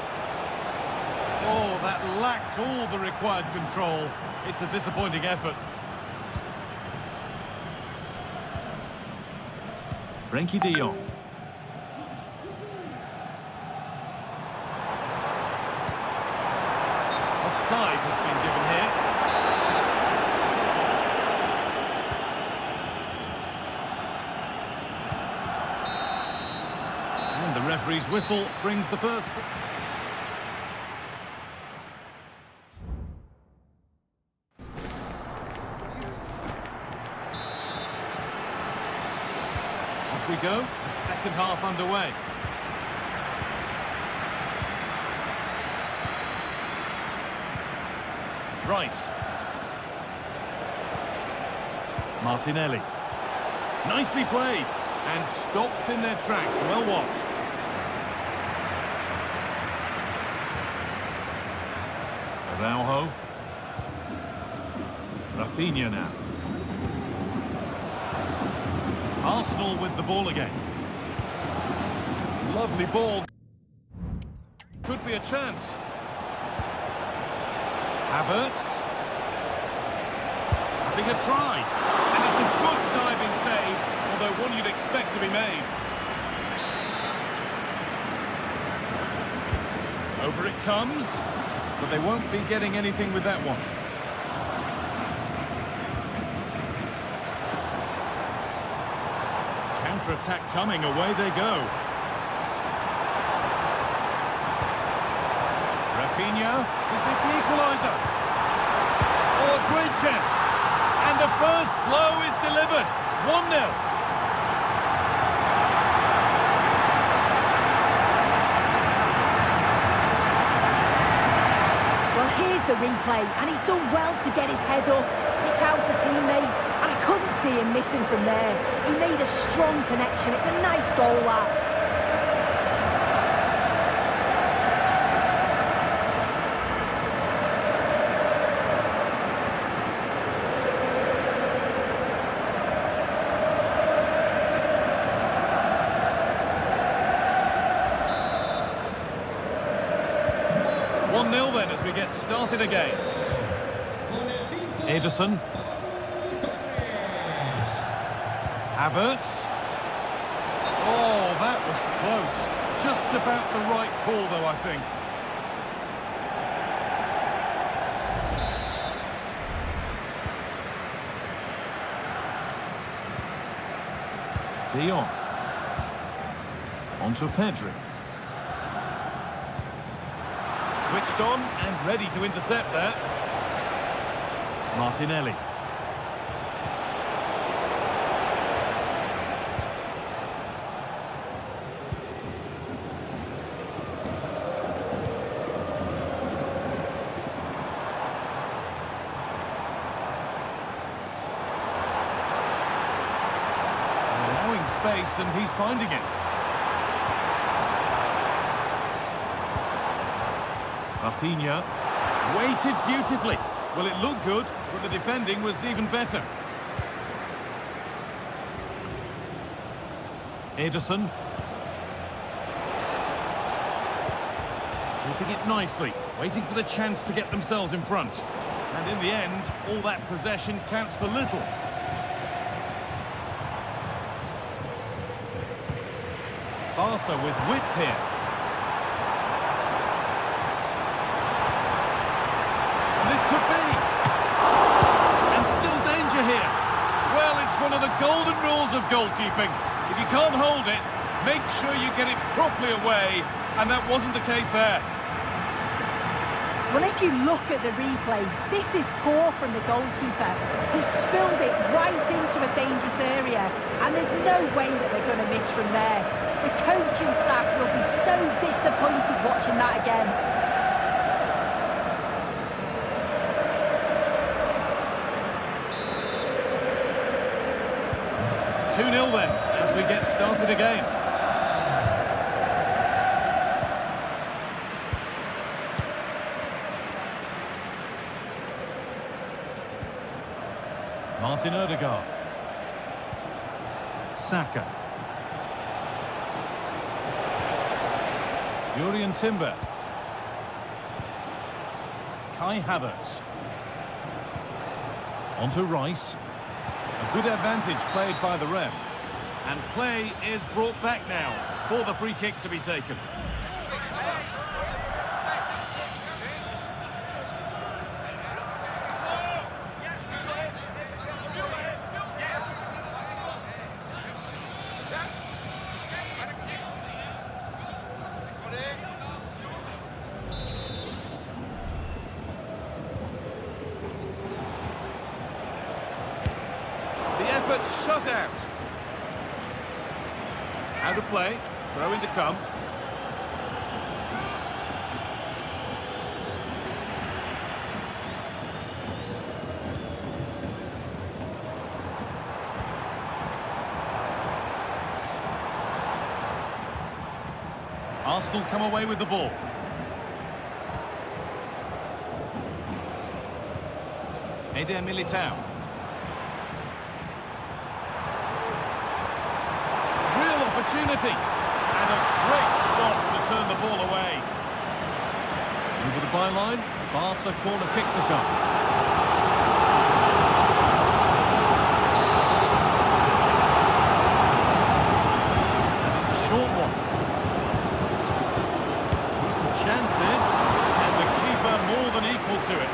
Oh, that lacked all the required control. It's a disappointing effort. Frankie de Jong. Referee's whistle brings the first... Off we go, the second half underway. Rice. Martinelli. Nicely played and stopped in their tracks. Well watched. Araujo. Rafinha now. Arsenal with the ball again. Lovely ball. Could be a chance. Havertz. Having a try. And it's a good diving save, although one you'd expect to be made. Over it comes, but they won't be getting anything with that one. Counter-attack coming, away they go. Rafinha, is this the equaliser? Oh, a great chance. And the first blow is delivered. 1-0. Well, here's the replay, and he's done well to get his head up, pick out a teammate, and I couldn't see him missing from there. He made a strong connection. It's a nice goal, that. Then as we get started again. Ederson. Havertz. Oh, that was close. Just about the right call, though, I think. De Jong. Onto Pedri. Switched on and ready to intercept that. Martinelli. Allowing space and he's finding it. Rafinha waited beautifully. Well, it looked good, but the defending was even better. Ederson. Keeping it nicely, waiting for the chance to get themselves in front. And in the end, all that possession counts for little. Barca with width here. Could be. And still danger here. Well, it's one of the golden rules of goalkeeping. If you can't hold it, make sure you get it properly away, and that wasn't the case there. Well, if you look at the replay, this is poor from the goalkeeper. He spilled it right into a dangerous area, and there's no way that they're going to miss from there. The coaching staff will be so disappointed watching that again. 2-0 then, as we get started again. Martin Odegaard. Saka. Jurriën Timber. Kai Havertz. Onto Rice. A good advantage played by the ref. And play is brought back now for the free kick to be taken. shut out. Out of play. Throw in to come. Arsenal come away with the ball. Eder Militao. Real opportunity. And a great stop to turn the ball away. Over the byline, Barca corner kick to come. And it's a short one. Decent chance this, and the keeper more than equal to it.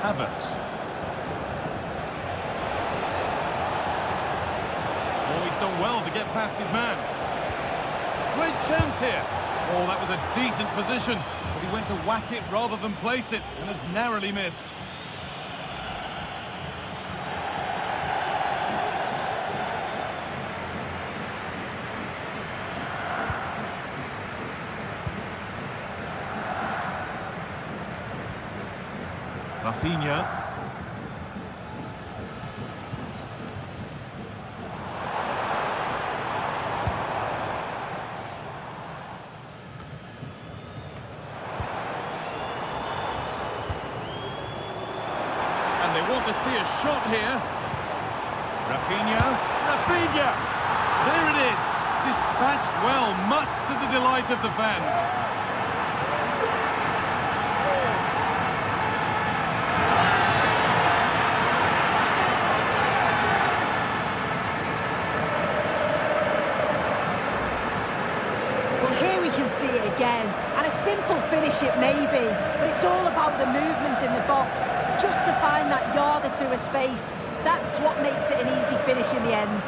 Havertz. Oh, he's done well to get past his man. Great chance here. Oh, that was a decent position, but he went to whack it rather than place it, and has narrowly missed. Rafinha. And they want to see a shot here. Rafinha. Rafinha! There it is. Dispatched well, much to the delight of the fans. See it again, and a simple finish it may be, but it's all about the movement in the box, just to find that yard or two of space. That's what makes it an easy finish in the end.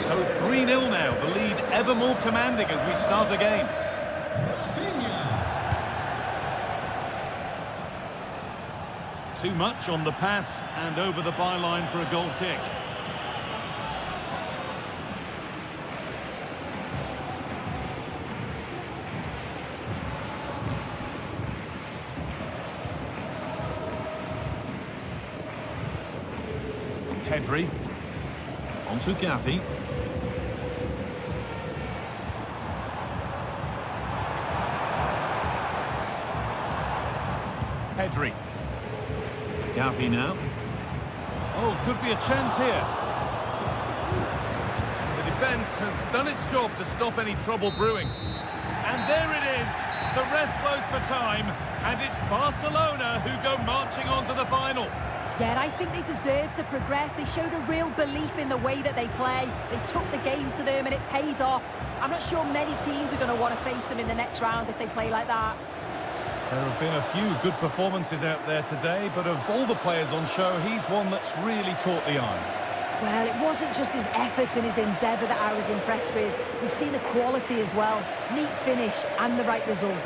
So 3-0 now, the lead ever more commanding as we start again. Too much on the pass and over the byline for a goal kick. Pedri. On to Gavi. Pedri. Gavi now. Oh, could be a chance here. The defence has done its job to stop any trouble brewing. And there it is. The ref blows for time, and it's Barcelona who go marching on to the final. Yeah, and I think they deserve to progress. They showed a real belief in the way that they play. They took the game to them, and it paid off. I'm not sure many teams are going to want to face them in the next round if they play like that. There have been a few good performances out there today, but of all the players on show, he's one that's really caught the eye. Well, it wasn't just his effort and his endeavour that I was impressed with. We've seen the quality as well. Neat finish and the right result.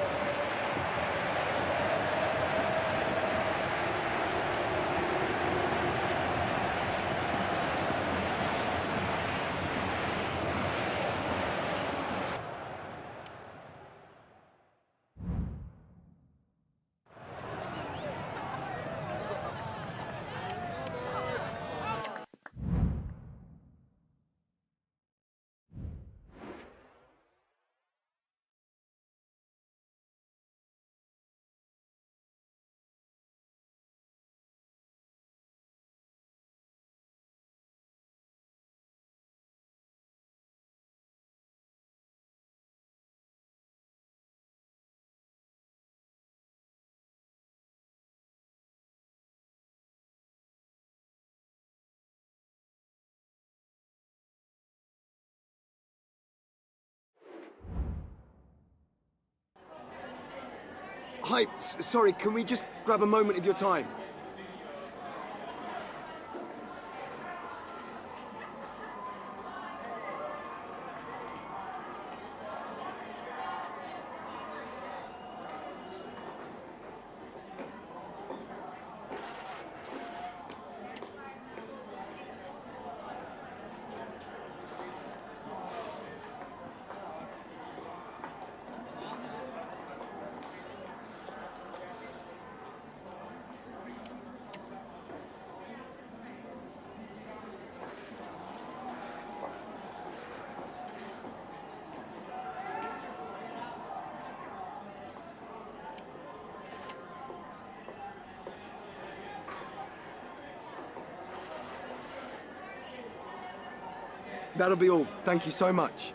Hi, sorry, can we just grab a moment of your time? That'll be all. Thank you so much.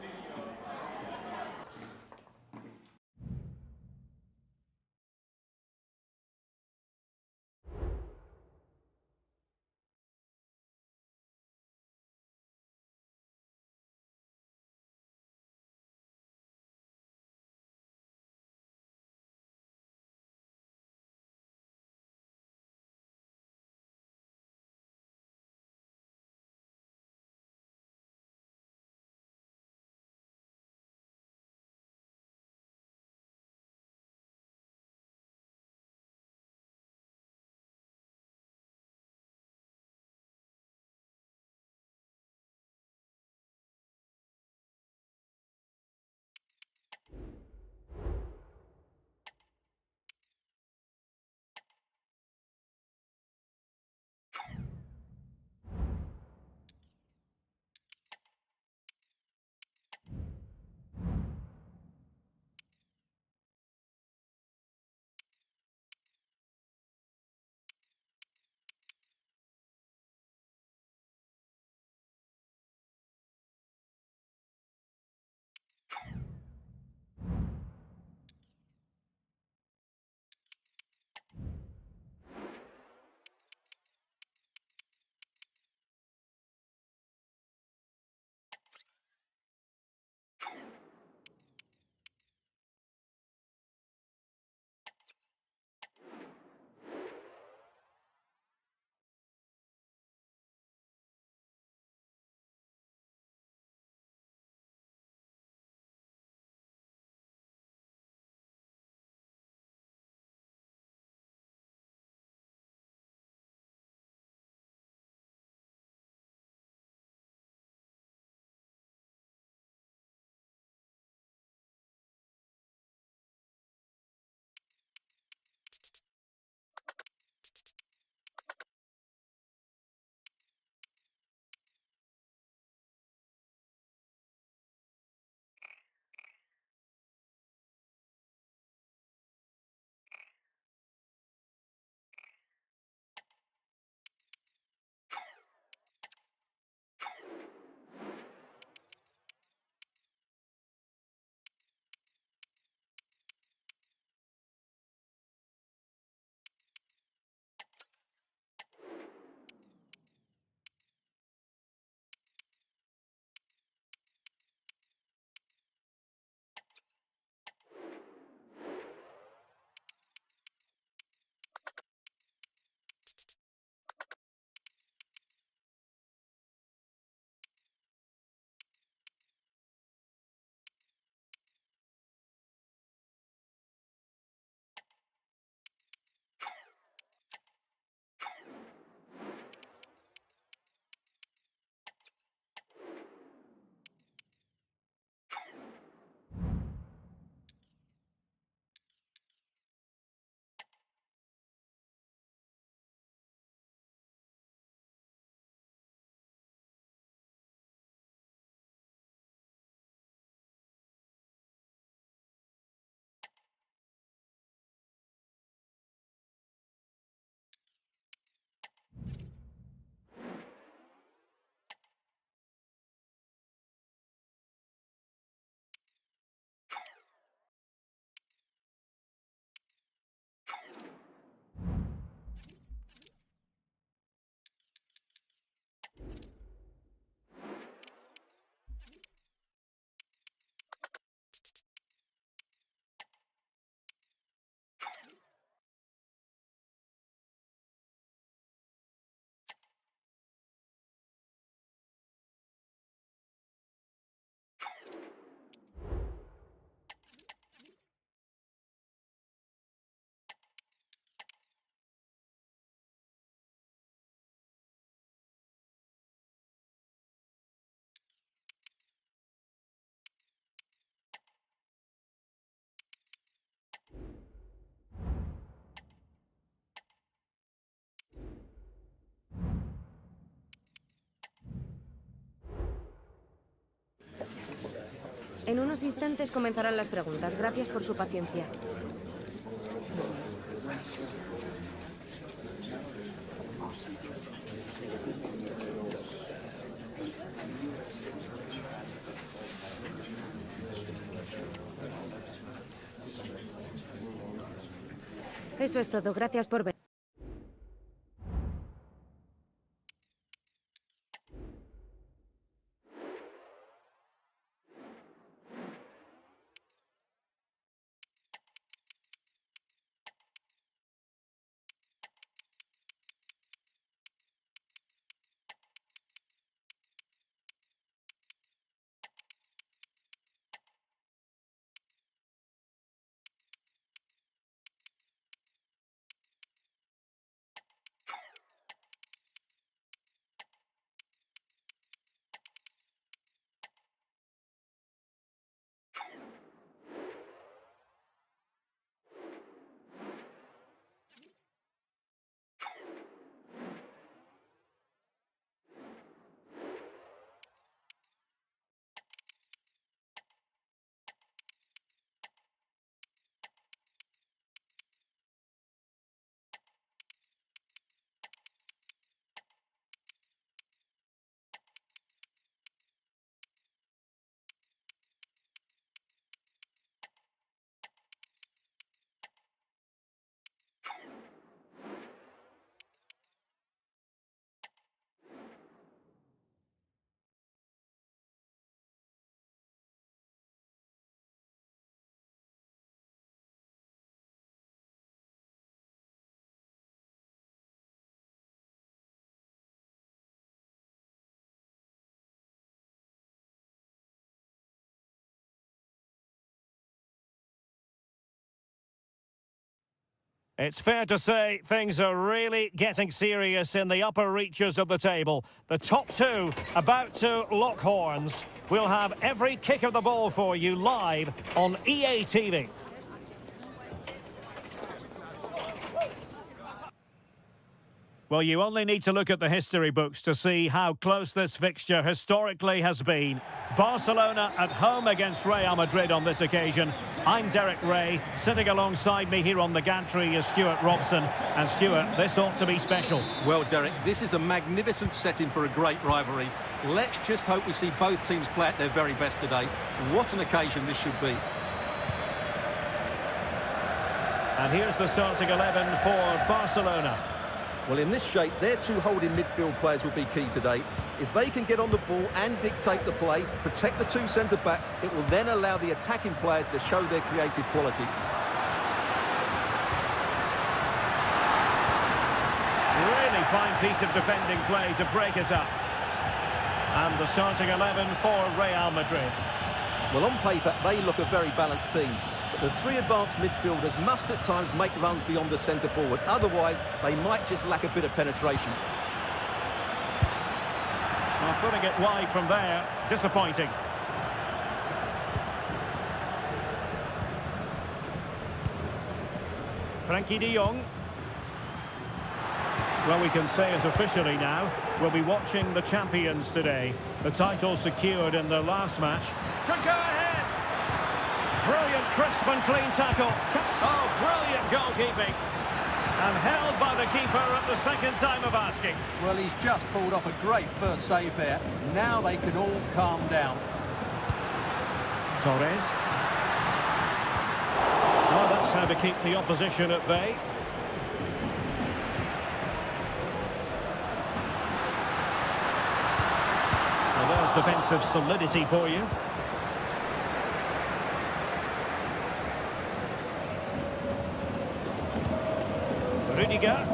En unos instantes comenzarán las preguntas. Gracias por su paciencia. Eso es todo. Gracias por ver. It's fair to say things are really getting serious in the upper reaches of the table. The top two about to lock horns. We'll have every kick of the ball for you live on EA TV. Well, you only need to look at the history books to see how close this fixture historically has been. Barcelona at home against Real Madrid on this occasion. I'm Derek Ray. Sitting alongside me here on the gantry is Stuart Robson. And Stuart, this ought to be special. Well, Derek, this is a magnificent setting for a great rivalry. Let's just hope we see both teams play at their very best today. What an occasion this should be. And here's the starting 11 for Barcelona. Well, in this shape, their two holding midfield players will be key today. If they can get on the ball and dictate the play, protect the two centre-backs, it will then allow the attacking players to show their creative quality. Really fine piece of defending play to break it up. And the starting 11 for Real Madrid. Well, on paper, they look a very balanced team. The three advanced midfielders must at times make runs beyond the centre forward. Otherwise, they might just lack a bit of penetration. Well, putting it wide from there, disappointing. Frankie de Jong. Well, we can say it officially now. We'll be watching the champions today. The title secured in their last match. Could go ahead. Brilliant, crisp and clean tackle. Oh, brilliant goalkeeping. And held by the keeper at the second time of asking. Well, he's just pulled off a great first save there. Now they can all calm down. Torres. Well, that's how to keep the opposition at bay. Well, there's defensive solidity for you. Rudiger.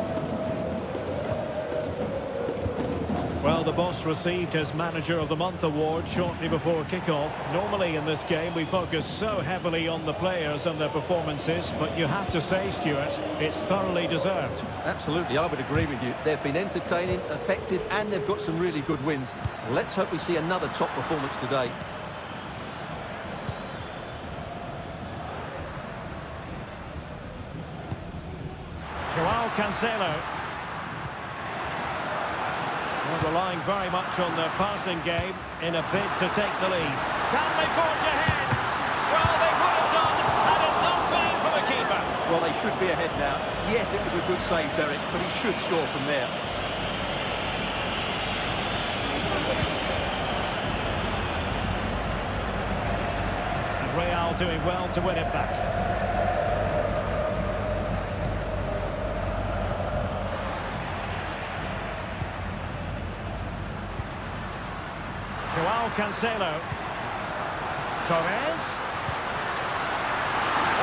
Well, the boss received his Manager of the Month award shortly before kick-off. Normally in this game we focus so heavily on the players and their performances, but you have to say, Stuart, it's thoroughly deserved. Absolutely, I would agree with you. They've been entertaining, effective, and they've got some really good wins. Let's hope we see another top performance today. Joao Cancelo. Well, relying very much on their passing game in a bid to take the lead. Can they forge ahead? Well, they would have done had it not been for the keeper. Well, they should be ahead now. Yes, it was a good save, Derek, but he should score from there. And Real doing well to win it back. Joao Cancelo. Torres.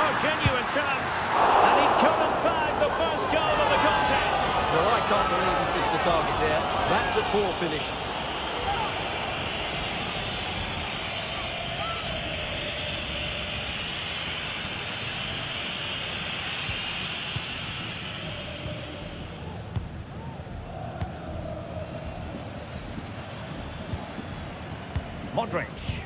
Oh, genuine chance. And he couldn't bag the first goal of the contest. Well, I can't believe he's missed the target there. That's a poor finish. Modric.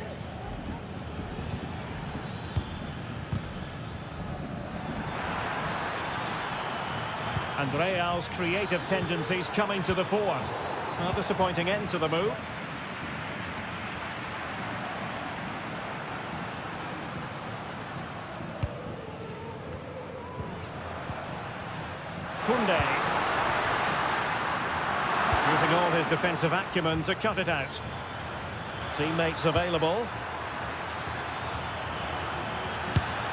And Real's creative tendencies coming to the fore. A disappointing end to the move. Koundé. Using all his defensive acumen to cut it out. Teammates available.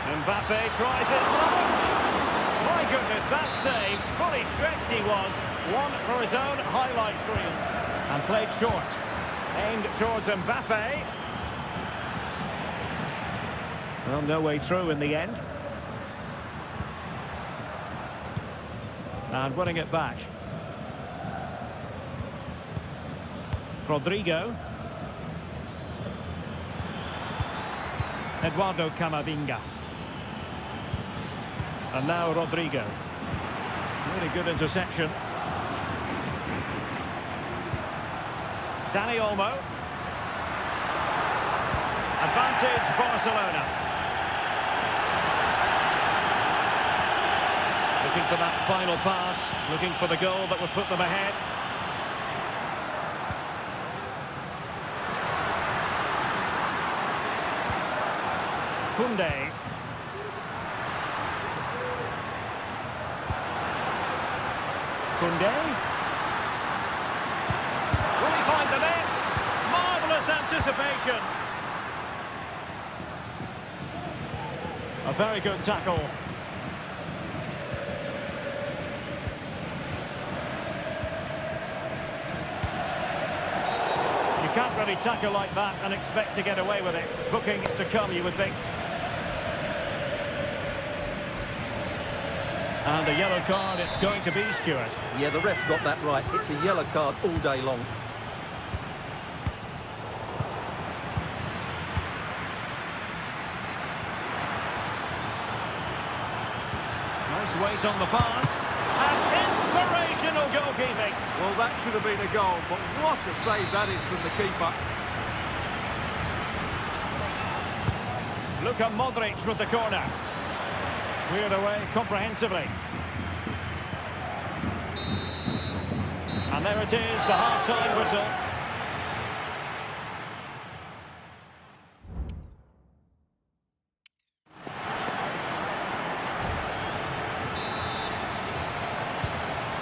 Mbappe tries his luck. My goodness, that save. Fully stretched he was. One for his own highlights reel. And played short. Aimed towards Mbappe. Well, no way through in the end. And winning it back. Rodrigo. Eduardo Camavinga. And now Rodrigo. Really good interception. Dani Olmo. Advantage Barcelona. Looking for that final pass. Looking for the goal that would put them ahead. Koundé. Koundé. Will he find the net? Marvellous anticipation. A very good tackle. You can't really tackle like that and expect to get away with it. Booking to come, you would think. And a yellow card it's going to be, Stuart. Yeah, the ref's got that right. It's a yellow card all day long. Nice weight on the pass. And inspirational goalkeeping. Well, that should have been a goal, but what a save that is from the keeper. Luka Modric with the corner. Cleared away comprehensively. And there it is, the half-time whistle.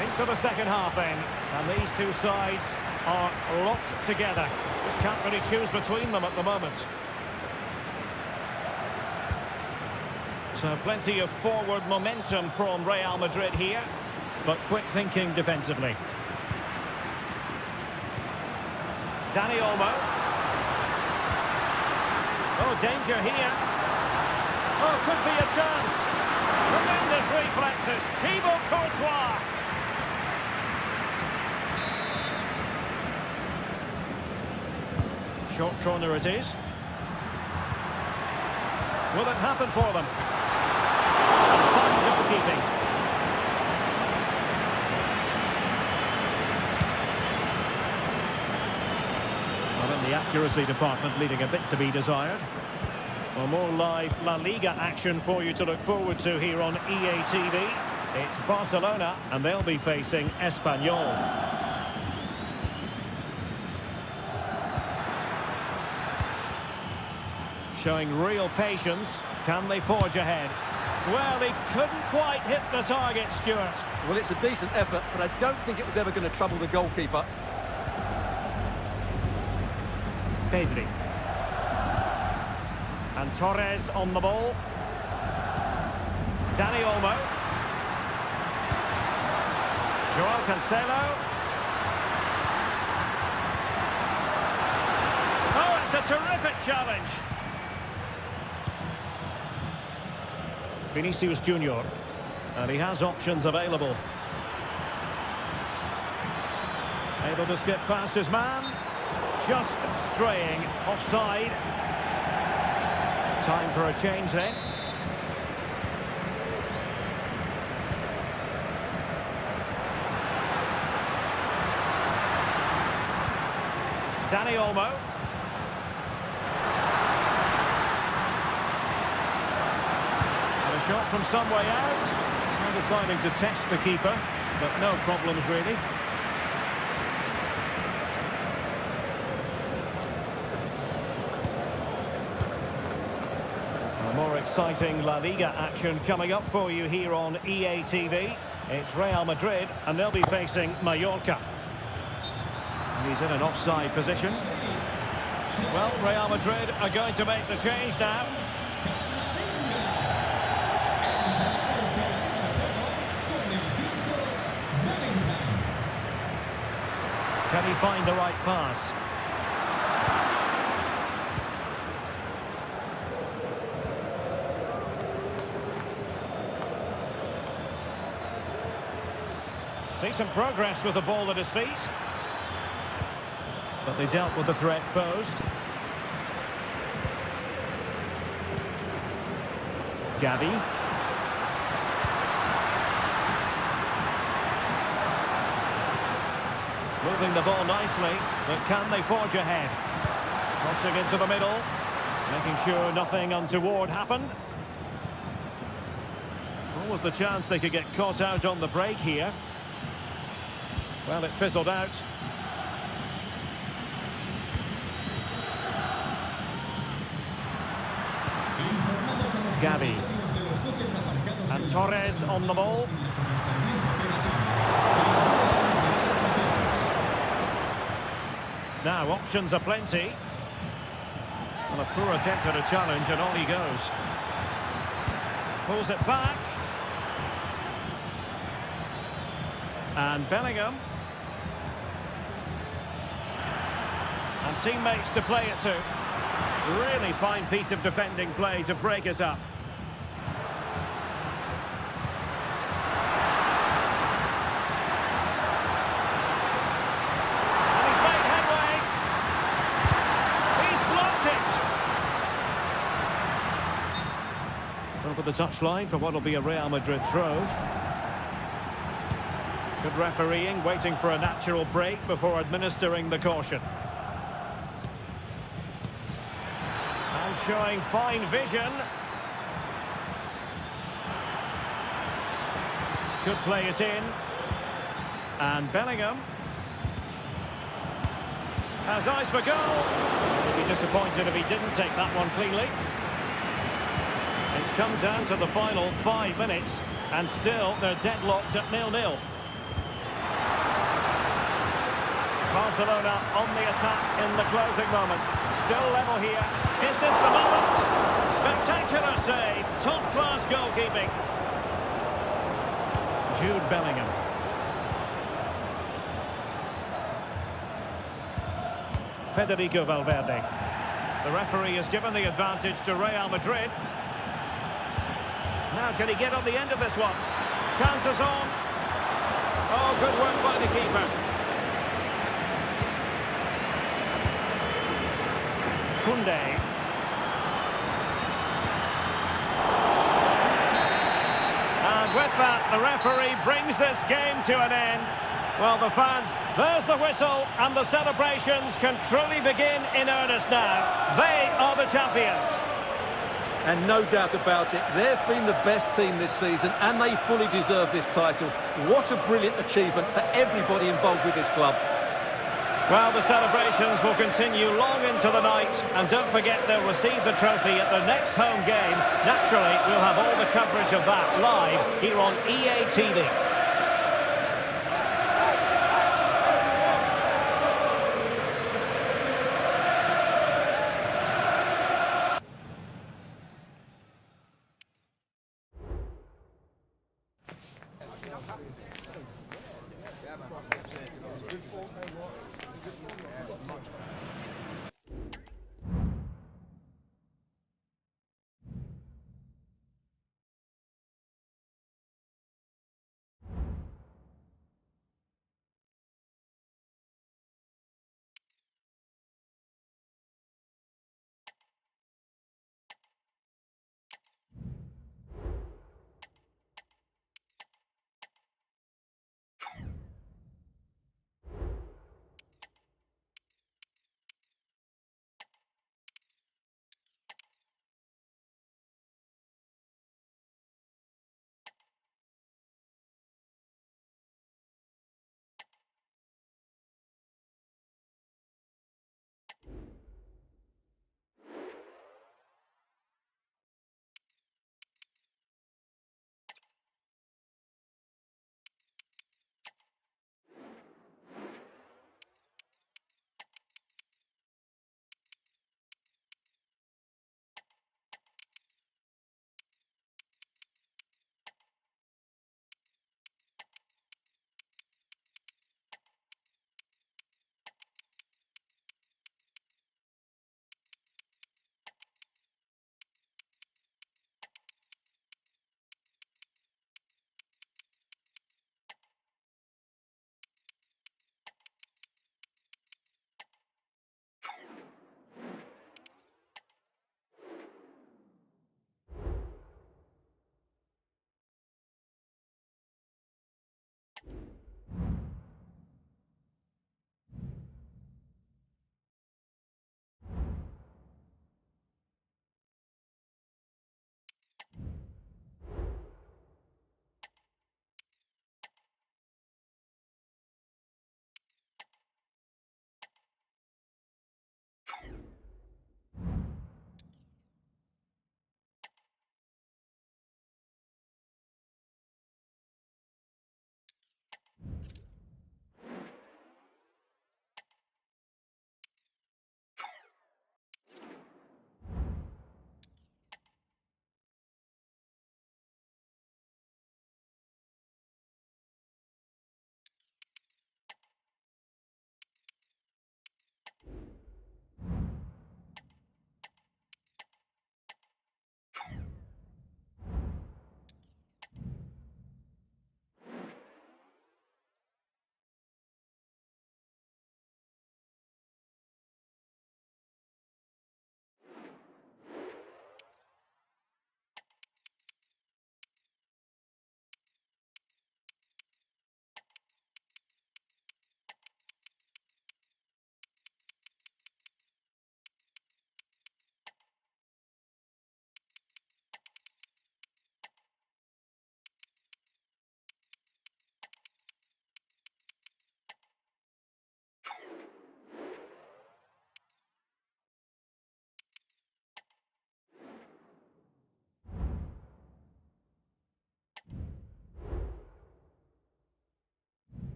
Into the second half then. And these two sides are locked together. Just can't really choose between them at the moment. So plenty of forward momentum from Real Madrid here, but quick thinking defensively. Dani Olmo. Oh, danger here. Oh, could be a chance. Tremendous reflexes. Thibaut Courtois. Short corner it is. Will it happen for them? Goalkeeping. Well, in the accuracy department, leaving a bit to be desired. Well, more live La Liga action for you to look forward to here on EA TV. It's Barcelona, and they'll be facing Espanyol. Showing real patience. Can they forge ahead? Well, he couldn't quite hit the target, Stuart. Well, it's a decent effort, but I don't think it was ever going to trouble the goalkeeper. Pedri. And Torres on the ball. Dani Olmo. Joao Cancelo. It's a terrific challenge. Vinicius Junior. And he has options available. Able to skip past his man. Just straying offside. Time for a change then. Dani Olmo. And a shot from some way out. And deciding to test the keeper, but no problems really. More exciting La Liga action coming up for you here on EA TV. It's Real Madrid, and they'll be facing Mallorca. And he's in an offside position. Well, Real Madrid are going to make the change now. Can he find the right pass? Decent progress with the ball at his feet. But they dealt with the threat posed. Gavi. Moving the ball nicely, but can they forge ahead? Crossing into the middle, making sure nothing untoward happened. What was the chance they could get caught out on the break here? Well, it fizzled out. Gavi. And Torres on the ball. Now, options are plenty. And a poor attempt at a challenge, and on he goes. Pulls it back. And Bellingham. And teammates to play it to. Really fine piece of defending play to break us up. And he's made headway. He's blocked it. Over the touchline for what will be a Real Madrid throw. Good refereeing, waiting for a natural break before administering the caution. And showing fine vision. Could play it in. And Bellingham has eyes for goal. He'd be disappointed if he didn't take that one cleanly. It's come down to the final 5 minutes, and still they're deadlocked at 0-0. Barcelona on the attack in the closing moments. Still level here. Is this the moment? Spectacular save. Top-class goalkeeping. Jude Bellingham. Federico Valverde. The referee has given the advantage to Real Madrid. Now can he get on the end of this one? Chances on. Oh, good work by the keeper. Koundé. And with that, the referee brings this game to an end. Well, the fans, there's the whistle, and the celebrations can truly begin in earnest now. They are the champions. And no doubt about it, they've been the best team this season, and they fully deserve this title. What a brilliant achievement for everybody involved with this club. Well, the celebrations will continue long into the night, and don't forget they'll receive the trophy at the next home game. Naturally, we'll have all the coverage of that live here on EA TV.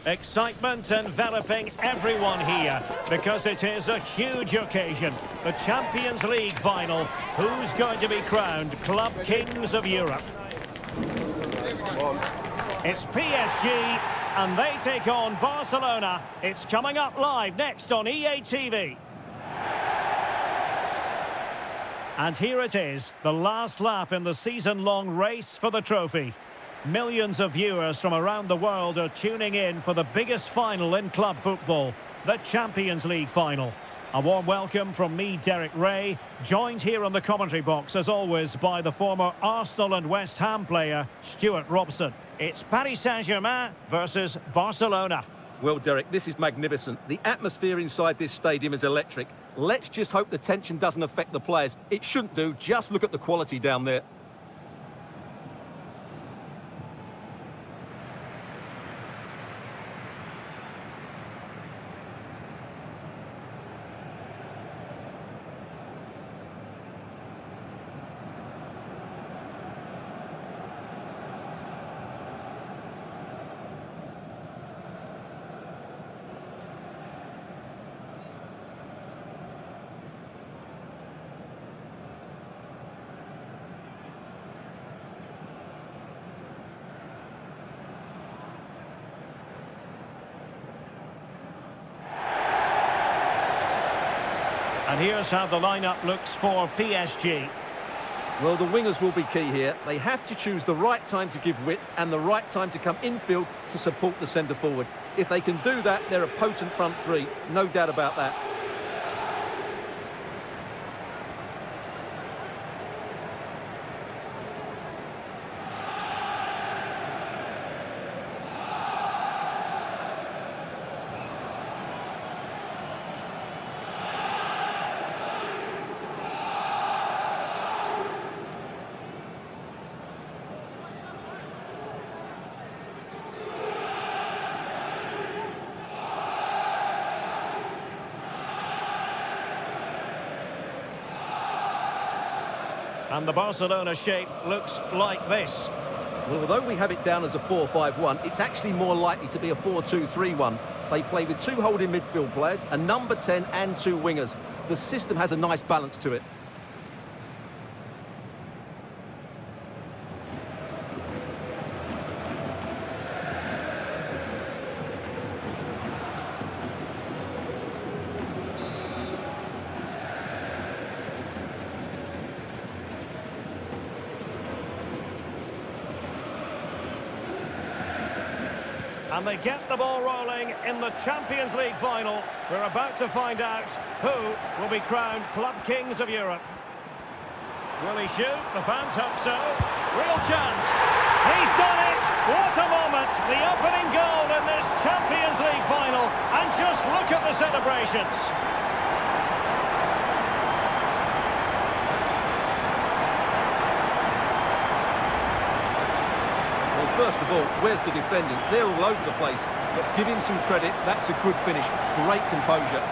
Excitement enveloping everyone here because it is a huge occasion. The Champions League final. Who's going to be crowned Club Kings of Europe? It's PSG and they take on Barcelona. It's coming up live next on EA TV. And here it is, the last lap in the season-long race for the trophy. Millions of viewers from around the world are tuning in for the biggest final in club football, the Champions League final. A warm welcome from me, Derek Ray, joined here in the commentary box, as always, by the former Arsenal and West Ham player, Stuart Robson. It's Paris Saint-Germain versus Barcelona. Well, Derek, this is magnificent. The atmosphere inside this stadium is electric. Let's just hope the tension doesn't affect the players. It shouldn't do. Just look at the quality down there. And here's how the lineup looks for PSG. Well, the wingers will be key here. They have to choose the right time to give width and the right time to come infield to support the centre forward. If they can do that, they're a potent front three. No doubt about that. And the Barcelona shape looks like this. Well, although we have it down as a 4-5-1, it's actually more likely to be a 4-2-3-1. They play with two holding midfield players, a number 10 and two wingers. The system has a nice balance to it. And they get the ball rolling in the Champions League final. We're about to find out who will be crowned Club Kings of Europe. Will he shoot? The fans hope so. Real chance. He's done it. What a moment. The opening goal in this Champions League final. And just look at the celebrations. First of all, where's the defending? They're all over the place, but give him some credit. That's a good finish. Great composure.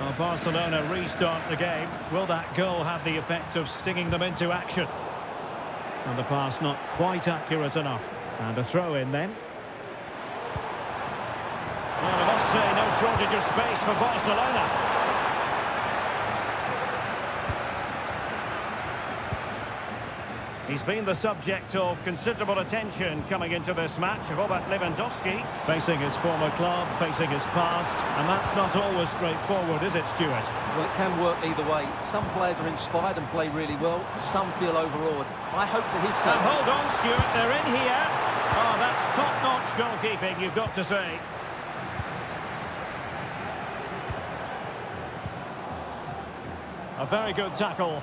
Well, Barcelona restart the game. Will that goal have the effect of stinging them into action? And the pass not quite accurate enough. And a throw in then. Well, I must say, no shortage of space for Barcelona. He's been the subject of considerable attention coming into this match. Robert Lewandowski facing his former club, facing his past, and that's not always straightforward, is it, Stuart? Well, it can work either way. Some players are inspired and play really well. Some feel overawed. I hope for his sake... And hold on, Stuart, they're in here. Oh, that's top-notch goalkeeping, you've got to say. A very good tackle.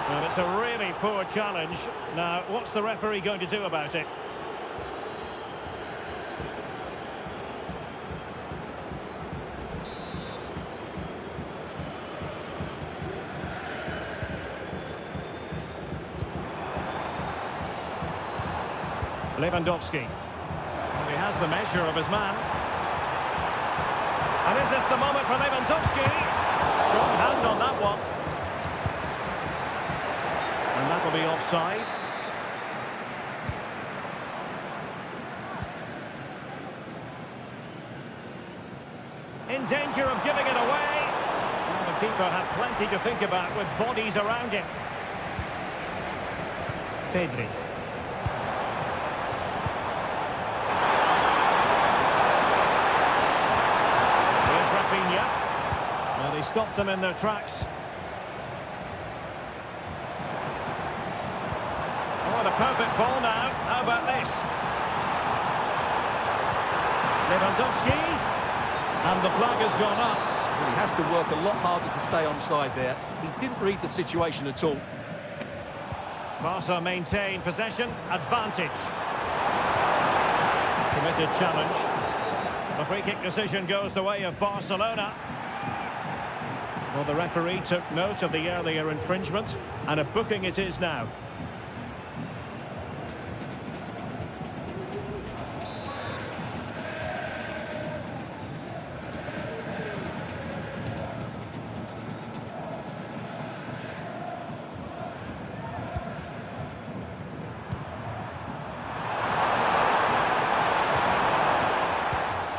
Well, it's a really poor challenge. Now, what's the referee going to do about it? Lewandowski. Well, he has the measure of his man. And is this the moment for Lewandowski? Strong hand on that one. And that will be offside. In danger of giving it away. And the keeper had plenty to think about with bodies around him. Pedri. Well, they stopped them in their tracks. Oh, what a perfect ball now. How about this? Lewandowski. And the flag has gone up. Well, he has to work a lot harder to stay onside there. He didn't read the situation at all. Barca maintain possession, advantage. Committed challenge. The free kick decision goes the way of Barcelona. Well, the referee took note of the earlier infringement, and a booking it is now.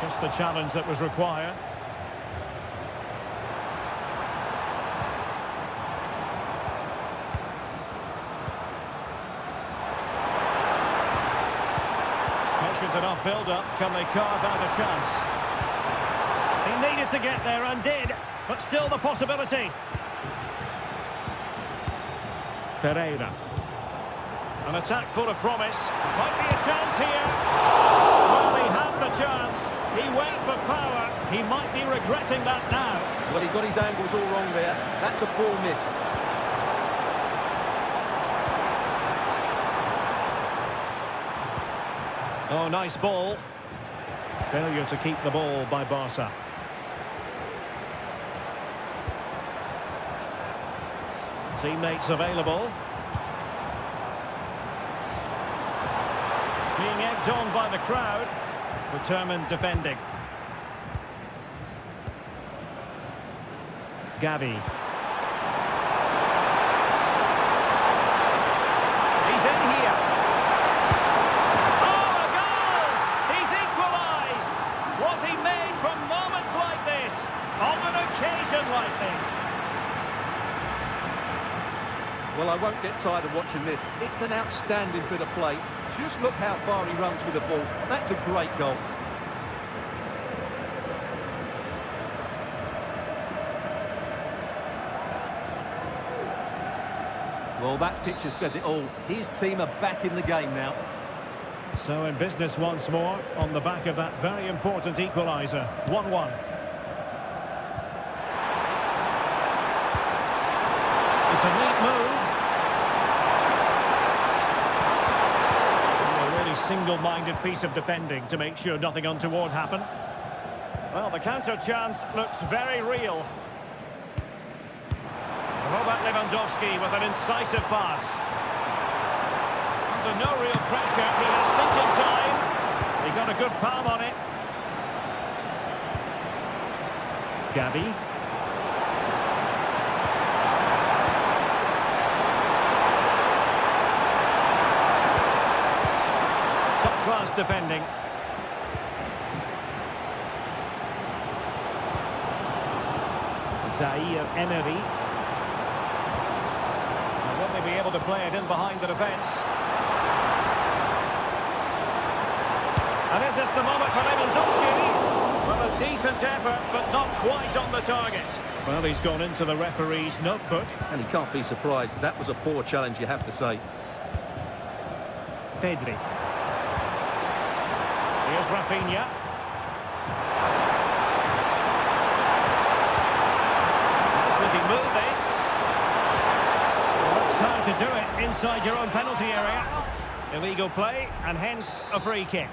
Just the challenge that was required. Enough build-up, can they carve out a chance? He needed to get there and did, but still the possibility. Ferreira. An attack full of promise. Might be a chance here. Well, he had the chance. He went for power. He might be regretting that now. Well, he got his angles all wrong there. That's a poor miss. Oh, nice ball. Failure to keep the ball by Barca. Teammates available. Being egged on by the crowd. Determined defending. Gavi. He's in here. Like this. Well, I won't get tired of watching this. It's an outstanding bit of play. Just look how far he runs with the ball. That's a great goal. Well, that picture says it all. His team are back in the game now. So in business once more on the back of that very important equaliser. 1-1. It's a neat move. A really single-minded piece of defending to make sure nothing untoward happened. Well, the counter chance looks very real. Robert Lewandowski with an incisive pass. Under no real pressure, he has thinking time. He got a good palm on it. Gavi. Top-class defending. Zaire Emery. Will they be able to play it in behind the defence? And is this the moment for Lewandowski? Well, a decent effort, but not quite on the target. Well, he's gone into the referee's notebook. And he can't be surprised. That was a poor challenge, you have to say. Pedri. Here's Rafinha. Nice looking move, this. Let's do it inside your own penalty area. Illegal play, and hence a free kick.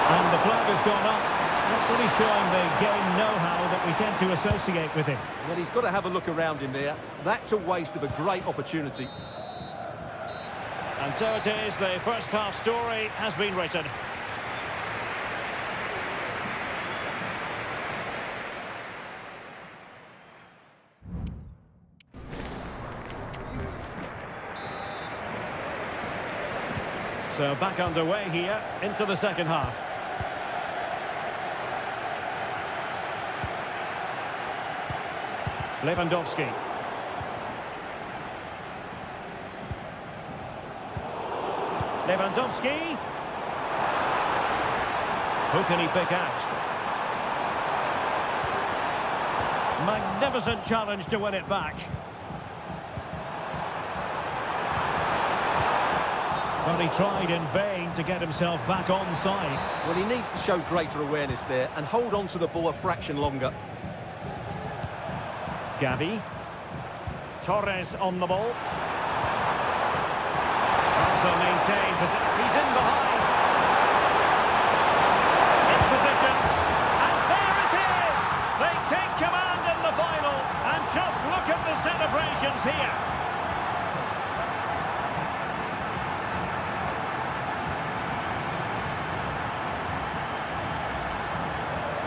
And the flag has gone up. Not really showing the game know-how that we tend to associate with him. Well, he's got to have a look around him there. That's a waste of a great opportunity. And so it is, the first half story has been written. So back underway here into the second half. Lewandowski. Lewandowski. Who can he pick out? Magnificent challenge to win it back. Well, he tried in vain to get himself back onside. Well, he needs to show greater awareness there and hold on to the ball a fraction longer. Gavi. Torres on the ball. Also maintained. He's in behind. In position. And there it is! They take command in the final. And just look at the celebrations here.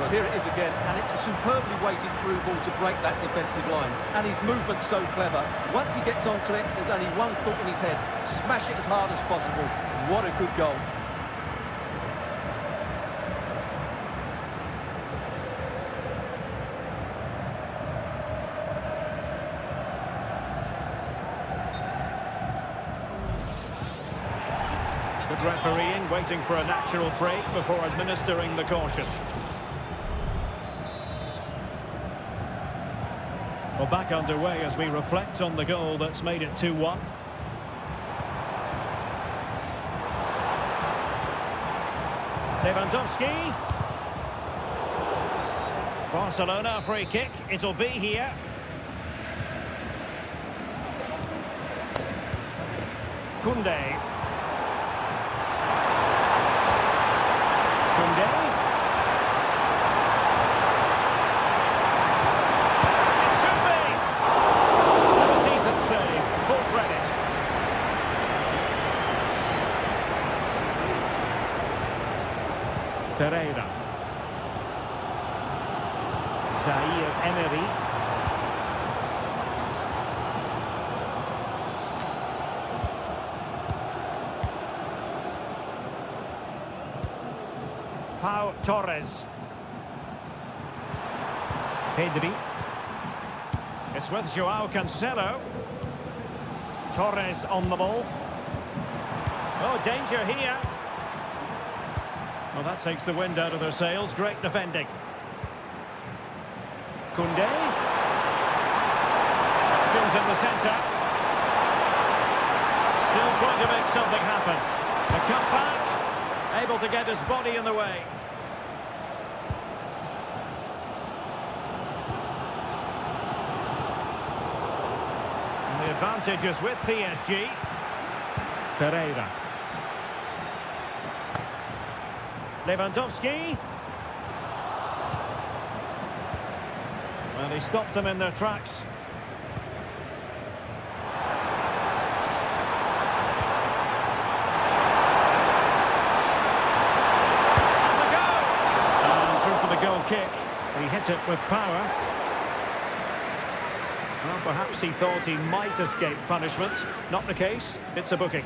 Well, here it is again, and it's a superbly weighted through ball to break that defensive line. And his movement's so clever. Once he gets onto it, there's only one thought in his head. Smash it as hard as possible. What a good goal. Good refereeing, waiting for a natural break before administering the caution. Well, back underway as we reflect on the goal that's made it 2-1. Lewandowski. Barcelona free kick. It'll be here. Koundé. Koundé. Ferreira. Zaire Emery. Pau Torres. Pedri. It's with Joao Cancelo. Torres on the ball. Oh, danger here. Well, that takes the wind out of their sails. Great defending. Koundé. Options in the centre. Still trying to make something happen. The cutback. Able to get his body in the way. And the advantage is with PSG. Ferreira. Lewandowski. Well, he stopped them in their tracks. That's a goal! And through for the goal kick. He hit it with power. Well, perhaps he thought he might escape punishment. Not the case. It's a booking.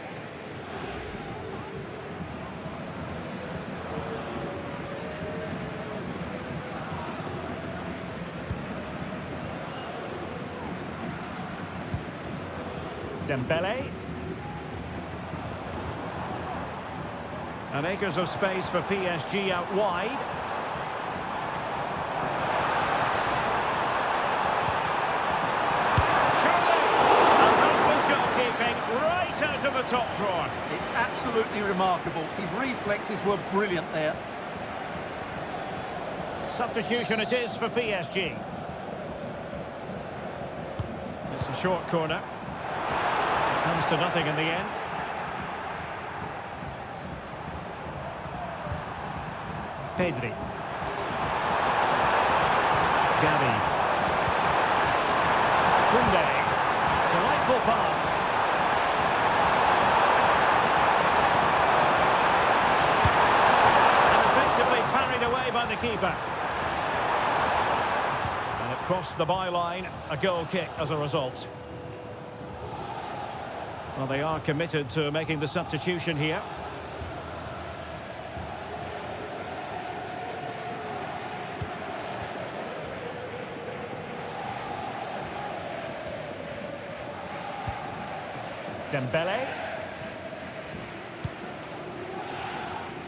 Dembele. And acres of space for PSG out wide. control. It's absolutely remarkable. His reflexes were brilliant there. Substitution it is for PSG. It's a short corner. Comes to nothing in the end. Pedri. Gavi. Koundé. Delightful pass. And effectively parried away by the keeper. And it crossed the byline. A goal kick as a result. Well, they are committed to making the substitution here. Dembele.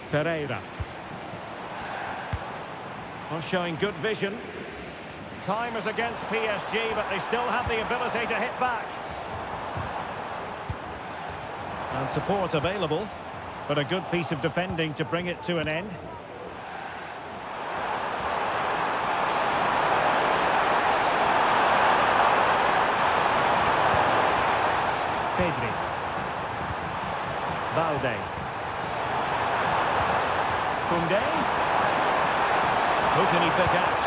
Ferreira. Well, showing good vision. Time is against PSG, but they still have the ability to hit back. And support available, but a good piece of defending to bring it to an end. Pedri. Valde. Koundé. Who can he pick out?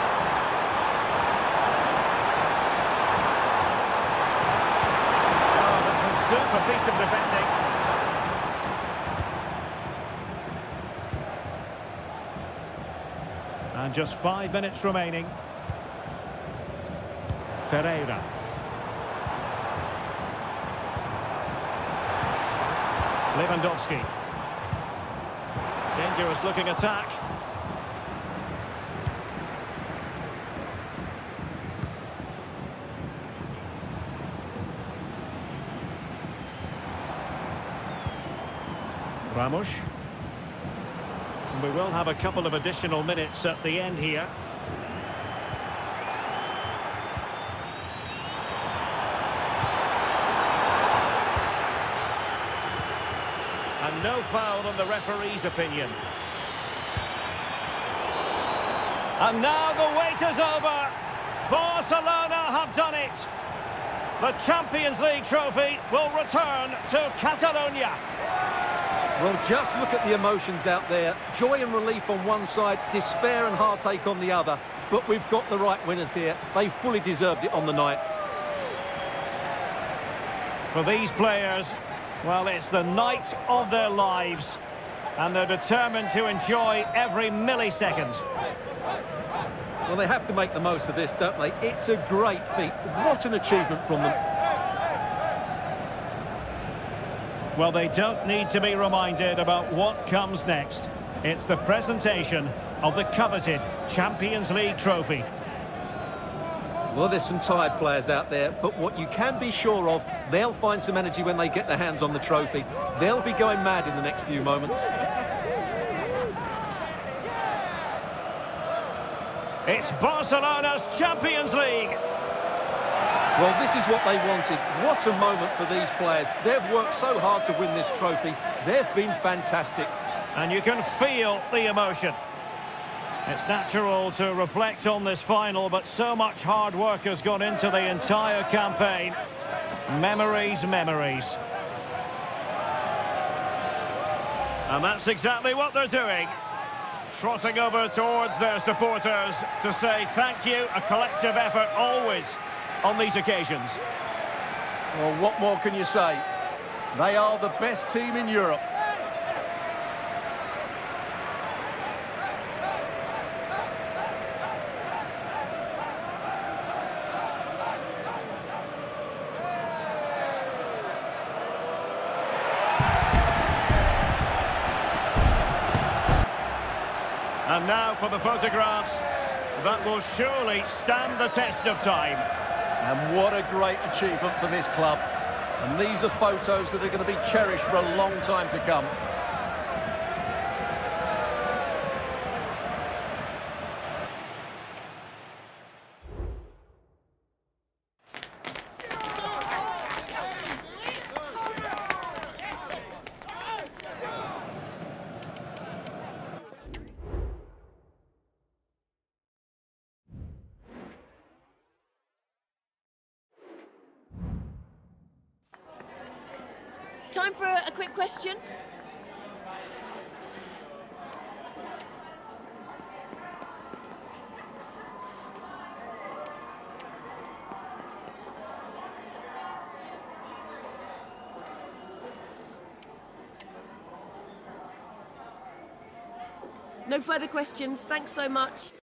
Oh, that's a super piece of defending. And just 5 minutes remaining. Ferreira. Lewandowski. Dangerous looking attack. Ramos. And we will have a couple of additional minutes at the end here. And no foul on the referee's opinion. And now the wait is over. Barcelona have done it. The Champions League trophy will return to Catalonia. Well, just look at the emotions out there. Joy and relief on one side, despair and heartache on the other. But we've got the right winners here. They fully deserved it on the night. For these players, well, it's the night of their lives. And they're determined to enjoy every millisecond. Well, they have to make the most of this, don't they? It's a great feat. What an achievement from them. Well, they don't need to be reminded about what comes next. It's the presentation of the coveted Champions League trophy. Well, there's some tired players out there, but what you can be sure of, they'll find some energy when they get their hands on the trophy. They'll be going mad in the next few moments. It's Barcelona's Champions League. Well, this is what they wanted. What a moment for these players. They've worked so hard to win this trophy. They've been fantastic. And you can feel the emotion. It's natural to reflect on this final, but so much hard work has gone into the entire campaign. Memories, memories. And that's exactly what they're doing. Trotting over towards their supporters to say thank you, a collective effort always on these occasions. Well, what more can you say? They are the best team in Europe. And now for the photographs that will surely stand the test of time. And what a great achievement for this club. And these are photos that are going to be cherished for a long time to come. Time for a quick question. No further questions. Thanks so much.